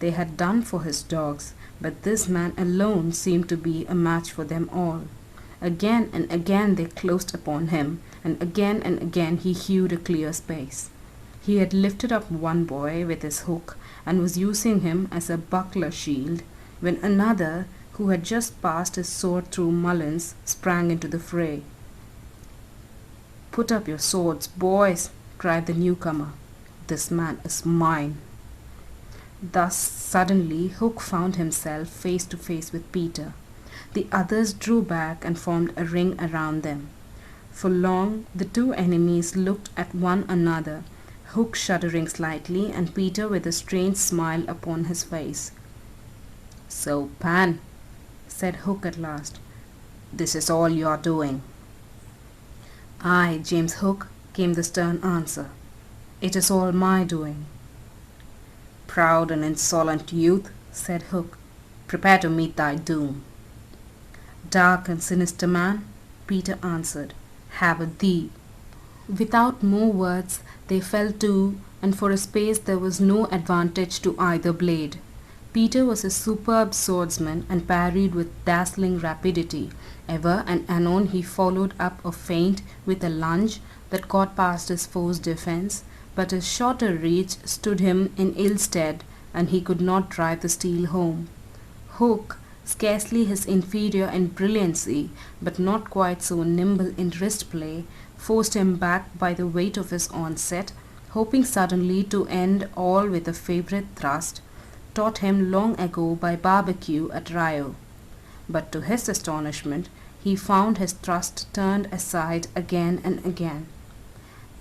They had done for his dogs, but this man alone seemed to be a match for them all. Again and again they closed upon him, and again he hewed a clear space. He had lifted up one boy with his hook and was using him as a buckler shield, when another, who had just passed his sword through Mullins, sprang into the fray. "Put up your swords, boys," cried the newcomer. "This man is mine." Thus suddenly Hook found himself face to face with Peter. The others drew back and formed a ring around them. For long the two enemies looked at one another, Hook shuddering slightly and Peter with a strange smile upon his face. "So, Pan," said Hook at last, "this is all your doing." "Aye, James Hook," came the stern answer. "It is all my doing." "Proud and insolent youth," said Hook, "prepare to meet thy doom." "Dark and sinister man," Peter answered, "have a thee." Without more words they fell to, and for a space there was no advantage to either blade. Peter was a superb swordsman and parried with dazzling rapidity. Ever and anon he followed up a feint with a lunge that got past his foe's defense, but his shorter reach stood him in ill stead, and he could not drive the steel home. Hook, scarcely his inferior in brilliancy, but not quite so nimble in wrist play, forced him back by the weight of his onset, hoping suddenly to end all with a favourite thrust, taught him long ago by barbecue at Rio. But to his astonishment, he found his thrust turned aside again and again.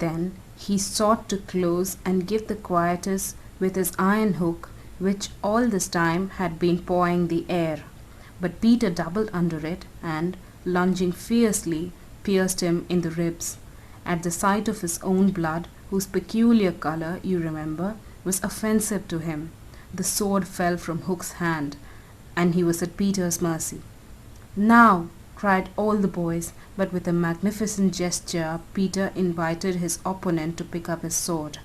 Then he sought to close and give the quietus with his iron hook, which all this time had been pawing the air. But Peter doubled under it and, lunging fiercely, pierced him in the ribs. At the sight of his own blood, whose peculiar colour, you remember, was offensive to him, the sword fell from Hook's hand, and he was at Peter's mercy. "Now!" cried all the boys, but with a magnificent gesture Peter invited his opponent to pick up his sword.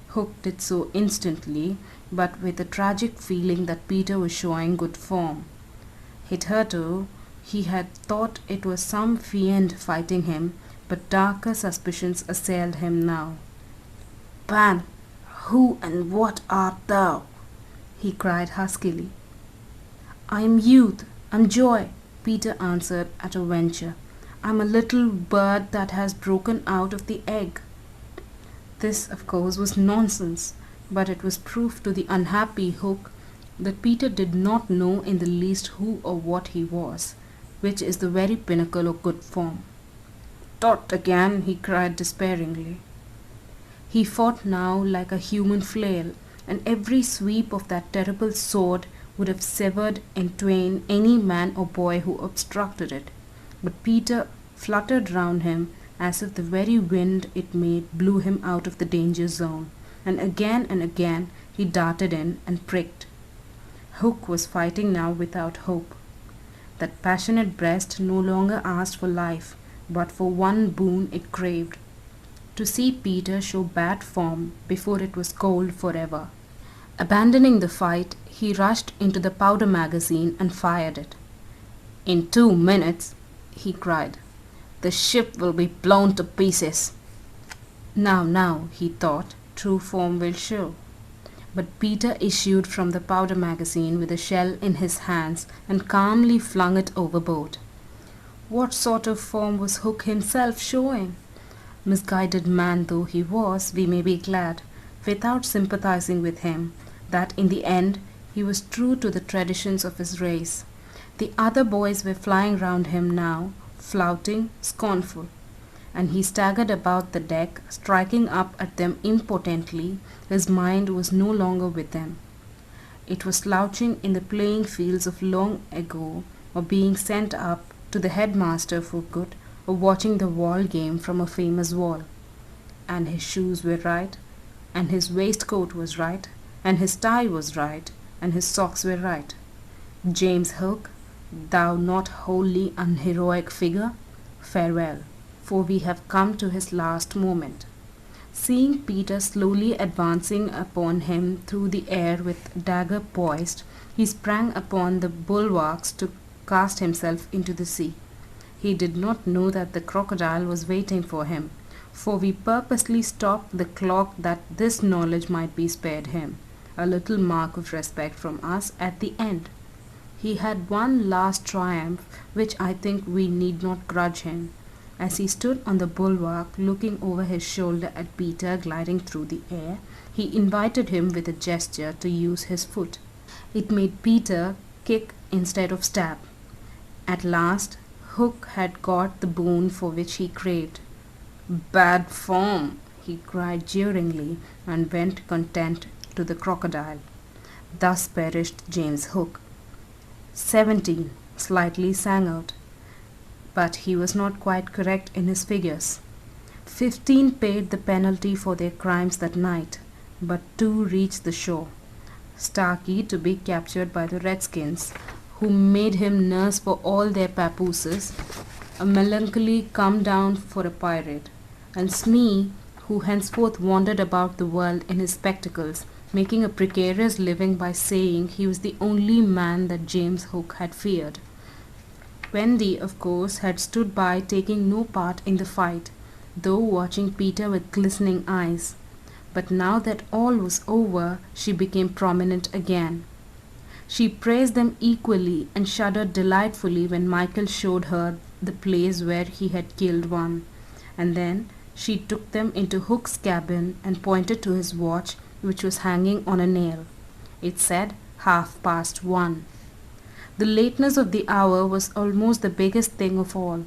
Hook did so instantly, but with a tragic feeling that Peter was showing good form. Hitherto he had thought it was some fiend fighting him, but darker suspicions assailed him now. "Pan, who and what art thou?" he cried huskily. "I am youth, I'm joy," Peter answered at a venture. "I'm a little bird that has broken out of the egg." This, of course, was nonsense, but it was proof to the unhappy Hook that Peter did not know in the least who or what he was, which is the very pinnacle of good form. "Tot again!" he cried despairingly. He fought now like a human flail, and every sweep of that terrible sword would have severed in twain any man or boy who obstructed it. But Peter fluttered round him as if the very wind it made blew him out of the danger zone, and again he darted in and pricked. Hook was fighting now without hope. That passionate breast no longer asked for life, but for one boon it craved: to see Peter show bad form before it was cold forever. Abandoning the fight, he rushed into the powder magazine and fired it. "In 2 minutes," he cried, "the ship will be blown to pieces." Now, he thought, true form will show. But Peter issued from the powder magazine with a shell in his hands and calmly flung it overboard. What sort of form was Hook himself showing? Misguided man though he was, we may be glad, without sympathizing with him, that in the end he was true to the traditions of his race. The other boys were flying round him now, flouting, scornful, and he staggered about the deck, striking up at them impotently. His mind was no longer with them. It was slouching in the playing fields of long ago, or being sent up to the headmaster for good, or watching the wall game from a famous wall. And his shoes were right, and his waistcoat was right, and his tie was right, and his socks were right. James Hook, thou not wholly unheroic figure, farewell, for we have come to his last moment. Seeing Peter slowly advancing upon him through the air with dagger poised, he sprang upon the bulwarks to cast himself into the sea. He did not know that the crocodile was waiting for him, for we purposely stopped the clock that this knowledge might be spared him, a little mark of respect from us at the end. He had one last triumph, which I think we need not grudge him. As he stood on the bulwark looking over his shoulder at Peter gliding through the air, he invited him with a gesture to use his foot. It made Peter kick instead of stab. At last Hook had got the boon for which he craved. "Bad form!" he cried jeeringly, and went content to the crocodile. Thus perished James Hook. 17 slightly sang out, but he was not quite correct in his figures. 15 paid the penalty for their crimes that night, but 2 reached the shore. Starkey to be captured by the redskins, who made him nurse for all their papooses, a melancholy come down for a pirate, and Smee, who henceforth wandered about the world in his spectacles, making a precarious living by saying he was the only man that James Hook had feared. Wendy, of course, had stood by, taking no part in the fight, though watching Peter with glistening eyes. But now that all was over, she became prominent again. She praised them equally and shuddered delightfully when Michael showed her the place where he had killed one. And then she took them into Hook's cabin and pointed to his watch, which was hanging on a nail. It said 1:30. The lateness of the hour was almost the biggest thing of all.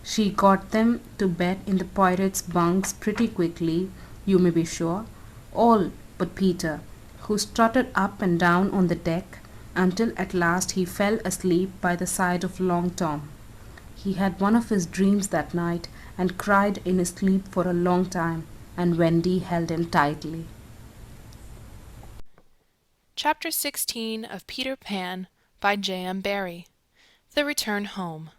She got them to bed in the pirates' bunks pretty quickly, you may be sure, all but Peter, who strutted up and down on the deck until at last he fell asleep by the side of Long Tom. He had one of his dreams that night and cried in his sleep for a long time, and Wendy held him tightly. Chapter 16 of Peter Pan by J.M. Barrie. The Return Home.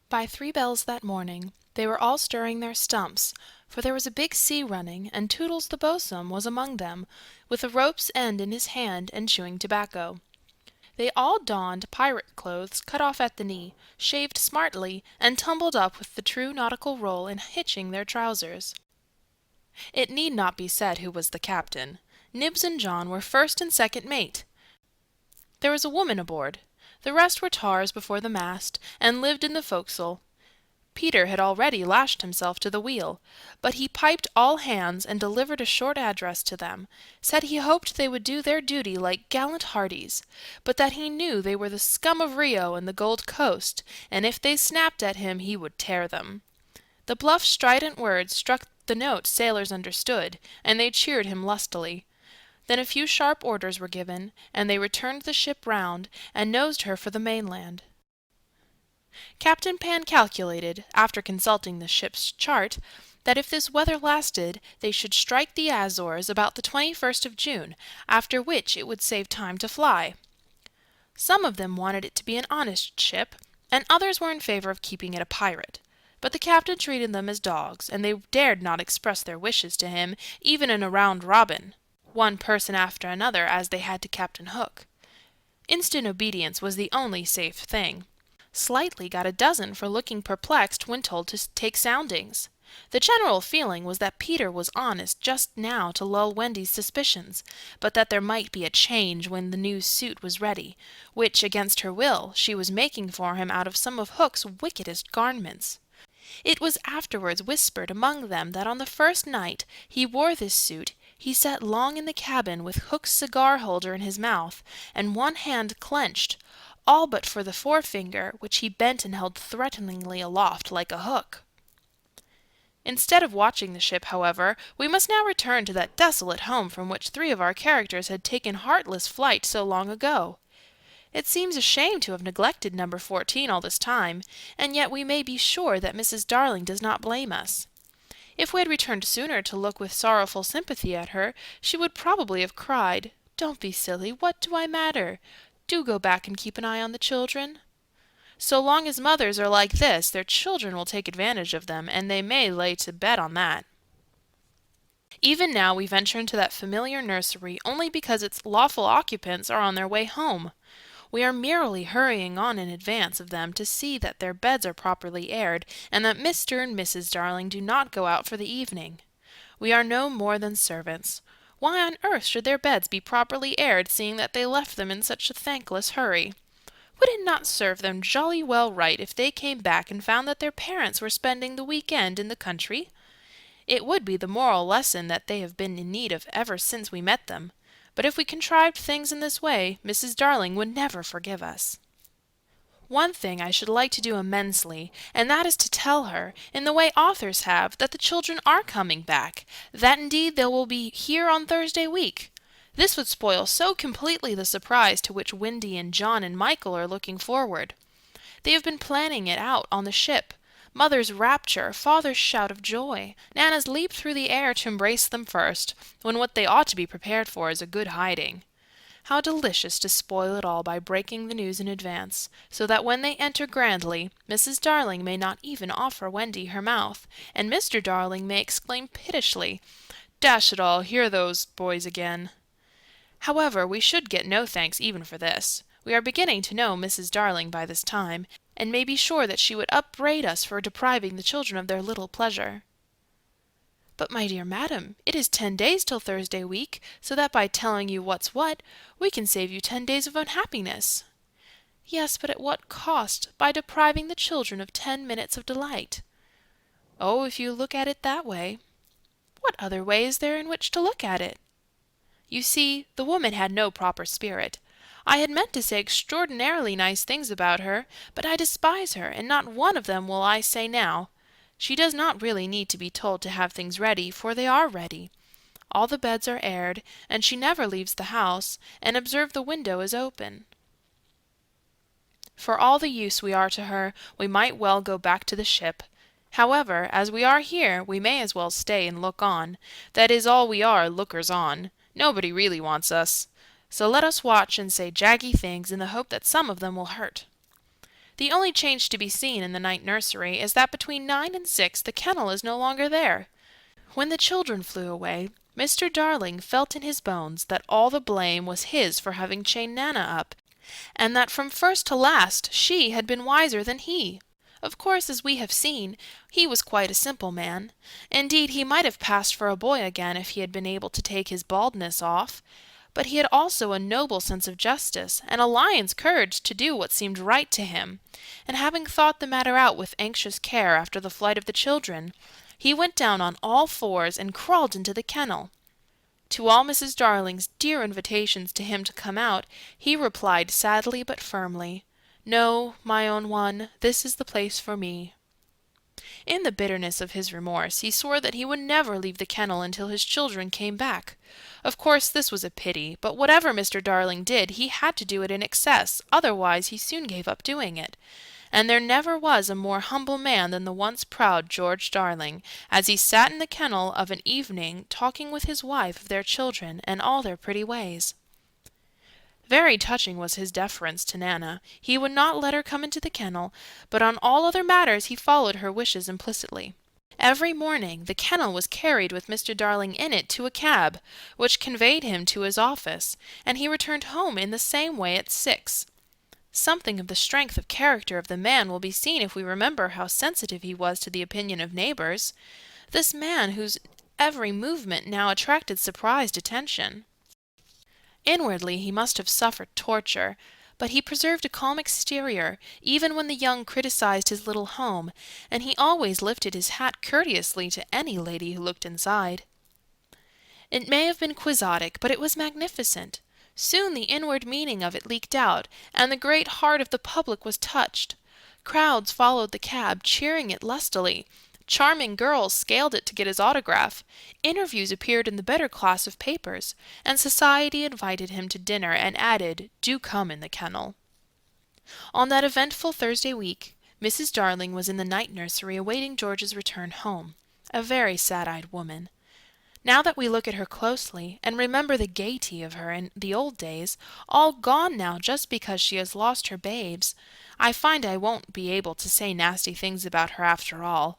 By 3 bells that morning they were all stirring their stumps, for there was a big sea running, and Toodles the bo'sun was among them, with a rope's end in his hand and chewing tobacco. They all donned pirate clothes cut off at the knee, shaved smartly, and tumbled up with the true nautical roll in hitching their trousers. It need not be said who was the captain. Nibs and John were first and second mate. There was a woman aboard. The rest were tars before the mast, and lived in the forecastle. Peter had already lashed himself to the wheel, but he piped all hands and delivered a short address to them, said he hoped they would do their duty like gallant hearties, but that he knew they were the scum of Rio and the Gold Coast, and if they snapped at him he would tear them. The bluff, strident words struck the note sailors understood, and they cheered him lustily. Then a few sharp orders were given, and they returned the ship round, and nosed her for the mainland. Captain Pan calculated, after consulting the ship's chart, that if this weather lasted, they should strike the Azores about the 21st of June, after which it would save time to fly. Some of them wanted it to be an honest ship, and others were in favor of keeping it a pirate. But the captain treated them as dogs, and they dared not express their wishes to him, even in a round robin, one person after another, as they had to Captain Hook. Instant obedience was the only safe thing. Slightly got a dozen for looking perplexed when told to take soundings. The general feeling was that Peter was honest just now to lull Wendy's suspicions, but that there might be a change when the new suit was ready, which, against her will, she was making for him out of some of Hook's wickedest garments. It was afterwards whispered among them that on the first night he wore this suit he sat long in the cabin with Hook's cigar-holder in his mouth, and one hand clenched, all but for the forefinger, which he bent and held threateningly aloft like a hook. Instead of watching the ship, however, we must now return to that desolate home from which 3 of our characters had taken heartless flight so long ago. It seems a shame to have neglected number 14 all this time, and yet we may be sure that Mrs. Darling does not blame us. If we had returned sooner to look with sorrowful sympathy at her, she would probably have cried, "Don't be silly, what do I matter? Do go back and keep an eye on the children." So long as mothers are like this, their children will take advantage of them, and they may lay to bet on that. Even now we venture into that familiar nursery only because its lawful occupants are on their way home. We are merely hurrying on in advance of them to see that their beds are properly aired, and that Mr. and Mrs. Darling do not go out for the evening. We are no more than servants. Why on earth should their beds be properly aired, seeing that they left them in such a thankless hurry? Would it not serve them jolly well right if they came back and found that their parents were spending the week-end in the country? It would be the moral lesson that they have been in need of ever since we met them. But if we contrived things in this way, Mrs. Darling would never forgive us. One thing I should like to do immensely, and that is to tell her, in the way authors have, that the children are coming back, that indeed they will be here on Thursday week. This would spoil so completely the surprise to which Wendy and John and Michael are looking forward. They have been planning it out on the ship. Mother's rapture, father's shout of joy, Nana's leap through the air to embrace them first, when what they ought to be prepared for is a good hiding. How delicious to spoil it all by breaking the news in advance, so that when they enter grandly, Mrs. Darling may not even offer Wendy her mouth, and Mr. Darling may exclaim pettishly, "Dash it all, here are those boys again." However, we should get no thanks even for this. We are beginning to know Mrs. Darling by this time, and may be sure that she would upbraid us for depriving the children of their little pleasure. "But, my dear madam, it is 10 days till Thursday week, so that by telling you what's what, we can save you 10 days of unhappiness." "Yes, but at what cost, by depriving the children of 10 minutes of delight?" "Oh, if you look at it that way." "What other way is there in which to look at it?" You see, the woman had no proper spirit. I had meant to say extraordinarily nice things about her, but I despise her, and not one of them will I say now. She does not really need to be told to have things ready, for they are ready. All the beds are aired, and she never leaves the house, and observe the window is open. For all the use we are to her, we might well go back to the ship. However, as we are here, we may as well stay and look on. That is all we are, lookers on. Nobody really wants us. So let us watch and say jaggy things in the hope that some of them will hurt. The only change to be seen in the night nursery is that between 9 and 6 the kennel is no longer there. When the children flew away, Mr. Darling felt in his bones that all the blame was his for having chained Nana up, and that from first to last she had been wiser than he. Of course, as we have seen, he was quite a simple man. Indeed, he might have passed for a boy again if he had been able to take his baldness off. But he had also a noble sense of justice, and a lion's courage to do what seemed right to him. And having thought the matter out with anxious care after the flight of the children, he went down on all fours and crawled into the kennel. To all Mrs. Darling's dear invitations to him to come out, he replied sadly but firmly, "No, my own one, this is the place for me." In the bitterness of his remorse, he swore that he would never leave the kennel until his children came back. Of course, this was a pity, but whatever Mr. Darling did, he had to do it in excess, otherwise he soon gave up doing it. And there never was a more humble man than the once proud George Darling, as he sat in the kennel of an evening talking with his wife of their children and all their pretty ways. Very touching was his deference to Nana. He would not let her come into the kennel, but on all other matters he followed her wishes implicitly. Every morning the kennel was carried with Mr. Darling in it to a cab, which conveyed him to his office, and he returned home in the same way at 6. Something of the strength of character of the man will be seen if we remember how sensitive he was to the opinion of neighbors. This man whose every movement now attracted surprised attention. Inwardly he must have suffered torture, but he preserved a calm exterior, even when the young criticized his little home, and he always lifted his hat courteously to any lady who looked inside. It may have been quixotic, but it was magnificent. Soon the inward meaning of it leaked out, and the great heart of the public was touched. Crowds followed the cab, cheering it lustily. Charming girls scaled it to get his autograph. Interviews appeared in the better class of papers, and society invited him to dinner and added, "Do come in the kennel." On that eventful Thursday week, Mrs. Darling was in the night nursery awaiting George's return home, a very sad-eyed woman. Now that we look at her closely, and remember the gaiety of her in the old days, all gone now just because she has lost her babes, I find I won't be able to say nasty things about her after all.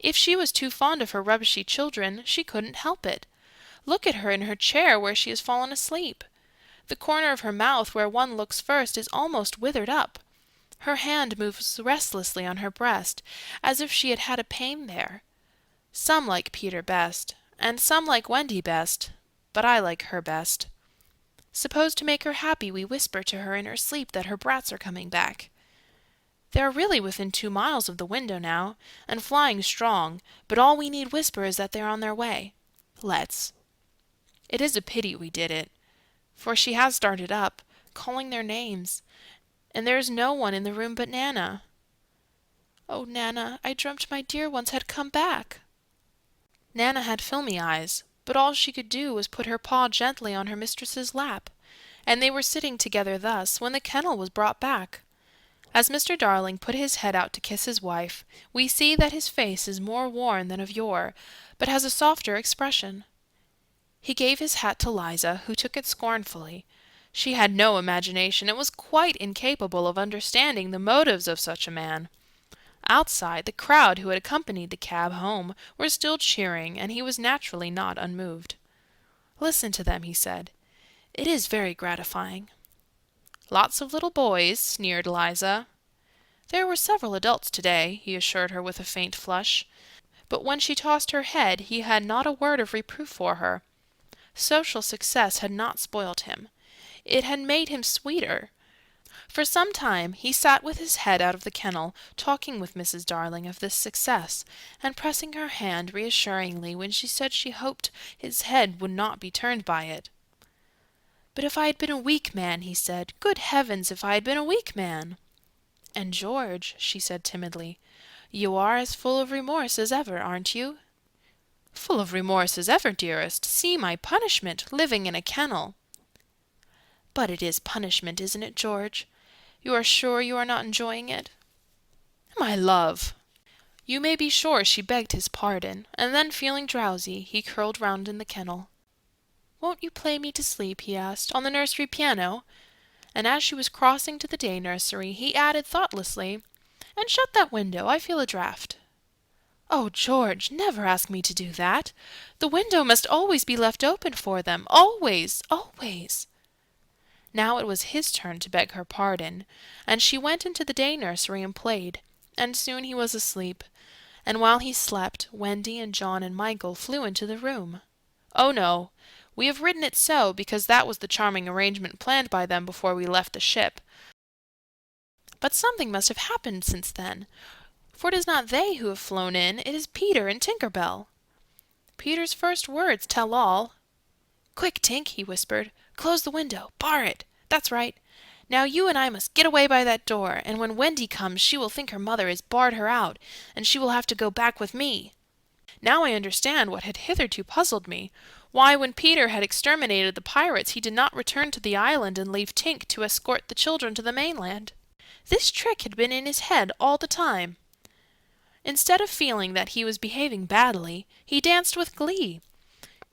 If she was too fond of her rubbishy children, she couldn't help it. Look at her in her chair where she has fallen asleep. The corner of her mouth where one looks first is almost withered up. Her hand moves restlessly on her breast, as if she had had a pain there. Some like Peter best, and some like Wendy best, but I like her best. Suppose to make her happy we whisper to her in her sleep that her brats are coming back. They are really within 2 miles of the window now, and flying strong, but all we need whisper is that they are on their way. Let's. It is a pity we did it, for she has started up, calling their names, and there is no one in the room but Nana. Oh, Nana, I dreamt my dear ones had come back. Nana had filmy eyes, but all she could do was put her paw gently on her mistress's lap, and they were sitting together thus when the kennel was brought back. As Mr. Darling put his head out to kiss his wife, we see that his face is more worn than of yore, but has a softer expression. He gave his hat to Liza, who took it scornfully. She had no imagination, and was quite incapable of understanding the motives of such a man. Outside, the crowd who had accompanied the cab home were still cheering, and he was naturally not unmoved. "Listen to them," he said. "It is very gratifying." "Lots of little boys," sneered Liza. "There were several adults today," he assured her with a faint flush. But when she tossed her head, he had not a word of reproof for her. Social success had not spoilt him. It had made him sweeter. For some time he sat with his head out of the kennel, talking with Mrs. Darling of this success, and pressing her hand reassuringly when she said she hoped his head would not be turned by it. "But if I had been a weak man," he said. "Good heavens, if I had been a weak man!" "And George," she said timidly, "you are as full of remorse as ever, aren't you?" "Full of remorse as ever, dearest. See my punishment, living in a kennel." "But it is punishment, isn't it, George? You are sure you are not enjoying it?" "My love!" You may be sure she begged his pardon, and then, feeling drowsy, he curled round in the kennel. "Won't you play me to sleep," he asked, "on the nursery piano?" And as she was crossing to the day nursery, he added thoughtlessly, "And shut that window, I feel a draught." "Oh, George, never ask me to do that. The window must always be left open for them, always, always." Now it was his turn to beg her pardon, and she went into the day nursery and played, and soon he was asleep, and while he slept, Wendy and John and Michael flew into the room. Oh no, we have written it so because that was the charming arrangement planned by them before we left the ship. But something must have happened since then, for it is not they who have flown in, it is Peter and Tinker Bell. Peter's first words tell all. "Quick, Tink," he whispered, "close the window, bar it. That's right. Now you and I must get away by that door, and when Wendy comes she will think her mother has barred her out, and she will have to go back with me." Now I understand what had hitherto puzzled me, why when Peter had exterminated the pirates he did not return to the island and leave Tink to escort the children to the mainland. This trick had been in his head all the time. Instead of feeling that he was behaving badly, he danced with glee.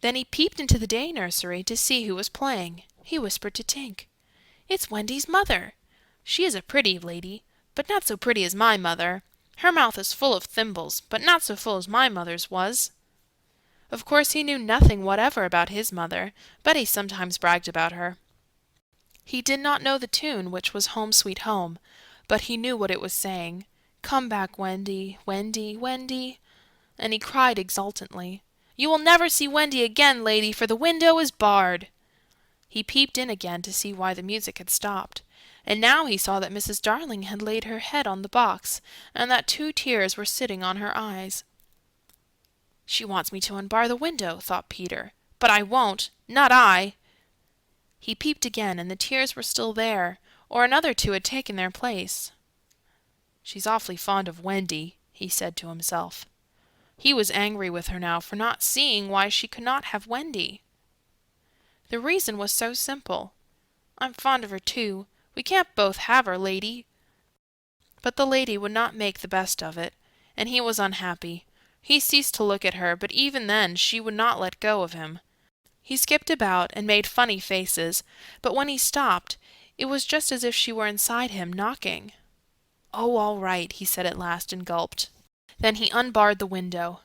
Then he peeped into the day nursery to see who was playing. He whispered to Tink, "It's Wendy's mother. She is a pretty lady, but not so pretty as my mother. Her mouth is full of thimbles, but not so full as my mother's was." Of course he knew nothing whatever about his mother, but he sometimes bragged about her. He did not know the tune, which was Home, Sweet Home, but he knew what it was saying. "Come back, Wendy, Wendy, Wendy." And he cried exultantly, "You will never see Wendy again, lady, for the window is barred." He peeped in again to see why the music had stopped, and now he saw that Mrs. Darling had laid her head on the box, and that 2 tears were sitting on her eyes. "She wants me to unbar the window," thought Peter, "but I won't, not I." He peeped again, and the tears were still there, or another 2 had taken their place. "She's awfully fond of Wendy," he said to himself. He was angry with her now for not seeing why she could not have Wendy. The reason was so simple. "I'm fond of her too. We can't both have her, lady." But the lady would not make the best of it, and he was unhappy. He ceased to look at her, but even then she would not let go of him. He skipped about and made funny faces, but when he stopped, it was just as if she were inside him, knocking. "Oh, all right," he said at last, and gulped. Then he unbarred the window.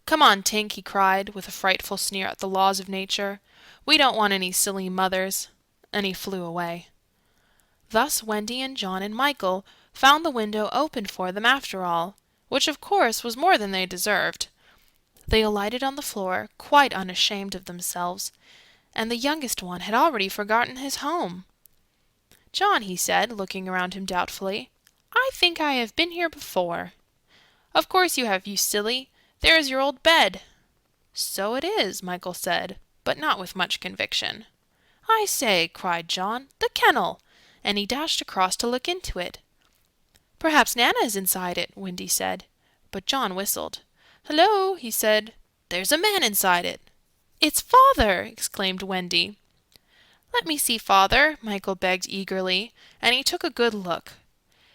"Come on, Tink," he cried, with a frightful sneer at the laws of nature. "We don't want any silly mothers." And he flew away. Thus Wendy and John and Michael found the window open for them after all, which of course was more than they deserved. They alighted on the floor, quite unashamed of themselves, and the youngest one had already forgotten his home. "John," he said, looking around him doubtfully, "I think I have been here before." "Of course you have, you silly. There is your old bed." "So it is," Michael said, but not with much conviction. "I say," cried John, "the kennel!" and he dashed across to look into it. "Perhaps Nana is inside it," Wendy said, but John whistled. "Hello," he said, "there's a man inside it." "It's Father!" exclaimed Wendy. "Let me see Father," Michael begged eagerly, and he took a good look.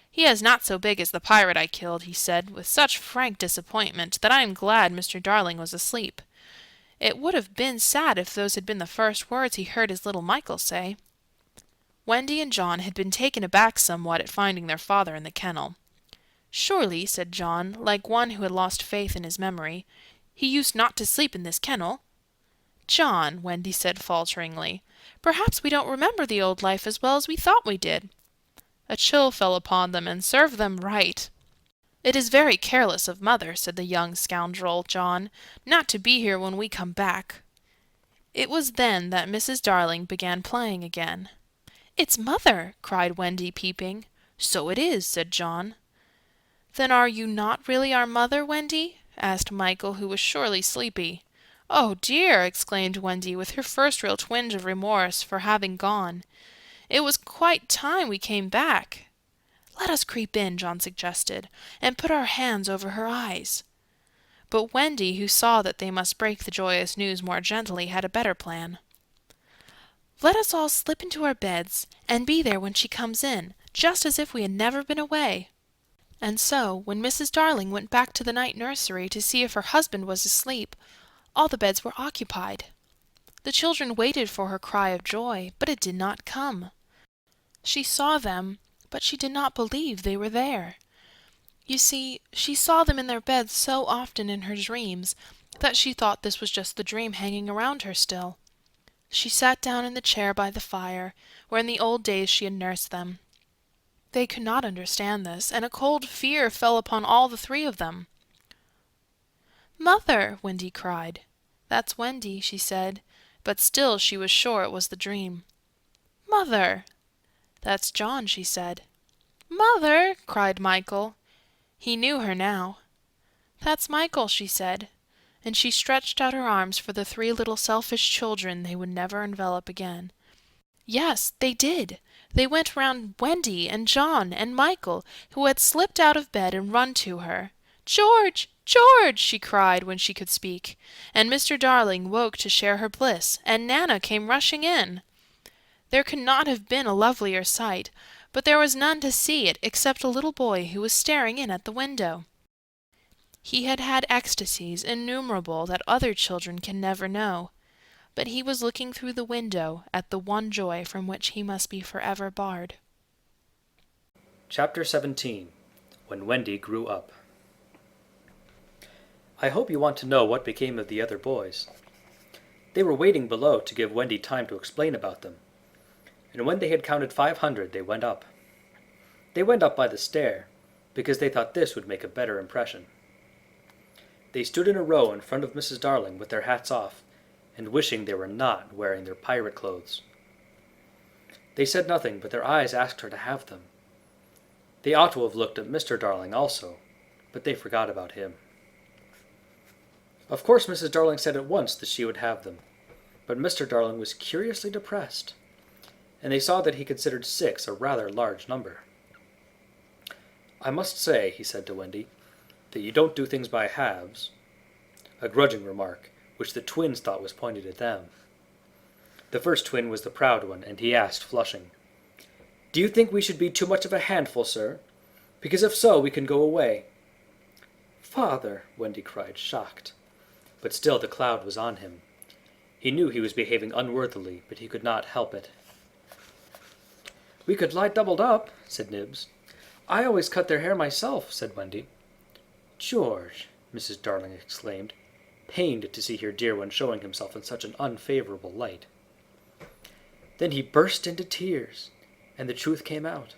"He is not so big as the pirate I killed," he said, with such frank disappointment that I am glad Mr. Darling was asleep. It would have been sad if those had been the first words he heard his little Michael say. Wendy and John had been taken aback somewhat at finding their father in the kennel. "Surely," said John, like one who had lost faith in his memory, "he used not to sleep in this kennel." "John," Wendy said falteringly, "perhaps we don't remember the old life as well as we thought we did." A chill fell upon them, and served them right. "It is very careless of Mother," said the young scoundrel, John, "not to be here when we come back." It was then that Mrs. Darling began playing again. "It's Mother!" cried Wendy, peeping. "So it is," said John. "Then are you not really our mother, Wendy?" asked Michael, who was surely sleepy. "Oh, dear!" exclaimed Wendy, with her first real twinge of remorse for having gone. "It was quite time we came back." "Let us creep in," John suggested, "and put our hands over her eyes." But Wendy, who saw that they must break the joyous news more gently, had a better plan. "Let us all slip into our beds, and be there when she comes in, just as if we had never been away." And so, when Mrs. Darling went back to the night nursery to see if her husband was asleep, all the beds were occupied. The children waited for her cry of joy, but it did not come. She saw them, but she did not believe they were there. You see, she saw them in their beds so often in her dreams that she thought this was just the dream hanging around her still. She sat down in the chair by the fire, where in the old days she had nursed them. They could not understand this, and a cold fear fell upon all the three of them. "Mother!" Wendy cried. "That's Wendy," she said, but still she was sure it was the dream. "Mother!" "That's John," she said. "Mother!" cried Michael. He knew her now. "That's Michael," she said, and she stretched out her arms for the three little selfish children they would never envelop again. Yes, they did. They went round Wendy and John and Michael, who had slipped out of bed and run to her. "George! George!" she cried when she could speak, and Mr. Darling woke to share her bliss, and Nana came rushing in. There could not have been a lovelier sight, but there was none to see it except a little boy who was staring in at the window. He had had ecstasies innumerable that other children can never know, but he was looking through the window at the one joy from which he must be forever barred. Chapter 17. When Wendy Grew Up. I hope you want to know what became of the other boys. They were waiting below to give Wendy time to explain about them, and when they had counted 500 they went up. They went up by the stair, because they thought this would make a better impression. They stood in a row in front of Mrs. Darling with their hats off, and wishing they were not wearing their pirate clothes. They said nothing, but their eyes asked her to have them. They ought to have looked at Mr. Darling also, but they forgot about him. Of course Mrs. Darling said at once that she would have them, but Mr. Darling was curiously depressed, and they saw that he considered 6 a rather large number. "I must say," he said to Wendy, "that you don't do things by halves," a grudging remark, which the twins thought was pointed at them. The first twin was the proud one, and he asked, flushing, "Do you think we should be too much of a handful, sir? Because if so, we can go away." "Father!" Wendy cried, shocked. But still the cloud was on him. He knew he was behaving unworthily, but he could not help it. "We could lie doubled up," said Nibs. "I always cut their hair myself," said Wendy. "George!" Mrs. Darling exclaimed, pained to see her dear one showing himself in such an unfavourable light. Then he burst into tears, and the truth came out.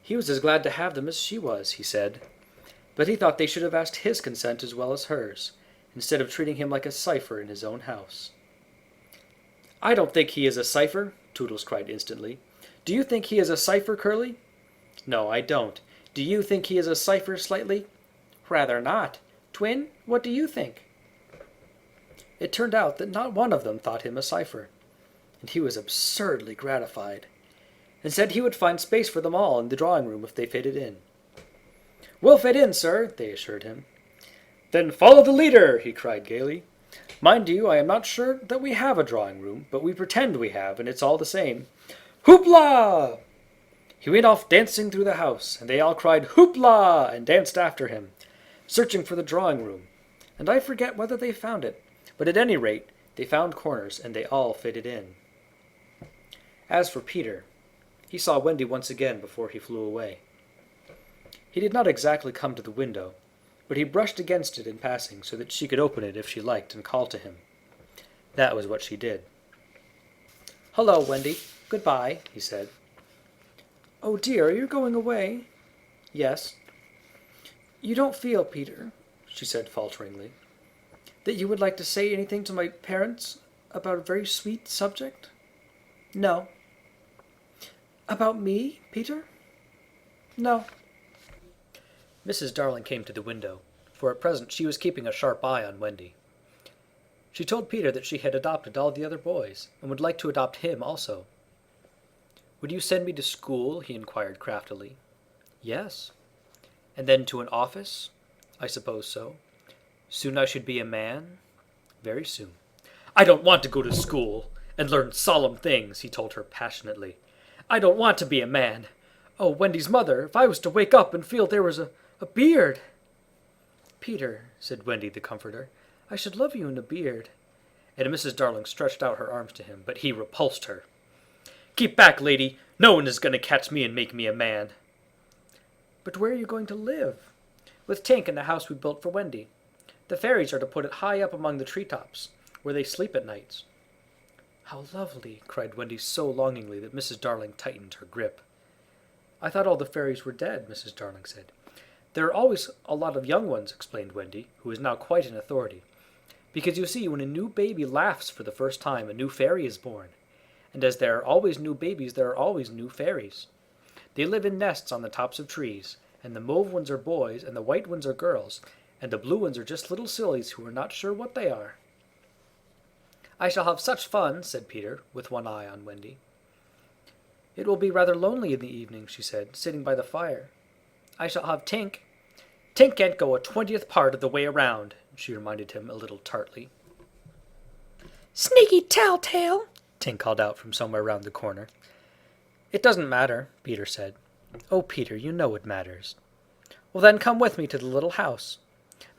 He was as glad to have them as she was, he said, but he thought they should have asked his consent as well as hers, instead of treating him like a cipher in his own house. "I don't think he is a cipher," Toodles cried instantly. "Do you think he is a cipher, Curly?" "No, I don't. Do you think he is a cipher, Slightly?" "Rather not. Twin, what do you think?" It turned out that not one of them thought him a cipher, and he was absurdly gratified, and said he would find space for them all in the drawing-room if they fitted in. "We'll fit in, sir," they assured him. "Then follow the leader," he cried gaily. "Mind you, I am not sure that we have a drawing-room, but we pretend we have, and it's all the same. Hoopla!" He went off dancing through the house, and they all cried "Hoopla!" and danced after him, searching for the drawing-room, and I forget whether they found it, but at any rate they found corners, and they all fitted in. As for Peter, he saw Wendy once again before he flew away. He did not exactly come to the window, but he brushed against it in passing so that she could open it if she liked and call to him. That was what she did. "Hello, Wendy. Goodbye," he said. "Oh dear, are you going away?" "Yes." "You don't feel, Peter," she said falteringly, "that you would like to say anything to my parents about a very sweet subject?" "No." "About me, Peter?" "No." Mrs. Darling came to the window, for at present she was keeping a sharp eye on Wendy. She told Peter that she had adopted all the other boys, and would like to adopt him also. Would you send me to school? He inquired craftily. Yes. And then to an office? I suppose so. Soon I should be a man? Very soon. I don't want to go to school and learn solemn things, he told her passionately. I don't want to be a man. Oh, Wendy's mother, if I was to wake up and feel there was a beard. Peter, said Wendy the comforter, I should love you in a beard. And Mrs. Darling stretched out her arms to him, but he repulsed her. Keep back, lady. No one is going to catch me and make me a man. But where are you going to live? With Tink in the house we built for Wendy. The fairies are to put it high up among the treetops, where they sleep at nights. How lovely, cried Wendy so longingly that Mrs. Darling tightened her grip. I thought all the fairies were dead, Mrs. Darling said. There are always a lot of young ones, explained Wendy, who is now quite in authority. Because you see, when a new baby laughs for the first time, a new fairy is born. And as there are always new babies, there are always new fairies. They live in nests on the tops of trees, and the mauve ones are boys, and the white ones are girls, and the blue ones are just little sillies who are not sure what they are. I shall have such fun, said Peter, with one eye on Wendy. It will be rather lonely in the evening, she said, sitting by the fire. I shall have Tink. Tink can't go a 20th part of the way around, she reminded him a little tartly. Sneaky telltale, Tink called out from somewhere round the corner. It doesn't matter, Peter said. Oh, Peter, you know it matters. Well, then come with me to the little house.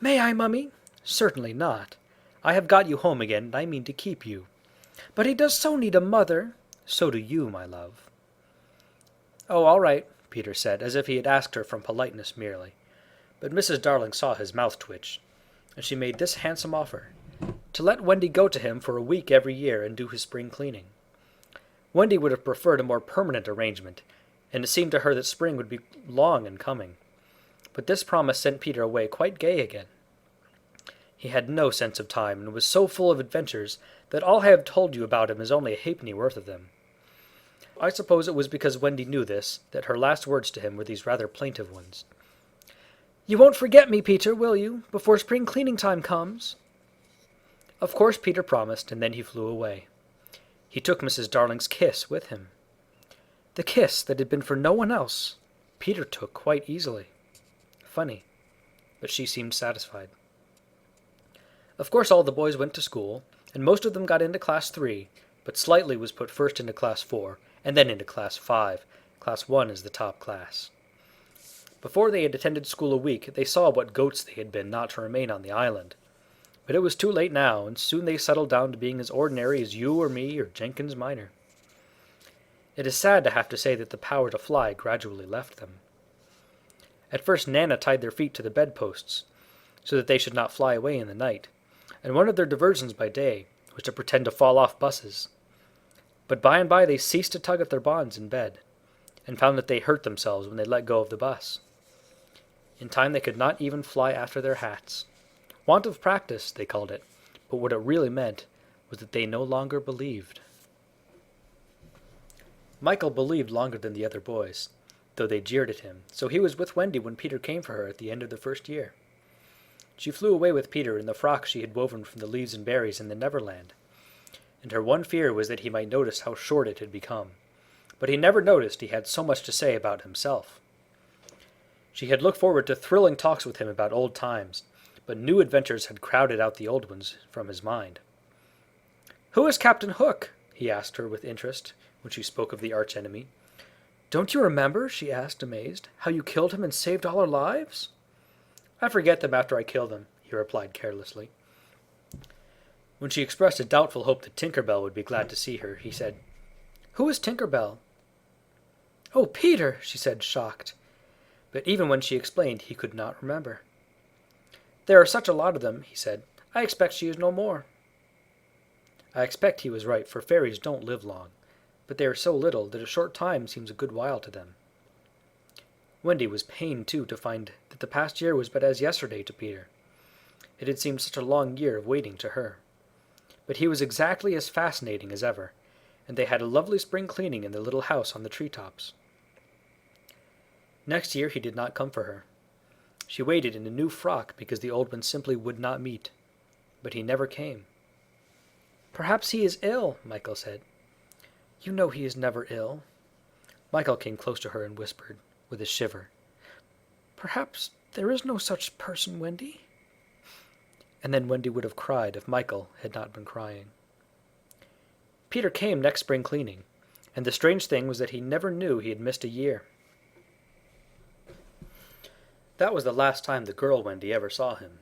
May I, Mummy? Certainly not. I have got you home again, and I mean to keep you. But he does so need a mother. So do you, my love. Oh, all right, Peter said, as if he had asked her from politeness merely. But Mrs. Darling saw his mouth twitch, and she made this handsome offer, to let Wendy go to him for a week every year and do his spring cleaning. Wendy would have preferred a more permanent arrangement, and it seemed to her that spring would be long in coming. But this promise sent Peter away quite gay again. He had no sense of time, and was so full of adventures that all I have told you about him is only a halfpenny worth of them. I suppose it was because Wendy knew this, that her last words to him were these rather plaintive ones. You won't forget me, Peter, will you, before spring cleaning time comes? Of course Peter promised, and then he flew away. He took Mrs. Darling's kiss with him. The kiss that had been for no one else, Peter took quite easily. Funny, but she seemed satisfied. Of course all the boys went to school, and most of them got into Class 3, but Slightly was put first into Class 4, and then into Class 5. Class 1 is the top class. Before they had attended school a week, they saw what goats they had been not to remain on the island. But it was too late now, and soon they settled down to being as ordinary as you or me or Jenkins Minor. It is sad to have to say that the power to fly gradually left them. At first Nana tied their feet to the bedposts, so that they should not fly away in the night, and one of their diversions by day was to pretend to fall off buses. But by and by they ceased to tug at their bonds in bed, and found that they hurt themselves when they let go of the bus. In time they could not even fly after their hats. Want of practice, they called it, but what it really meant was that they no longer believed. Michael believed longer than the other boys, though they jeered at him, so he was with Wendy when Peter came for her at the end of the first year. She flew away with Peter in the frock she had woven from the leaves and berries in the Neverland, and her one fear was that he might notice how short it had become. But he never noticed he had so much to say about himself. She had looked forward to thrilling talks with him about old times, but new adventures had crowded out the old ones from his mind. Who is Captain Hook? He asked her with interest when she spoke of the arch-enemy. Don't you remember, she asked, amazed, how you killed him and saved all our lives? I forget them after I kill them, he replied carelessly. When she expressed a doubtful hope that Tinker Bell would be glad to see her, he said, Who is Tinker Bell? Oh, Peter, she said, shocked. But even when she explained, he could not remember. There are such a lot of them, he said. I expect she is no more. I expect he was right, for fairies don't live long, but they are so little that a short time seems a good while to them. Wendy was pained, too, to find that the past year was but as yesterday to Peter. It had seemed such a long year of waiting to her. But he was exactly as fascinating as ever, and they had a lovely spring cleaning in the little house on the treetops. Next year he did not come for her. She waited in a new frock because the old one simply would not meet, but he never came. "Perhaps he is ill," Michael said. "You know he is never ill." Michael came close to her and whispered, with a shiver, "Perhaps there is no such person, Wendy." And then Wendy would have cried if Michael had not been crying. Peter came next spring cleaning, and the strange thing was that he never knew he had missed a year. That was the last time the girl Wendy ever saw him.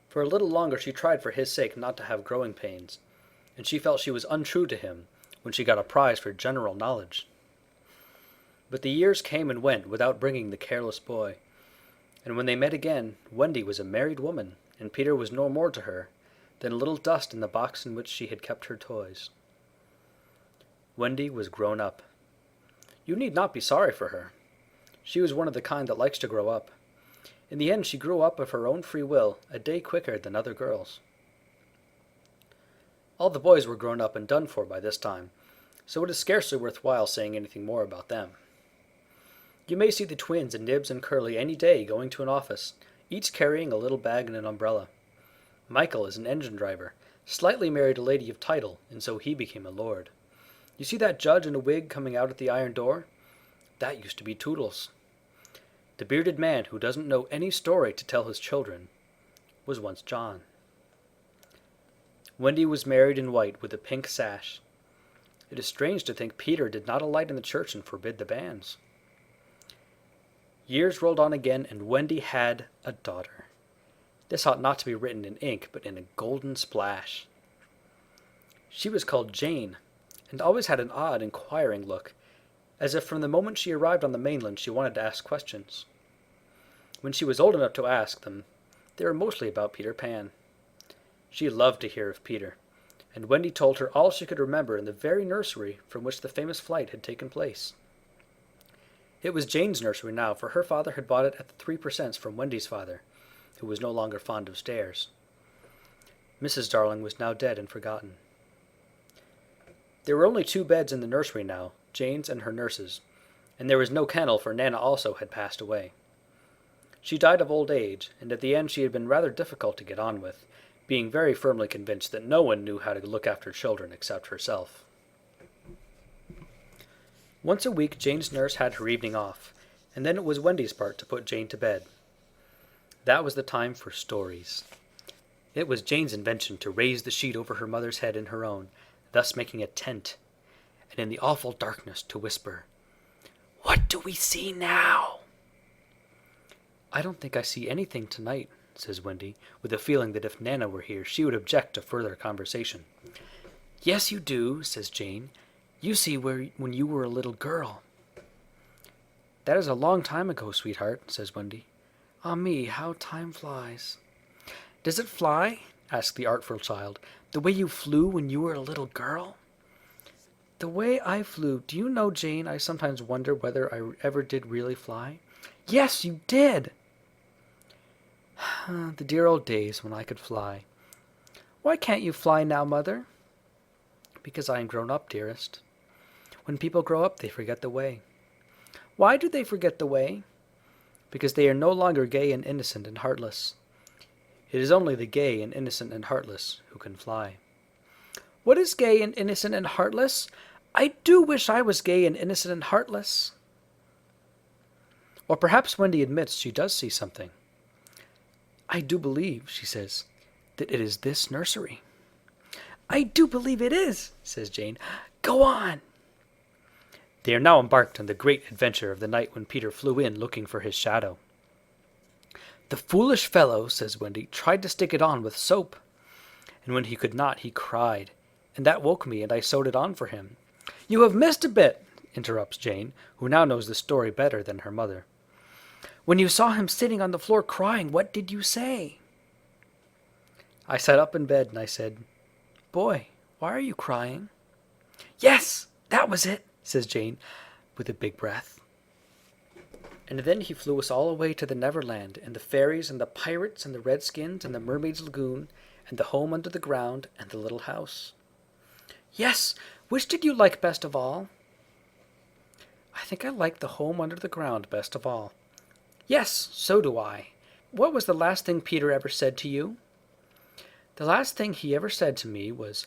For a little longer she tried for his sake not to have growing pains, and she felt she was untrue to him when she got a prize for general knowledge. But the years came and went without bringing the careless boy, and when they met again, Wendy was a married woman, and Peter was no more to her than a little dust in the box in which she had kept her toys. Wendy was grown up. You need not be sorry for her. She was one of the kind that likes to grow up. In the end, she grew up of her own free will, a day quicker than other girls. All the boys were grown up and done for by this time, so it is scarcely worthwhile saying anything more about them. You may see the twins and Nibs and Curly any day going to an office, each carrying a little bag and an umbrella. Michael is an engine driver, slightly married a lady of title, and so he became a lord. You see that judge in a wig coming out at the iron door? That used to be Toodles. The bearded man who doesn't know any story to tell his children was once John. Wendy was married in white with a pink sash. It is strange to think Peter did not alight in the church and forbid the banns. Years rolled on again, and Wendy had a daughter. This ought not to be written in ink, but in a golden splash. She was called Jane, and always had an odd, inquiring look, as if from the moment she arrived on the mainland she wanted to ask questions. When she was old enough to ask them, they were mostly about Peter Pan. She loved to hear of Peter, and Wendy told her all she could remember in the very nursery from which the famous flight had taken place. It was Jane's nursery now, for her father had bought it at the 3% from Wendy's father, who was no longer fond of stairs. Mrs. Darling was now dead and forgotten. There were only 2 beds in the nursery now, Jane's and her nurse's, and there was no kennel, for Nana also had passed away. She died of old age, and at the end she had been rather difficult to get on with, being very firmly convinced that no one knew how to look after children except herself. Once a week Jane's nurse had her evening off, and then it was Wendy's part to put Jane to bed. That was the time for stories. It was Jane's invention to raise the sheet over her mother's head and her own, thus making a tent, and in the awful darkness to whisper, "What do we see now?" "I don't think I see anything tonight," says Wendy, with a feeling that if Nana were here she would object to further conversation. "Yes, you do," says Jane. "You see when you were a little girl." "That is a long time ago, sweetheart," says Wendy. "Ah me, how time flies." "Does it fly," asked the artful child, "the way you flew when you were a little girl?" "The way I flew, do you know, Jane, I sometimes wonder whether I ever did really fly?" "Yes, you did!" "The dear old days when I could fly." "Why can't you fly now, Mother?" "Because I am grown up, dearest. When people grow up, they forget the way." "Why do they forget the way?" "Because they are no longer gay and innocent and heartless. It is only the gay and innocent and heartless who can fly." "What is gay and innocent and heartless? I do wish I was gay and innocent and heartless." Or perhaps Wendy admits she does see something. "I do believe," she says, "that it is this nursery." "I do believe it is," says Jane. "Go on." They are now embarked on the great adventure of the night when Peter flew in looking for his shadow. "The foolish fellow," says Wendy, "tried to stick it on with soap. And when he could not, he cried, and that woke me, and I sewed it on for him." "You have missed a bit," interrupts Jane, who now knows the story better than her mother. "When you saw him sitting on the floor crying, what did you say?" "I sat up in bed and I said, 'Boy, why are you crying?'" "Yes, that was it," says Jane, with a big breath. "And then he flew us all away to the Neverland, and the fairies, and the pirates, and the redskins, and the mermaid's lagoon, and the home under the ground, and the little house." "Yes, which did you like best of all?" "I think I liked the home under the ground best of all." "Yes, so do I. What was the last thing Peter ever said to you?" The last thing he ever said to me was,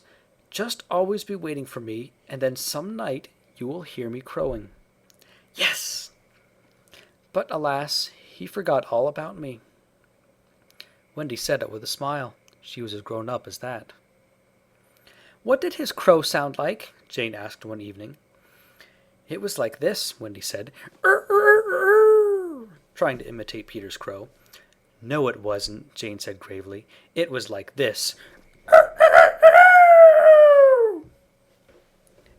'Just always be waiting for me, and then some night you will hear me crowing.' Yes! But alas, he forgot all about me." Wendy said it with a smile. She was as grown up as that. "What did his crow sound like?" Jane asked one evening. "It was like this," Wendy said, trying to imitate Peter's crow. "No, it wasn't," Jane said gravely. "It was like this."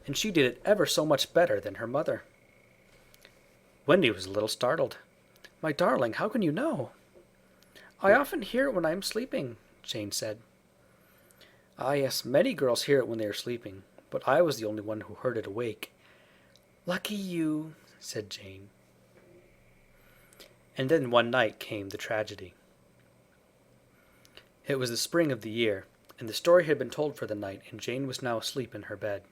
And she did it ever so much better than her mother. Wendy was a little startled. "My darling, how can you know?" "I often hear it when I am sleeping," Jane said. "Ah, yes, many girls hear it when they are sleeping, but I was the only one who heard it awake." "Lucky you," said Jane. And then one night came the tragedy. It was the spring of the year, and the story had been told for the night, and Jane was now asleep in her bed.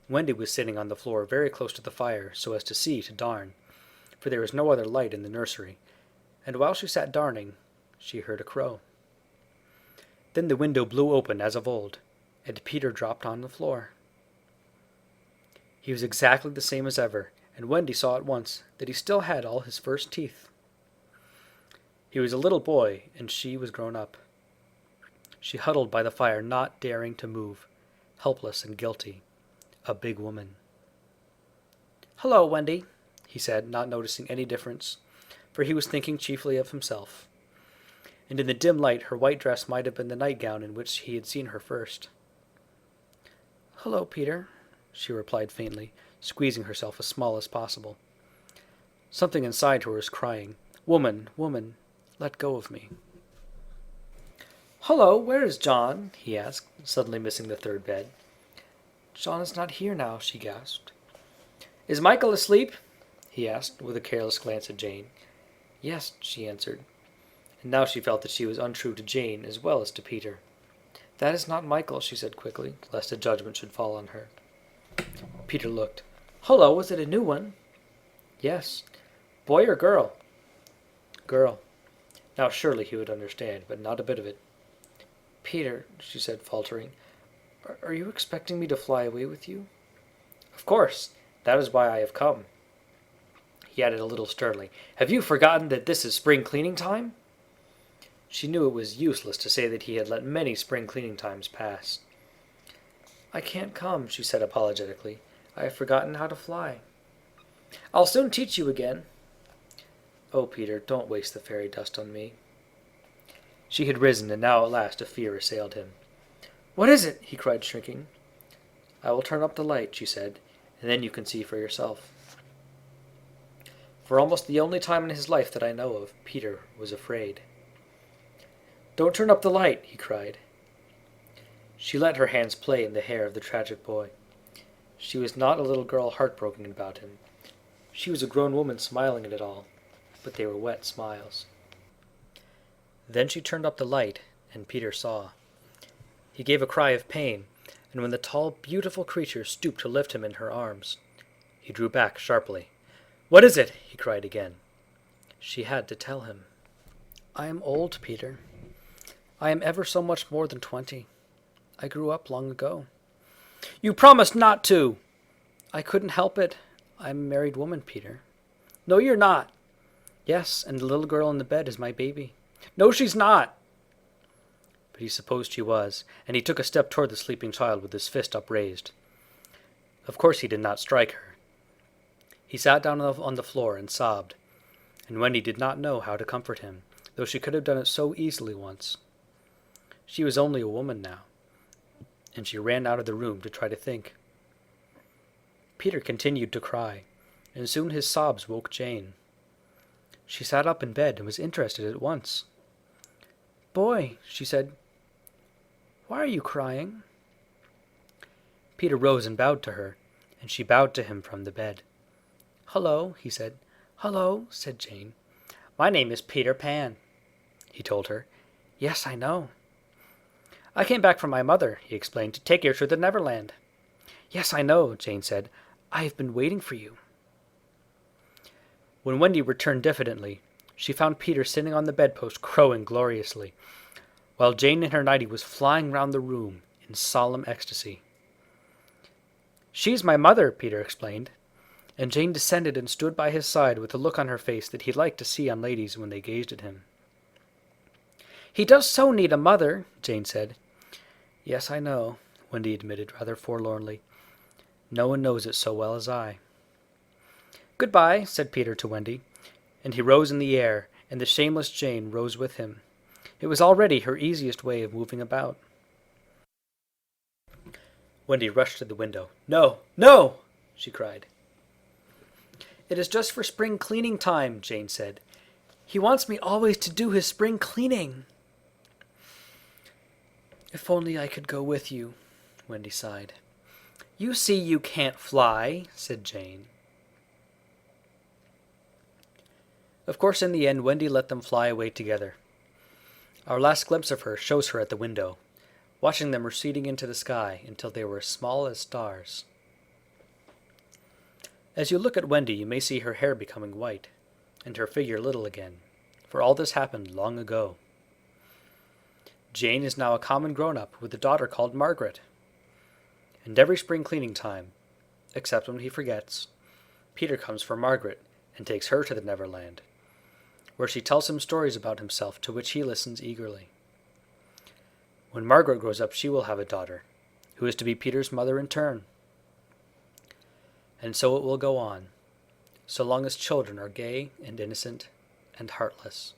Wendy was sitting on the floor very close to the fire so as to see to darn, for there was no other light in the nursery, and while she sat darning, she heard a crow. Then the window blew open as of old, and Peter dropped on the floor. He was exactly the same as ever, and Wendy saw at once that he still had all his first teeth. He was a little boy, and she was grown up. She huddled by the fire, not daring to move, helpless and guilty, a big woman. "Hello, Wendy," he said, not noticing any difference, for he was thinking chiefly of himself. And in the dim light her white dress might have been the nightgown in which he had seen her first. "Hello, Peter," she replied faintly, squeezing herself as small as possible. Something inside her was crying, "Woman, woman, let go of me." "Hello, where is John?" he asked, suddenly missing the third bed. "John is not here now," she gasped. "Is Michael asleep?" he asked, with a careless glance at Jane. "Yes," she answered, and now she felt that she was untrue to Jane as well as to Peter. "That is not Michael," she said quickly, lest a judgment should fall on her. Peter looked. "Hello, is it a new one?" "Yes." "Boy or girl?" "Girl." Now surely he would understand, but not a bit of it. "Peter," she said, faltering, "are you expecting me to fly away with you?" "Of course. That is why I have come." He added a little sternly, "Have you forgotten that this is spring cleaning time?" She knew it was useless to say that he had let many spring cleaning times pass. "I can't come," she said apologetically. "I have forgotten how to fly." "I'll soon teach you again." "Oh, Peter, don't waste the fairy dust on me." She had risen, and now at last a fear assailed him. "What is it?" he cried, shrinking. "I will turn up the light," she said, "and then you can see for yourself." For almost the only time in his life that I know of, Peter was afraid. "Don't turn up the light," he cried. She let her hands play in the hair of the tragic boy. She was not a little girl heartbroken about him. She was a grown woman smiling at it all, but they were wet smiles. Then she turned up the light, and Peter saw. He gave a cry of pain, and when the tall, beautiful creature stooped to lift him in her arms, he drew back sharply. "What is it?" he cried again. She had to tell him. "I am old, Peter. I am ever so much more than 20. I grew up long ago." "You promised not to!" "I couldn't help it. I'm a married woman, Peter." "No, you're not." "Yes, and the little girl in the bed is my baby." "No, she's not." But he supposed she was, and he took a step toward the sleeping child with his fist upraised. Of course he did not strike her. He sat down on the floor and sobbed, and Wendy did not know how to comfort him, though she could have done it so easily once. She was only a woman now, and she ran out of the room to try to think. Peter continued to cry, and soon his sobs woke Jane. She sat up in bed and was interested at once. "Boy," she said, "why are you crying?" Peter rose and bowed to her, and she bowed to him from the bed. "Hello," he said. "Hello," said Jane. "My name is Peter Pan," he told her. "Yes, I know." "I came back from my mother," he explained, "to take you to the Neverland." "Yes, I know," Jane said. "I have been waiting for you." When Wendy returned diffidently, she found Peter sitting on the bedpost crowing gloriously, while Jane in her nightie was flying round the room in solemn ecstasy. "She's my mother," Peter explained, and Jane descended and stood by his side with a look on her face that he liked to see on ladies when they gazed at him. "He does so need a mother," Jane said. "Yes, I know," Wendy admitted rather forlornly. "No one knows it so well as I." "Goodbye," said Peter to Wendy, and he rose in the air, and the shameless Jane rose with him. It was already her easiest way of moving about. Wendy rushed to the window. "No, no!" she cried. "It is just for spring cleaning time," Jane said. "He wants me always to do his spring cleaning." "If only I could go with you," Wendy sighed. "You see you can't fly," said Jane. Of course, in the end, Wendy let them fly away together. Our last glimpse of her shows her at the window, watching them receding into the sky until they were as small as stars. As you look at Wendy, you may see her hair becoming white, and her figure little again, for all this happened long ago. Jane is now a common grown-up with a daughter called Margaret. And every spring cleaning time, except when he forgets, Peter comes for Margaret and takes her to the Neverland, where she tells him stories about himself to which he listens eagerly. When Margaret grows up, she will have a daughter, who is to be Peter's mother in turn. And so it will go on, so long as children are gay and innocent and heartless.